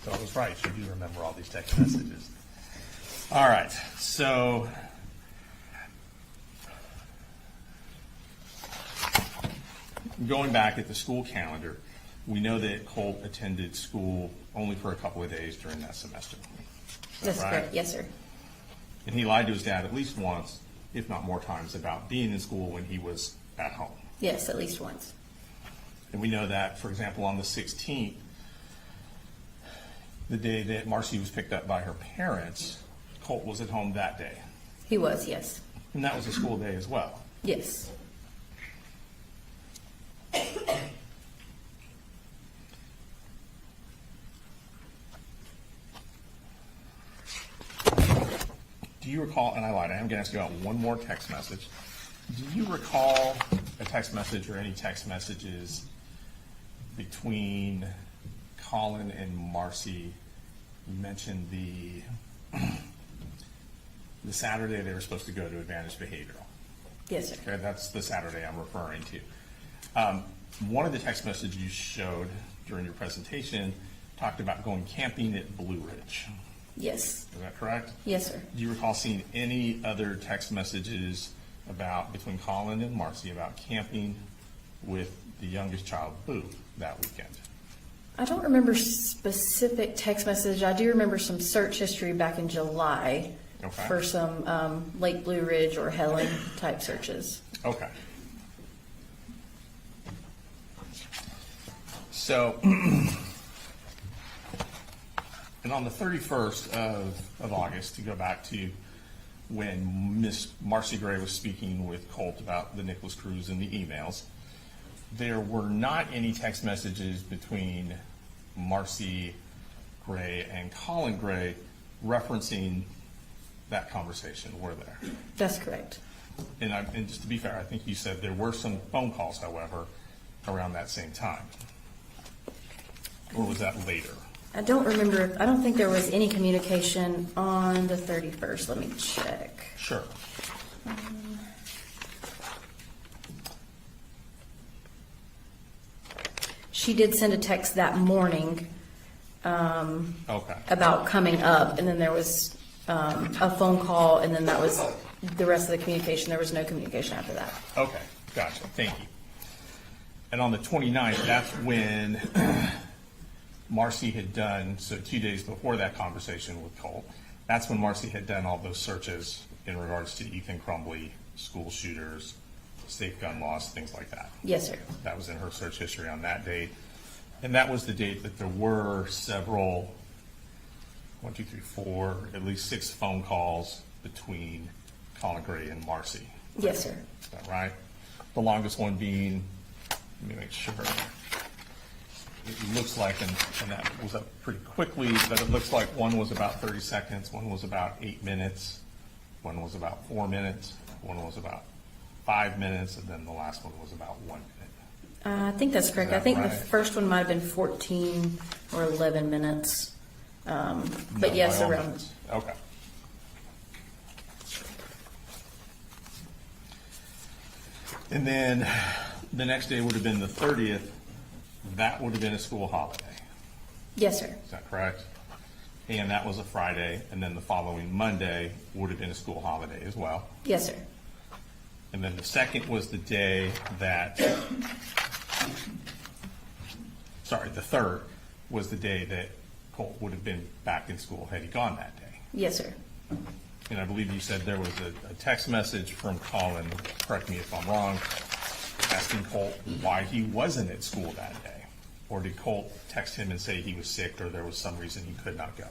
So I was right, you do remember all these text messages. All right, so going back at the school calendar, we know that Colt attended school only for a couple of days during that semester. Is that That's right? correct. Yes, sir. And he lied to his dad at least once, if not more times, about being in school when he was at home. Yes, at least once. And we know that, for example, on the 16th, the day that Marcy was picked up by her parents, Colt was at home that day. He was, yes. And that was a school day as well. Yes. Do you recall, and I lied, I am going to ask you about one more text message. Do you recall a text message or any text messages between Colin and Marcy? You mentioned the Saturday they were supposed to go to Advantage Behavioral. Yes, sir. Okay, that's the Saturday I'm referring to. One of the text messages you showed during your presentation talked about going camping at Blue Ridge. Yes. Is that correct? Yes, sir. Do you recall seeing any other text messages between Colin and Marcy about camping with the youngest child, Boo, that weekend? I don't remember specific text message. I do remember some search history back in July Okay. for some Lake Blue Ridge or Helen type searches. Okay. So, and on the 31st of August, to go back to when Miss Marcy Gray was speaking with Colt about the Nicholas Cruz and the emails, there were not any text messages between Marcy Gray and Colin Gray referencing that conversation, were there? That's correct. And just to be fair, I think you said there were some phone calls, however, around that same time. Or was that later? I don't remember. I don't think there was any communication on the 31st. Let me check. Sure. She did send a text that morning Okay. about coming up, and then there was a phone call, and then that was the rest of the communication. There was no communication after that. Okay, gotcha, thank you. And on the 29th, that's when Marcy had done, so 2 days before that conversation with Colt, that's when Marcy had done all those searches in regards to Ethan Crumbly, school shooters, safe gun laws, things like that. Yes, sir. That was in her search history on that date. And that was the date that there were several, 1, 2, 3, 4, at least 6 phone calls between Colin Gray and Marcy. Yes, sir. Is that right? The longest one being, let me make sure. It looks like, and that was up pretty quickly, but it looks like one was about 30 seconds, one was about 8 minutes, one was about 4 minutes, one was about 5 minutes, and then the last one was about 1 minute. I think that's correct. Is I that think the right? first one might have been 14 or 11 minutes. No, But yes, by all around. means. Okay. And then the next day would have been the 30th. That would have been a school holiday. Yes, sir. Is that correct? And that was a Friday, and then the following Monday would have been a school holiday as well. Yes, sir. And then the second was the day that, sorry, the third was the day that Colt would have been back in school had he gone that day. Yes, sir. And I believe you said there was a text message from Colin, correct me if I'm wrong, asking Colt why he wasn't at school that day. Or did Colt text him and say he was sick or there was some reason he could not go?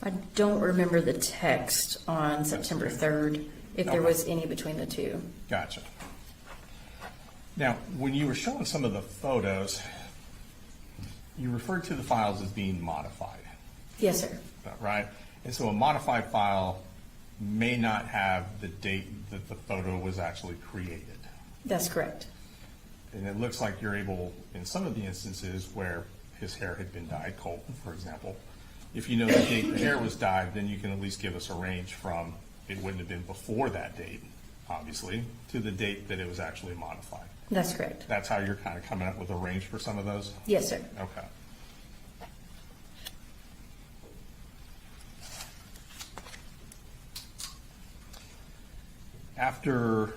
I don't remember the text on September 3rd, if there Okay. was any between the two. Gotcha. Now, when you were showing some of the photos, you referred to the files as being modified, Yes, sir. right? And so a modified file may not have the date that the photo was actually created. That's correct. And it looks like you're able, in some of the instances where his hair had been dyed, Colt, for example, if you know the date the hair was dyed, then you can at least give us a range from, it wouldn't have been before that date, obviously, to the date that it was actually modified. That's correct. That's how you're kind of coming up with a range for some of those? Yes, sir. Okay. After,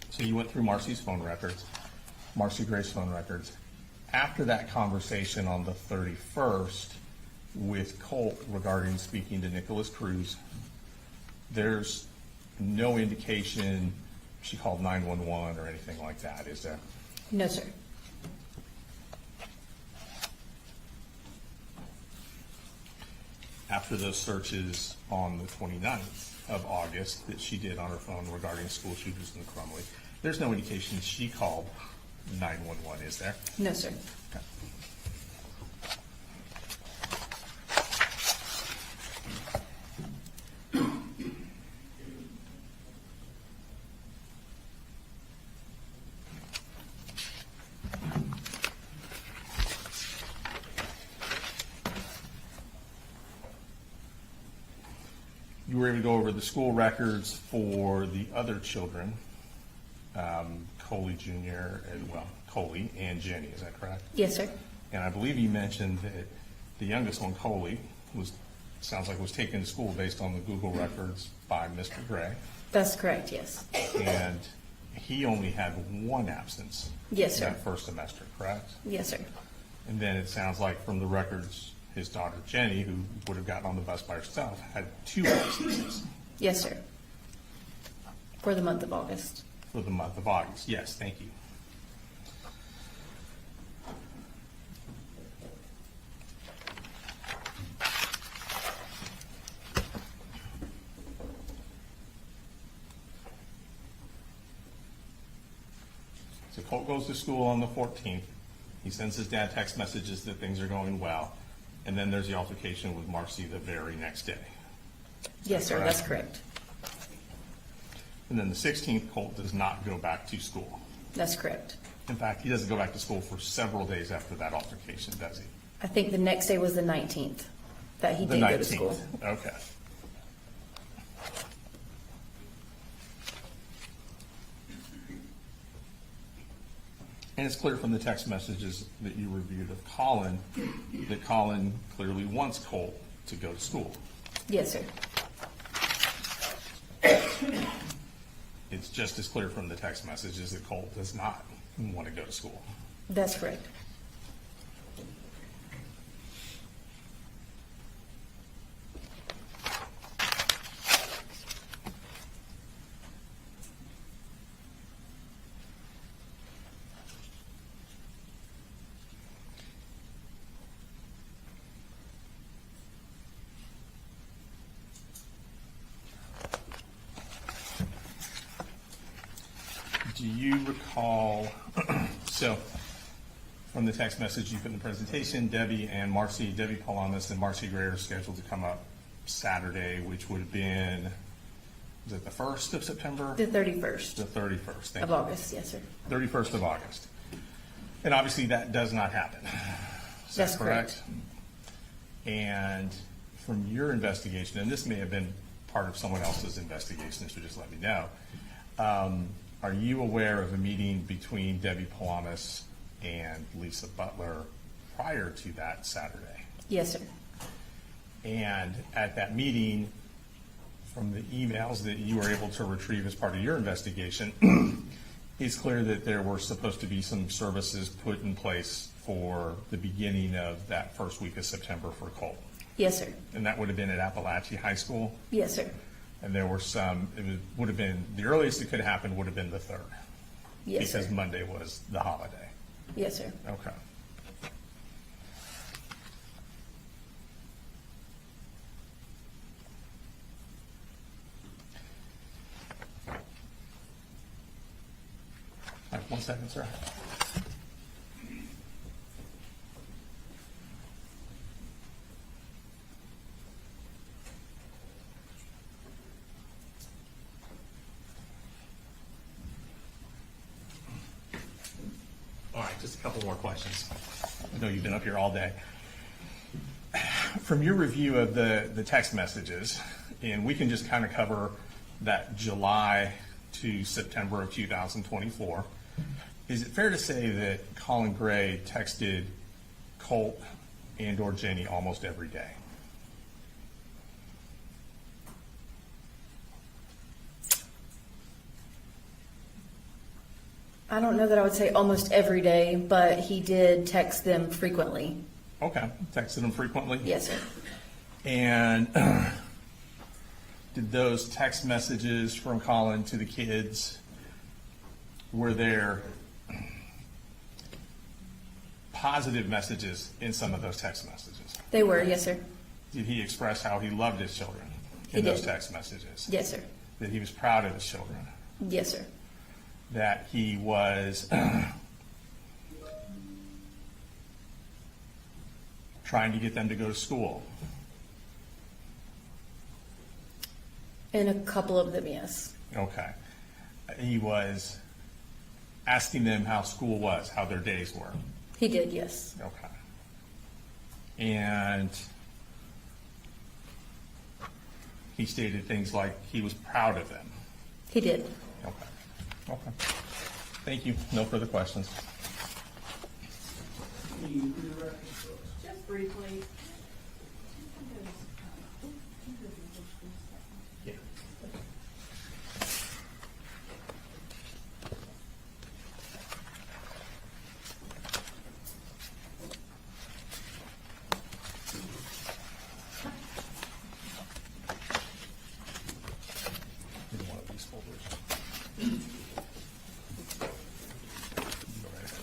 so you went through Marcy's phone records, Marcy Gray's phone records. After that conversation on the 31st with Colt regarding speaking to Nicholas Cruz, there's no indication she called 911 or anything like that, is there? No, sir. After those searches on the 29th of August that she did on her phone regarding school shooters in the Crumley, there's no indication she called 911, is there? No, sir. Okay. You were able to go over the school records for the other children, Coley Jr. and, well, Coley and Jenny, is that correct? Yes, sir. And I believe you mentioned that the youngest one, Coley, sounds like was taken to school based on the Google records by Mr. Gray. That's correct, yes. And he only had one absence. Yes, sir. That first semester, correct? Yes, sir. And then it sounds like from the records, his daughter Jenny, who would have gotten on the bus by herself, had 2 absences Yes, sir. For the month of August. for the month of August. Yes, thank you. So Colt goes to school on the 14th. He sends his dad text messages that things are going well. And then there's the altercation with Marcy the very next day. Yes, sir, Correct. that's correct. And then the 16th, Colt does not go back to school. That's correct. In fact, he doesn't go back to school for several days after that altercation, does he? I think the next day was the 19th that he The did go to 19th. school. Okay. And it's clear from the text messages that you reviewed of Colin, that Colin clearly wants Colt to go to school. Yes, sir. It's just as clear from the text messages that Colt does not want to go to school. That's correct. Do you recall, so from the text message you put in the presentation, Debbie Palamas and Marcy Gray are scheduled to come up Saturday, which would have been, was it the 1st of September? The 31st The 31st. Thank of you. August, yes, sir. 31st of August. And obviously that does not happen. Is that That's correct. And from your investigation, and this may have been part of someone else's investigation, so just let me know. Are you aware of a meeting between Debbie Palamas and Lisa Butler prior to that Saturday? Yes, sir. And at that meeting, from the emails that you were able to retrieve as part of your investigation, it's clear that there were supposed to be some services put in place for the beginning of that first week of September for Colt. Yes, sir. And that would have been at Apalachee High School. Yes, sir. And there were some, would have been, the earliest it could happen would have been the 3rd. Yes, Because sir. Monday was the holiday. Yes, sir. Okay. All right, 1 second, sir. All right, just a couple more questions. I know you've been up here all day. From your review of the text messages, and we can just kind of cover that July to September of 2024, is it fair to say that Colin Gray texted Colt and or Jenny almost every day? I don't know that I would say almost every day, but he did text them frequently. Okay, texted him frequently? Yes, sir. And did those text messages from Colin to the kids, were there positive messages in some of those text messages? They were, yes, sir. Did he express how he loved his children He in those did. text messages? Yes, sir. That he was proud of his children? Yes, sir. That he was trying to get them to go to school? In a couple of them, yes. Okay. He was asking them how school was, how their days were? He did, yes. Okay. And he stated things like he was proud of them? He did. Okay. Okay. Thank you. No further questions. Can you do the record for us? Just briefly. Yeah. In one of these folders. Go right ahead.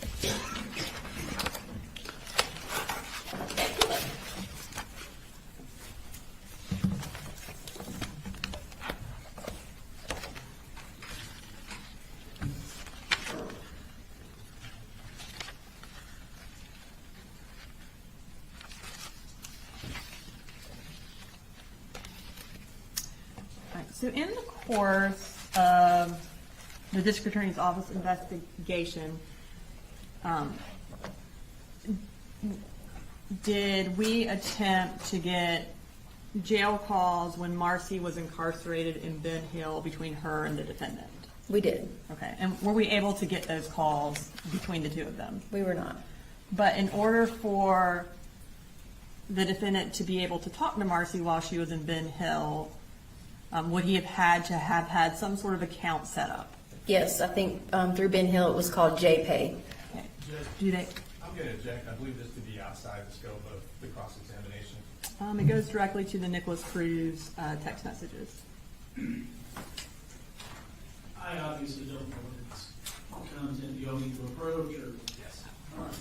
Right, so in the course of the district attorney's office investigation, did we attempt to get jail calls when Marcy was incarcerated in Ben Hill between her and the defendant? We did. Okay, and were we able to get those calls between the two of them? We were not. But in order for the defendant to be able to talk to Marcy while she was in Ben Hill, would he have had some sort of account set up? Yes, I think through Ben Hill, it was called JPay. Okay. Do they? I'm going to object. I believe this to be outside the scope of the cross-examination. It goes directly to the Nicholas Cruz text messages. I obviously don't know what it's content you'll need to approach or. Yes. All right.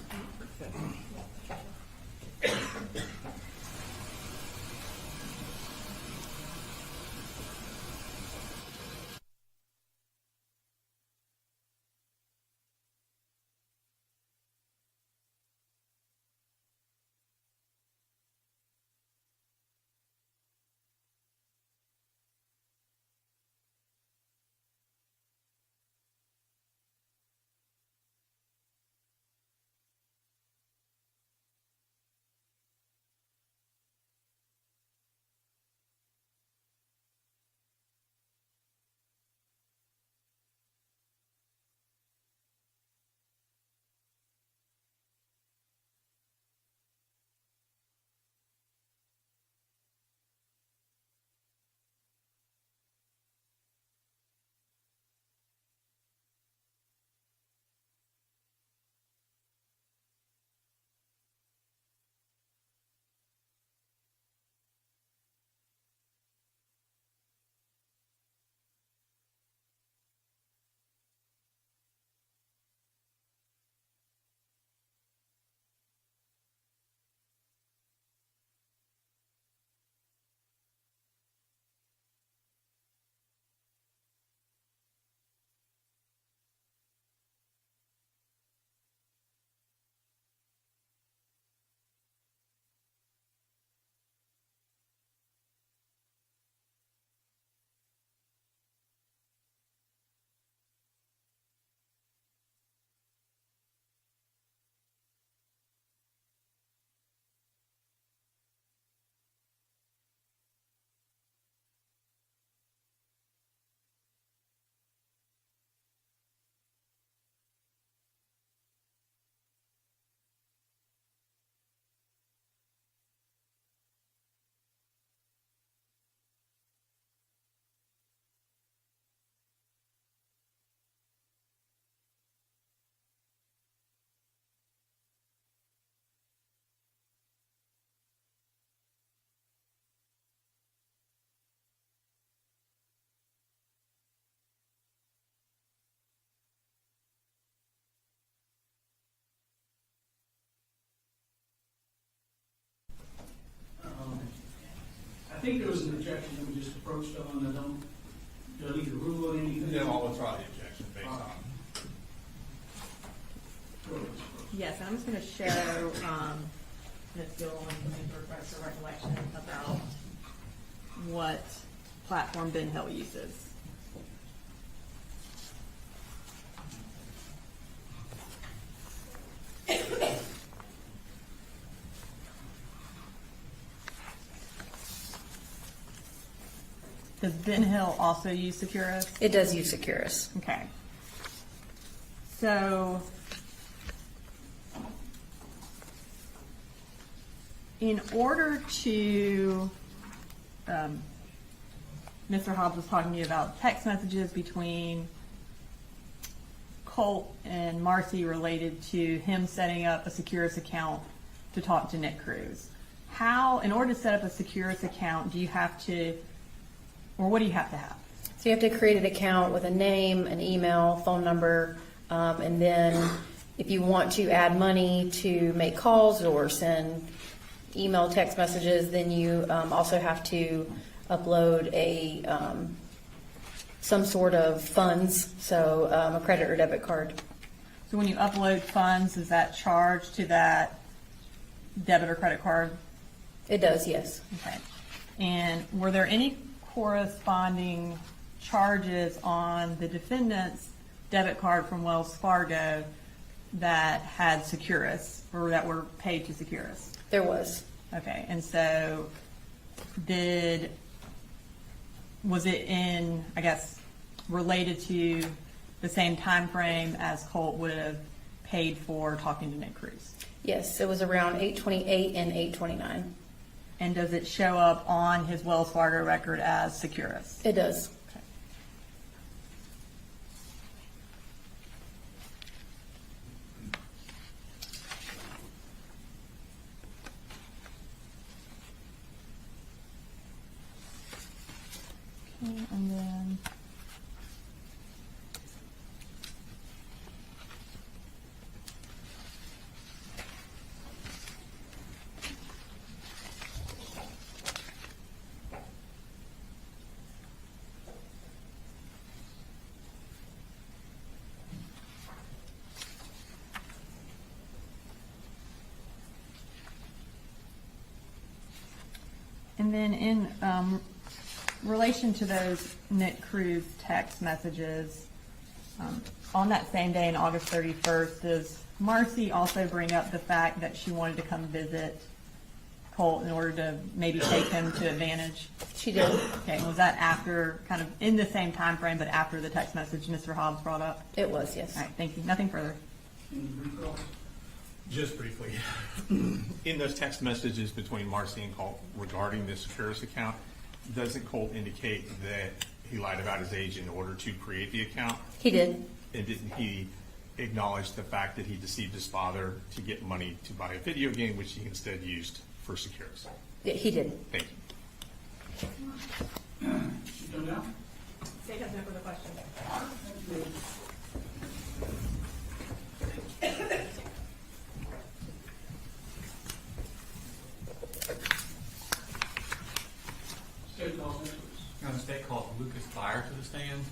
objection that we just approached on, I don't need to rule on anything? Yeah, I'll withdraw the objection based on. Yes, I'm just gonna show, Ms. Gill and refresh her recollection about what platform Ben Hill uses. Does Ben Hill also use Securus? It does use Securus. Okay. So, in order to, Mr. Hobbs was talking to you about text messages between Colt and Marcy related to him setting up a Securus account to talk to Nick Cruz. How, in order to set up a Securus account, do you have to, or what do you have to have? So you have to create an account with a name, an email, phone number, and then if you want to add money to make calls or send email, text messages, then you also have to upload a some sort of funds, so a credit or debit card. So when you upload funds, is that charged to that debit or credit card? It does, yes. Okay. And were there any corresponding charges on the defendant's debit card from Wells Fargo that had Securus, or that were paid to Securus? There was. Okay, and so was it in, I guess, related to the same time frame as Colt would have paid for talking to Nick Cruz? Yes, it was around 8/28 and 8/29. And does it show up on his Wells Fargo record as Securus? It does. Okay. Okay, and then in relation to those Nick Cruz text messages, on that same day, on August 31st, does Marcy also bring up the fact that she wanted to come visit Colt in order to maybe take him to Advantage? She did. Okay, was that after, kind of in the same time frame, but after the text message Mr. Hobbs brought up? It was, yes. All right, thank you. Nothing further. Any recall? Just briefly, in those text messages between Marcy and Colt regarding the Securus account, doesn't Colt indicate that he lied about his age in order to create the account? He did. And didn't he acknowledge the fact that he deceived his father to get money to buy a video game, which he instead used for Securus? Yeah, he did. Thank you. You come down? State has no further questions. State calls next, please. The state calls Lucas Byer to the stand.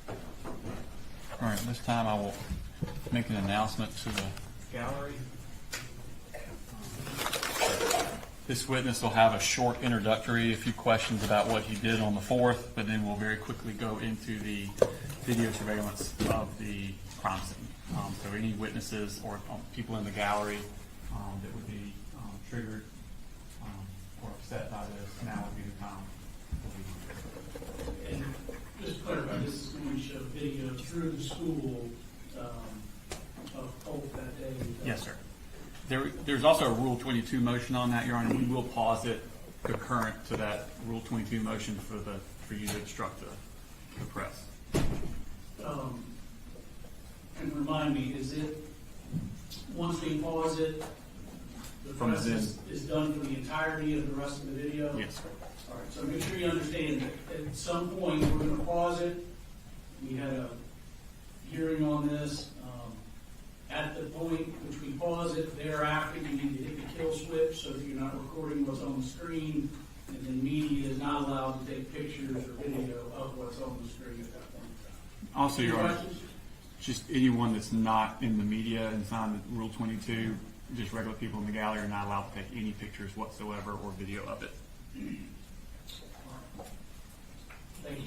All right, this time I will make an announcement to the Gallery. This witness will have a short introductory, a few questions about what he did on the 4th, but then we'll very quickly go into the video surveillance of the crime scene. So any witnesses or people in the gallery that would be triggered or upset by this, now would be the time. And just to clarify, this is going to show video through the school of Colt that day. Yes, sir. There's also a Rule 22 motion on that, Your Honor. We will pause it concurrent to that Rule 22 motion for you to instruct the press. And remind me, is it, once we pause it, the From press Zoom. is done for the entirety of the rest of the video? Yes, sir. All right, so make sure you understand that at some point, we're going to pause it. We had a hearing on this. At the point which we pause it, thereafter, you need to hit the kill switch so that you're not recording what's on the screen. And then media is not allowed to take pictures or video of what's on the screen at that point in time. Also, Any Your Honor, questions? just anyone that's not in the media and signed Rule 22, just regular people in the gallery are not allowed to take any pictures whatsoever or video of it. Thank you.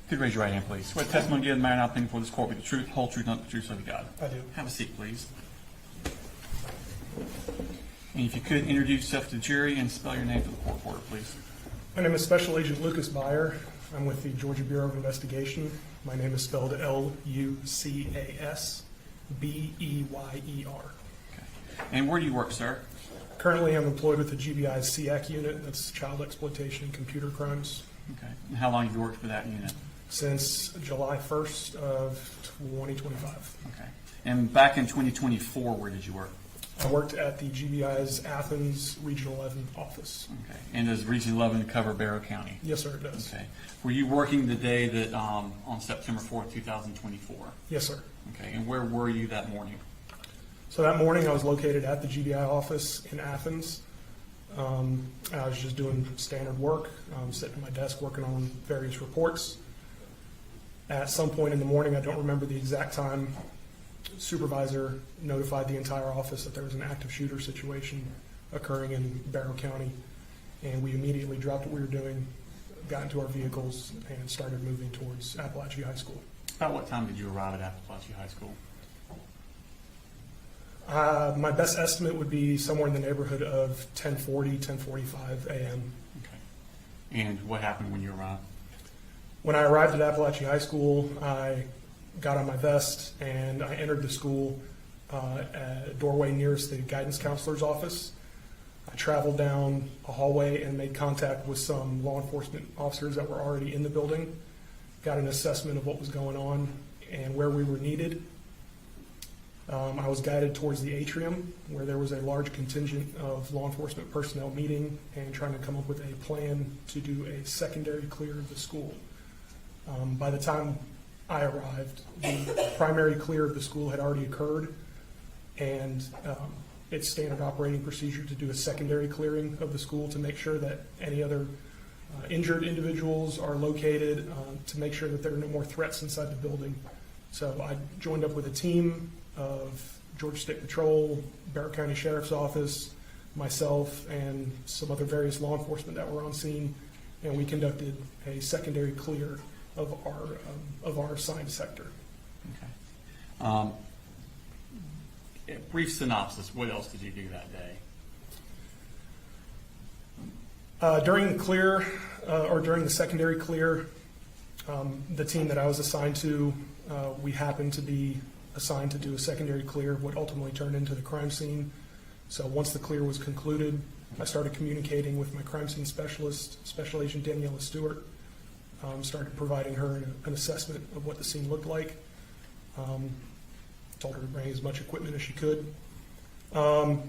Could you raise your right hand, please? Swear testimony given, matter now pending before this court be the truth, whole truth, not the truth, so help you God. I do. Have a seat, please. And if you could introduce yourself to the jury and spell your name for the court reporter, please. My name is Special Agent Lucas Beyer. I'm with the Georgia Bureau of Investigation. My name is spelled Lucas Beyer. Okay. And where do you work, sir? Currently, I'm employed with the GBI's SEAC unit, that's Child Exploitation and Computer Crimes, Okay. And how long have you worked for that unit? since July 1st of 2025. Okay. And back in 2024, where did you work? I worked at the GBI's Athens Regional 11 office. Okay. And does Region 11 cover Barrow County? Yes, sir, it does. Okay. Were you working the day that, on September 4th, 2024? Yes, sir. Okay. And where were you that morning? So that morning, I was located at the GBI office in Athens. I was just doing standard work, sitting at my desk working on various reports. At some point in the morning, I don't remember the exact time, supervisor notified the entire office that there was an active shooter situation occurring in Barrow County, and we immediately dropped what we were doing, got into our vehicles, and started moving towards Apalachee High School. About what time did you arrive at Apalachee High School? My best estimate would be somewhere in the neighborhood of 10:40, 10:45 a.m. Okay. And what happened when you arrived? When I arrived at Apalachee High School, I got on my vest and I entered the school at a doorway nearest the guidance counselor's office. I traveled down a hallway and made contact with some law enforcement officers that were already in the building, got an assessment of what was going on and where we were needed. I was guided towards the atrium where there was a large contingent of law enforcement personnel meeting and trying to come up with a plan to do a secondary clear of the school. By the time I arrived, the primary clear of the school had already occurred, and it's standard operating procedure to do a secondary clearing of the school to make sure that any other injured individuals are located, to make sure that there are no more threats inside the building. So I joined up with a team of Georgia State Patrol, Barrow County Sheriff's Office, myself, and some other various law enforcement that were on scene, and we conducted a secondary clear of our assigned sector. Okay. A brief synopsis, what else did you do that day? During the clear, or during the secondary clear, the team that I was assigned to, we happened to be assigned to do a secondary clear of what ultimately turned into the crime scene. So once the clear was concluded, I started communicating with my crime scene specialist, Special Agent Daniela Stewart, started providing her an assessment of what the scene looked like. Told her to bring as much equipment as she could. And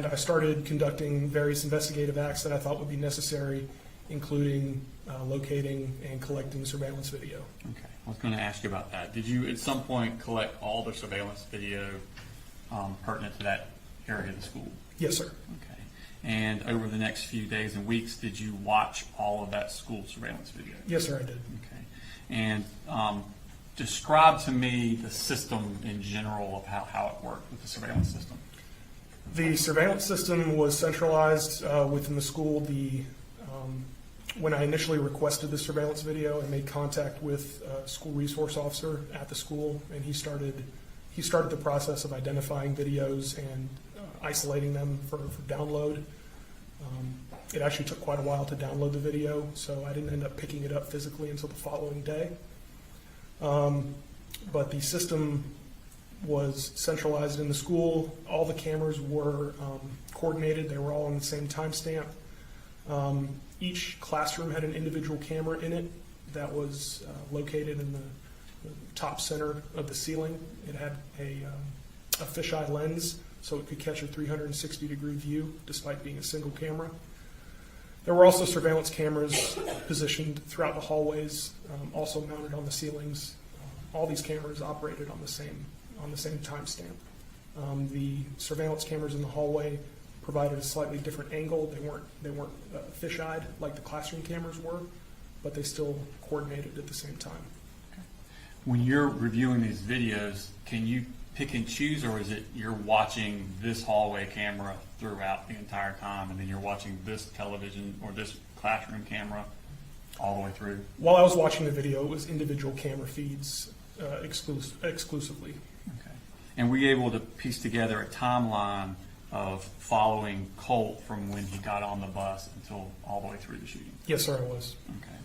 I started conducting various investigative acts that I thought would be necessary, including locating and collecting surveillance video. Okay, I was going to ask you about that. Did you at some point collect all the surveillance video pertinent to that area of the school? Yes, sir. Okay. And over the next few days and weeks, did you watch all of that school surveillance video? Yes, sir, I did. Okay. And describe to me the system in general of how it worked with the surveillance system. The surveillance system was centralized within the school. When I initially requested the surveillance video, I made contact with a school resource officer at the school, and he started the process of identifying videos and isolating them for download. It actually took quite a while to download the video, so I didn't end up picking it up physically until the following day. But the system was centralized in the school. All the cameras were coordinated. They were all on the same timestamp. Each classroom had an individual camera in it that was located in the top center of the ceiling. It had a fisheye lens, so it could catch a 360-degree view despite being a single camera. There were also surveillance cameras positioned throughout the hallways, also mounted on the ceilings. All these cameras operated on the same timestamp. The surveillance cameras in the hallway provided a slightly different angle. They weren't fisheyed like the classroom cameras were, but they still coordinated at the same time. When you're reviewing these videos, can you pick and choose, or is it you're watching this hallway camera throughout the entire time, and then you're watching this television or this classroom camera all the way through? While I was watching the video, it was individual camera feeds exclusively. Okay. And were you able to piece together a timeline of following Colt from when he got on the bus until all the way through the shooting? Yes, sir, I was. Okay.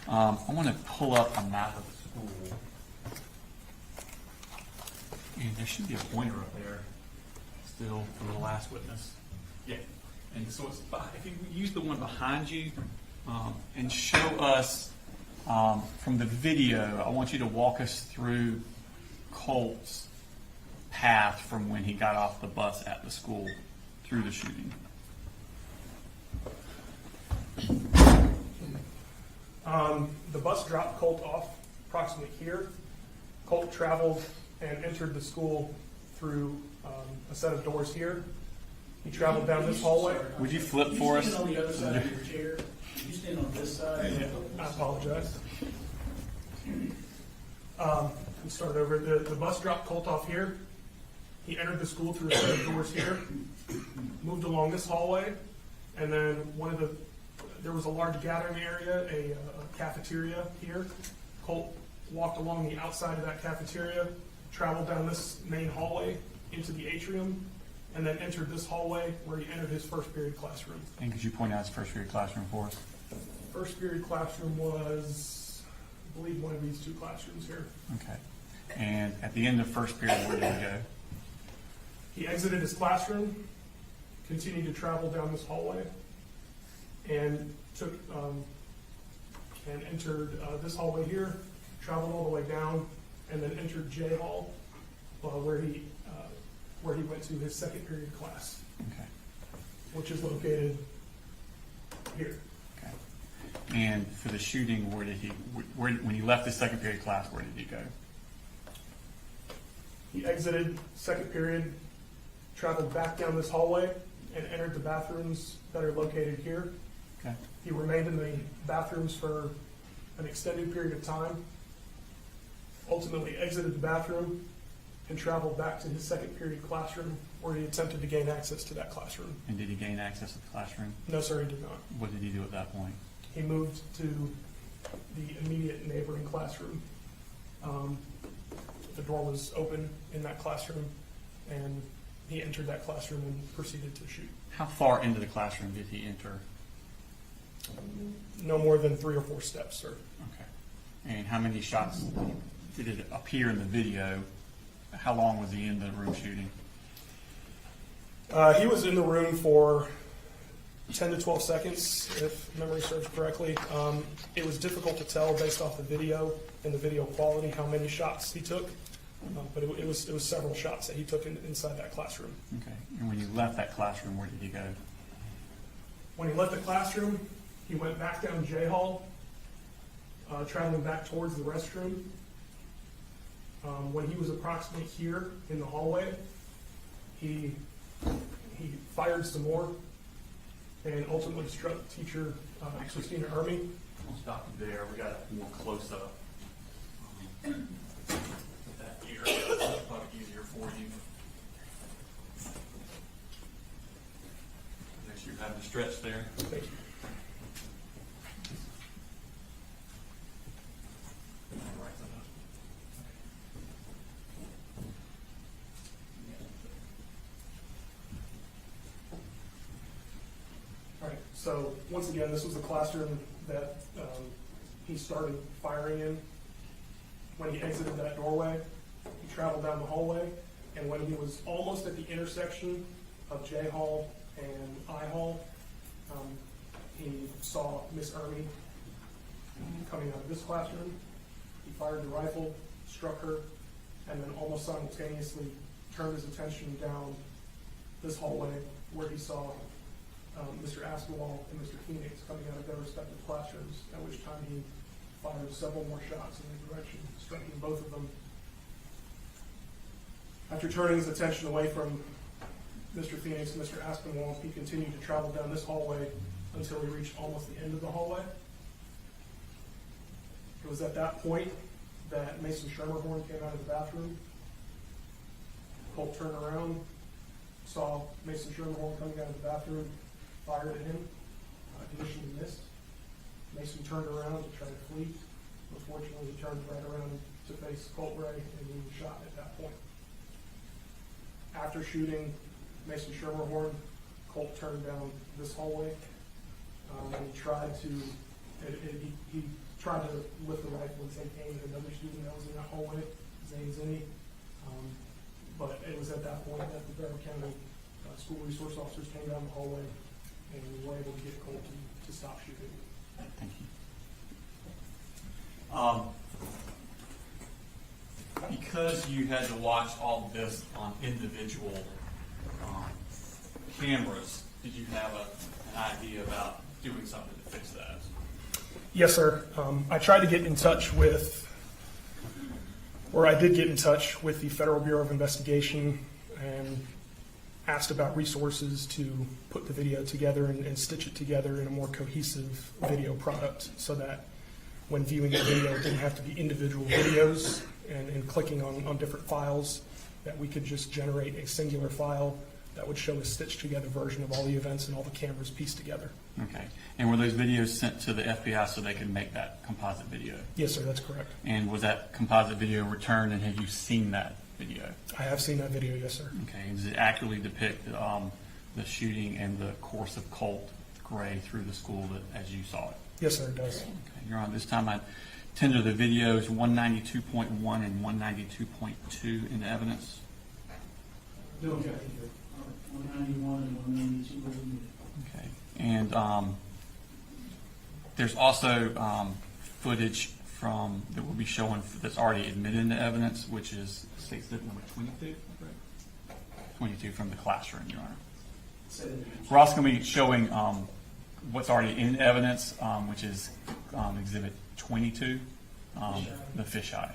I want to pull up a map of the school. And there should be a pointer up there still for the last witness. Yeah. And so it's, if you use the one behind you and show us from the video, I want you to walk us through Colt's path from when he got off the bus at the school through the shooting. The bus dropped Colt off approximately here. Colt traveled and entered the school through a set of doors here. He traveled down this hallway. Would you flip for us? You stand on the other side of your chair. You stand on this side. I apologize. We start over. The bus dropped Colt off here. He entered the school through a set of doors here, moved along this hallway, and then there was a large gathering area, a cafeteria here. Colt walked along the outside of that cafeteria, traveled down this main hallway into the atrium, and then entered this hallway where he entered his first period classroom. And could you point out his first period classroom for us? First period classroom was, I believe, one of these two classrooms here. Okay. And at the end of first period, where did he go? He exited his classroom, continued to travel down this hallway, and took and entered this hallway here, traveled all the way down, and then entered J Hall, where he went to his second period class, Okay. which is located here. Okay. And for the shooting, where did he? When he left the second period class, where did he go? He exited second period, traveled back down this hallway, and entered the bathrooms that are located here. Okay. He remained in the bathrooms for an extended period of time, ultimately exited the bathroom, and traveled back to his second period classroom, where he attempted to gain access to that classroom. And did he gain access to the classroom? No, sir, he did not. What did he do at that point? He moved to the immediate neighboring classroom. The door was open in that classroom, and he entered that classroom and proceeded to shoot. How far into the classroom did he enter? No more than 3 or 4 steps, sir. Okay. And how many shots did it appear in the video? How long was he in the room shooting? He was in the room for 10 to 12 seconds, if memory serves correctly. It was difficult to tell based off the video and the video quality how many shots he took, but it was several shots that he took inside that classroom. Okay. And when you left that classroom, where did he go? When he left the classroom, he went back down J Hall, traveling back towards the restroom. When he was approximately here in the hallway, he fired some more and ultimately struck teacher Christina Ermy. We'll stop you there. We got a more close up. That area, it's probably easier for you. Make sure you're having to stretch there. Thank you. All right, so once again, this was the classroom that he started firing in. When he exited that doorway, he traveled down the hallway, and when he was almost at the intersection of J Hall and I Hall, he saw Miss Ermy coming out of this classroom. He fired the rifle, struck her, and then almost simultaneously turned his attention down this hallway where he saw Mr. Aspinwall and Mr. Phoenix coming out of their respective classrooms, at which time he fired several more shots in their direction, striking both of them. After turning his attention away from Mr. Phoenix and Mr. Aspinwall, he continued to travel down this hallway until he reached almost the end of the hallway. It was at that point that Mason Schermerhorn came out of the bathroom. Colt turned around, saw Mason Schermerhorn coming out of the bathroom, fired at him, initially missed. Mason turned around to try to flee. Unfortunately, he turned right around to face Colt Gray, and he was shot at that point. After shooting Mason Schermerhorn, Colt turned down this hallway, and he tried to lift the rifle and take aim at another student that was in that hallway, Zane Zinni. But it was at that point that the Barrow County school resource officers came down the hallway and were able to get Colt to stop shooting. Thank you. Because you had to watch all this on individual cameras, did you have an idea about doing something to fix that? Yes, sir. I tried to get in touch with, or I did get in touch with the Federal Bureau of Investigation and asked about resources to put the video together and stitch it together in a more cohesive video product so that when viewing the video, it didn't have to be individual videos and clicking on different files, that we could just generate a singular file that would show a stitched together version of all the events and all the cameras pieced together. Okay. And were those videos sent to the FBI so they could make that composite video? Yes, sir, that's correct. And was that composite video returned, and have you seen that video? I have seen that video, yes, sir. Okay. And does it accurately depict the shooting and the course of Colt Gray through the school as you saw it? Yes, sir, it does. Okay. Your Honor, this time I tender the videos 192.1 and 192.2 into evidence. No objection to it. 191 and 192. Okay. And there's also footage that will be showing that's already admitted into evidence, which is state slip number 22. 22 from the classroom, Your Honor. We're also going to be showing what's already in evidence, which is exhibit 22, the fisheye.